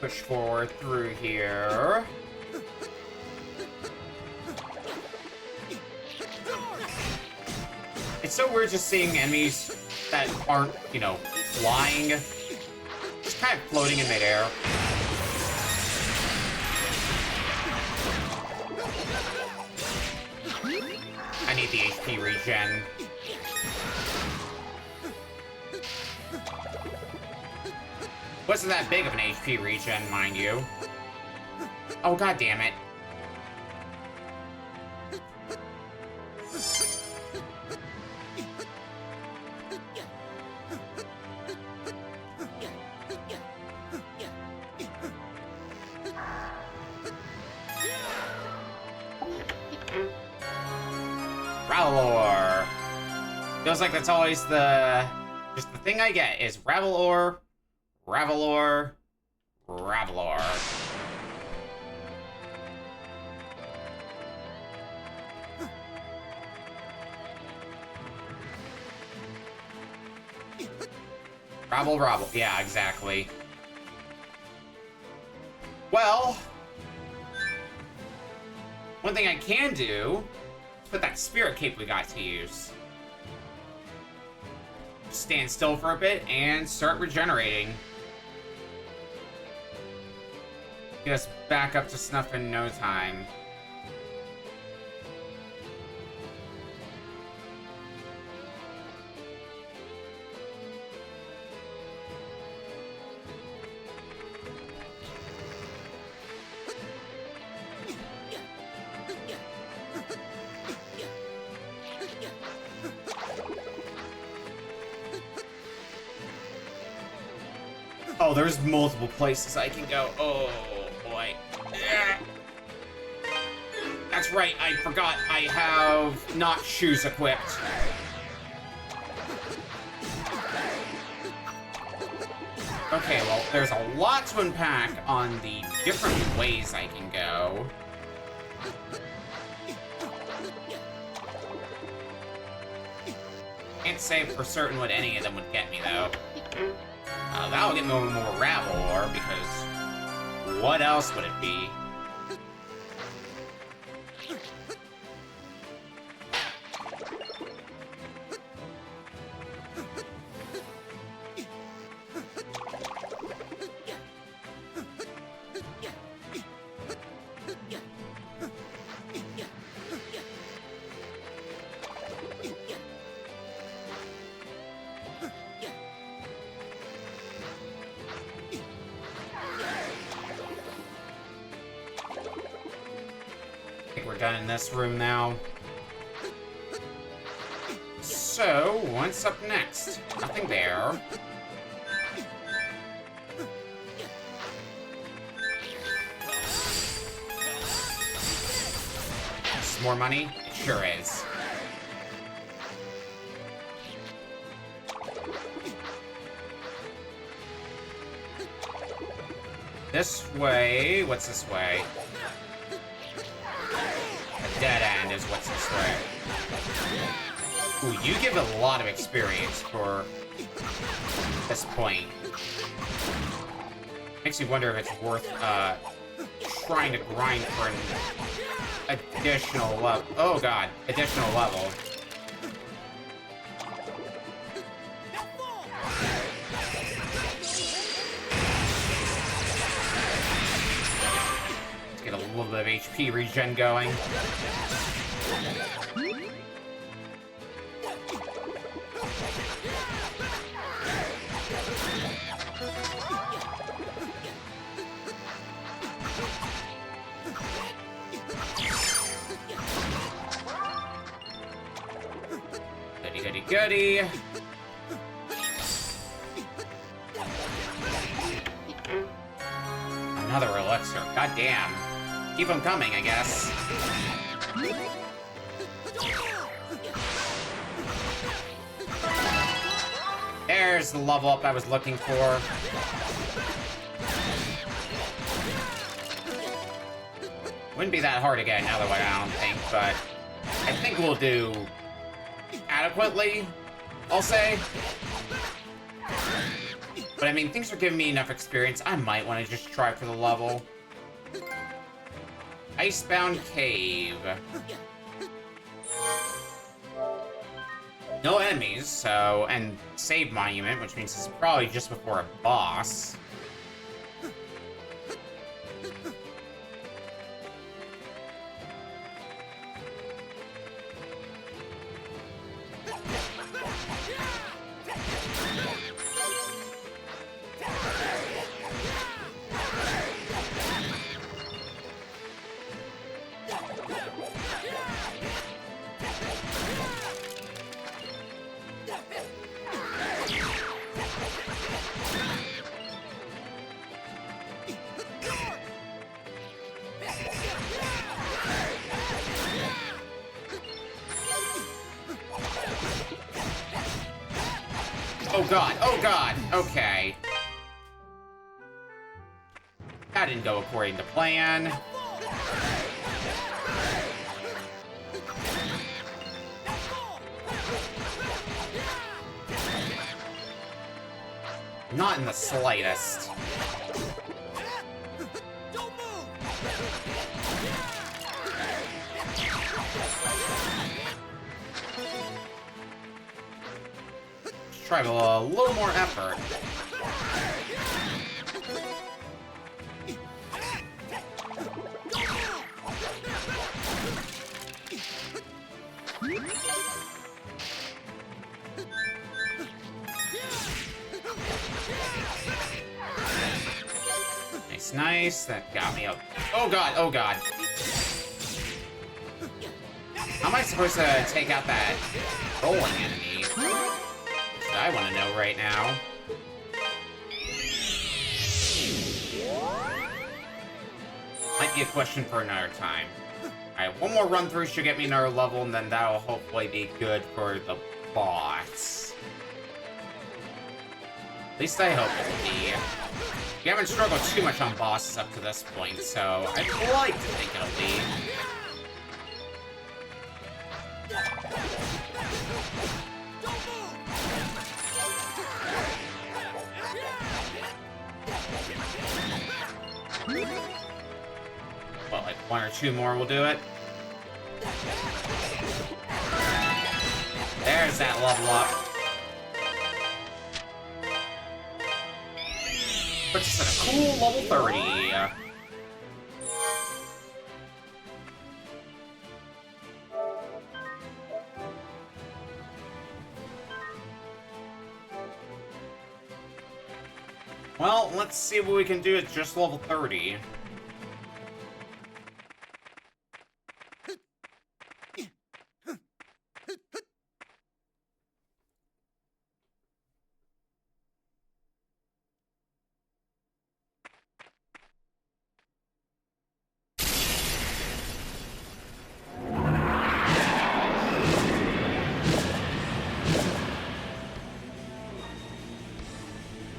Push forward through here. It's so weird just seeing enemies that aren't, you know, flying. Just kind of floating in midair. I need the HP regen. Wasn't that big of an HP regen, mind you. Oh, god damn it. Ravelor. Feels like that's always just the thing I get is Ravelor. Ravelor. Ravelor. Rabble. Yeah, exactly. Well, one thing I can do is put that spirit cape we got to use. Stand still for a bit and start regenerating. Get us back up to snuff in no time. Oh, there's multiple places I can go. Oh, boy. That's right, I forgot I have not shoes equipped. Okay, well, there's a lot to unpack on the different ways I can go. Can't say for certain what any of them would get me, though. That'll get me more Ravelor, because what else would it be? work done in this room now. So, what's up next? Nothing there. Some more money? It sure is. This way... What's this way? A dead end is what's this way. Ooh, you give a lot of experience for this point. Makes me wonder if it's worth, trying to grind for an additional level. Oh god, additional level. Let's get a little bit of HP regen going. Goody. Another elixir. God damn. Keep them coming, I guess. There's the level up I was looking for. Wouldn't be that hard to get another one, I don't think, but I think we'll do adequately, I'll say. But I mean, things are giving me enough experience. I might want to just try for the level. Icebound Cave. No enemies, so... And save monument, which means it's probably just before a boss. Oh god, oh god, okay. That didn't go according to plan. Not in the slightest. Try with a little more effort. Nice, nice. That got me up. Oh god, oh god. How am I supposed to take out that rolling enemy? I want to know right now. Might be a question for another time. Alright, one more run through should get me another level, and then that'll hopefully be good for the boss. At least I hope it will be. We haven't struggled too much on bosses up to this point, so I'd like to think it'll be. Well, like one or two more will do it. There's that level up. Puts us at a cool level 30. Well, let's see what we can do at just level 30.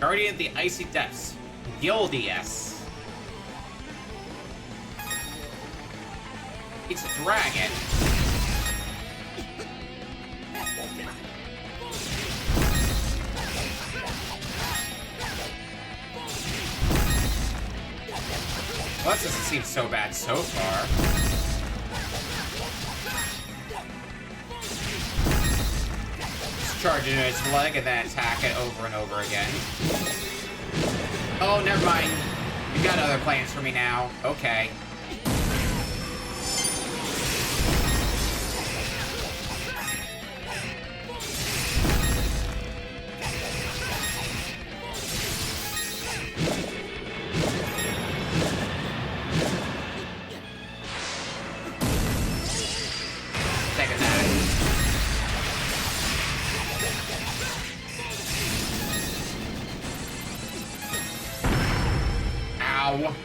Guardian of the Icy Depths. Gildius. It's a dragon. Well, this doesn't seem so bad so far. Just charge into its leg and then attack it over and over again. Oh, never mind. You got other plans for me now. Okay. Ow.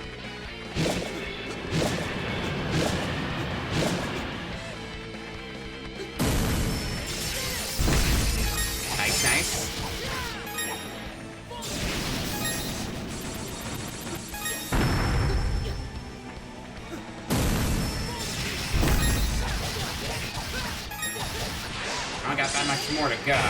Nice, nice. I got that much more to go.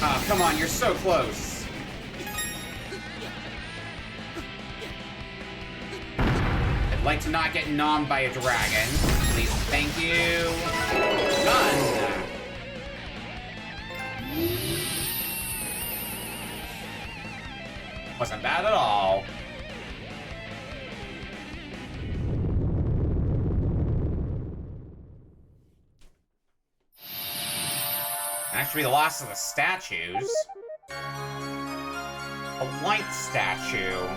Oh, come on, you're so close. I'd like to not get nommed by a dragon. Please, thank you. None. Wasn't bad at all. Actually, the loss of the statues. A white statue.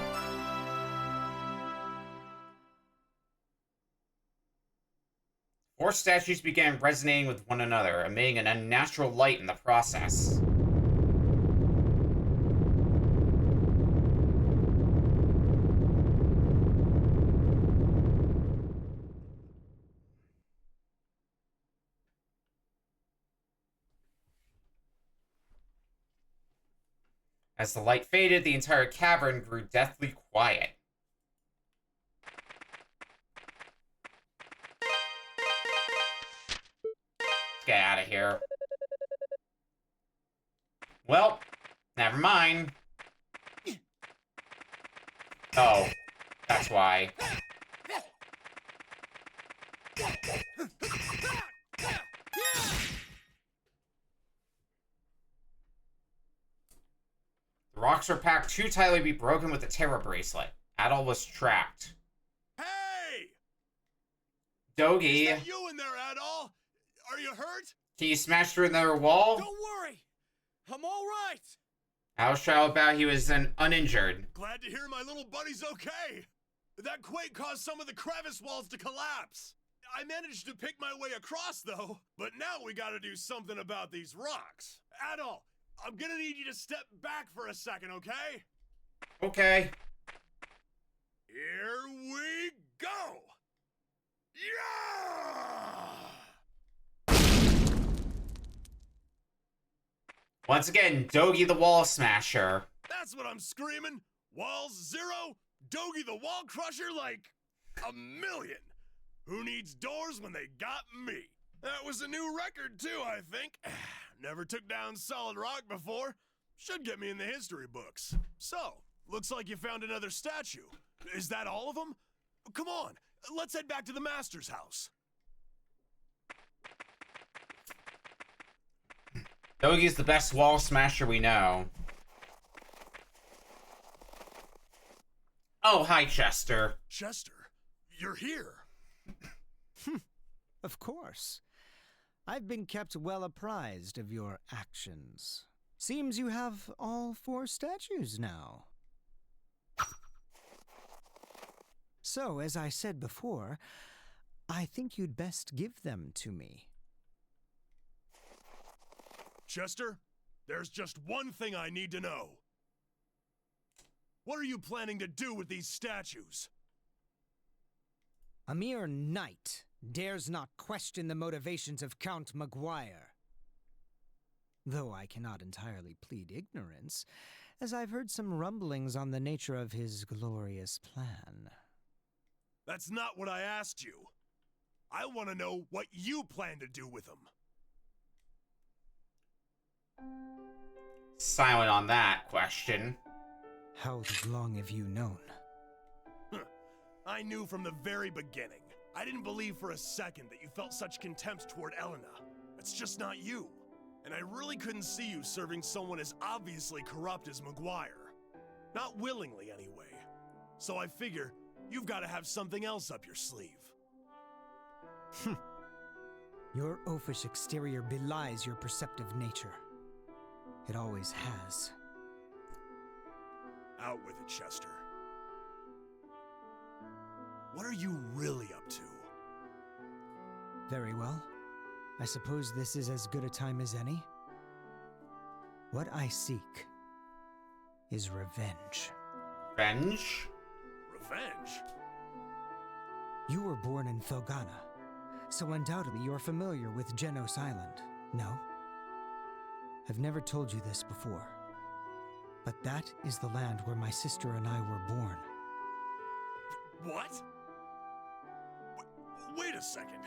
Four statues began resonating with one another, emitting an unnatural light in the process. As the light faded, the entire cavern grew deathly quiet. Let's get out of here. Well, never mind. Oh, that's why. The rocks were packed too tightly to be broken with the terror bracelet. Adol was trapped. Hey! Dogi. Is that you in there, Adol? Are you hurt? Can you smash through another wall? Don't worry. I'm all right. How's Shao about he was uninjured? Glad to hear my little buddy's okay. That quake caused some of the crevice walls to collapse. I managed to pick my way across, though. But now we gotta do something about these rocks. Adol, I'm gonna need you to step back for a second, okay? Okay. Here we go! Yeah! Once again, Dogi the Wall Smasher. That's what I'm screaming! Walls 0, Dogi the Wall Crusher like a million! Who needs doors when they got me? That was a new record too, I think. Never took down solid rock before. Should get me in the history books. So, looks like you found another statue. Is that all of them? Come on, let's head back to the Master's house. Dogi's the best wall smasher we know. Oh, hi, Chester. Chester, you're here. Of course. I've been kept well apprised of your actions. Seems you have all 4 statues now. So, as I said before, I think you'd best give them to me. Chester, there's just one thing I need to know. What are you planning to do with these statues? A mere knight dares not question the motivations of Count Memoire. Though I cannot entirely plead ignorance, as I've heard some rumblings on the nature of his glorious plan. That's not what I asked you. I want to know what you plan to do with him. Silent on that question. How long have you known? I knew from the very beginning. I didn't believe for a second that you felt such contempt toward Elena. That's just not you. And I really couldn't see you serving someone as obviously corrupt as Memoire. Not willingly, anyway. So I figure you've got to have something else up your sleeve. Your oafish exterior belies your perceptive nature. It always has. Out with it, Chester. What are you really up to? Very well. I suppose this is as good a time as any. What I seek is revenge. Revenge? Revenge? You were born in Felghana, so undoubtedly you're familiar with Genos Island, no? I've never told you this before, but that is the land where my sister and I were born. What? Wait a second.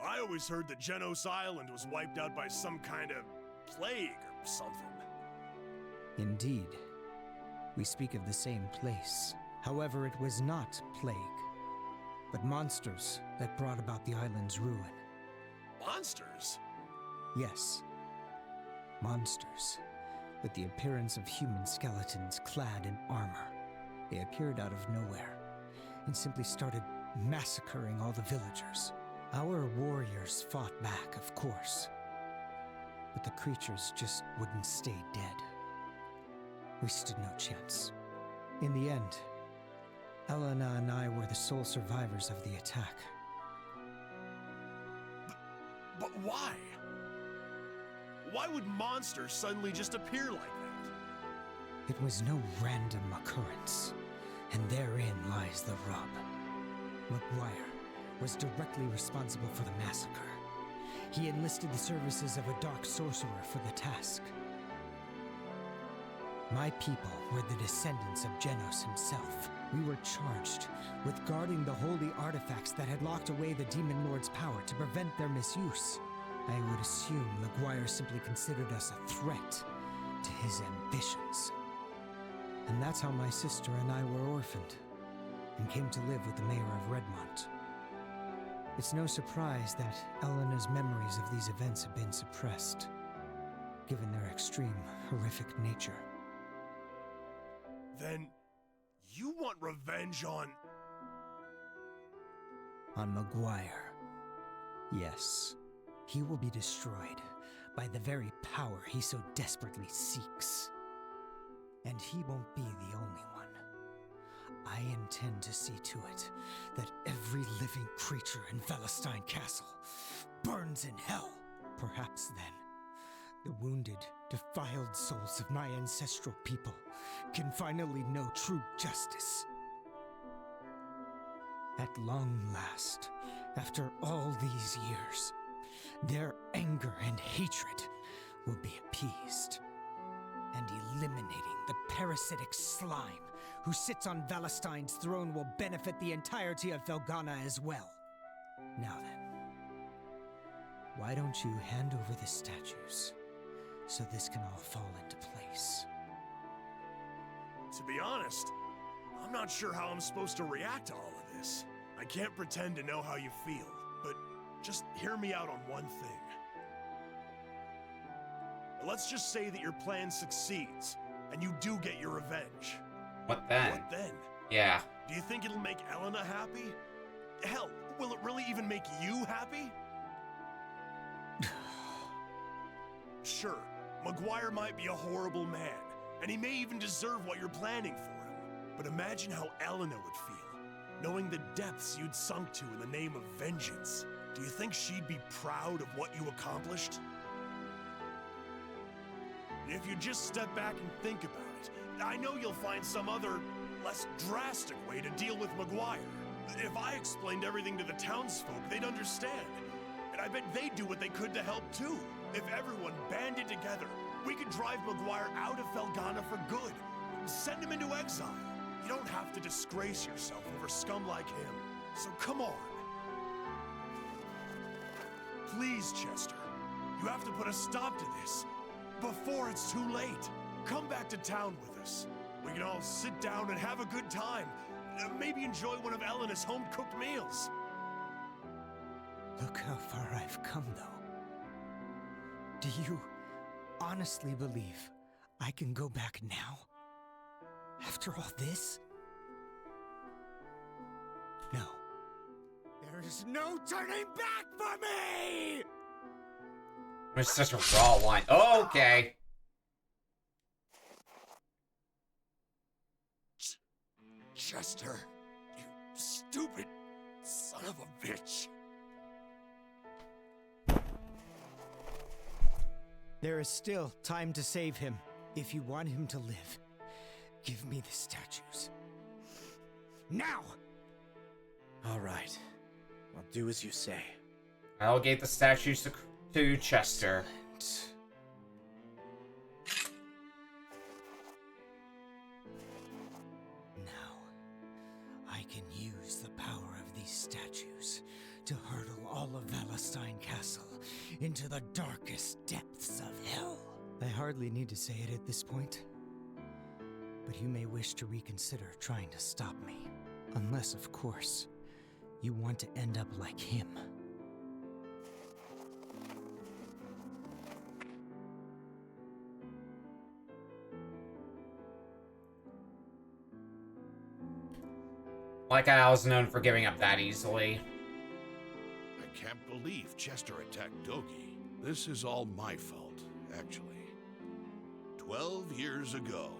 I always heard that Genos Island was wiped out by some kind of plague or something. Indeed. We speak of the same place. However, it was not plague, but monsters that brought about the island's ruin. Monsters? Yes. Monsters, with the appearance of human skeletons clad in armor. They appeared out of nowhere, and simply started massacring all the villagers. Our warriors fought back, of course, but the creatures just wouldn't stay dead. We stood no chance. In the end, Elena and I were the sole survivors of the attack. But why? Why would monsters suddenly just appear like that? It was no random occurrence, and therein lies the rub. Memoire was directly responsible for the massacre. He enlisted the services of a dark sorcerer for the task. My people were the descendants of Genos himself. We were charged with guarding the holy artifacts that had locked away the Demon Lord's power to prevent their misuse. I would assume Memoire simply considered us a threat to his ambitions. And that's how my sister and I were orphaned, and came to live with the mayor of Redmont. It's no surprise that Elena's memories of these events have been suppressed, given their extreme, horrific nature. Then, you want revenge on... On Memoire. Yes. He will be destroyed by the very power he so desperately seeks. And he won't be the only one. I intend to see to it that every living creature in Valestein Castle burns in hell. Perhaps then, the wounded, defiled souls of my ancestral people can finally know true justice. At long last, after all these years, their anger and hatred will be appeased, and eliminating the parasitic slime who sits on Valestein's throne will benefit the entirety of Felghana as well. Now then, why don't you hand over the statues so this can all fall into place? To be honest, I'm not sure how I'm supposed to react to all of this. I can't pretend to know how you feel, but just hear me out on one thing. Let's just say that your plan succeeds, and you do get your revenge. What then? What then? Yeah. Do you think it'll make Elena happy? Hell, will it really even make you happy? Sure, Memoire might be a horrible man, and he may even deserve what you're planning for him. But imagine how Elena would feel, knowing the depths you'd sunk to in the name of vengeance. Do you think she'd be proud of what you accomplished? If you just step back and think about it, I know you'll find some other, less drastic way to deal with Memoire. If I explained everything to the townsfolk, they'd understand. And I bet they'd do what they could to help too. If everyone banded together, we could drive Memoire out of Felghana for good. Send him into exile. You don't have to disgrace yourself over scum like him. So come on. Please, Chester. You have to put a stop to this before it's too late. Come back to town with us. We can all sit down and have a good time. Maybe enjoy one of Elena's home-cooked meals. Look how far I've come, though. Do you honestly believe I can go back now? After all this? No. There is no turning back for me! It's such a raw line. Oh, okay. Chester, you stupid son of a bitch. There is still time to save him. If you want him to live, give me the statues. Now! All right. I'll do as you say. I'll get the statues to Chester. Now, I can use the power of these statues to hurtle all of Valestein Castle into the darkest depths of hell. I hardly need to say it at this point, but you may wish to reconsider trying to stop me. Unless, of course, you want to end up like him. Like I was known for giving up that easily. I can't believe Chester attacked Dogi. This is all my fault, actually. 12 years ago,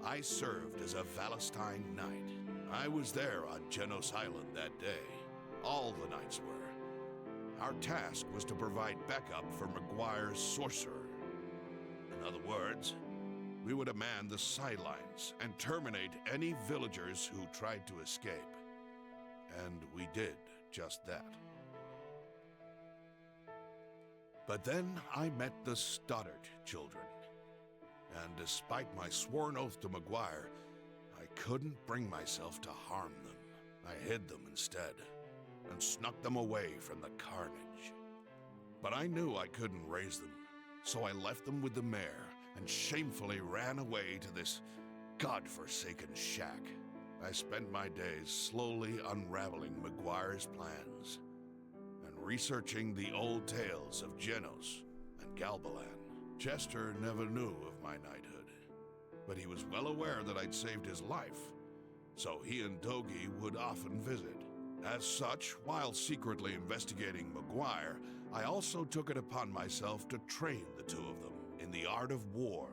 I served as a Valestein Knight. I was there on Genos Island that day. All the knights were. Our task was to provide backup for Memoire's sorcerer. In other words, we would man the sidelines and terminate any villagers who tried to escape. And we did just that. But then I met the Stoddard children. And despite my sworn oath to Memoire, I couldn't bring myself to harm them. I hid them instead, and snuck them away from the carnage. But I knew I couldn't raise them, so I left them with the mayor and shamefully ran away to this godforsaken shack. I spent my days slowly unraveling Memoire's plans and researching the old tales of Genos and Galbalan. Chester never knew of my knighthood, but he was well aware that I'd saved his life, so he and Dogi would often visit. As such, while secretly investigating Memoire, I also took it upon myself to train the two of them in the art of war.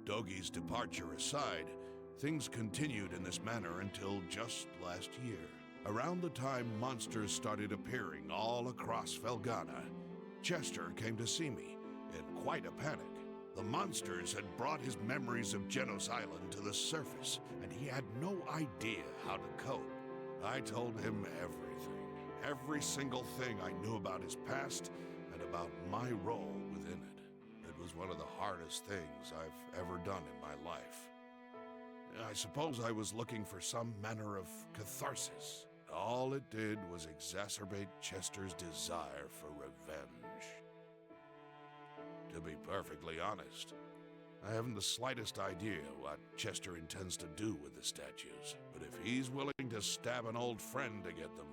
Dogi's departure aside, things continued in this manner until just last year. Around the time monsters started appearing all across Felghana, Chester came to see me in quite a panic. The monsters had brought his memories of Genos Island to the surface, and he had no idea how to cope. I told him everything, every single thing I knew about his past and about my role within it. It was one of the hardest things I've ever done in my life. I suppose I was looking for some manner of catharsis. All it did was exacerbate Chester's desire for revenge. To be perfectly honest, I haven't the slightest idea what Chester intends to do with the statues, but if he's willing to stab an old friend to get them,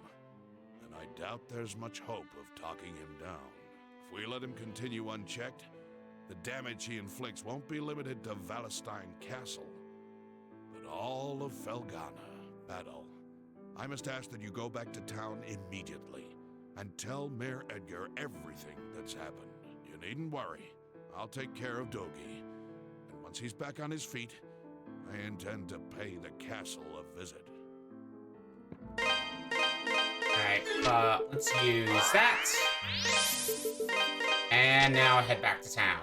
then I doubt there's much hope of talking him down. If we let him continue unchecked, the damage he inflicts won't be limited to Valestein Castle, but all of Felghana. Adol, I must ask that you go back to town immediately and tell Mayor Edgar everything that's happened. You needn't worry. I'll take care of Dogi. And once he's back on his feet, I intend to pay the castle a visit. Alright, let's use that. And now head back to town.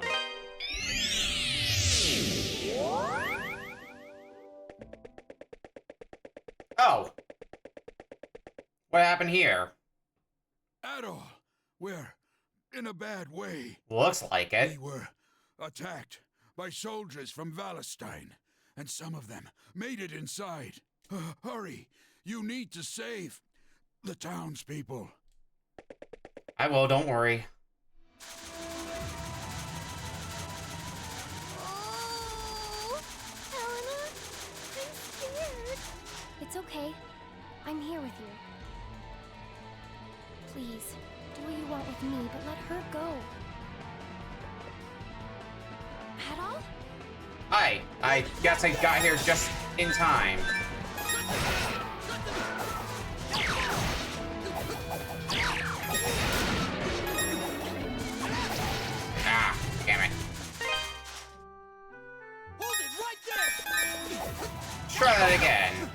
Oh! What happened here? Adol, we're in a bad way. Looks like it. We were attacked by soldiers from Valestein, and some of them made it inside. Hurry, you need to save the townspeople. I will, don't worry. Oh, Helena, I'm scared. It's okay. I'm here with you. Please, do what you want with me, but let her go. Adol? Hi, I guess I got here just in time. Ah, damn it. Hold it right there! Try that again.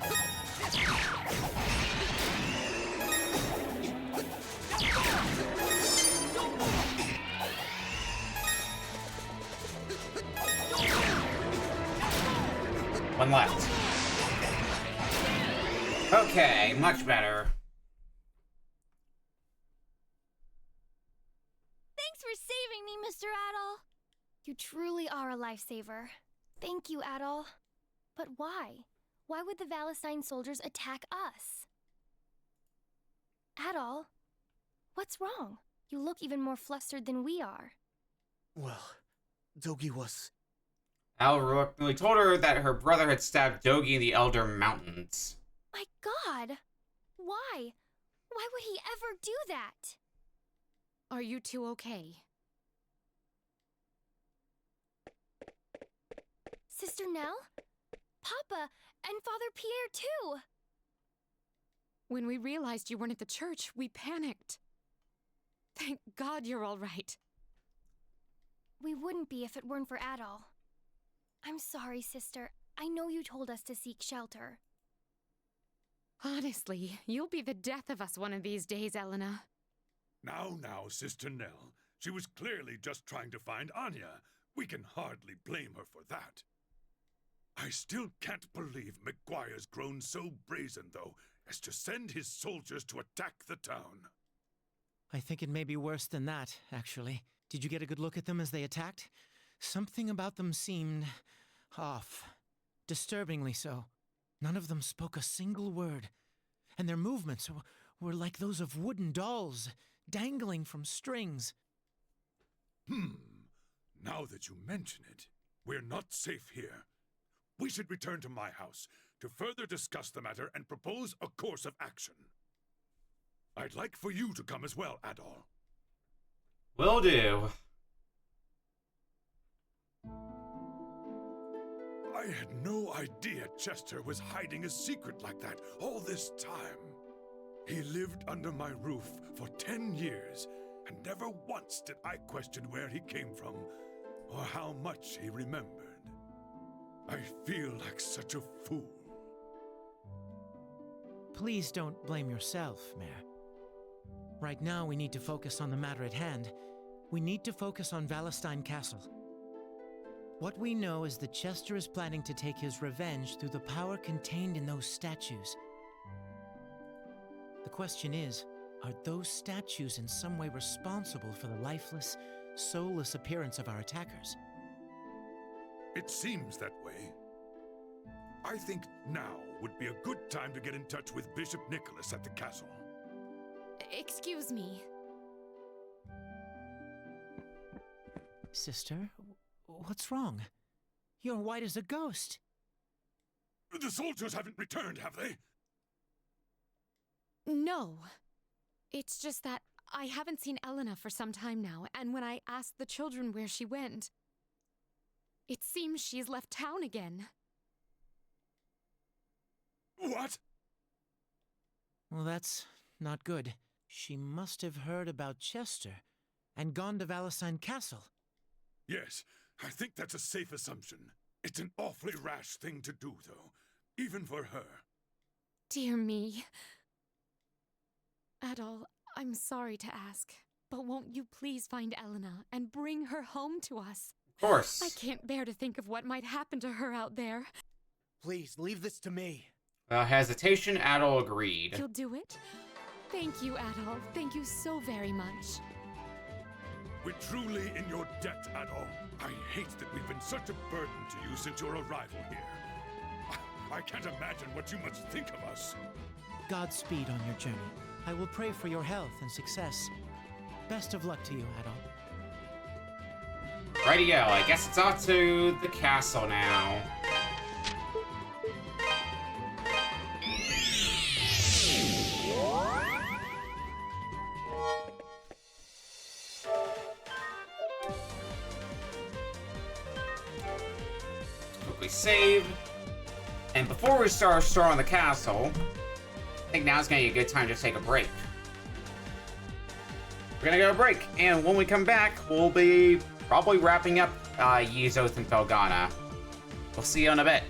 One left. Okay, much better. Thanks for saving me, Mr. Adol. You truly are a lifesaver. Thank you, Adol. But why? Why would the Valestein soldiers attack us? Adol, what's wrong? You look even more flustered than we are. Well, Dogi was... Alrook nearly told her that her brother had stabbed Dogi in the Elder Mountains. My God! Why? Why would he ever do that? Are you two okay? Sister Nell? Papa and Father Pierre, too! When we realized you weren't at the church, we panicked. Thank God you're all right. We wouldn't be if it weren't for Adol. I'm sorry, sister. I know you told us to seek shelter. Honestly, you'll be the death of us one of these days, Elena. Now, Sister Nell. She was clearly just trying to find Anya. We can hardly blame her for that. I still can't believe McGuire's grown so brazen, though, as to send his soldiers to attack the town. I think it may be worse than that, actually. Did you get a good look at them as they attacked? Something about them seemed off. Disturbingly so. None of them spoke a single word. And their movements were like those of wooden dolls, dangling from strings. Now that you mention it, we're not safe here. We should return to my house to further discuss the matter and propose a course of action. I'd like for you to come as well, Adol. Will do. I had no idea Chester was hiding a secret like that all this time. He lived under my roof for 10 years, and never once did I question where he came from or how much he remembered. I feel like such a fool. Please don't blame yourself, Mayor. Right now, we need to focus on the matter at hand. We need to focus on Valestein Castle. What we know is that Chester is planning to take his revenge through the power contained in those statues. The question is, are those statues in some way responsible for the lifeless, soulless appearance of our attackers? It seems that way. I think now would be a good time to get in touch with Bishop Nicholas at the castle. Excuse me. Sister, what's wrong? You're white as a ghost. The soldiers haven't returned, have they? No. It's just that I haven't seen Elena for some time now, and when I asked the children where she went, it seems she's left town again. What? Well, that's not good. She must have heard about Chester and gone to Valestein Castle. Yes, I think that's a safe assumption. It's an awfully rash thing to do, though, even for her. Dear me. Adol, I'm sorry to ask, but won't you please find Elena and bring her home to us? Of course. I can't bear to think of what might happen to her out there. Please, leave this to me. Without hesitation, Adol agreed. You'll do it? Thank you, Adol. Thank you so very much. We're truly in your debt, Adol. I hate that we've been such a burden to you since your arrival here. I can't imagine what you must think of us. Godspeed on your journey. I will pray for your health and success. Best of luck to you, Adol. Rightio, I guess it's off to the castle now. Quickly save. And before we start our story on the castle, I think now's gonna be a good time to take a break. We're gonna go to break, and when we come back, we'll be probably wrapping up Ye's Oath and Felghana. We'll see you in a bit.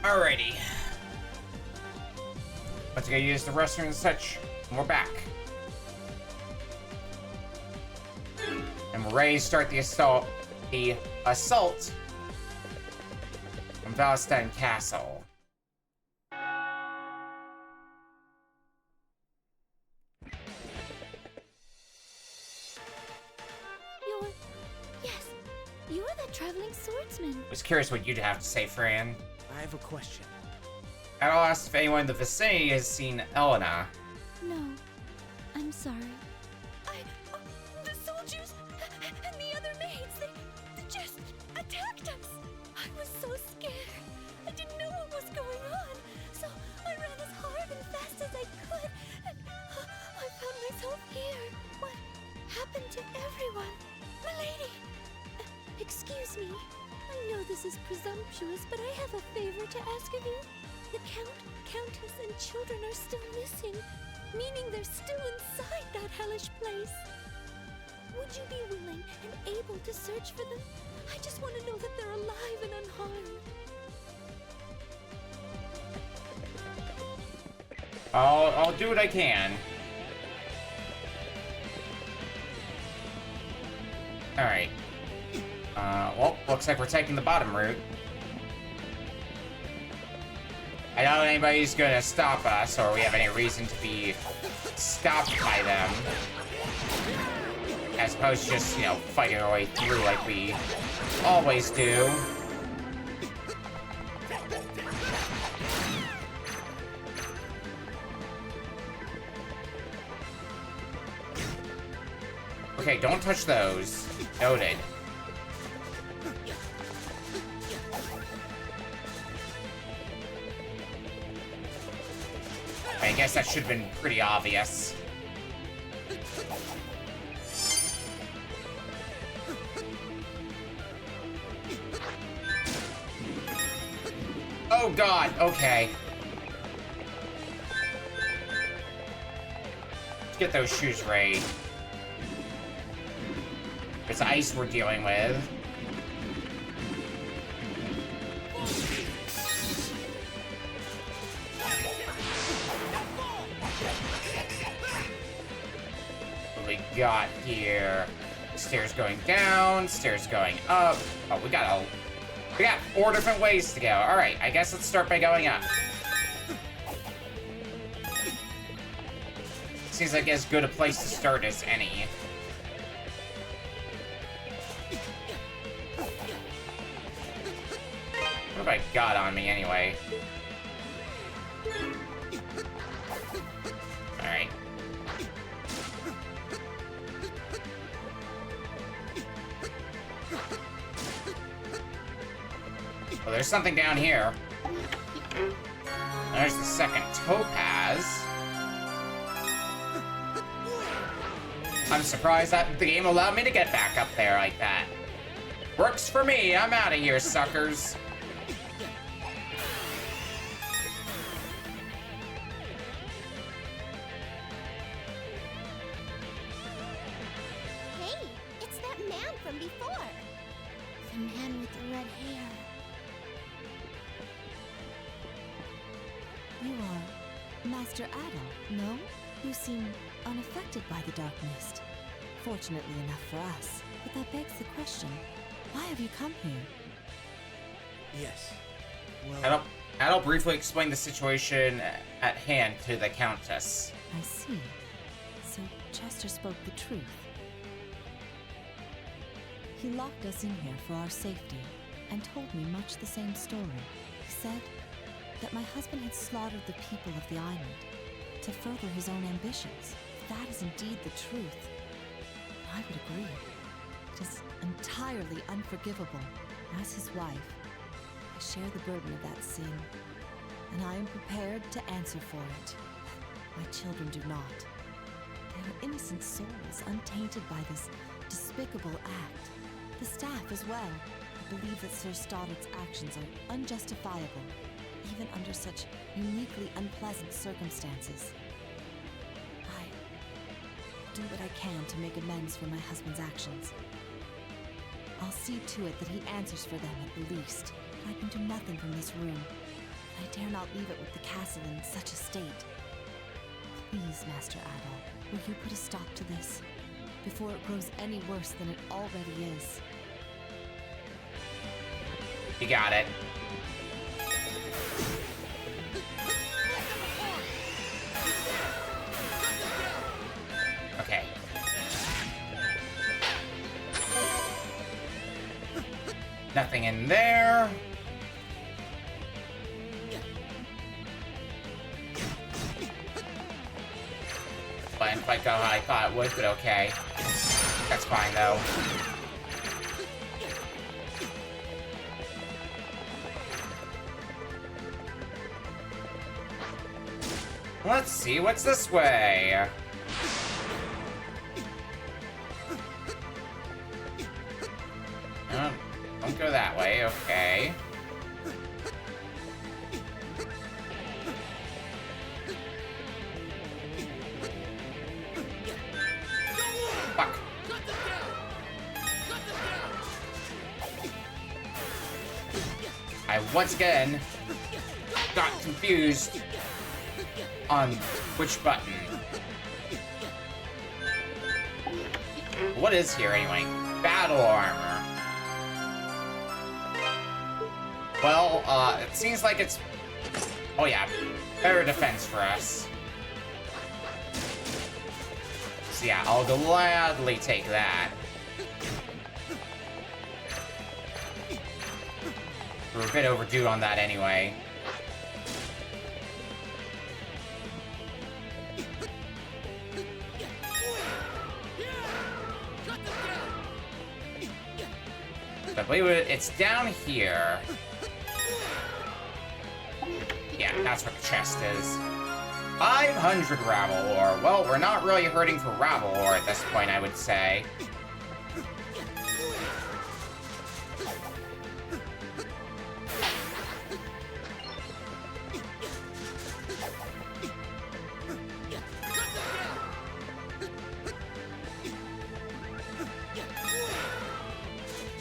Alrighty. Let's go use the restroom and such. And we're back. And we're ready to start the assault. The assault on Valstein Castle. You're the traveling swordsman. I was curious what you'd have to say, Fran. I have a question. I'll ask if anyone in the vicinity has seen Elena. No, I'm sorry. The soldiers and the other maids, they just attacked us. I was so scared. I didn't know what was going on, so I ran as hard and fast as I could, and I found myself here. What happened to everyone? Milady! Excuse me. I know this is presumptuous, but I have a favor to ask of you. The Count, Countess, and children are still missing, meaning they're still inside that hellish place. Would you be willing and able to search for them? I just want to know that they're alive and unharmed. I'll do what I can. Alright. Well, looks like we're taking the bottom route. I doubt anybody's gonna stop us, or we have any reason to be stopped by them. As opposed to just, you know, fighting our way through like we always do. Okay, don't touch those. Noted. I guess that should have been pretty obvious. Oh god, okay. Let's get those shoes right. It's ice we're dealing with. What we got here? Stairs going down, stairs going up. Oh, we got 4 different ways to go. Alright, I guess let's start by going up. Seems like as good a place to start as any. What have I got on me anyway? Alright. Well, there's something down here. There's the second topaz. I'm surprised that the game allowed me to get back up there like that. Works for me. I'm out of here, suckers. Hey, it's that man from before. The man with the red hair. You are Master Adol, no? You seem unaffected by the dark mist. Fortunately enough for us. But that begs the question, why have you come here? Yes. Well, Adol briefly explained the situation at hand to the Countess. I see. So Chester spoke the truth. He locked us in here for our safety and told me much the same story. He said that my husband had slaughtered the people of the island to further his own ambitions. That is indeed the truth. I would agree. It is entirely unforgivable. As his wife, I share the burden of that sin, and I am prepared to answer for it. My children do not. They are innocent souls, untainted by this despicable act. The staff as well. I believe that Sir Stoddard's actions are unjustifiable, even under such uniquely unpleasant circumstances. I do what I can to make amends for my husband's actions. I'll see to it that he answers for them at the least. I can do nothing from this room. but I dare not leave it with the castle in such a state. Please, Master Adol, will you put a stop to this, before it grows any worse than it already is? You got it. Okay. Nothing in there. Didn't quite go how I thought it would, but okay. That's fine, though. Let's see what's this way. Don't go that way, okay. Fuck. I once again got confused on which button. What is here anyway? Battle armor. Well, it seems like it's... Oh yeah, better defense for us. So yeah, I'll gladly take that. We're a bit overdue on that anyway. I believe it's down here. Yeah, that's what the chest is. 500 Rabble Ore. Well, we're not really hurting for Rabble Ore at this point, I would say.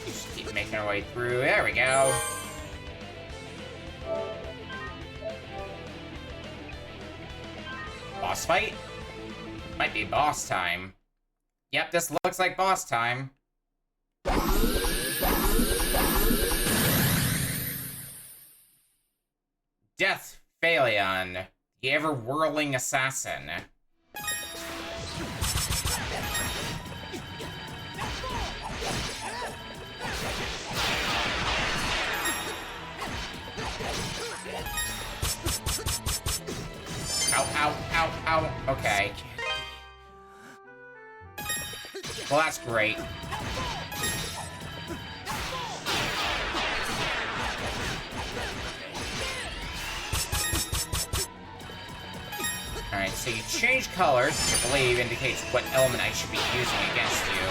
Just keep making our way through. There we go. Boss fight? Might be boss time. Yep, this looks like boss time. Death Felghana, the ever-whirling assassin. Ow, ow, ow, ow. Okay. Well, that's great. Alright, so you change colors, which I believe indicates what element I should be using against you.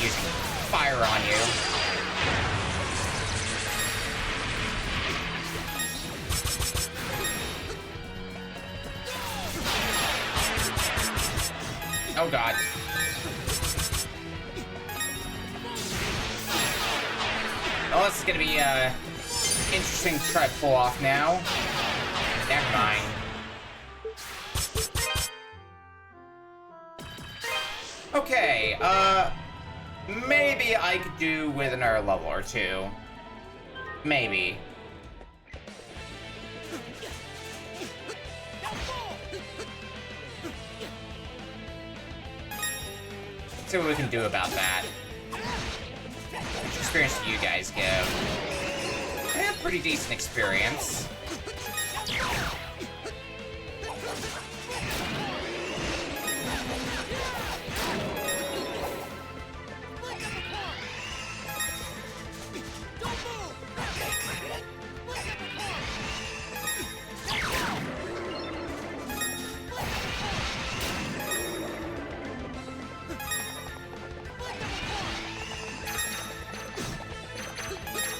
Using fire on you. Oh god. Well, this is gonna be interesting to try to pull off now. Never mind. Okay, maybe I could do with another level or two. Maybe. Let's see what we can do about that. Which experience do you guys give? Eh, pretty decent experience.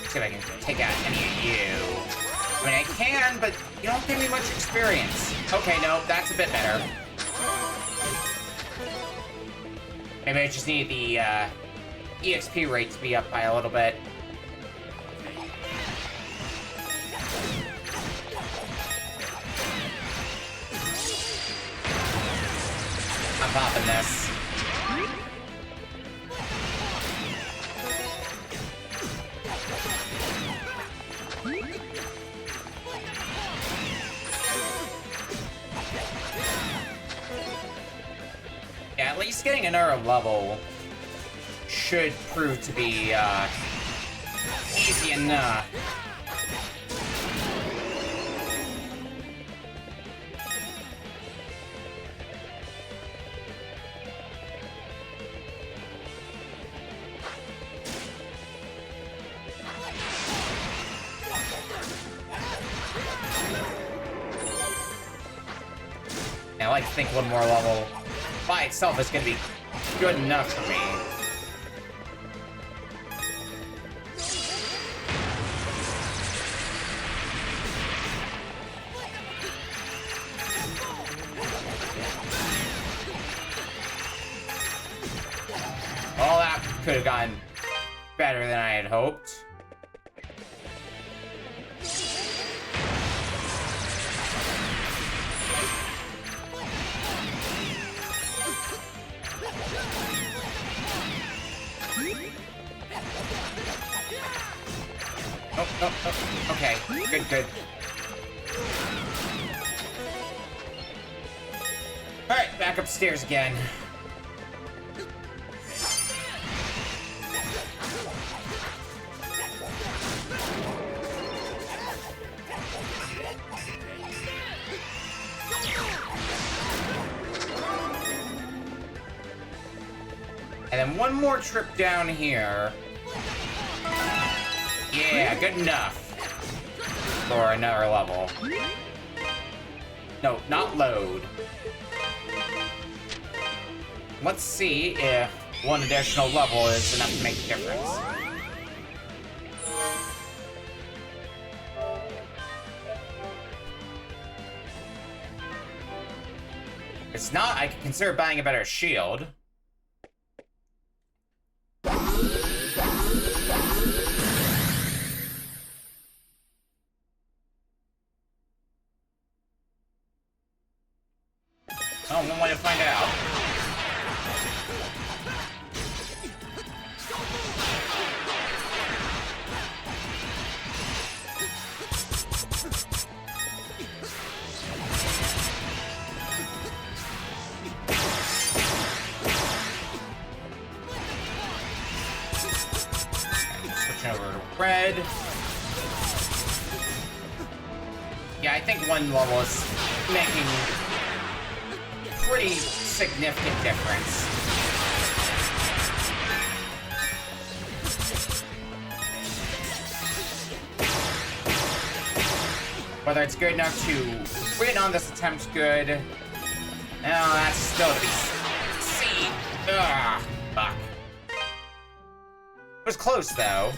See if I can take out any of you. I mean, I can, but you don't give me much experience. Okay, no, that's a bit better. Maybe I just need the EXP rate to be up by a little bit. I'm popping this. Yeah, at least getting another level should prove to be easy enough. I like to think one more level by itself is going to be good enough for me. Well, that could have gone better than I had hoped. Oh, okay. Good. Alright, back upstairs again. And then one more trip down here. Yeah, good enough for another level. No, not load. Let's see if one additional level is enough to make a difference. If it's not, I could consider buying a better shield. Oh, one way to find out. Switching over to red. Yeah, I think one level is making pretty significant difference. Whether it's good enough to win on this attempt, good. No, that's still to be seen. Ugh, fuck. It was close, though.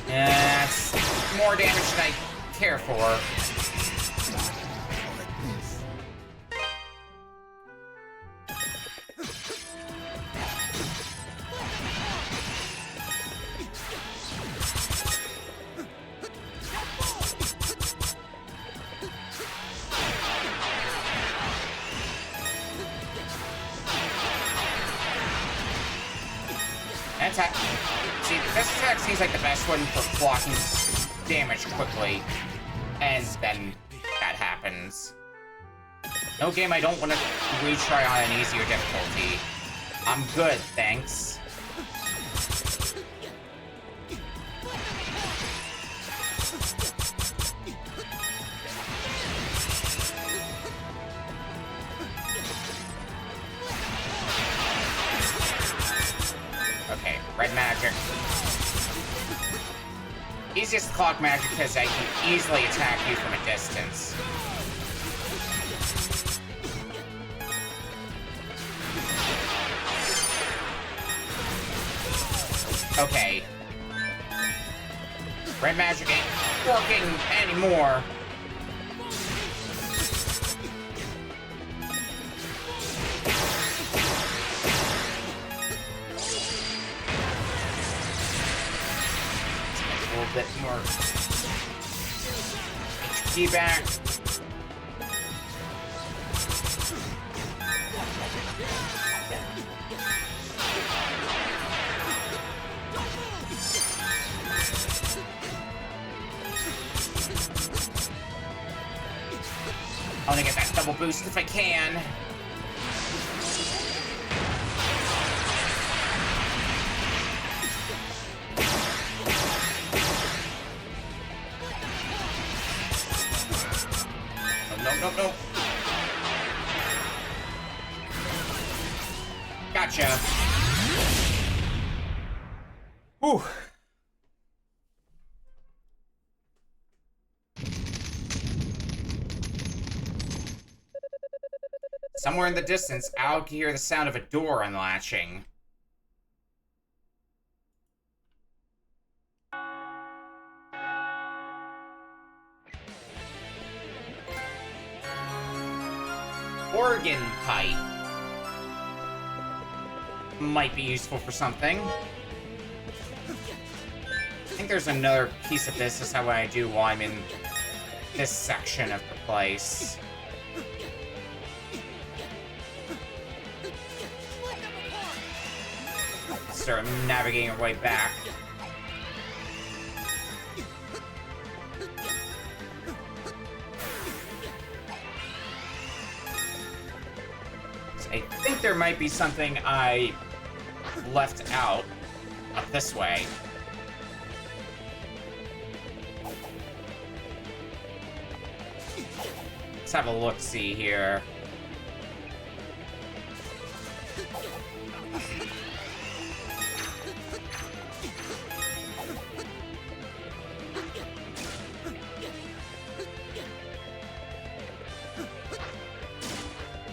That's more damage than I care for. Attack. See, this attack seems like the best one for blocking damage quickly, and then that happens. No game I don't want to retry on an easier difficulty. I'm good, thanks. Okay, red magic. Easiest clock magic because I can easily attack you from a distance. Red magic ain't working anymore. A little bit more HP back. I want to get that double boost if I can. No. Gotcha. Whew. Somewhere in the distance, Al can hear the sound of a door unlatching. Organ pipe. Might be useful for something. I think there's another piece of business I want to do while I'm in this section of the place. Start navigating our way back. So I think there might be something I left out up this way. Let's have a look-see here.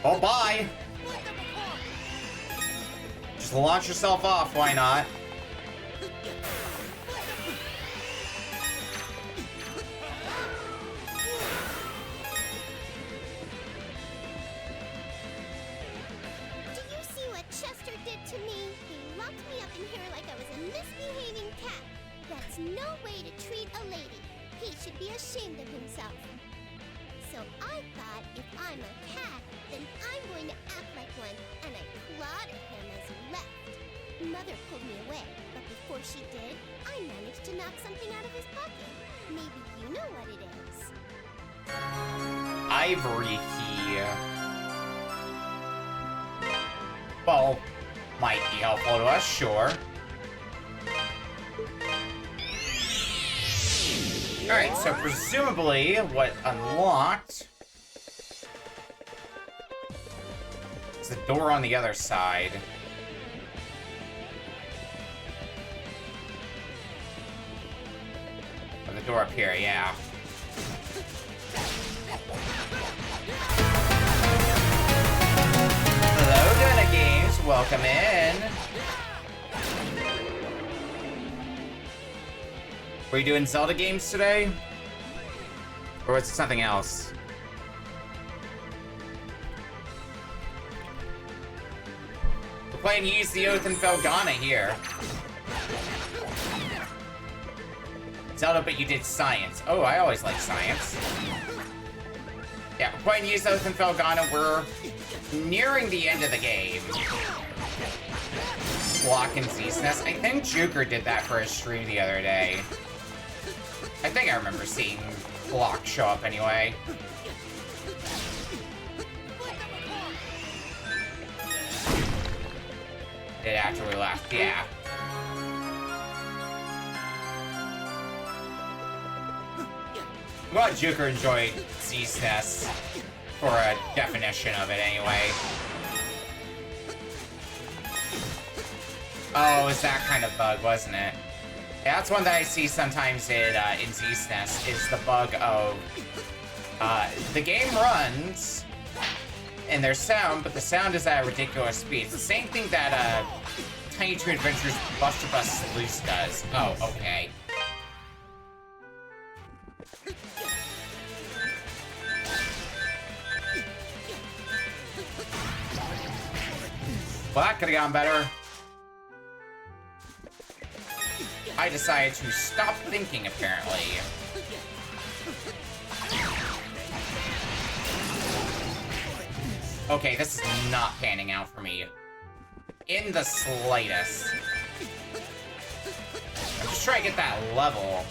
Oh, bye! Just launch yourself off, why not? Do you see what Chester did to me? He locked me up in here like I was a misbehaving cat. That's no way to treat a lady. He should be ashamed of himself. So I thought if I'm a cat, then I'm going to act like one, and I clawed at him as he left. Mother pulled me away, but before she did, I managed to knock something out of his pocket. Maybe you know what it is. Ivory key. Well, might be helpful to us, sure. Alright, so presumably what unlocked is the door on the other side. Or the door up here, yeah. Hello, Donna Games. Welcome in. Were you doing Zelda games today? Or was it something else? We're playing Use the Oath in Felghana here. Zelda, but you did science. Oh, I always like science. Yeah, we're playing Use the Oath in Felghana. We're nearing the end of the game. Block and Z-SNES. I think Joker did that for his stream the other day. I think I remember seeing Block show up anyway. Did after we left, yeah. Well, Joker enjoyed Z-SNES for a definition of it anyway. Oh, it's that kind of bug, wasn't it? Yeah, that's one that I see sometimes in Z-SNES, is the bug of, the game runs, and there's sound, but the sound is at a ridiculous speed. It's the same thing that, Tiny Toon Adventures Buster Bus Loose does. Oh, okay. Well, that could have gone better. I decided to stop thinking, apparently. Okay, this is not panning out for me. In the slightest. I'm just trying to get that level.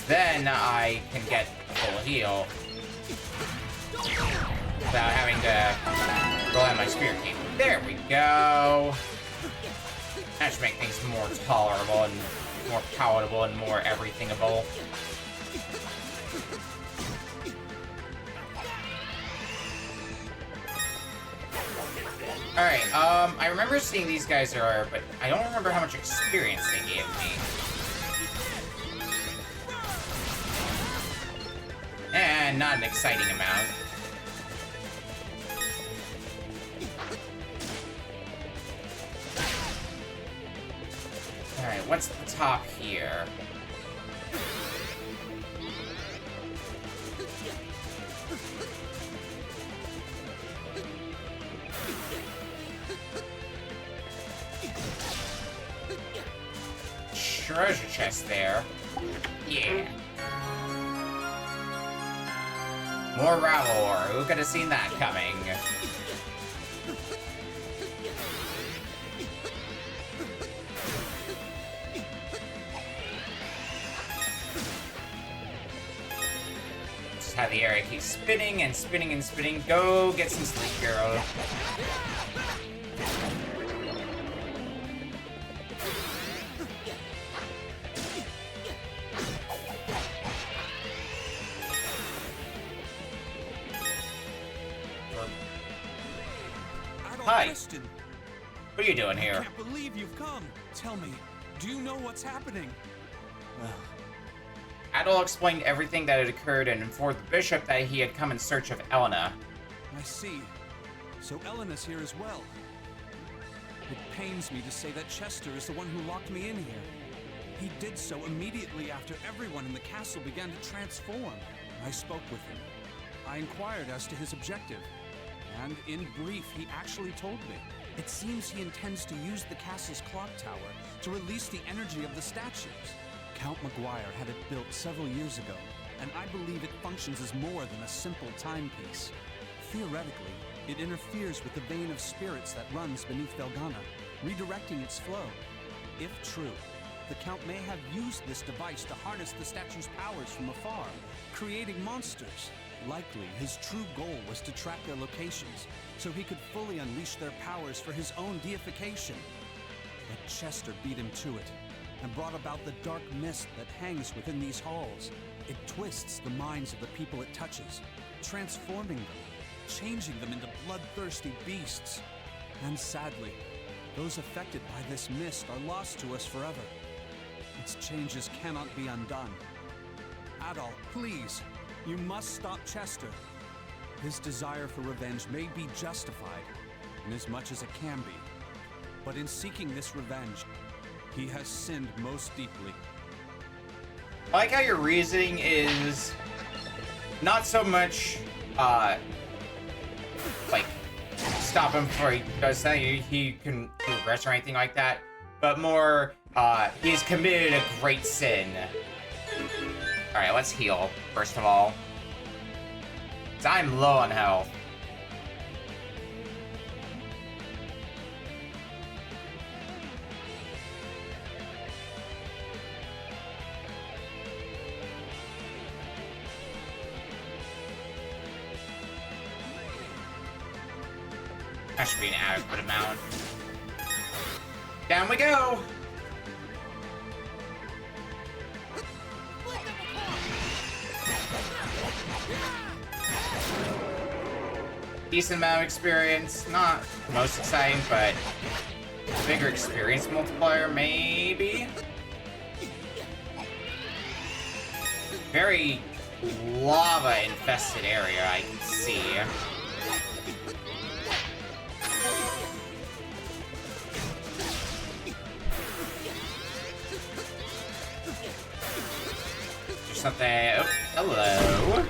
Then I can get a full heal. Without having to rely on my spirit cane. There we go. That should make things more tolerable and more palatable and more everythingable. Alright, I remember seeing these guys earlier, but I don't remember how much experience they gave me. And not an exciting amount. Alright, what's the top here? Treasure chest there. Yeah. More Ravel ore. Who could have seen that coming? Just have the area keep spinning and spinning and spinning. Go get some sleep, girl. Hi. Kristen. What are you doing here? I can't believe you've come. Tell me, do you know what's happening? Adol explained everything that had occurred and informed the bishop that he had come in search of Elena. I see. So Elena's here as well. It pains me to say that Chester is the one who locked me in here. He did so immediately after everyone in the castle began to transform. I spoke with him. I inquired as to his objective. And in brief, he actually told me. It seems he intends to use the castle's clock tower to release the energy of the statues. Count Maguire had it built several years ago, and I believe it functions as more than a simple timepiece. Theoretically, it interferes with the vein of spirits that runs beneath Felghana, redirecting its flow. If true, the Count may have used this device to harness the statue's powers from afar, creating monsters. Likely, his true goal was to track their locations, so he could fully unleash their powers for his own deification. But Chester beat him to it, and brought about the dark mist that hangs within these halls. It twists the minds of the people it touches, transforming them, changing them into bloodthirsty beasts. And sadly, those affected by this mist are lost to us forever. Its changes cannot be undone. Adol, please! You must stop Chester. His desire for revenge may be justified, in as much as it can be. But in seeking this revenge, he has sinned most deeply. I like how your reasoning is not so much, like, stop him before he does something he can regress or anything like that, but more, he's committed a great sin. Alright, let's heal, first of all. 'Cause I'm low on health. That should be an adequate amount. Down we go! Decent amount of experience, not the most exciting, but bigger experience multiplier, maybe? Very lava-infested area, I can see. There's something... Oh, hello.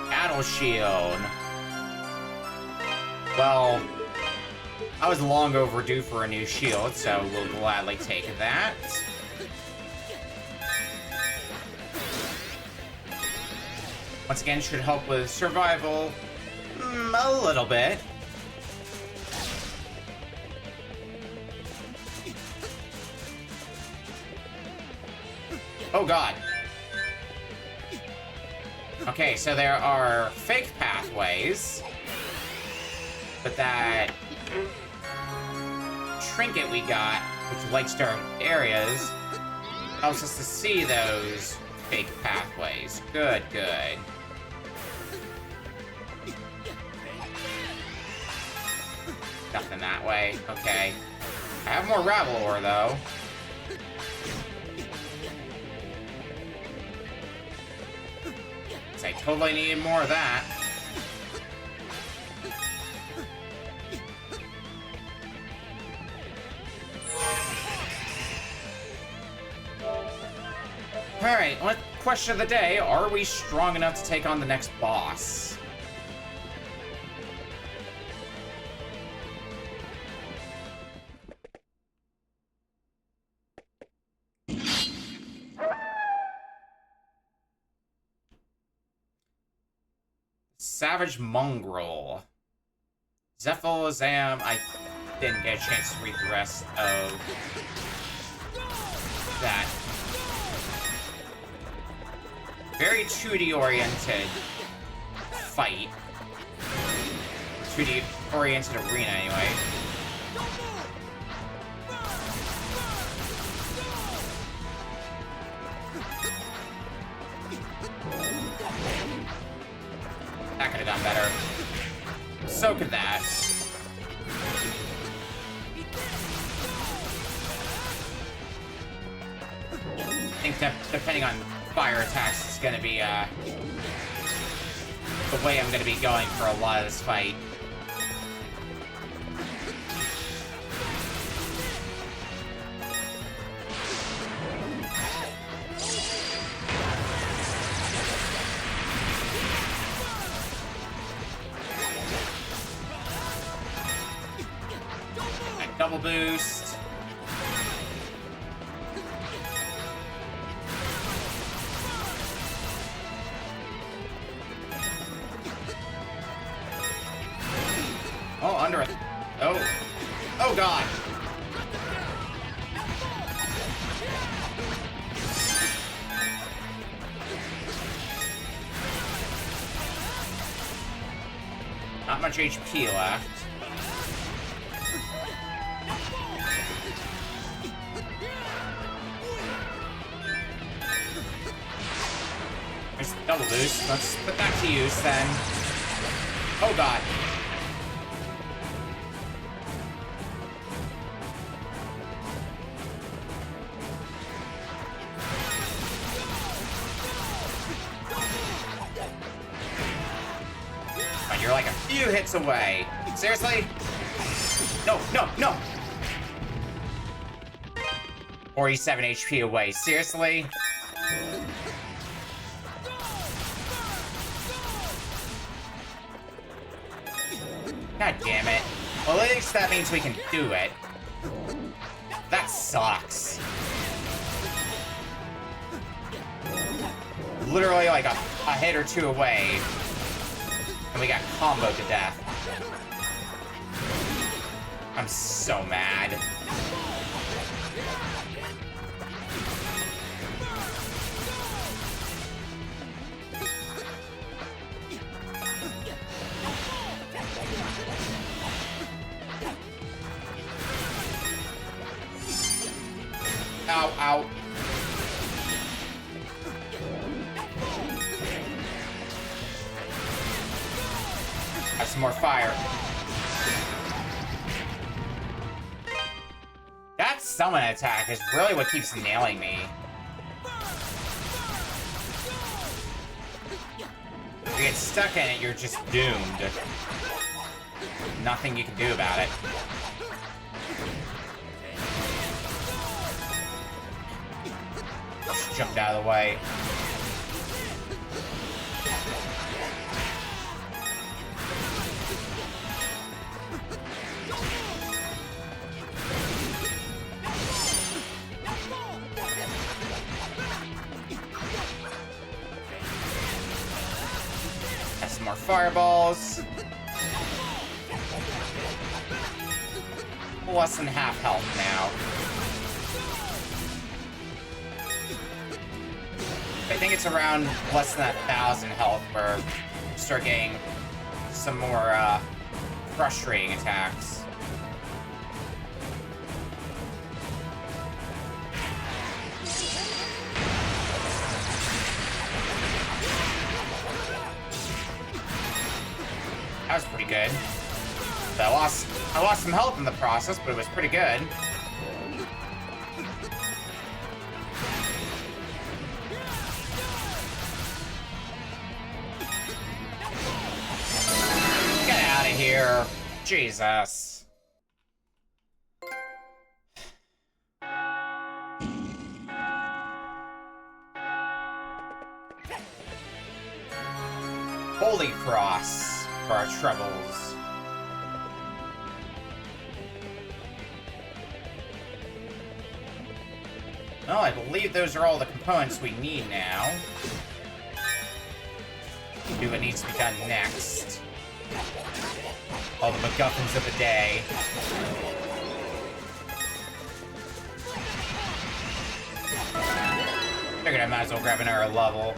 Battle shield. Well, I was long overdue for a new shield, so we'll gladly take that. Once again, should help with survival a little bit. Oh god. Okay, so there are fake pathways, but that trinket we got, which likes dark areas, helps us to see those fake pathways. Good, good. Nothing that way. Okay. I have more Rabble Ore, though. I totally need more of that. Alright, question of the day. Are we strong enough to take on the next boss? Savage Mongrel. Zephyl-Zam. I didn't get a chance to read the rest of that. Very 2D oriented fight. 2D oriented arena, anyway. That could have gone better. So could that. I think that depending on fire attacks is gonna be the way I'm gonna be going for a lot of this fight. Double boost. Oh, under it. Oh. Oh, God. Not much HP left. There's double boost. Let's put that to use then. Oh, God. You're like a few hits away. Seriously? No, no, no! 47 HP away. Seriously? God damn it. Well, at least that means we can do it. That sucks. Literally like a hit or two away. And we got comboed to death. I'm so mad. Ow, ow. Have some more fire. That summon attack is really what keeps nailing me. If you get stuck in it, you're just doomed. Nothing you can do about it. Just jumped out of the way. more fireballs. Less than half health now. I think it's around less than 1,000 health where you start getting some more frustrating attacks. That was pretty good. So I lost some health in the process, but it was pretty good. Get out of here. Jesus. Holy Cross for our troubles. Well, I believe those are all the components we need now. Do what needs to be done next. All the MacGuffins of the day. Figured I might as well grab another level,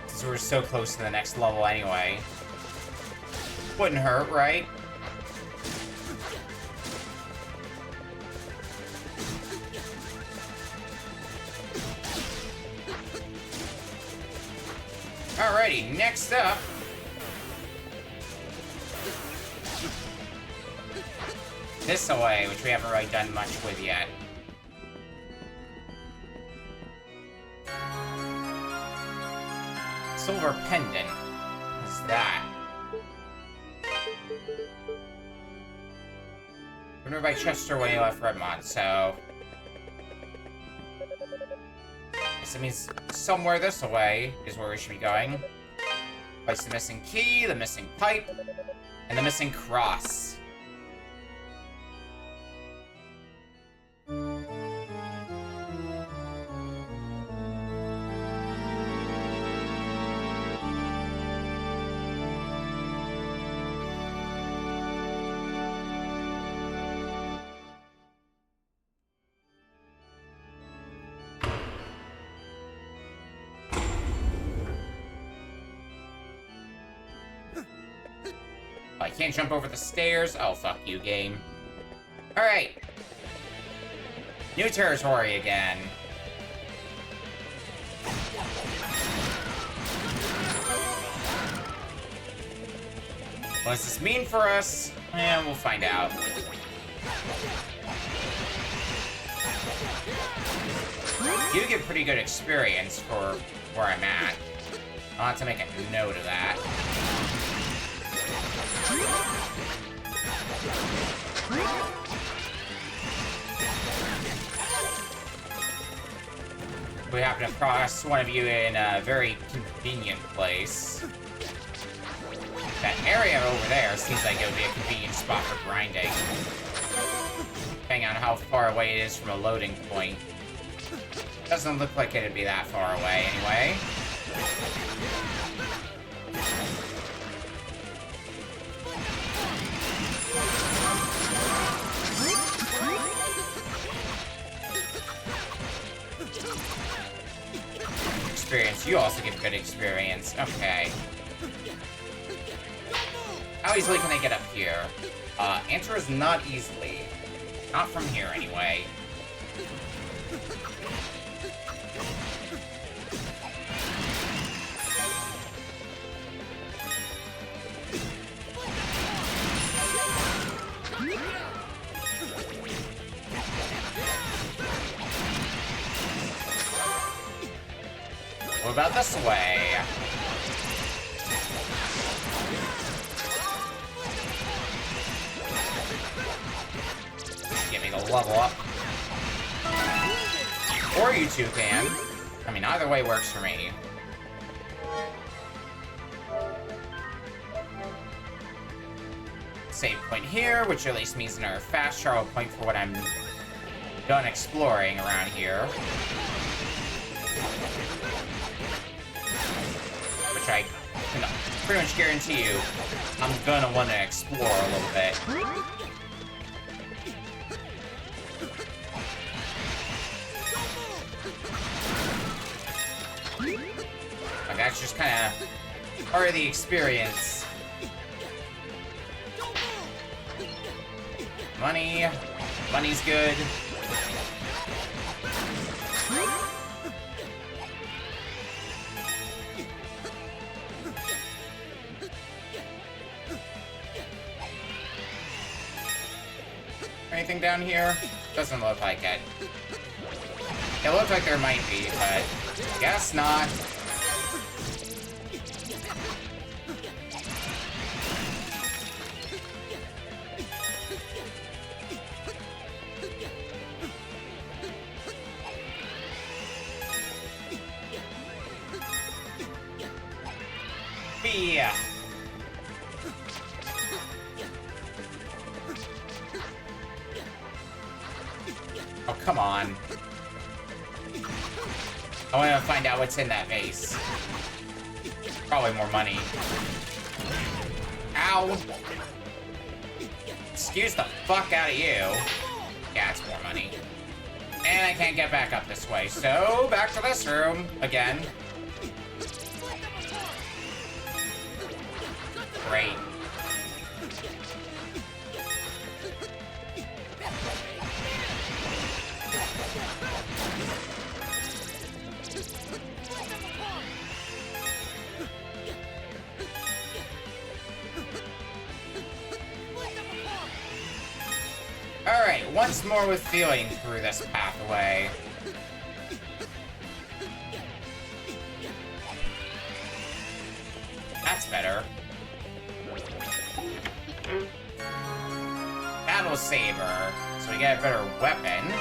since we're so close to the next level anyway. Wouldn't hurt, right? Alrighty, next up. This away, which we haven't really done much with yet. Silver pendant. What's that? Remember by Chester when he left Redmond, so... Guess it means somewhere this way is where we should be going. Place the missing key, the missing pipe, and the missing cross. I can't jump over the stairs. Oh, fuck you, game. Alright. New territory again. What does this mean for us? We'll find out. You get pretty good experience for where I'm at. I'll have to make a note of that. We happen to cross one of you in a very convenient place. That area over there seems like it would be a convenient spot for grinding. Depending on how far away it is from a loading point. Doesn't look like it'd be that far away anyway. Experience. You also get good experience. Okay. How easily can I get up here? Answer is not easily. Not from here, anyway. What about this way? Give me the level up. Or you two can. I mean, either way works for me. Save point here, which at least means another fast travel point for what I'm done exploring around here. Which I can pretty much guarantee you I'm gonna want to explore a little bit. Like, that's just kind of part of the experience. Money. Money's good. Anything down here? Doesn't look like it. It looks like there might be, but guess not. Yeah. Oh, come on. I want to find out what's in that vase. Probably more money. Ow! Excuse the fuck out of you. Yeah, it's more money. And I can't get back up this way, so back to this room again. Great. Alright, once more with feeling through this pathway. That's better. Battle Saber. So we get a better weapon.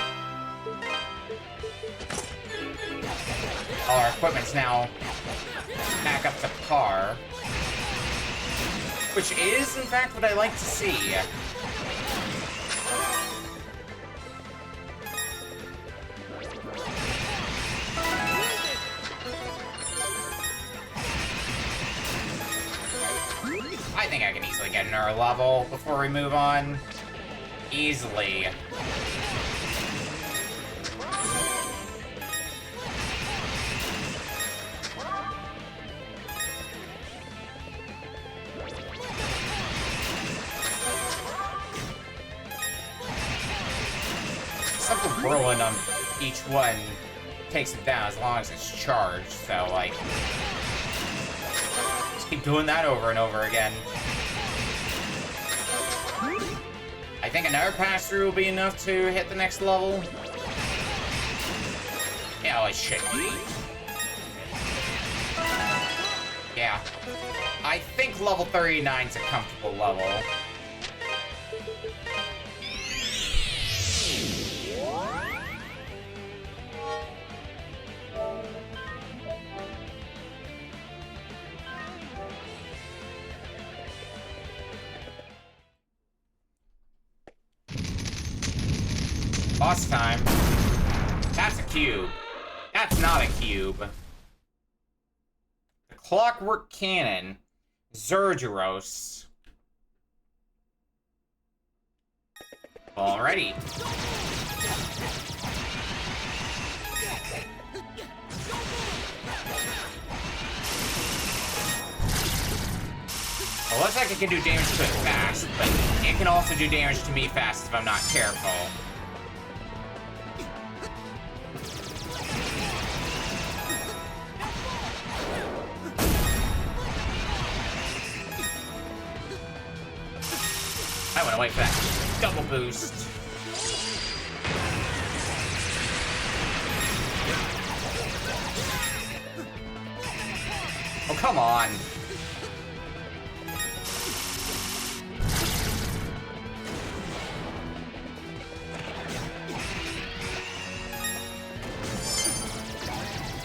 All our equipment's now back up to par. Which is, in fact, what I like to see. I think I can easily get another level before we move on. Easily. Something whirling on each one takes it down as long as it's charged, so like... just keep doing that over and over again. I think another pass-through will be enough to hit the next level. Yeah, well, it should be. Yeah. I think level 39 is a comfortable level. Boss time. That's a cube. That's not a cube. The Clockwork Cannon. Zergeros. Alrighty. Well, looks like it can do damage to it fast, but it can also do damage to me fast if I'm not careful. I want to wait for that double boost. Oh, come on.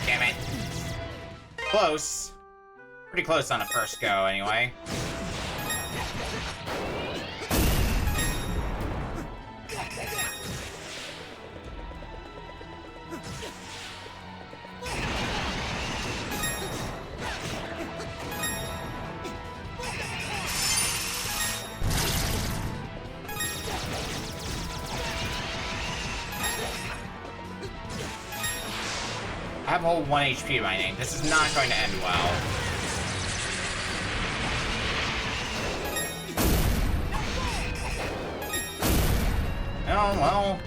Damn it. Close. Pretty close on the first go, anyway. I have a whole 1 HP remaining. This is not going to end well. Oh, well.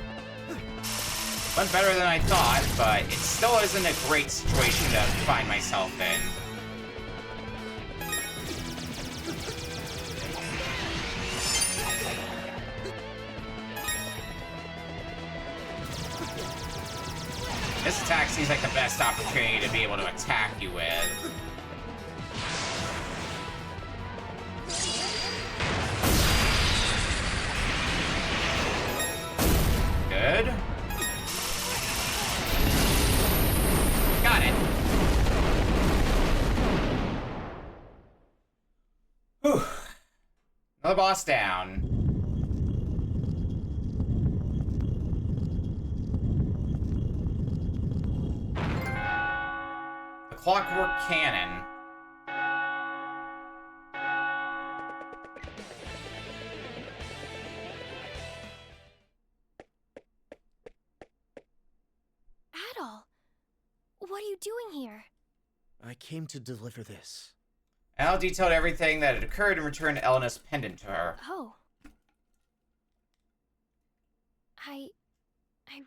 Went better than I thought, but it still isn't a great situation to find myself in. This attack seems like the best opportunity to be able to attack you with. Good. Got it. Whew. Another boss down. The Clockwork Cannon. Adol, what are you doing here? I came to deliver this. Al detailed everything that had occurred and returned Elena's pendant to her. Oh. I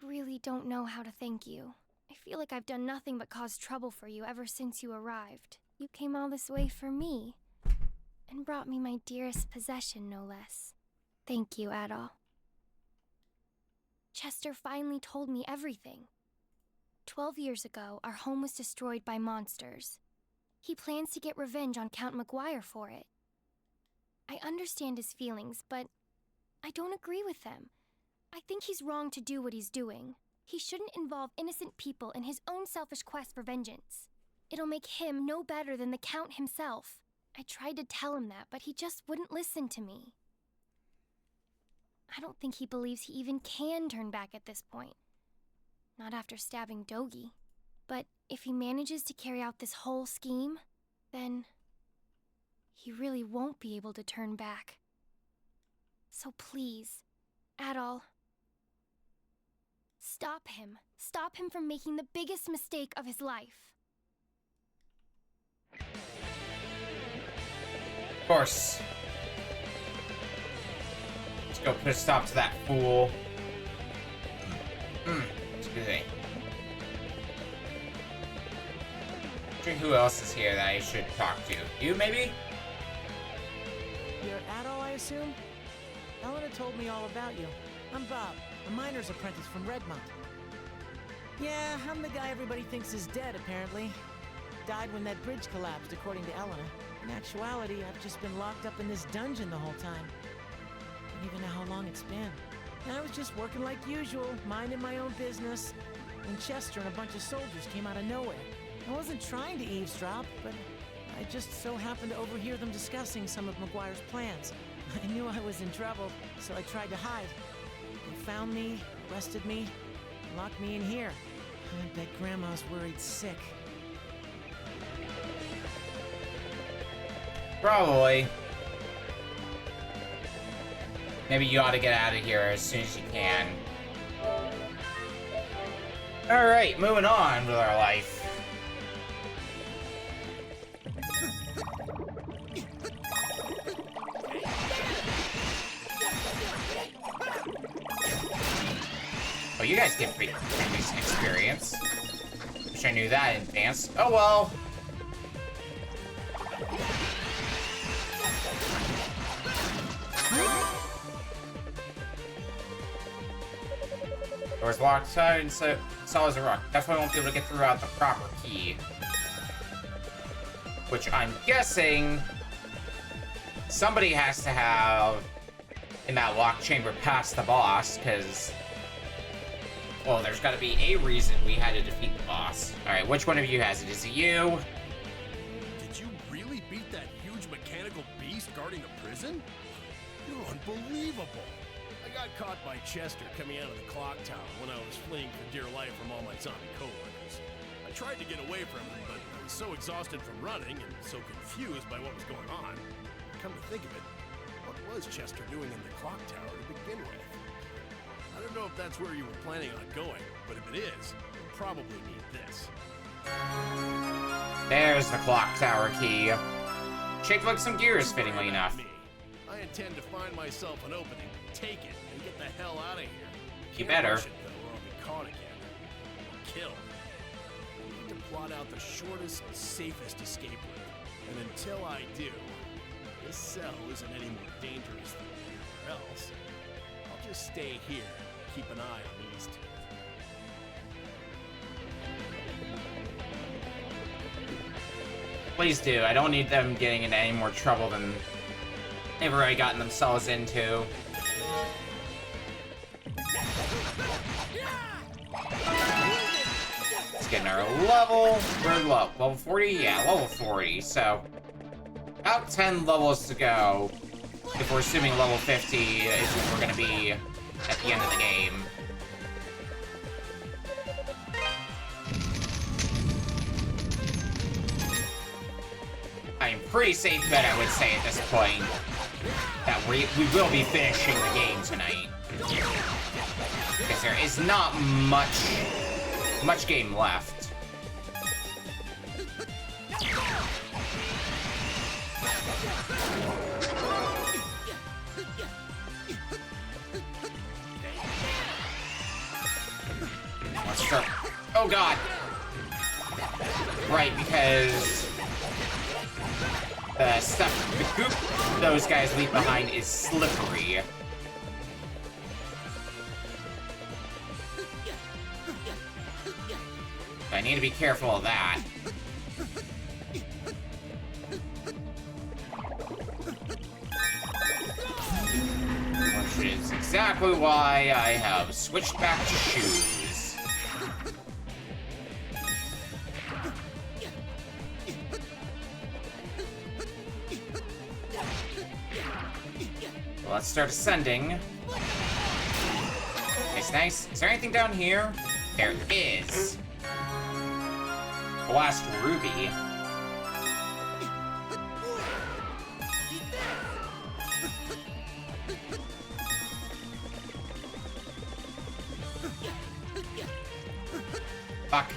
really don't know how to thank you. I feel like I've done nothing but cause trouble for you ever since you arrived. You came all this way for me, and brought me my dearest possession, no less. Thank you, Adol. Chester finally told me everything. 12 years ago, our home was destroyed by monsters. He plans to get revenge on Count Memoire for it. I understand his feelings, but I don't agree with them. I think he's wrong to do what he's doing. He shouldn't involve innocent people in his own selfish quest for vengeance. It'll make him no better than the Count himself. I tried to tell him that, but he just wouldn't listen to me. I don't think he believes he even can turn back at this point. Not after stabbing Dogi. But if he manages to carry out this whole scheme, then he really won't be able to turn back. So please, Adol, stop him. Stop him from making the biggest mistake of his life. Of course. Let's go put a stop to that fool. Excuse me. Who else is here that I should talk to? You, maybe? You're Adol, I assume? Elena told me all about you. I'm Bob, a miner's apprentice from Redmont. Yeah, I'm the guy everybody thinks is dead, apparently. Died when that bridge collapsed, according to Elena. In actuality, I've just been locked up in this dungeon the whole time. Don't even know how long it's been. And I was just working like usual, minding my own business, when Chester and a bunch of soldiers came out of nowhere. I wasn't trying to eavesdrop, but I just so happened to overhear them discussing some of Memoire's plans. I knew I was in trouble, so I tried to hide. They found me, arrested me, locked me in here. I bet Grandma's worried sick. Probably. Maybe you ought to get out of here as soon as you can. Alright, moving on with our life. Oh, you guys get pretty decent experience. Wish I knew that in advance. Oh well. Door's locked inside and solid as a rock. Definitely won't be able to get through without the proper key. Which I'm guessing somebody has to have in that locked chamber past the boss, because, well, there's got to be a reason we had to defeat the boss. Alright, which one of you has it? Is it you? Did you really beat that huge mechanical beast guarding the prison? You're unbelievable. I got caught by Chester coming out of the clock tower when I was fleeing for dear life from all my zombie coworkers. I tried to get away from him, but I was so exhausted from running and so confused by what was going on. Come to think of it, what was Chester doing in the clock tower to begin with? I don't know if that's where you were planning on going, but if it is, you'll probably need this. There's the clock tower key. Shaped like some gears, fittingly enough. I intend to find myself an opening, take it, and get the hell out of here. You Can't better. rush it, though, or I'll be caught again. Or killed. I need to plot out the shortest, safest escape route. And until I do, this cell isn't any more dangerous than anywhere else. I'll just stay here, keep an eye on these two. Please do. I don't need them getting into any more trouble than they've already gotten themselves into. Let's get our level. We're low. Level 40? Yeah, level 40. So, about 10 levels to go. If we're assuming level 50 is what we're going to be at the end of the game. I'm pretty safe bet, I would say, at this point, that we will be finishing the game tonight. Because there is not much game left. Let's start. Oh god! Right, because the stuff, the goop those guys leave behind is slippery. I need to be careful of that. Which is exactly why I have switched back to shoes. Let's start ascending. Nice, nice. Is there anything down here? There is. Blast Ruby. Fuck.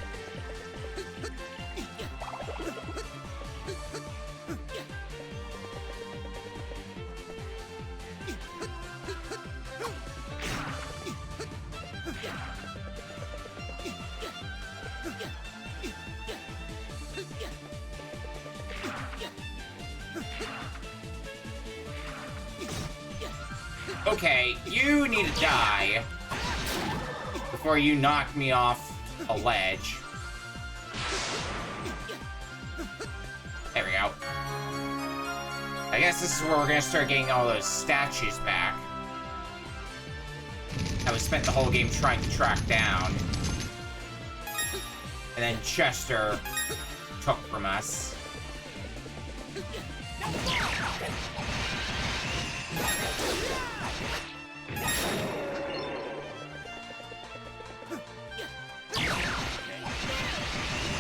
Okay, you need to die before you knock me off a ledge. There we go. I guess this is where we're gonna start getting all those statues back that we spent the whole game trying to track down. And then Chester took from us.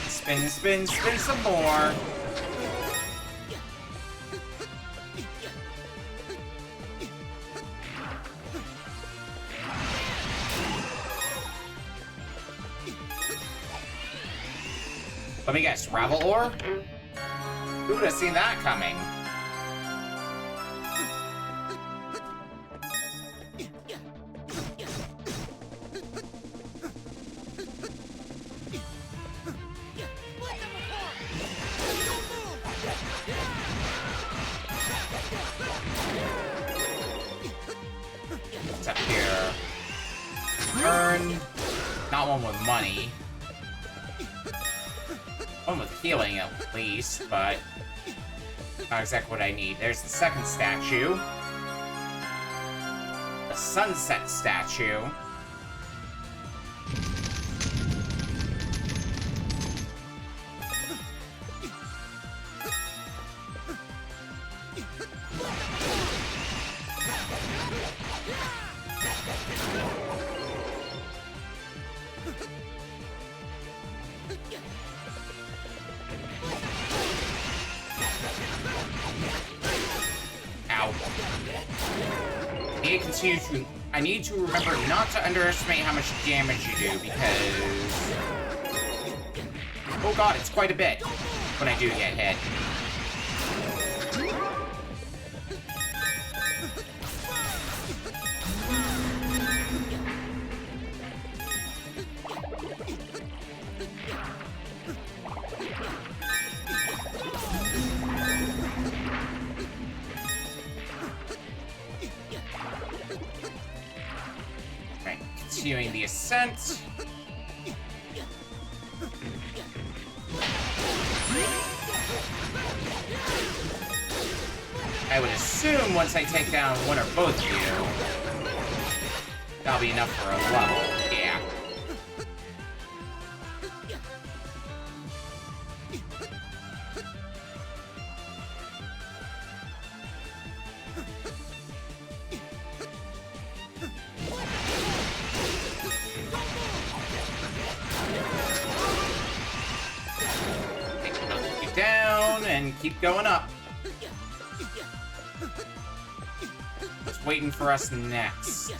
Spin, spin, spin some more. Let me guess, Ravel Ore? Who would have seen that coming? What's up here? Earn. Not one with money. One with healing, at least, but not exactly what I need. There's the second statue. The sunset statue. I need to remember not to underestimate how much damage you do, because Oh god, it's quite a bit when I do get hit. Right, continuing the ascent. I would assume once I take down one or both of you, that'll be enough for a level. Yeah. Take both of you down and keep going up. What's waiting for us next?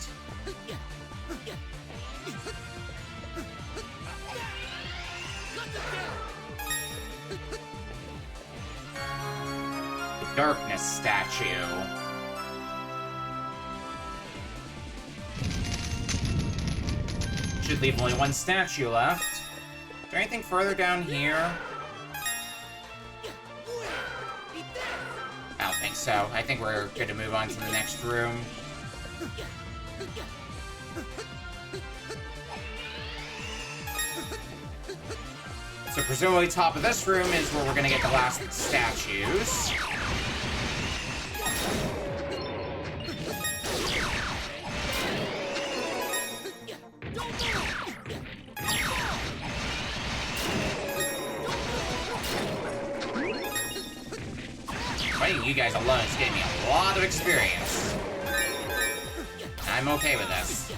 The Darkness Statue. Should leave only one statue left. Is there anything further down here? I don't think so. I think we're good to move on to the next room. So presumably top of this room is where we're gonna get the last statues. Fighting you guys alone is getting me a lot of experience. I'm okay with this.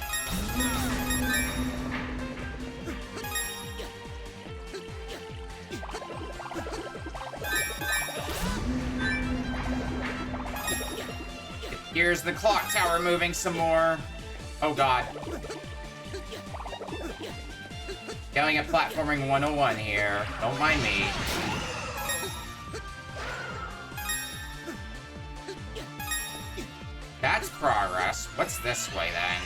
Here's the clock tower moving some more. Oh god. Yelling at platforming 101 here. Don't mind me. That's progress. What's this way then?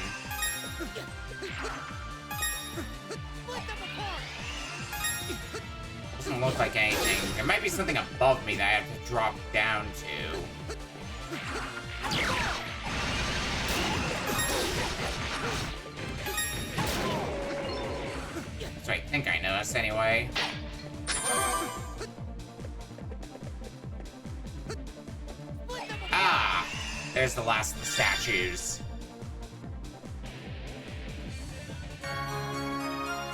Doesn't look like anything. There might be something above me that I have to drop down to. That's what I think I noticed anyway. Ah! There's the last of the statues.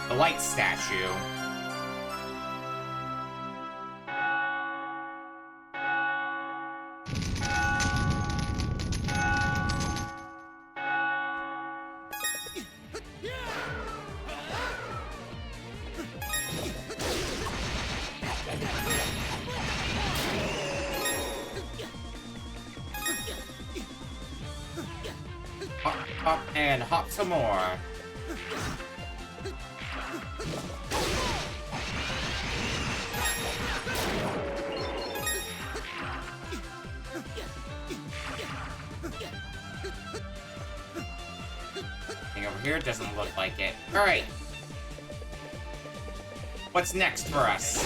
The light statue. Hop and hop some more. Thing over here doesn't look like it. Alright. What's next for us?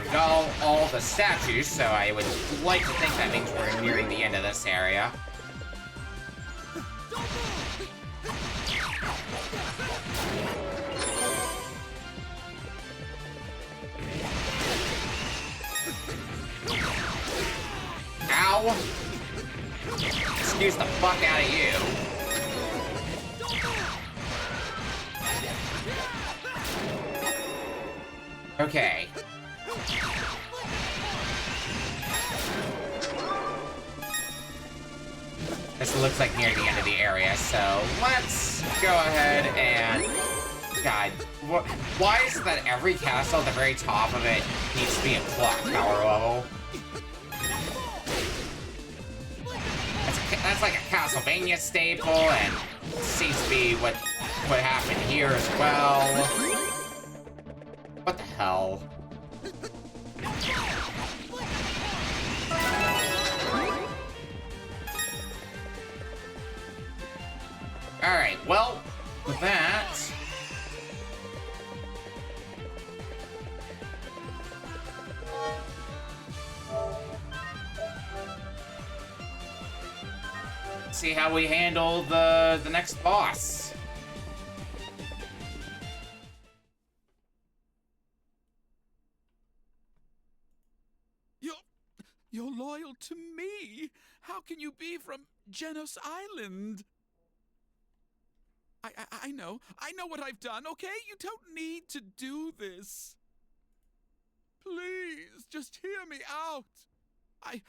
We got all the statues, so I would like to think that means we're nearing the end of this area. Ow! Excuse the fuck out of you. Okay. This looks like near the end of the area, so let's go ahead and... God, why is it that every castle at the very top of it needs to be a clock tower level? That's like a Castlevania staple, and seems to be what happened here as well. What the hell? Alright, well, with that... see how we handle the next boss. You're loyal to me. How can you be from Genos Island? I know what I've done, okay? You don't need to do this. Please, just hear me out. I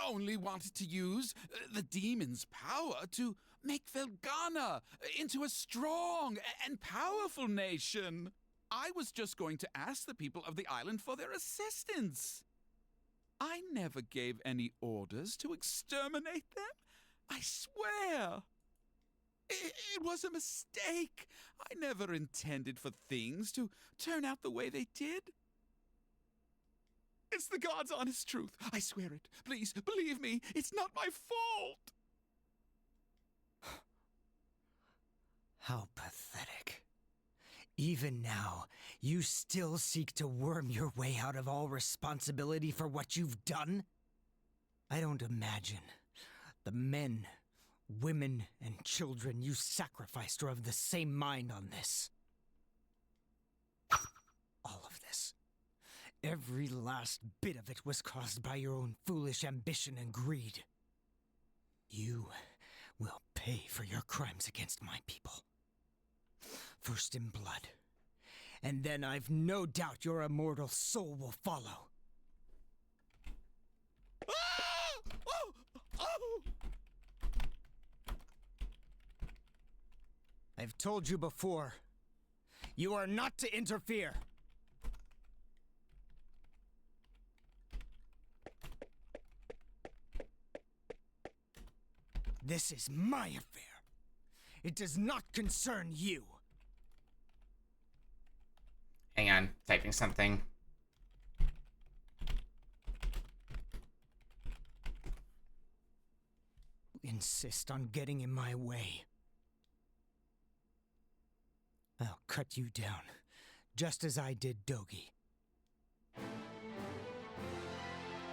only wanted to use the demon's power to make Felghana into a strong and powerful nation. I was just going to ask the people of the island for their assistance. I never gave any orders to exterminate them. I swear. It was a mistake. I never intended for things to turn out the way they did. It's the God's honest truth. I swear it. Please, believe me. It's not my fault. How pathetic. Even now, you still seek to worm your way out of all responsibility for what you've done? I don't imagine the men, women, and children you sacrificed are of the same mind on this. All of this. Every last bit of it was caused by your own foolish ambition and greed. You will pay for your crimes against my people. First in blood. And then I've no doubt your immortal soul will follow. I've told you before, you are not to interfere. This is my affair. It does not concern you. Hang on, typing something. Insist on getting in my way. I'll cut you down, just as I did Dogi.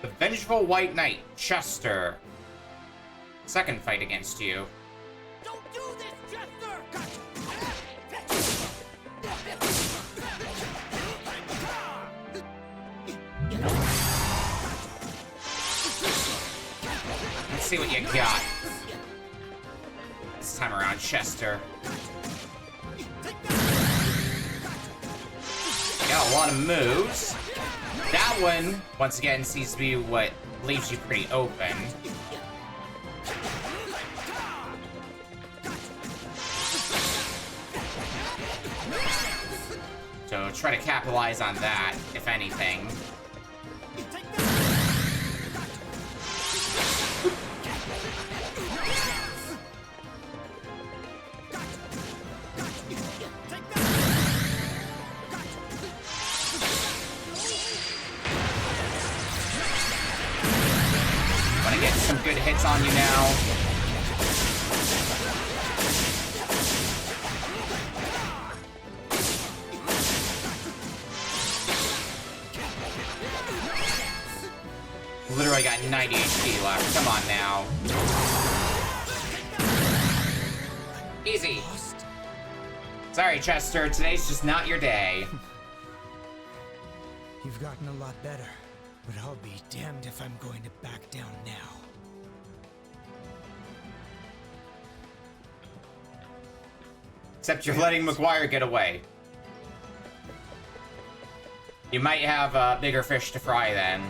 The Vengeful White Knight, Chester. Second fight against you. Don't do this, Chester! Let's see what you got. This time around, Chester. Got a lot of moves. That one, once again, seems to be what leaves you pretty open. So try to capitalize on that, if anything. Wanna get some good hits on you now. Literally got 90 HP left. Come on now. Easy. Sorry, Chester. Today's just not your day. You've gotten a lot better, but I'll be damned if I'm going to back down now. Except you're letting Memoire get away. You might have bigger fish to fry then.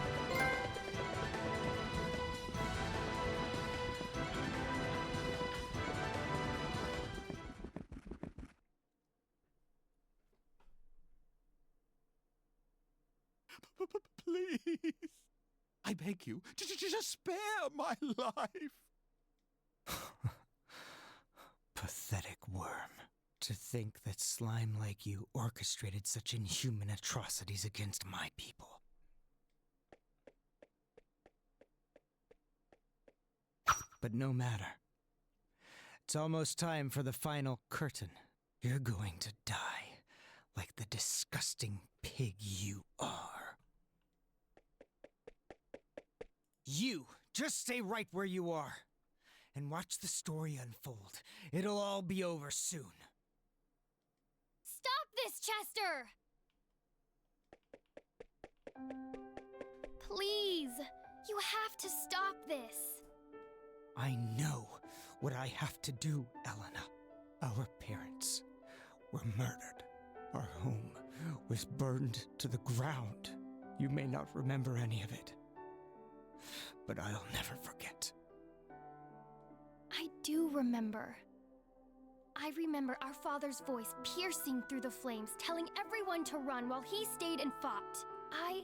Please. I beg you, just spare my life. Pathetic. To think that slime like you orchestrated such inhuman atrocities against my people. But no matter. It's almost time for the final curtain. You're going to die, like the disgusting pig you are. You, just stay right where you are, and watch the story unfold. It'll all be over soon. Stop this, Chester! Please, you have to stop this. I know what I have to do, Elena. Our parents were murdered. Our home was burned to the ground. You may not remember any of it, but I'll never forget. I do remember. I remember our father's voice piercing through the flames, telling everyone to run while he stayed and fought. I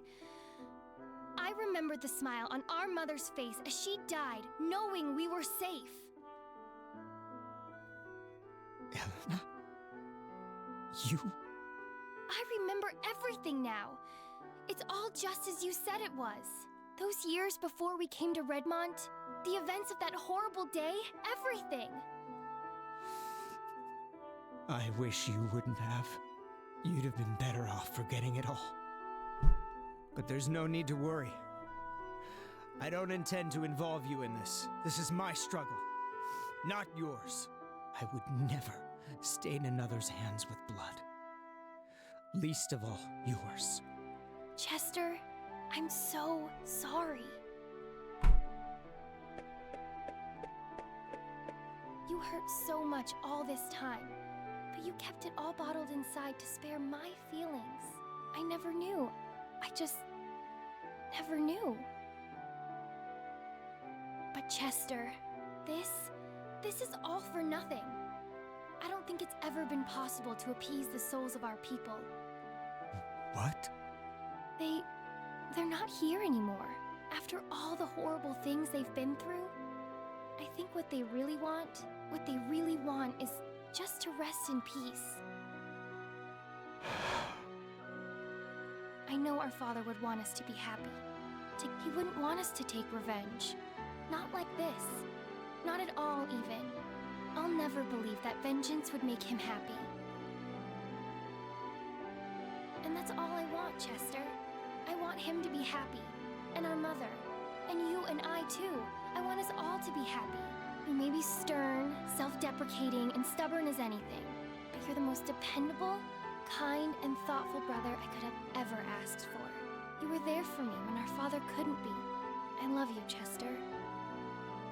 remembered the smile on our mother's face as she died, knowing we were safe. Elena? You? I remember everything now. It's all just as you said it was. Those years before we came to Redmont, the events of that horrible day, everything. I wish you wouldn't have. You'd have been better off forgetting it all. But there's no need to worry. I don't intend to involve you in this. This is my struggle, not yours. I would never stain another's hands with blood. Least of all, yours. Chester, I'm so sorry. You hurt so much all this time, but you kept it all bottled inside to spare my feelings. I never knew. I just never knew. But Chester, this is all for nothing. I don't think it's ever been possible to appease the souls of our people. What? They're not here anymore. After all the horrible things they've been through, I think what they really want is just to rest in peace. I know our father would want us to be happy. He wouldn't want us to take revenge. Not like this. Not at all, even. I'll never believe that vengeance would make him happy. And that's all I want, Chester. I want him to be happy. And our mother. And you and I, too. I want us all to be happy. You may be stern, self-deprecating, and stubborn as anything, but you're the most dependable, kind, and thoughtful brother I could have ever asked for. You were there for me when our father couldn't be. I love you, Chester.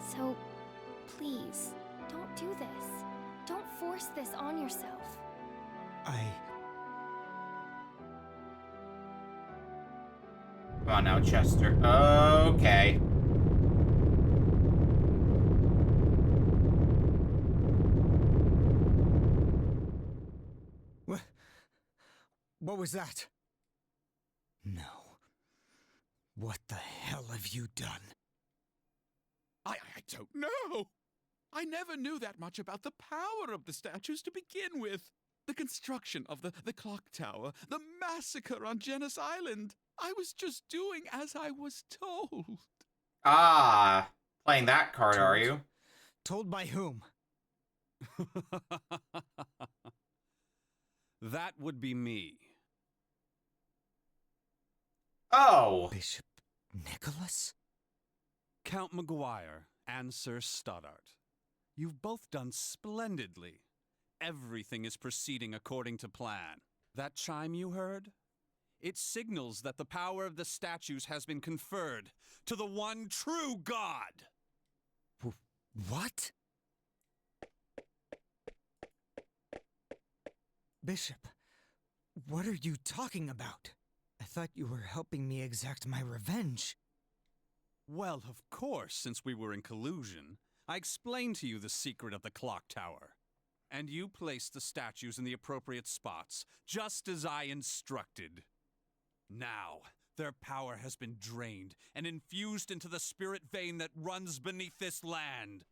So, please, don't do this. Don't force this on yourself. Come on now, Chester. Okay. What was that? No. What the hell have you done? I don't know. I never knew that much about the power of the statues to begin with. The construction of the clock tower, the massacre on Genis Island. I was just doing as I was told. Ah, playing that card, are you? Told by whom? That would be me. Oh! Bishop Nicholas? Count Memoire and Sir Stoddart. You've both done splendidly. Everything is proceeding according to plan. That chime you heard? It signals that the power of the statues has been conferred to the one true God. What? Bishop, what are you talking about? I thought you were helping me exact my revenge. Well, of course, since we were in collusion, I explained to you the secret of the clock tower. And you placed the statues in the appropriate spots, just as I instructed. Now, their power has been drained and infused into the spirit vein that runs beneath this land.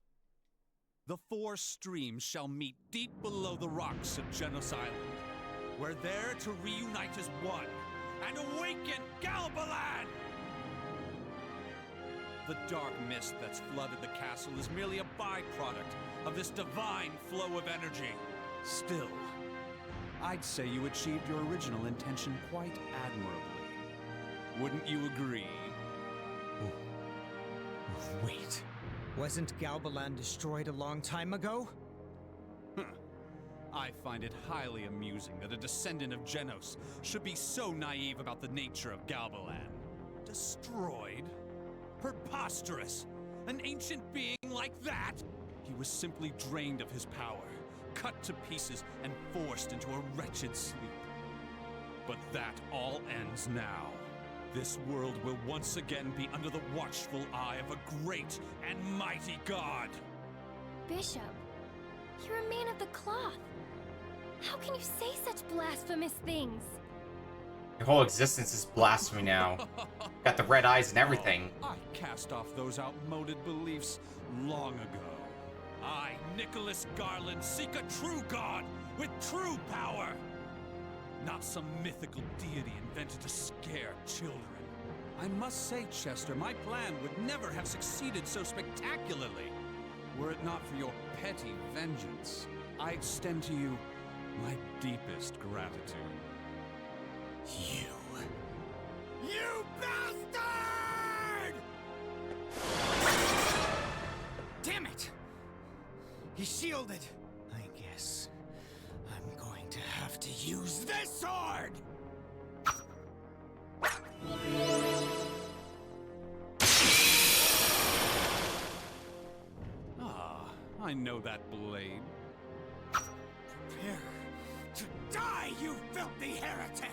The four streams shall meet deep below the rocks of Genos Island. We're there to reunite as one and awaken Galbalan! The dark mist that's flooded the castle is merely a byproduct of this divine flow of energy. Still, I'd say you achieved your original intention quite admirably. Wouldn't you agree? Wait. Wasn't Galbalan destroyed a long time ago? I find it highly amusing that a descendant of Genos should be so naive about the nature of Galbalan. Destroyed? Preposterous! An ancient being like that? He was simply drained of his power, cut to pieces, and forced into a wretched sleep. But that all ends now. This world will once again be under the watchful eye of a great and mighty god. Bishop, you're a man of the cloth. How can you say such blasphemous things? Your whole existence is blasphemy now. Got the red eyes and everything. I cast off those outmoded beliefs long ago. I, Nicholas Garland, seek a true god with true power. Not some mythical deity invented to scare children. I must say, Chester, my plan would never have succeeded so spectacularly were it not for your petty vengeance. I extend to you my deepest gratitude. You bastard! Damn it! He's shielded. I guess I'm going to have to use this sword! I know that blade. Prepare to die, you filthy heretic!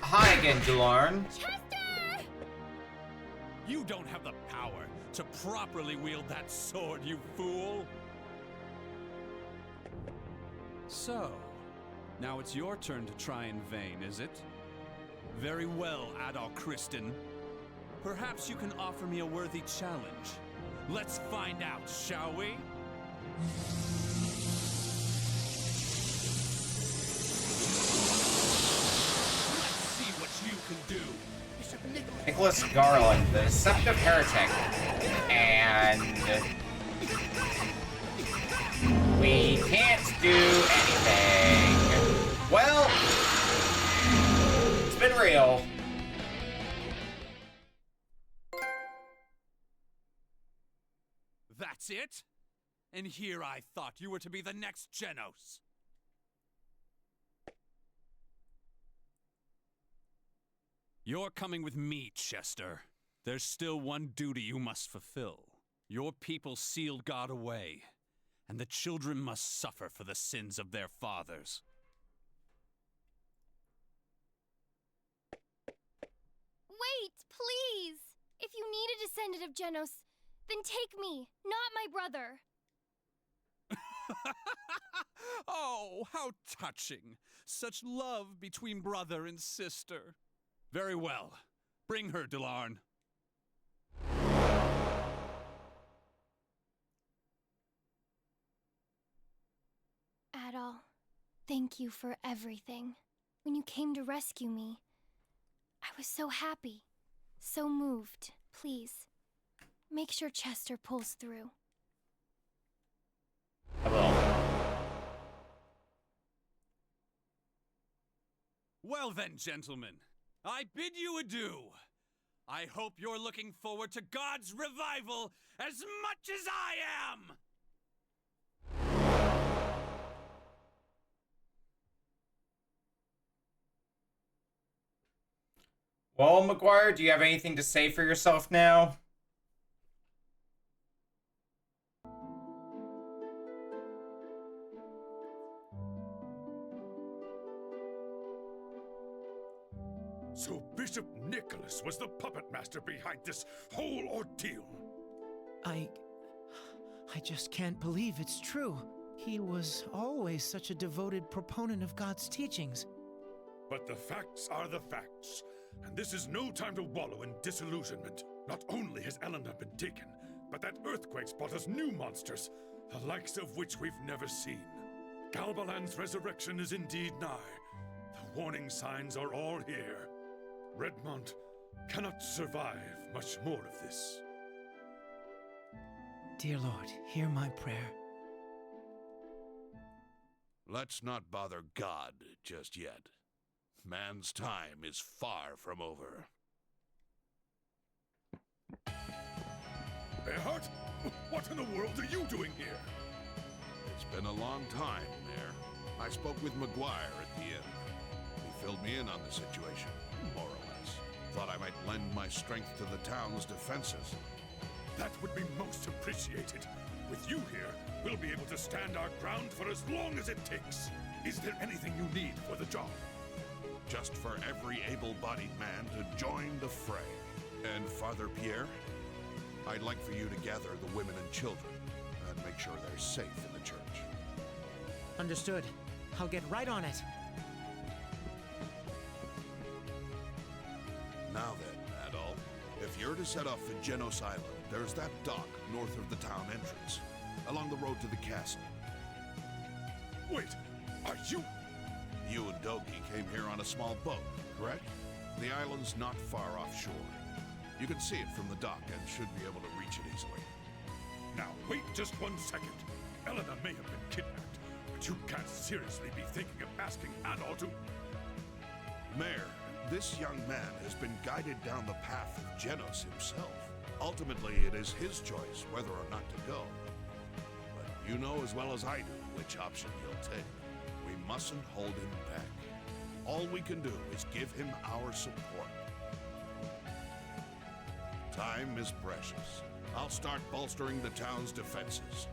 Hi again, Dularn. Chester! You don't have the power to properly wield that sword, you fool! So, now it's your turn to try in vain, is it? Very well, Adal Kristin. Perhaps you can offer me a worthy challenge. Let's find out, shall we? Let's see what you can do. Nicholas Garland, the deceptive heretic. And we can't do anything. Well, it's been real. That's it? And here I thought you were to be the next Genos. You're coming with me, Chester. There's still one duty you must fulfill. Your people sealed God away, and the children must suffer for the sins of their fathers. Wait, please! If you need a descendant of Genos, then take me, not my brother. Oh, how touching. Such love between brother and sister. Very well. Bring her, Dularn. Adal, thank you for everything. When you came to rescue me, I was so happy, so moved. Please, make sure Chester pulls through. I will. Well then, gentlemen, I bid you adieu. I hope you're looking forward to God's revival as much as I am! Well, Memoire, do you have anything to say for yourself now? So Bishop Nicholas was the puppet master behind this whole ordeal. I just can't believe it's true. He was always such a devoted proponent of God's teachings. But the facts are the facts, and this is no time to wallow in disillusionment. Not only has Elena been taken, but that earthquake's brought us new monsters, the likes of which we've never seen. Galbalan's resurrection is indeed nigh. The warning signs are all here. Redmont cannot survive much more of this. Dear Lord, hear my prayer. Let's not bother God just yet. Man's time is far from over. Bearheart? What in the world are you doing here? It's been a long time, Mayor. I spoke with Memoire at the inn. He filled me in on the situation, more or less. Thought I might lend my strength to the town's defenses. That would be most appreciated. With you here, we'll be able to stand our ground for as long as it takes. Is there anything you need for the job? Just for every able-bodied man to join the fray. And Father Pierre, I'd like for you to gather the women and children and make sure they're safe in the church. Understood. I'll get right on it. Now then, Adol, if you're to set off for Genos Island, there's that dock north of the town entrance, along the road to the castle. Wait, are you? You and Dogi came here on a small boat, correct? The island's not far offshore. You can see it from the dock and should be able to reach it easily. Now, wait just 1 second. Elena may have been kidnapped, but you can't seriously be thinking of asking Adol to... Mayor, this young man has been guided down the path of Genos himself. Ultimately, it is his choice whether or not to go. But you know as well as I do which option he'll take. We mustn't hold him back. All we can do is give him our support. Time is precious. I'll start bolstering the town's defenses.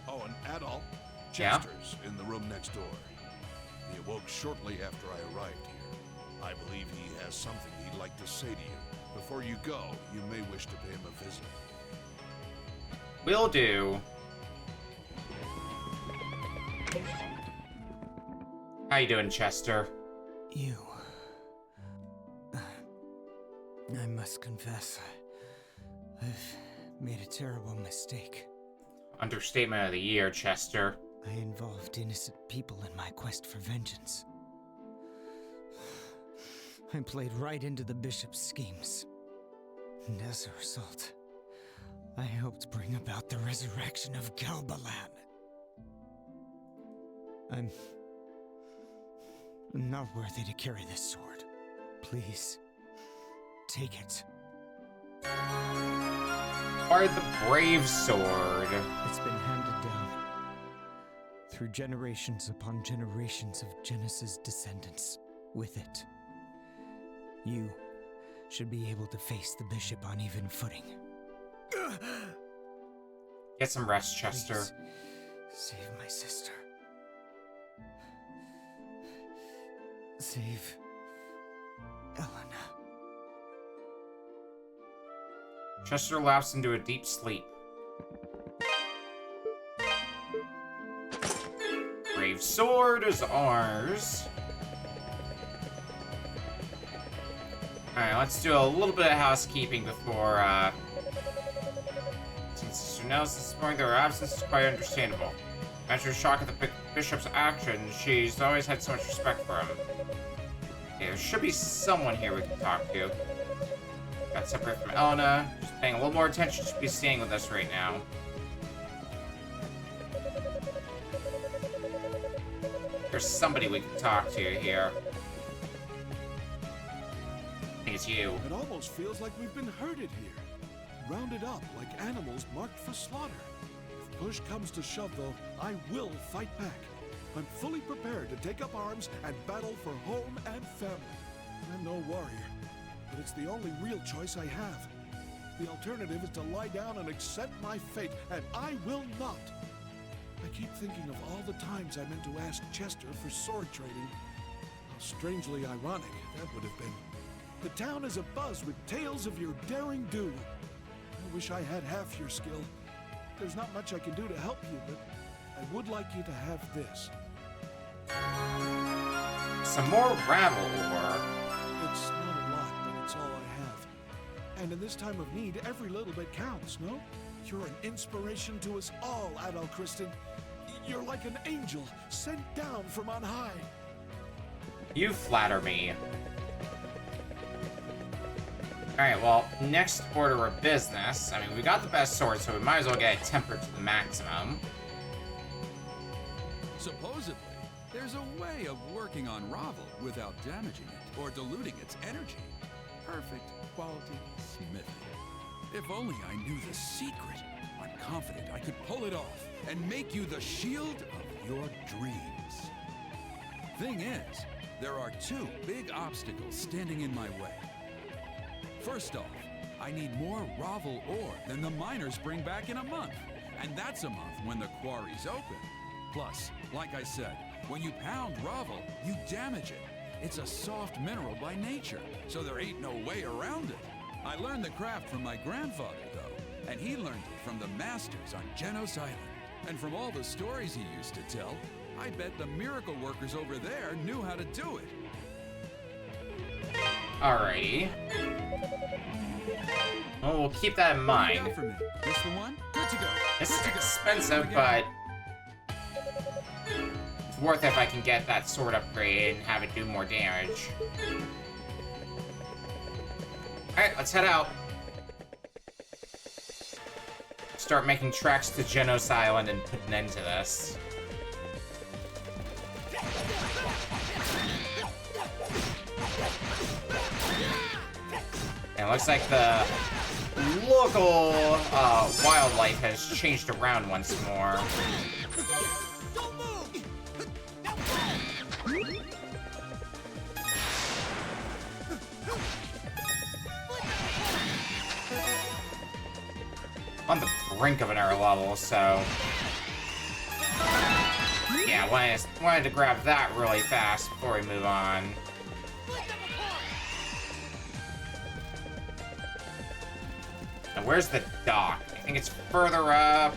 Oh, and Adol, Chester's in the room next door. He awoke shortly after I arrived here. I believe he has something he'd like to say to you. Before you go, you may wish to pay him a visit. Will do. How you doing, Chester? You... I must confess, I've made a terrible mistake. Understatement of the year, Chester. I involved innocent people in my quest for vengeance. I played right into the bishop's schemes. And as a result, I helped bring about the resurrection of Galbalan. I'm not worthy to carry this sword. Please, take it. Or the brave sword. It's been handed down through generations upon generations of Genos's descendants. With it, you should be able to face the bishop on even footing. Get some rest, Chester. Please, save my sister. Save Elena. Chester lapsed into a deep sleep. Brave sword is ours. Alright, let's do a little bit of housekeeping before, since Sister Nels this morning, their absence is quite understandable. After shock at the bishop's actions, she's always had so much respect for him. Okay, there should be someone here we can talk to. Got separate from Elena, just paying a little more attention, should be staying with us right now. There's somebody we can talk to here. I think it's you. It almost feels like we've been herded here. Rounded up like animals marked for slaughter. If push comes to shove, though, I will fight back. I'm fully prepared to take up arms and battle for home and family. I'm no warrior, but it's the only real choice I have. The alternative is to lie down and accept my fate, and I will not. I keep thinking of all the times I meant to ask Chester for sword trading. How strangely ironic that would have been. The town is abuzz with tales of your daring do. I wish I had half your skill. There's not much I can do to help you, but I would like you to have this. Some more rabble ore. It's not a lot, but And in this time of need, every little bit counts, no? You're an inspiration to us all, Adol Kristen. You're like an angel sent down from on high. You flatter me. Alright, well, next order of business. I mean, we got the best sword, so we might as well get it tempered to the maximum. Supposedly, there's a way of working on Ravel without damaging it or diluting its energy. Perfect quality smithing. If only I knew the secret. I'm confident I could pull it off and make you the shield of your dreams. Thing is, there are two big obstacles standing in my way. First off, I need more Ravel ore than the miners bring back in a month. And that's a month when the quarry's open. Plus, like I said, when you pound Ravel, you damage it. It's a soft mineral by nature, so there ain't no way around it. I learned the craft from my grandfather, though, and he learned it from the masters on Genos Island. And from all the stories he used to tell, I bet the miracle workers over there knew how to do it. Alrighty. Well, we'll keep that in mind. This the one? Good to go. This is expensive, but it's worth it if I can get that sword upgrade and have it do more damage. Alright, let's head out. Start making tracks to Genos Island and put an end to this. And it looks like the local wildlife has changed around once more. On the brink of an error level, so yeah, wanted to grab that really fast before we move on. Now, where's the dock? I think it's further up.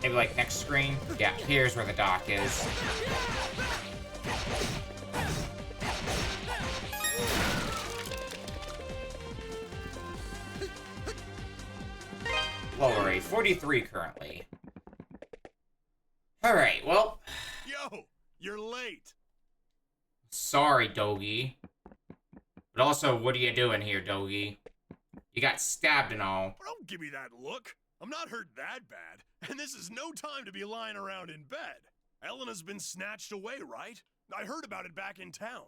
Maybe like next screen? Yeah, here's where the dock is. Lower rate, 43 currently. Alright, well. Yo, you're late. Sorry, Dogi. But also, what are you doing here, Dogi? You got stabbed and all. Don't give me that look. I'm not hurt that bad, and this is no time to be lying around in bed. Elena's been snatched away, right? I heard about it back in town.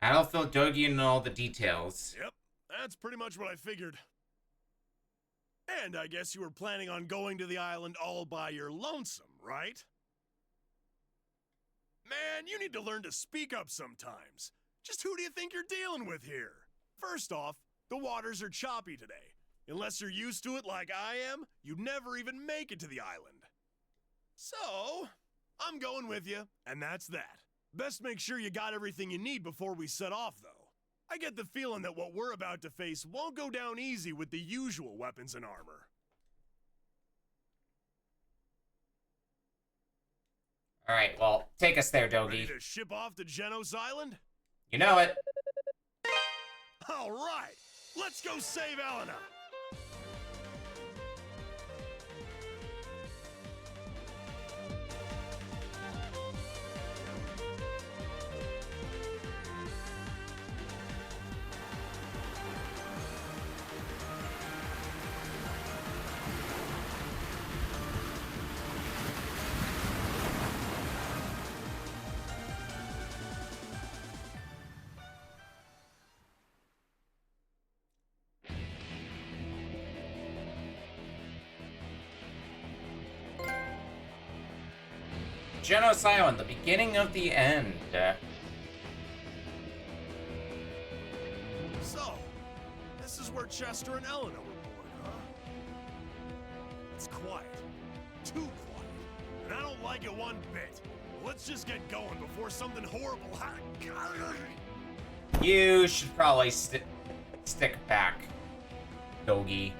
I don't feel Dogi in all the details. Yep, that's pretty much what I figured. And I guess you were planning on going to the island all by your lonesome, right? Man, you need to learn to speak up sometimes. Just who do you think you're dealing with here? First off, the waters are choppy today. Unless you're used to it like I am, you'd never even make it to the island. So, I'm going with you, and that's that. Best make sure you got everything you need before we set off, though. I get the feeling that what we're about to face won't go down easy with the usual weapons and armor. Alright, well, take us there, Dogi. Ready to ship off to Genos Island? You know it. All right, let's go save Elena. Genos Island, the beginning of the end. So, this is where Chester and Elena were born, huh? It's quiet. Too quiet. And I don't like it one bit. Let's just get going before something horrible happens. You should probably stick back, Dogi.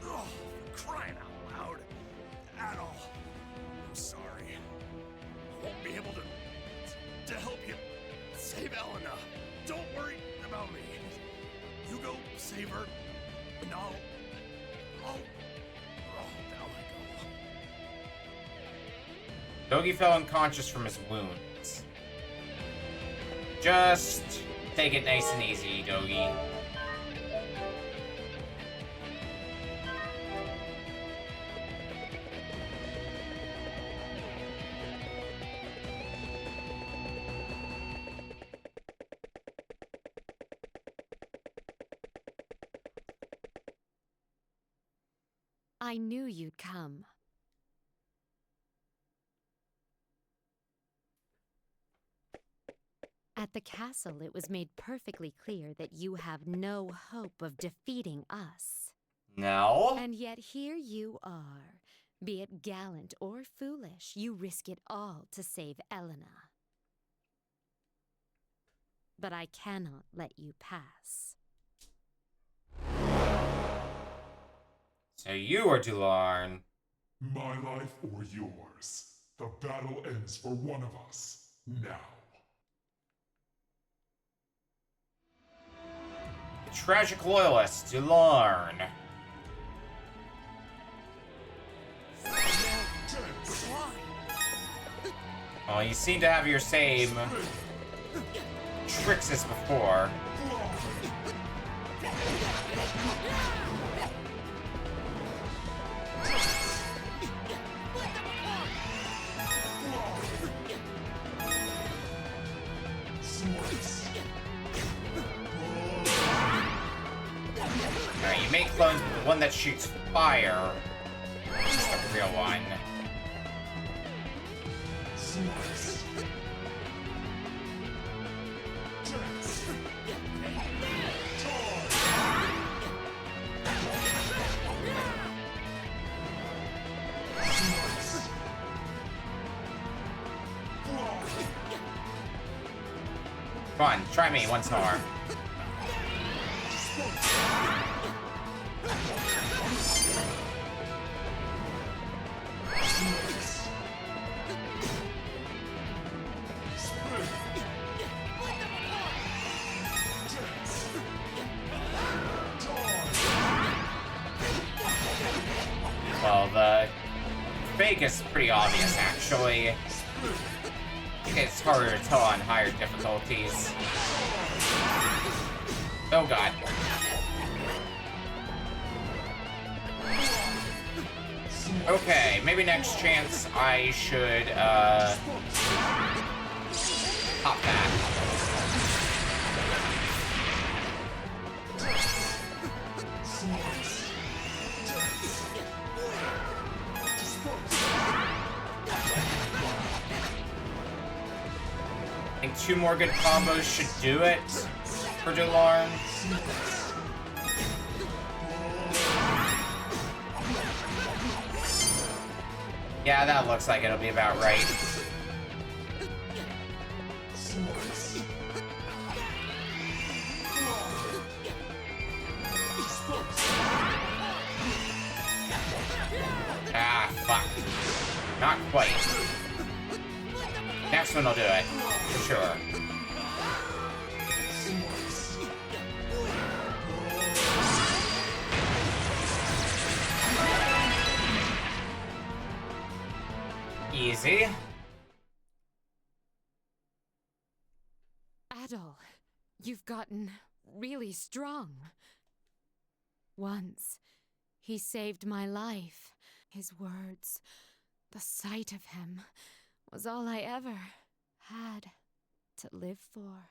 Oh, for crying out loud. At all. I'm sorry. I won't be able to help you save Elena. Don't worry about me. You go save her, and I'll down I go. Dogi fell unconscious from his wounds. Just take it nice and easy, Dogi. I knew you'd come. At the castle, it was made perfectly clear that you have no hope of defeating us. No? And yet here you are. Be it gallant or foolish, you risk it all to save Elena. But I cannot let you pass. So you are Dularn. My life or yours. The battle ends for one of us. Now. The tragic loyalist, Dularn. Well, you seem to have your same tricks as before. Alright, you make clones, but the one that shoots fire is the real one. Come on, try me once more. Well, the fake is pretty obvious, actually. It's harder to tell on higher difficulties. Oh god. Okay, maybe next chance I should, pop that. I think 2 more good combos should do it for Dularn. Yeah, that looks like it'll be about right. Ah, fuck. Not quite. Next one will do it, for sure. Easy. Adol, you've gotten really strong. Once, he saved my life. His words, the sight of him, was all I ever had to live for.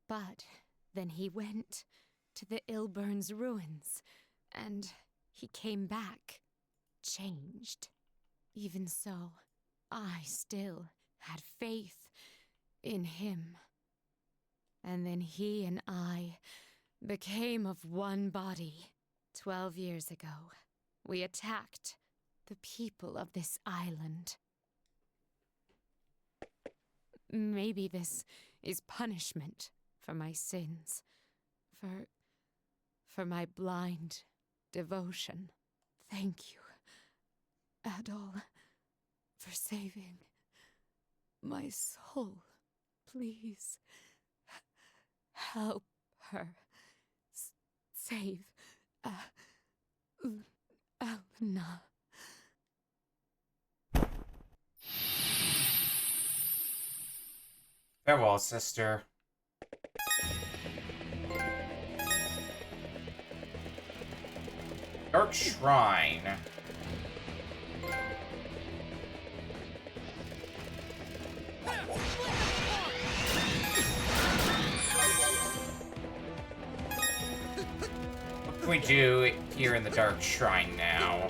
But then he went to the Ilburn's ruins, and he came back, changed. Even so, I still had faith in him. And then he and I became of one body. 12 years ago, we attacked the people of this island. Maybe this is punishment for my sins, for my blind devotion. Thank you, Adol, for saving my soul. Please help her. Save Elena. Farewell, sister. Dark Shrine. What can we do here in the Dark Shrine now?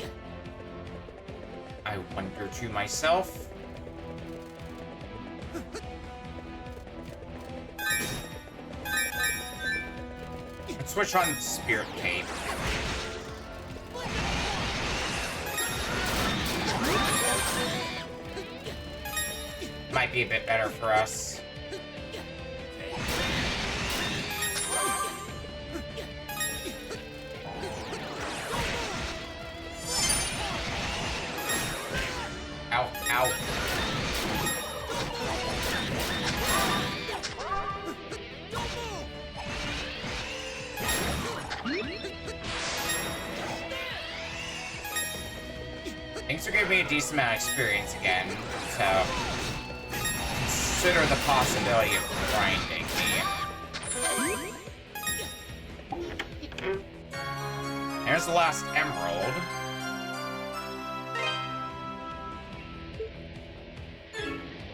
I wonder to myself. Let's switch on Spirit Cape. Might be a bit better for us. Ow, ow. Thanks for giving me a decent amount of experience again, so consider the possibility of grinding me. There's the last emerald.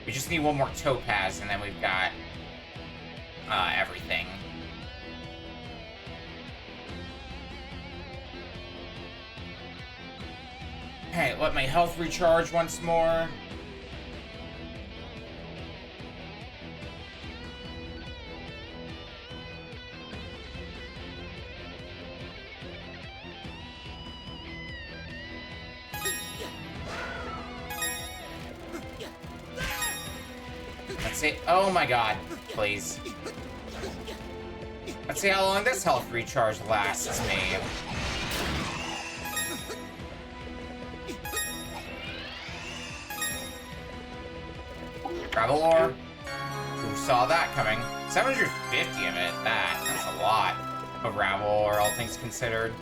We just need one more topaz, and then we've got everything. Okay, let my health recharge once more. Let's see. Oh my god, please. Let's see how long this health recharge lasts me. Travel ore. Who saw that coming? 750 of it. That's a lot of gravel ore, all things considered.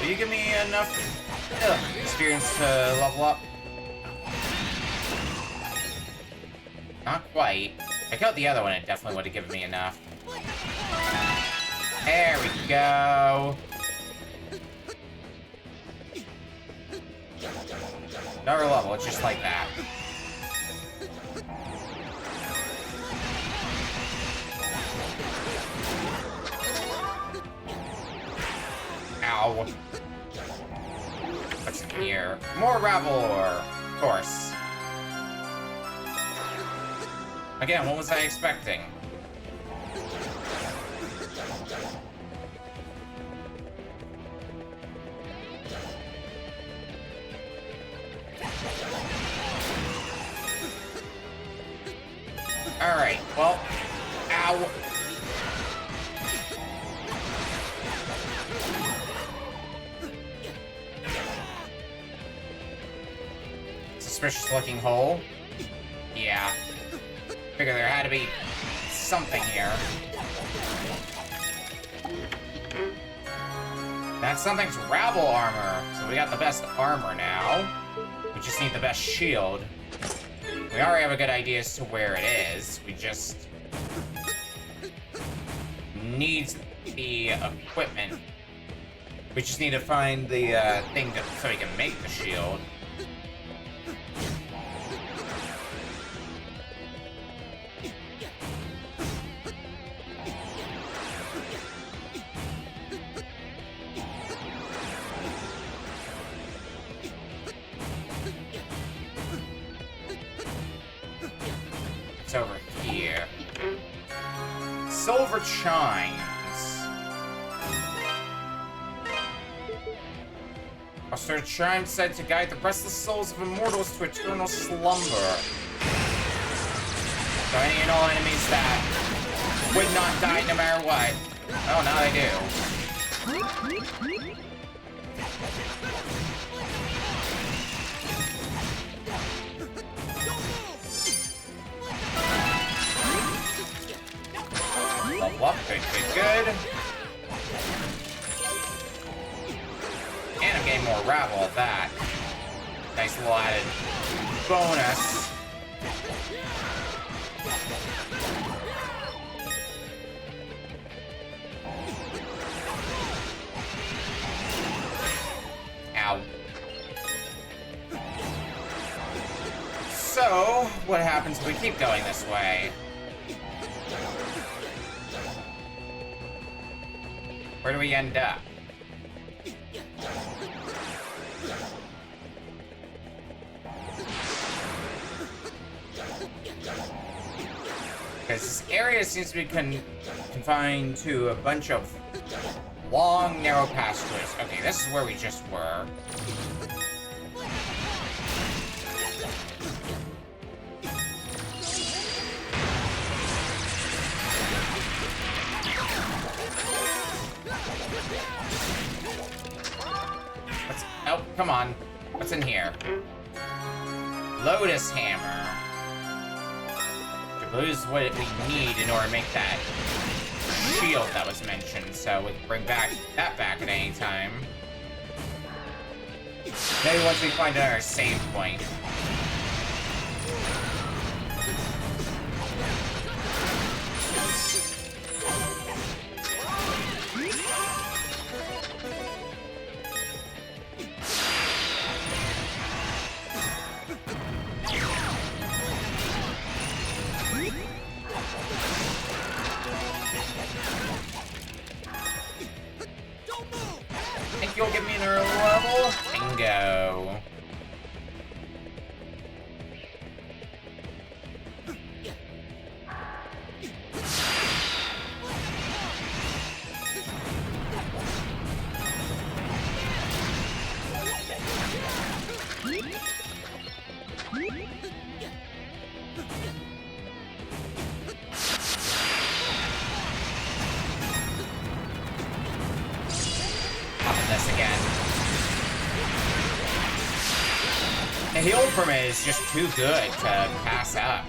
Will you give me enough experience to level up? Not quite. I killed the other one, it definitely would have given me enough. There we go. Another level, it's just like that. Ow. What's in here? More gravel ore, of course. Again, what was I expecting? Alright, well, ow. Suspicious looking hole. Yeah. Figure there had to be something here. That something's rabble armor. So we got the best armor now. We just need the best shield. We already have a good idea as to where it is. We just need the equipment. We just need to find the thing so we can make the shield. It's over here. Silver chimes. Our shrine said to guide the restless souls of immortals to eternal slumber. So any and all enemies that would not die no matter what. Oh, now they do. Level up, good, good, good. And I'm getting more rabble at that. Nice little added bonus. Ow. So, what happens if we keep going this way? Where do we end up? Because this area seems to be confined to a bunch of long, narrow passageways. Okay, this is where we just were. Oh, come on. What's in here? Lotus Hammer. I believe is what we need in order to make that shield that was mentioned, so we can bring that back at any time. Maybe once we find our save point. Think you'll give me an early level? Bingo. This again. The heal from it is just too good to pass up.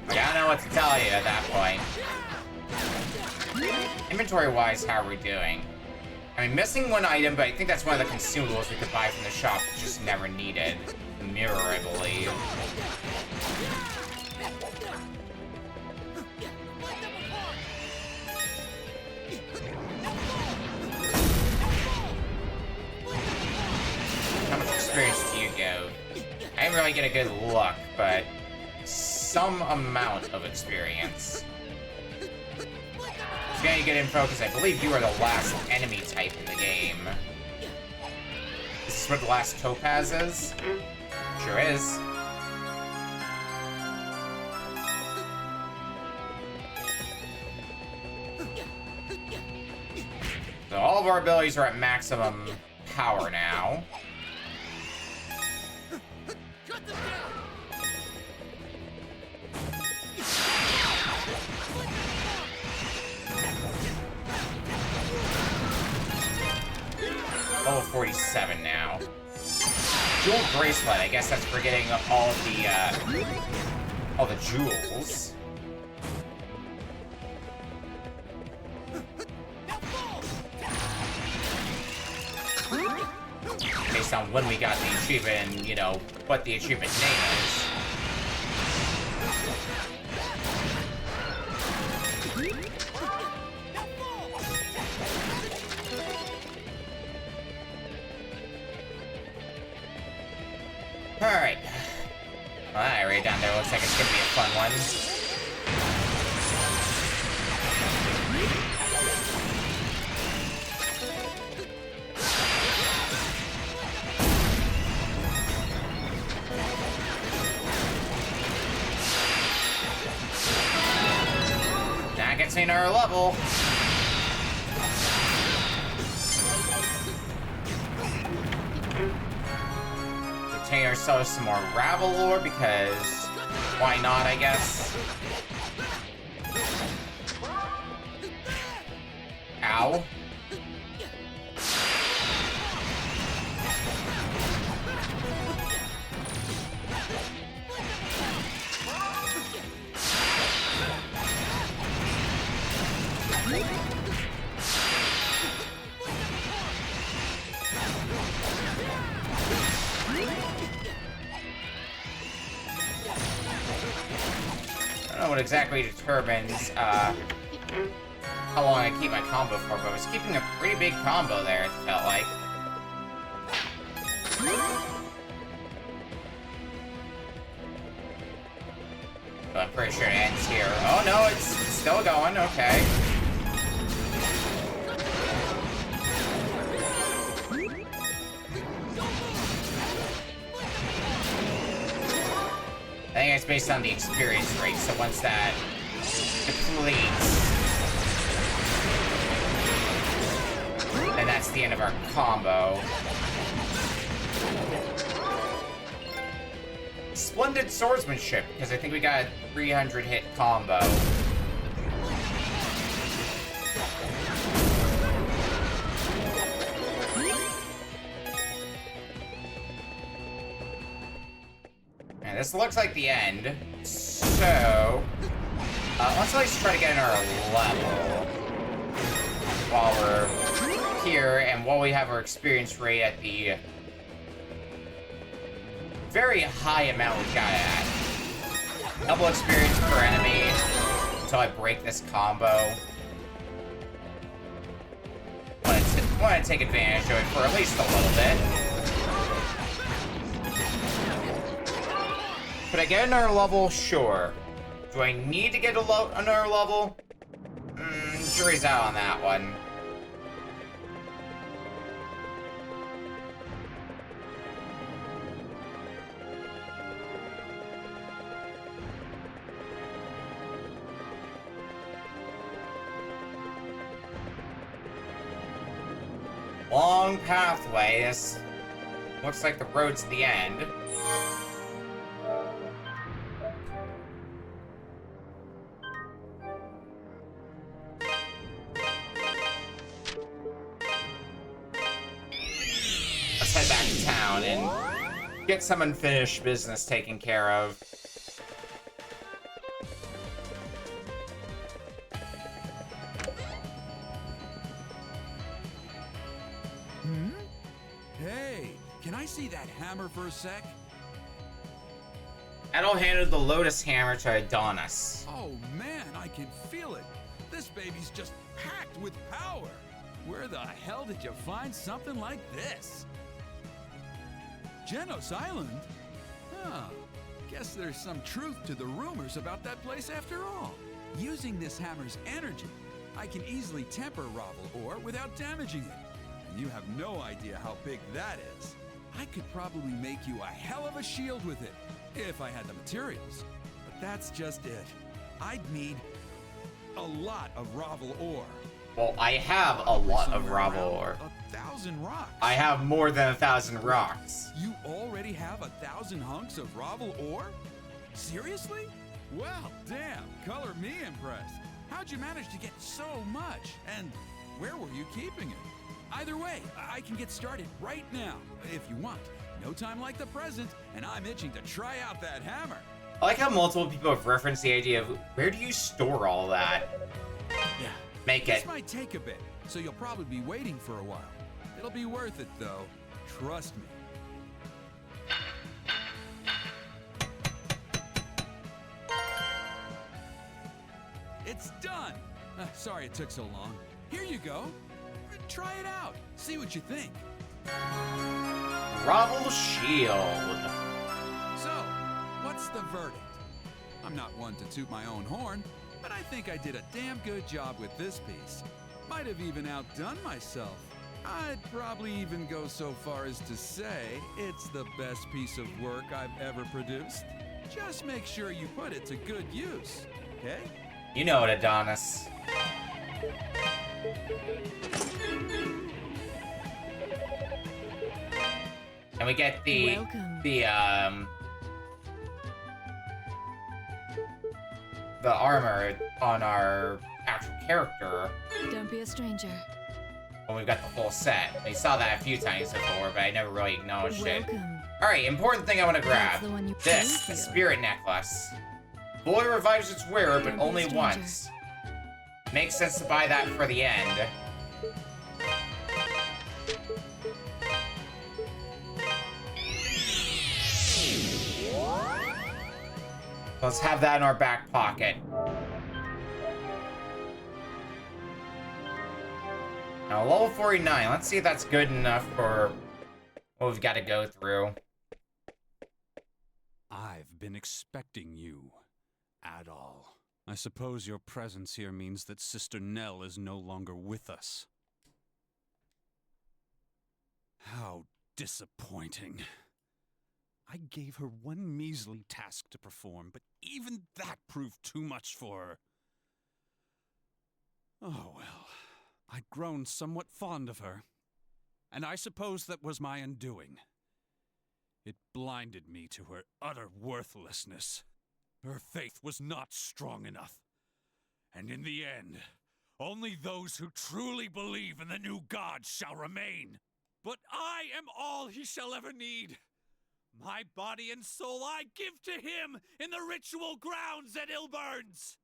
Like, I don't know what to tell you at that point. Inventory-wise, how are we doing? I mean, missing one item, but I think that's one of the consumables we could buy from the shop, just never needed. The mirror, I believe. How much experience do you give? I didn't really get a good look, but some amount of experience. It's gonna get info because I believe you are the last enemy type in the game. Is this where the last topaz is? Sure is. So all of our abilities are at maximum power now. Level 47 now. Jewel bracelet, I guess that's for getting all the jewels. Based on when we got the achievement and, you know, what the achievement name is. Alright. Well, that area down there looks like it's gonna be a fun one. advancing our level. Obtain ourselves some more Ravel ore because why not, I guess. Ow. I don't know what exactly determines how long I keep my combo for, but I was keeping a pretty big combo there, it felt like. But I'm pretty sure it ends here. Oh no, it's still going, okay. I think it's based on the experience rate, so once that depletes, then that's the end of our combo. Splendid swordsmanship, because I think we got a 300 hit combo. And this looks like the end, so let's at least try to get in our level while we're here, and while we have our experience rate at the very high amount we got at. Double experience per enemy until I break this combo. Want to take advantage of it for at least a little bit. Could I get another level? Sure. Do I need to get another level? Jury's out on that one. Long pathway. This looks like the road to the end. Let's head back to town and get some unfinished business taken care of. Hey, can I see that hammer for a sec? Adol handed the Lotus Hammer to Adonis. Oh man, I can feel it. This baby's just packed with power. Where the hell did you find something like this? Genos Island? Huh. Guess there's some truth to the rumors about that place after all. Using this hammer's energy, I can easily temper Ravel ore without damaging it. And you have no idea how big that is. I could probably make you a hell of a shield with it, if I had the materials. But that's just it. I'd need a lot of Ravel ore. Well, I have a lot of Ravel ore. 1,000 rocks. I have more than 1,000 rocks. You already have 1,000 hunks of Ravel ore? Seriously? Well, damn, color me impressed. How'd you manage to get so much? And where were you keeping it? Either way, I can get started right now, if you want. No time like the present, and I'm itching to try out that hammer. I like how multiple people have referenced the idea of where do you store all that? Yeah. Make it. This might take a bit, so you'll probably be waiting for a while. It'll be worth it, though. Trust me. It's done! Sorry it took so long. Here you go. Try it out. See what you think. Ravel Shield. So, what's the verdict? I'm not one to toot my own horn, but I think I did a damn good job with this piece. Might have even outdone myself. I'd probably even go so far as to say it's the best piece of work I've ever produced. Just make sure you put it to good use, okay? You know it, Adonis. And we get the armor on our actual character. Don't be a stranger. When we've got the full set. We saw that a few times before, but I never really acknowledged it. Welcome. Alright, important thing I want to grab. the one you This, paid the for. spirit necklace. Boy revives its wearer, but Don't be a only stranger. once. Makes sense to buy that for the end. Let's have that in our back pocket. Now, level 49. Let's see if that's good enough for what we've got to go through. I've been expecting you, Adol. I suppose your presence here means that Sister Nell is no longer with us. How disappointing. I gave her one measly task to perform, but even that proved too much for her. Oh well, I'd grown somewhat fond of her, and I suppose that was my undoing. It blinded me to her utter worthlessness. Her faith was not strong enough. And in the end, only those who truly believe in the new god shall remain. But I am all he shall ever need. My body and soul I give to him in the ritual grounds at Ilburns.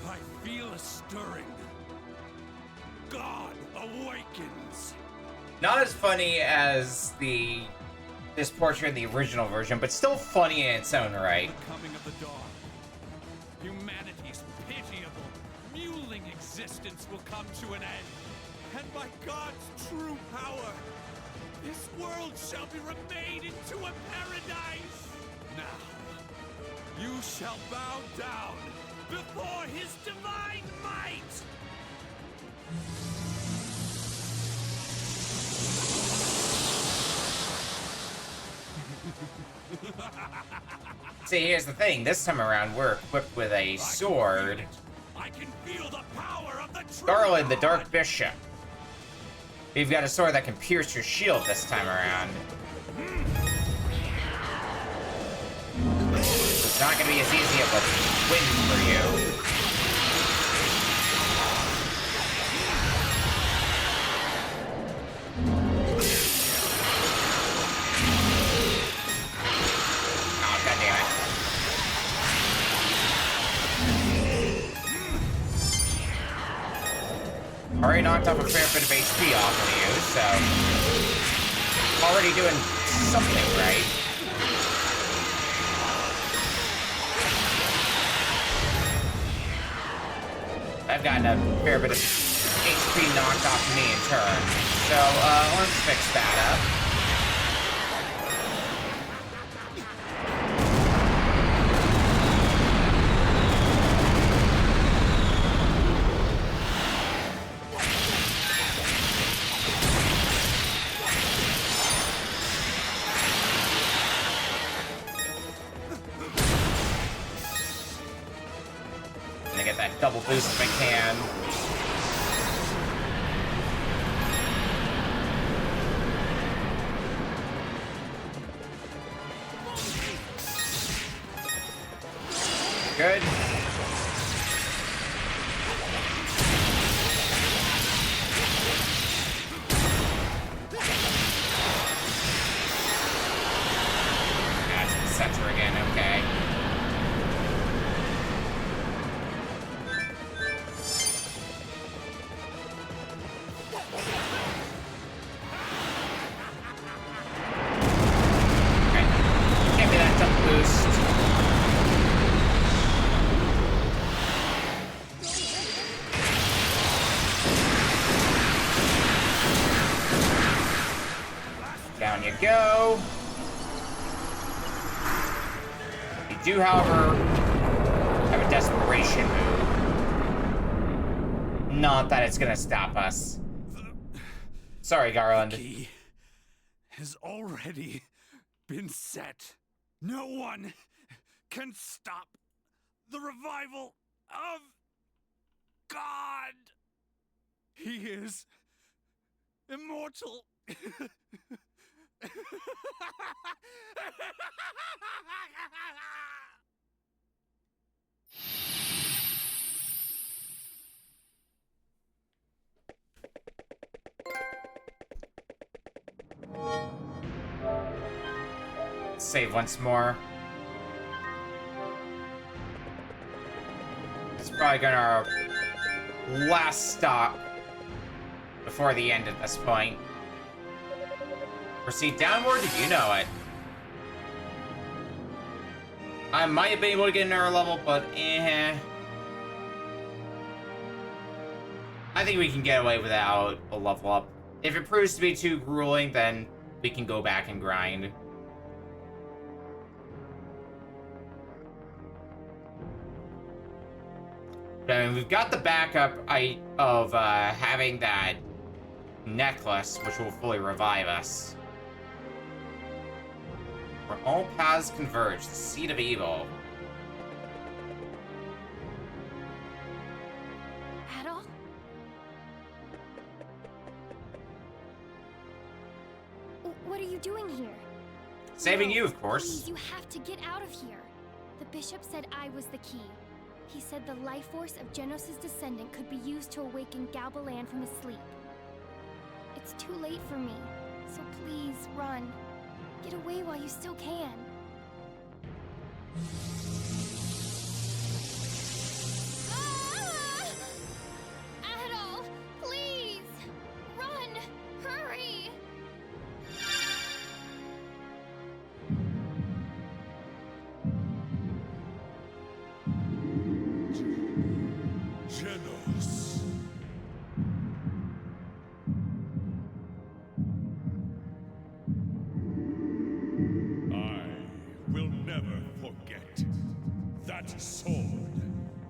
I feel a stirring. God awakens. Not as funny as this portrait in the original version, but still funny in its own right. The coming of the dawn. Humanity's pitiable, mewling existence will come to an end. And by God's true power, this world shall be remade into a paradise. Now, you shall bow down before his divine might. See, here's the thing. This time around, we're equipped with a sword. I can feel the power of the true Garland, the God. Dark Bishop. We've got a sword that can pierce your shield this time around. It's not gonna be as easy of a win for you. Oh, goddammit. Already knocked off a fair bit of HP off of you, so already doing something right. I've gotten a fair bit of HP knocked off me in turn, so let's fix that up. Get that double boost if I can. Good. That's the center again, okay. Give me that double boost. Down you go. You do, however, have a desperation move. Not that it's gonna stop us. Sorry, Garland. Key has already been set. No one can stop the revival of God. He is immortal. Save once more. It's probably gonna our last stop before the end at this point. Proceed downward if you know it. I might have been able to get another level, but I think we can get away without a level up. If it proves to be too grueling, then we can go back and grind. I mean, we've got the backup of having that necklace, which will fully revive us. Where all paths converge, the seed of evil. Adol? What are you doing here? Saving you, of course. Please, you have to get out of here. The bishop said I was the key. He said the life force of Genos' descendant could be used to awaken Galbalan from his sleep. It's too late for me, so please, run. Get away while you still can. Ah! Adol, please! Run! Hurry! Genos. I will never forget that sword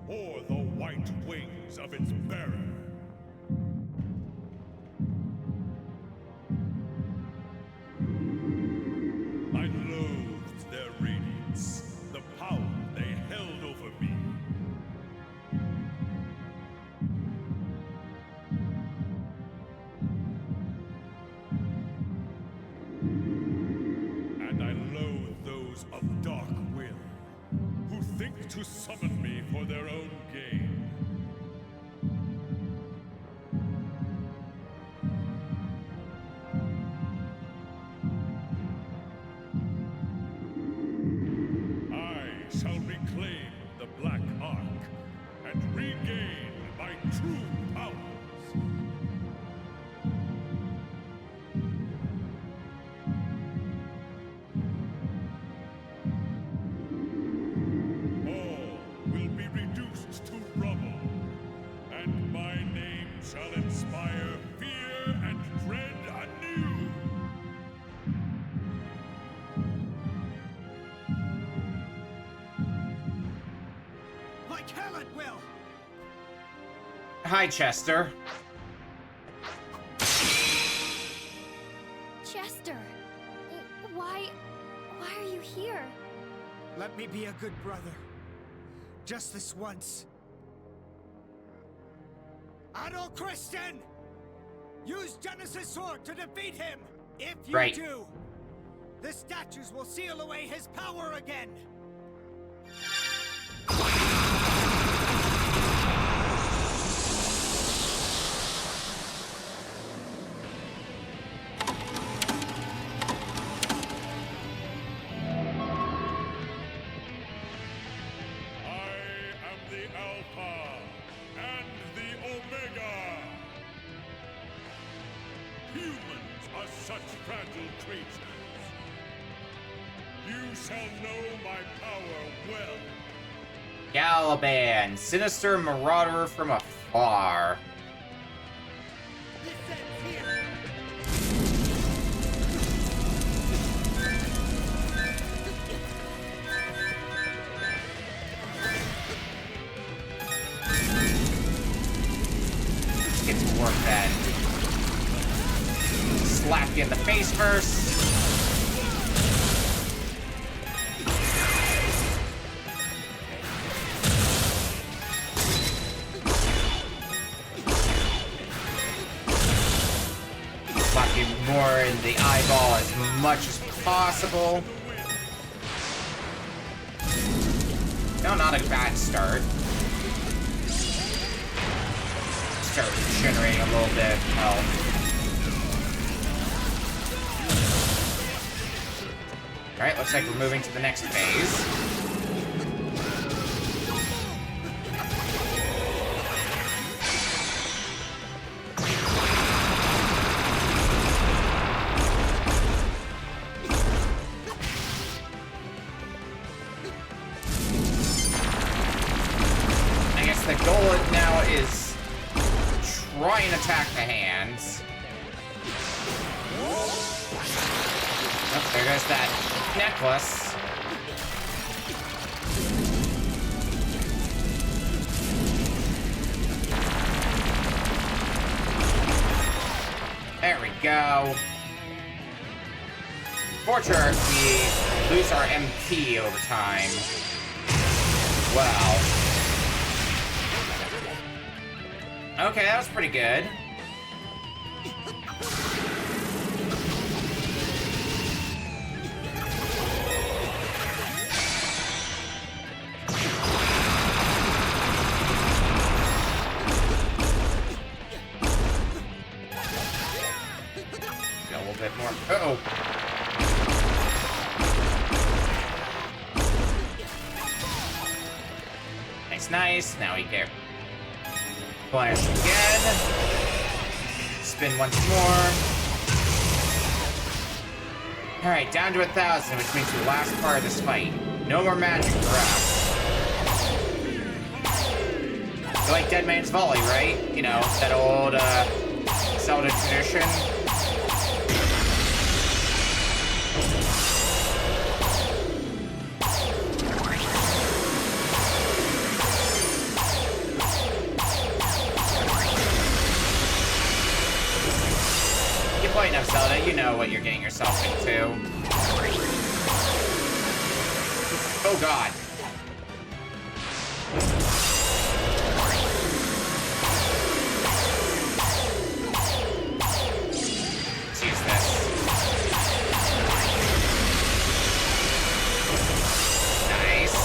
or the white wings of its bearer. I loathed their radiance, the power they held over me. And I loathe those of dark will, who think to summon me for their own gain. I shall reclaim the Black Ark and regain my true powers. All will be reduced to rubble, and my name shall inspire fear and dread anew. Like hell it will! Hi, Chester. Chester! Why are you here? Let me be a good brother. Just this once. Adol Christian! Use Genos' sword to defeat him! If you Right. do, the statues will seal away his power again! I am the Alpha and the Omega. Humans are such fragile creatures. You shall know my power well. Galaban, sinister marauder from afar. Get to work then. Slap you in the face first. the eyeball as much as possible. No, not a bad start. Start generating a little bit of health. Alright, looks like we're moving to the next phase. I guess the goal now is try and attack the hands. Oh, there goes that necklace. There we go. Fortunately, we lose our MP over time. Wow. Okay, that was pretty good. A little bit more. Uh-oh. Nice, nice. Now we get flash again. Spin once more. Alright, down to 1,000, which means the last part of this fight. No more magic for us. You like Dead Man's Volley, right? You know, that old, Zelda tradition. You play enough Zelda, you know what you're getting yourself into. Oh god. Let's use this. Nice.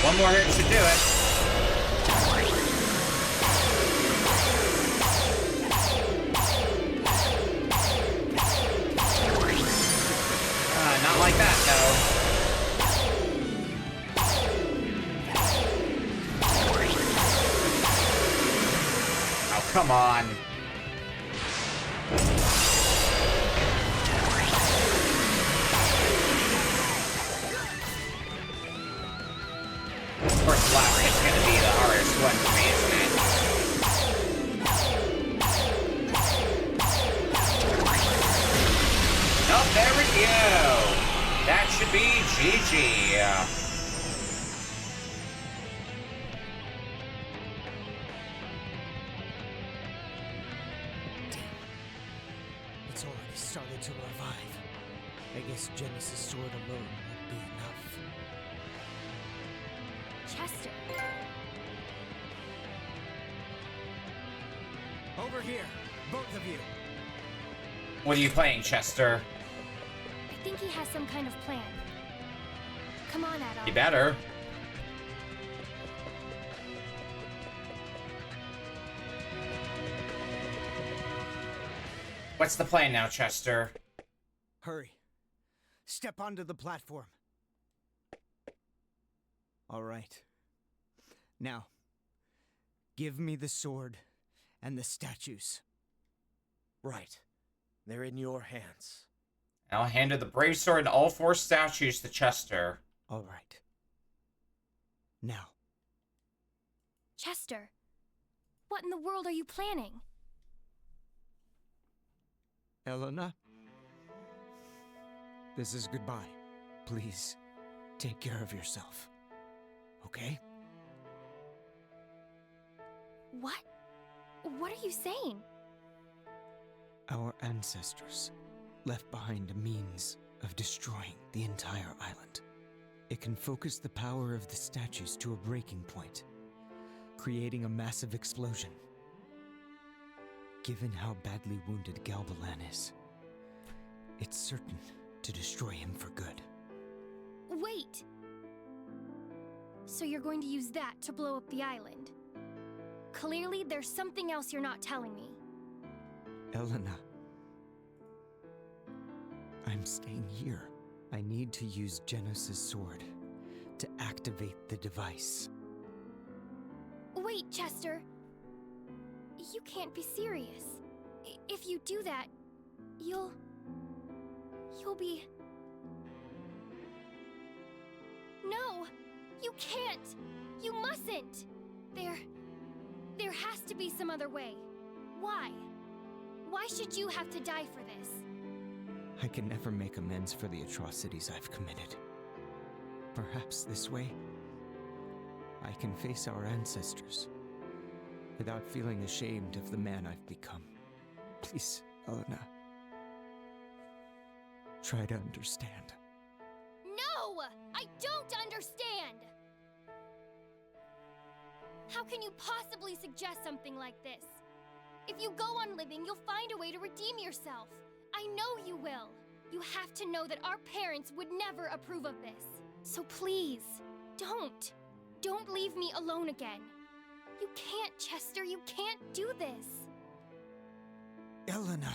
One more hit should do it. Not like that, though. Oh, come on. Of course, the last hit's gonna be the hardest one for me, isn't it? Oh, there we go! That should be GG. It's already started to revive. I guess Genesis' sword alone won't be enough. Chester. Over here, both of you. What are you playing, Chester? I think he has some kind of plan. Come on, Adol. You better. What's the plan now, Chester? Hurry. Step onto the platform. All right. Now, give me the sword and the statues. Right. They're in your hands. I'll hand the brave sword and all 4 statues to Chester. All right. Now. Chester, what in the world are you planning? Elena? This is goodbye. Please, take care of yourself. Okay? What? What are you saying? Our ancestors left behind a means of destroying the entire island. It can focus the power of the statues to a breaking point, creating a massive explosion. Given how badly wounded Galbalan is, it's certain to destroy him for good. Wait! So you're going to use that to blow up the island? Clearly, there's something else you're not telling me. Elena, I'm staying here. I need to use Genos' sword to activate the device. Wait, Chester. You can't be serious. If you do that, you'll be... No! You can't! You mustn't! There has to be some other way. Why? Why should you have to die for this? I can never make amends for the atrocities I've committed. Perhaps this way, I can face our ancestors without feeling ashamed of the man I've become. Please, Elena, try to understand. No! I don't understand! How can you possibly suggest something like this? If you go on living, you'll find a way to redeem yourself. I know you will. You have to know that our parents would never approve of this. So please, don't. Don't leave me alone again. You can't, Chester. You can't do this. Elena,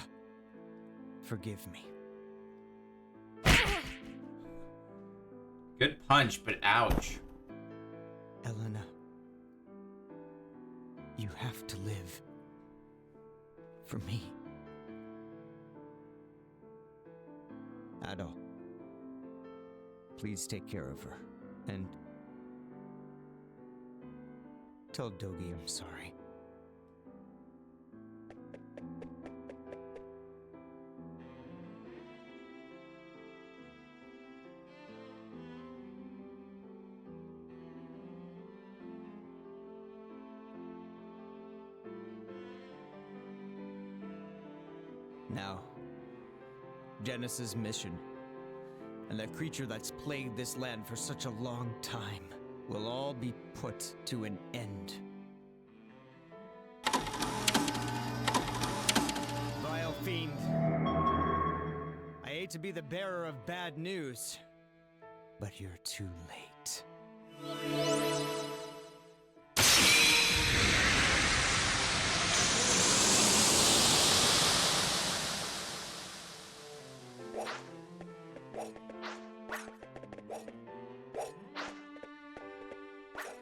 forgive me. Good punch, but ouch. Elena, you have to live. For me. Adol, please take care of her, and tell Dogi I'm sorry. Now, Genos' mission, and that creature that's plagued this land for such a long time, will all be put to an end. Vile fiend. I hate to be the bearer of bad news, but you're too late.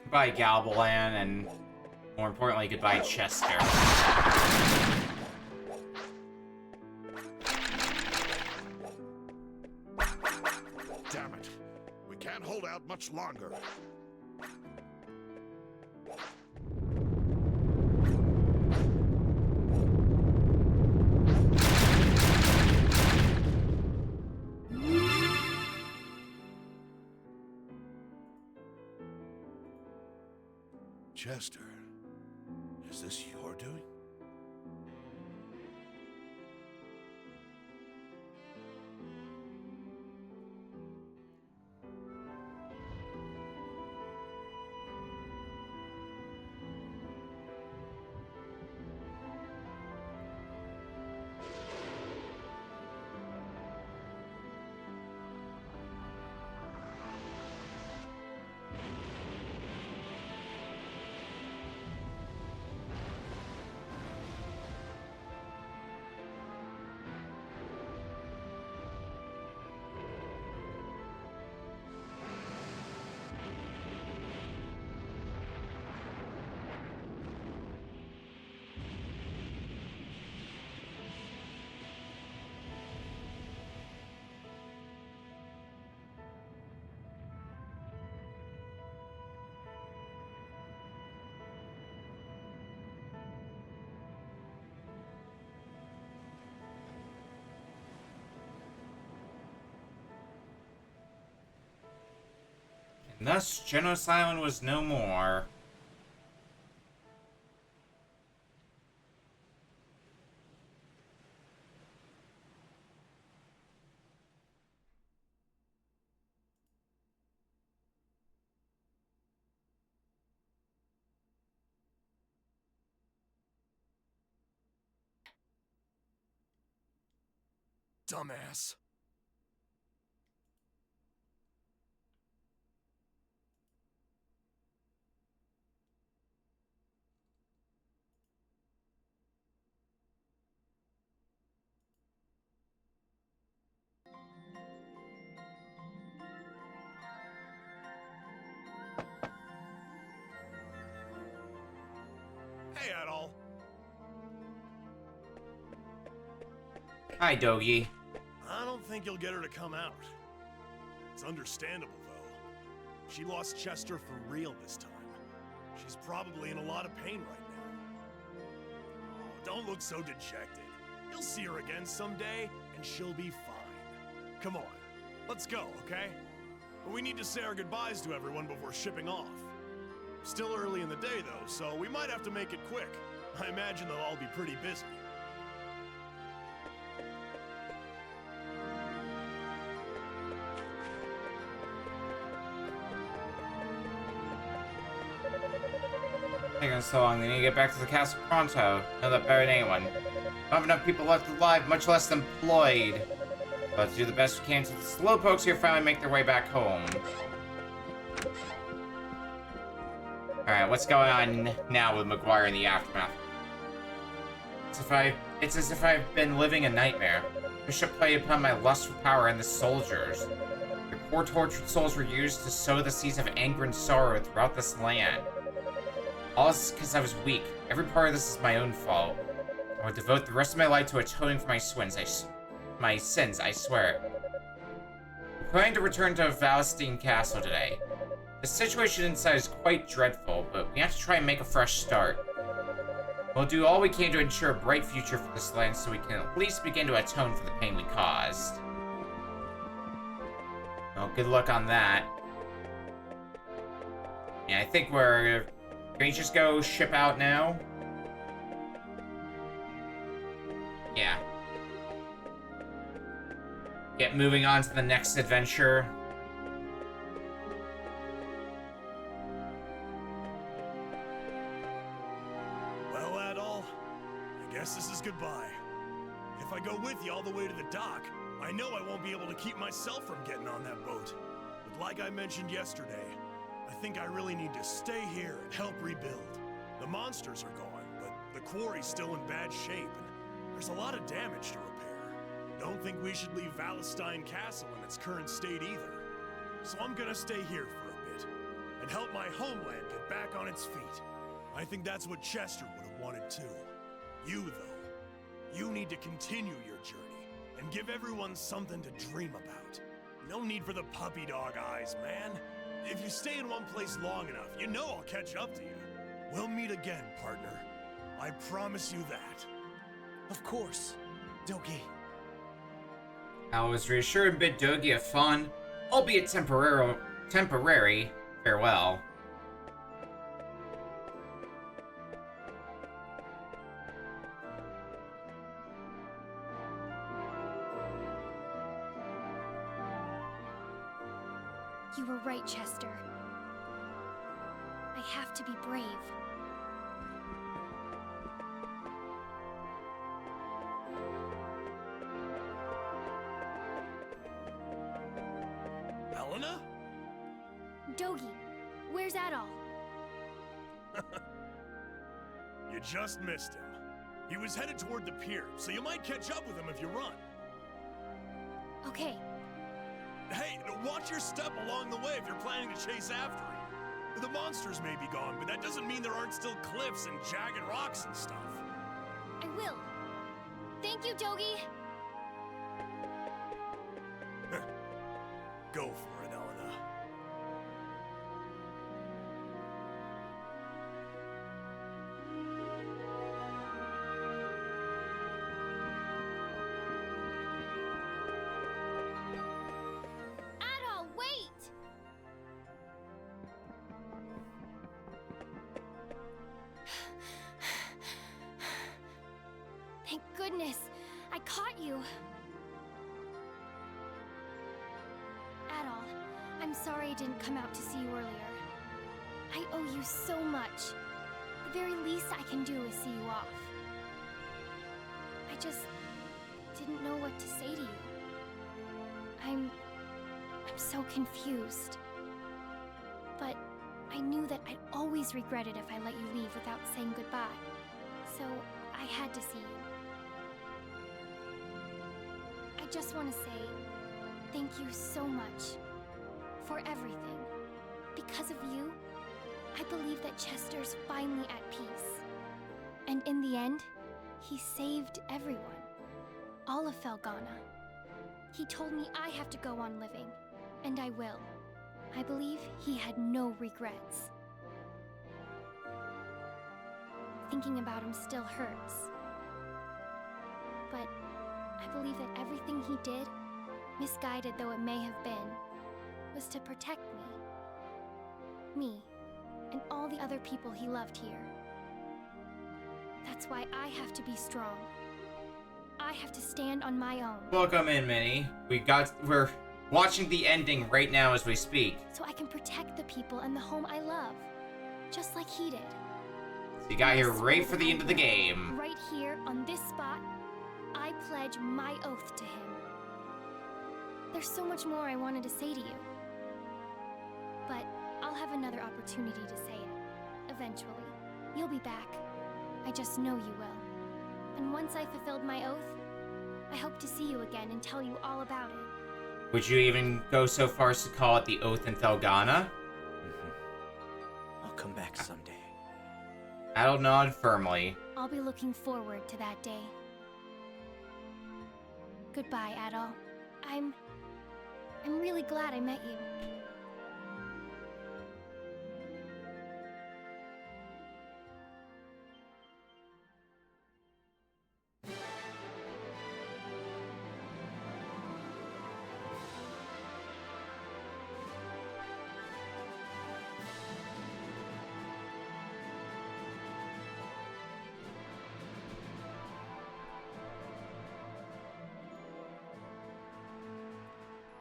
Goodbye, Galbalan, and more importantly, goodbye, Chester. Damn it. We can't hold out much longer. Chester, is this your doing? And thus, Genos Island was no more. dumbass. Hey, Adol. Hi, Dogi. I don't think you'll get her to come out. It's understandable, though. She lost Chester for real this time. She's probably in a lot of pain right now. Oh, don't look so dejected. You'll see her again someday, and she'll be fine. Come on, let's go, okay? But we need to say our goodbyes to everyone before shipping off. Still early in the day, though, so we might have to make it quick. I imagine they'll all be pretty busy. Taking us so long, they need to get back to the castle pronto. Know that better than anyone. Don't have enough people left alive, much less employed. But let's do the best we can so the slowpokes here finally make their way back home. Alright, what's going on now with Memoire in the aftermath? It's as if I've been living a nightmare. Bishop played upon my lust for power and the soldiers. Your poor tortured souls were used to sow the seeds of anger and sorrow throughout this land. All this is because I was weak. Every part of this is my own fault. I will devote the rest of my life to atoning for my sins, I swear. I'm planning to return to Valstein Castle today. The situation inside is quite dreadful, but we have to try and make a fresh start. We'll do all we can to ensure a bright future for this land so we can at least begin to atone for the pain we caused. Well, good luck on that. Yeah, I think we're... Can we just go ship out now? Yeah. Get moving on to the next adventure. Well, Adol, I guess this is goodbye. If I go with you all the way to the dock, I know I won't be able to keep myself from getting on that boat. But like I mentioned yesterday, I think I really need to stay here and help rebuild. The monsters are gone, but the quarry's still in bad shape, and there's a lot of damage to repair. Don't think we should leave Valstein Castle in its current state either. So I'm gonna stay here for a bit, and help my homeland get back on its feet. I think that's what Chester would have wanted too. You, though, you need to continue your journey, and give everyone something to dream about. No need for the puppy dog eyes, man. If you stay in one place long enough, you know I'll catch up to you. We'll meet again, partner. I promise you that. Of course, Dogi. I was reassured and bid Dogi a fond, albeit temporary, farewell. You were right, Chester. I have to be brave. Helena? Dogi, where's Adol? You just missed him. He was headed toward the pier, so you might catch up with him if you run. Okay. Hey, watch your step along the way if you're planning to chase after him. The monsters may be gone, but that doesn't mean there aren't still cliffs and jagged rocks and stuff. I will. Thank you, Dogi. Go for it, Elena. Adol, wait! Thank goodness, I caught you. Adol, I'm sorry I didn't come out to see you earlier. I owe you so much. The very least I can do is see you off. I just didn't didn't know what to say to you. I'm so confused. But I knew that I'd always regret it if I let you leave without saying goodbye. So I had to see you. I just want to say thank you so much for everything. Because of you, I believe that Chester's finally at peace. And in the end, he saved everyone. All of Felghana. He told me I have to go on living, and I will. I believe he had no regrets. Thinking about him still hurts. But I believe that everything he did, misguided though it may have been, was to protect me, and all the other people he loved here. That's why I have to be strong. I have to stand on my own. Welcome in, Minnie. We're watching the ending right now as we speak. So I can protect the people and the home I love, just like he did. So you got here right for the end of the game. Right here, on this spot, I pledge my oath to him. There's so much more I wanted to say to you. But I'll have another opportunity to say it, eventually. You'll be back. I just know you will. And once I fulfilled my oath, I hope to see you again and tell you all about it. Would you even go so far as to call it the Oath in Felghana? I'll come back someday. Adol nod firmly. I'll be looking forward to that day. Goodbye, Adol. I'm really glad I met you.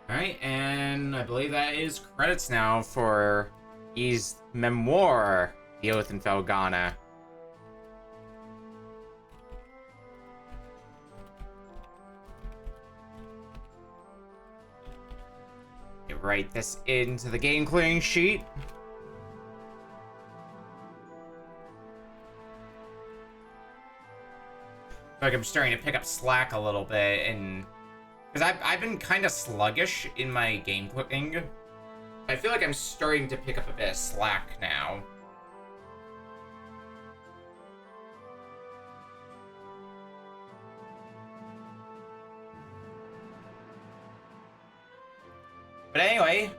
Alright, and I believe that is credits now for Ys Memoire, The Oath in Felghana. Write this into the game clearing sheet. Like I'm starting to pick up slack a little bit, and because I've been kind of sluggish in my game clicking. I feel like I'm starting to pick up a bit of slack now. But anyway,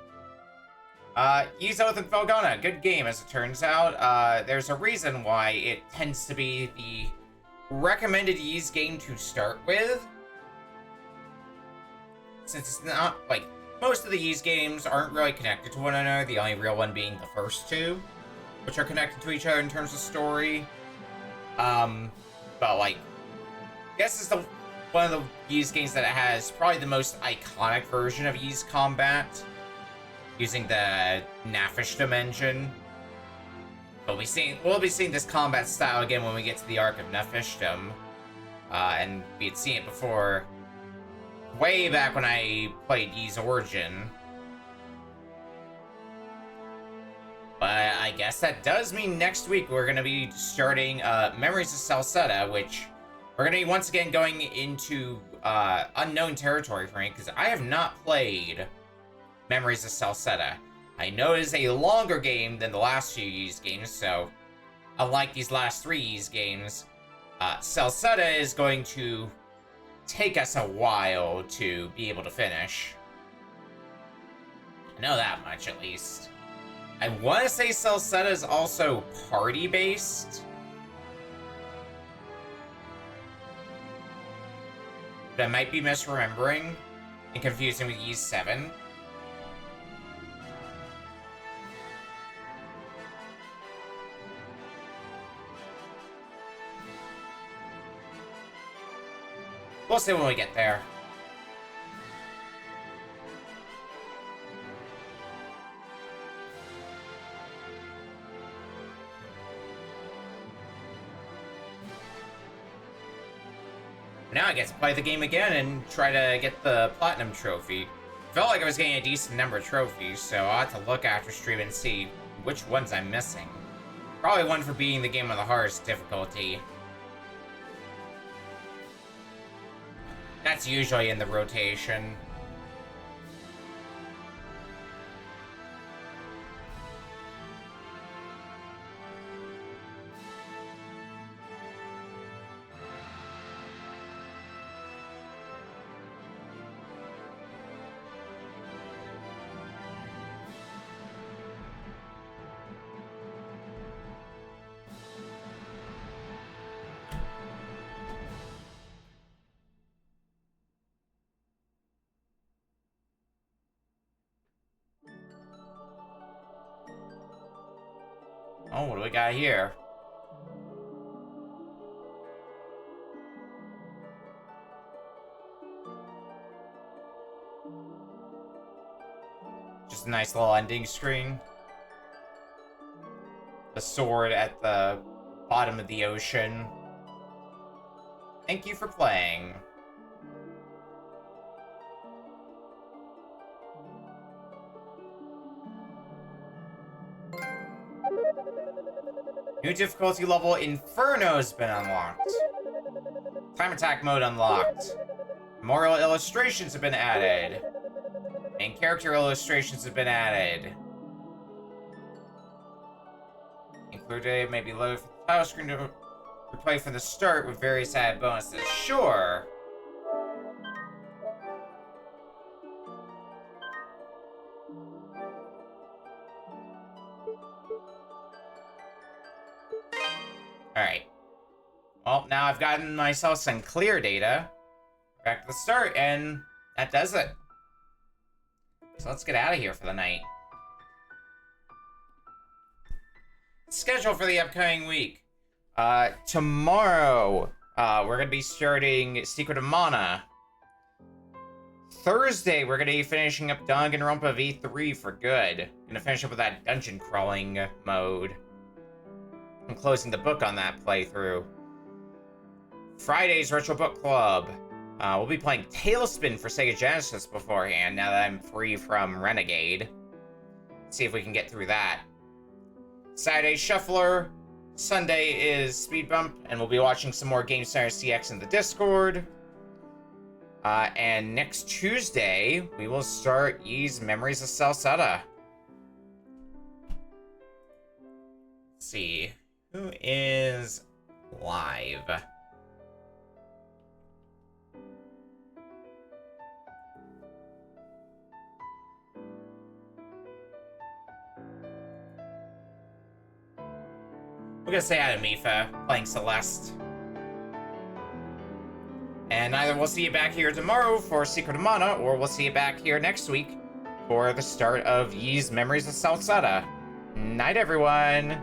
Ys Oath in Felghana, good game as it turns out. There's a reason why it tends to be the recommended Ys game to start with. Since it's not, like, most of the Ys games aren't really connected to one another, the only real one being the first two, which are connected to each other in terms of story. But, like, I guess it's one of the Ys games that has probably the most iconic version of Ys combat, using the Nafishdom engine. We'll be seeing this combat style again when we get to the Arc of Nafishdom, and we had seen it before, way back when I played Ys Origin. But I guess that does mean next week we're going to be starting Memories of Celceta, which we're going to be once again going into unknown territory for me, because I have not played Memories of Celceta. I know it is a longer game than the last few Ys games, so unlike these last three Ys games, Celceta is going to take us a while to be able to finish. I know that much, at least. I want to say Celceta is also party-based. But I might be misremembering and confusing with Ys 7. We'll see when we get there. Now I get to play the game again and try to get the Platinum Trophy. Felt like I was getting a decent number of trophies, so I'll have to look after stream and see which ones I'm missing. Probably one for beating the game on the hardest difficulty. That's usually in the rotation. Oh, what do we got here? Just a nice little ending screen. A sword at the bottom of the ocean. Thank you for playing. New difficulty level Inferno's been unlocked. Time attack mode unlocked. Memorial illustrations have been added. Main character illustrations have been added. Included may be loaded from the title screen to replay from the start with various added bonuses. Sure. Alright. Well, now I've gotten myself some clear data. Back to the start, and that does it. So let's get out of here for the night. Schedule for the upcoming week. Tomorrow, we're going to be starting Secret of Mana. Thursday, we're going to be finishing up Danganronpa V3 for good. Going to finish up with that dungeon crawling mode. I'm closing the book on that playthrough. Friday's Retro Book Club. We'll be playing Tailspin for Sega Genesis beforehand, now that I'm free from Renegade. See if we can get through that. Saturday, Shuffler. Sunday is Speed Bump, and we'll be watching some more Game Center CX in the Discord. And next Tuesday, we will start Ys Memories of Celceta. Let's see. Who is live? We're gonna say hi to Mifa, playing Celeste. And either we'll see you back here tomorrow for Secret of Mana, or we'll see you back here next week for the start of Ys Memories of Celceta. Night, everyone!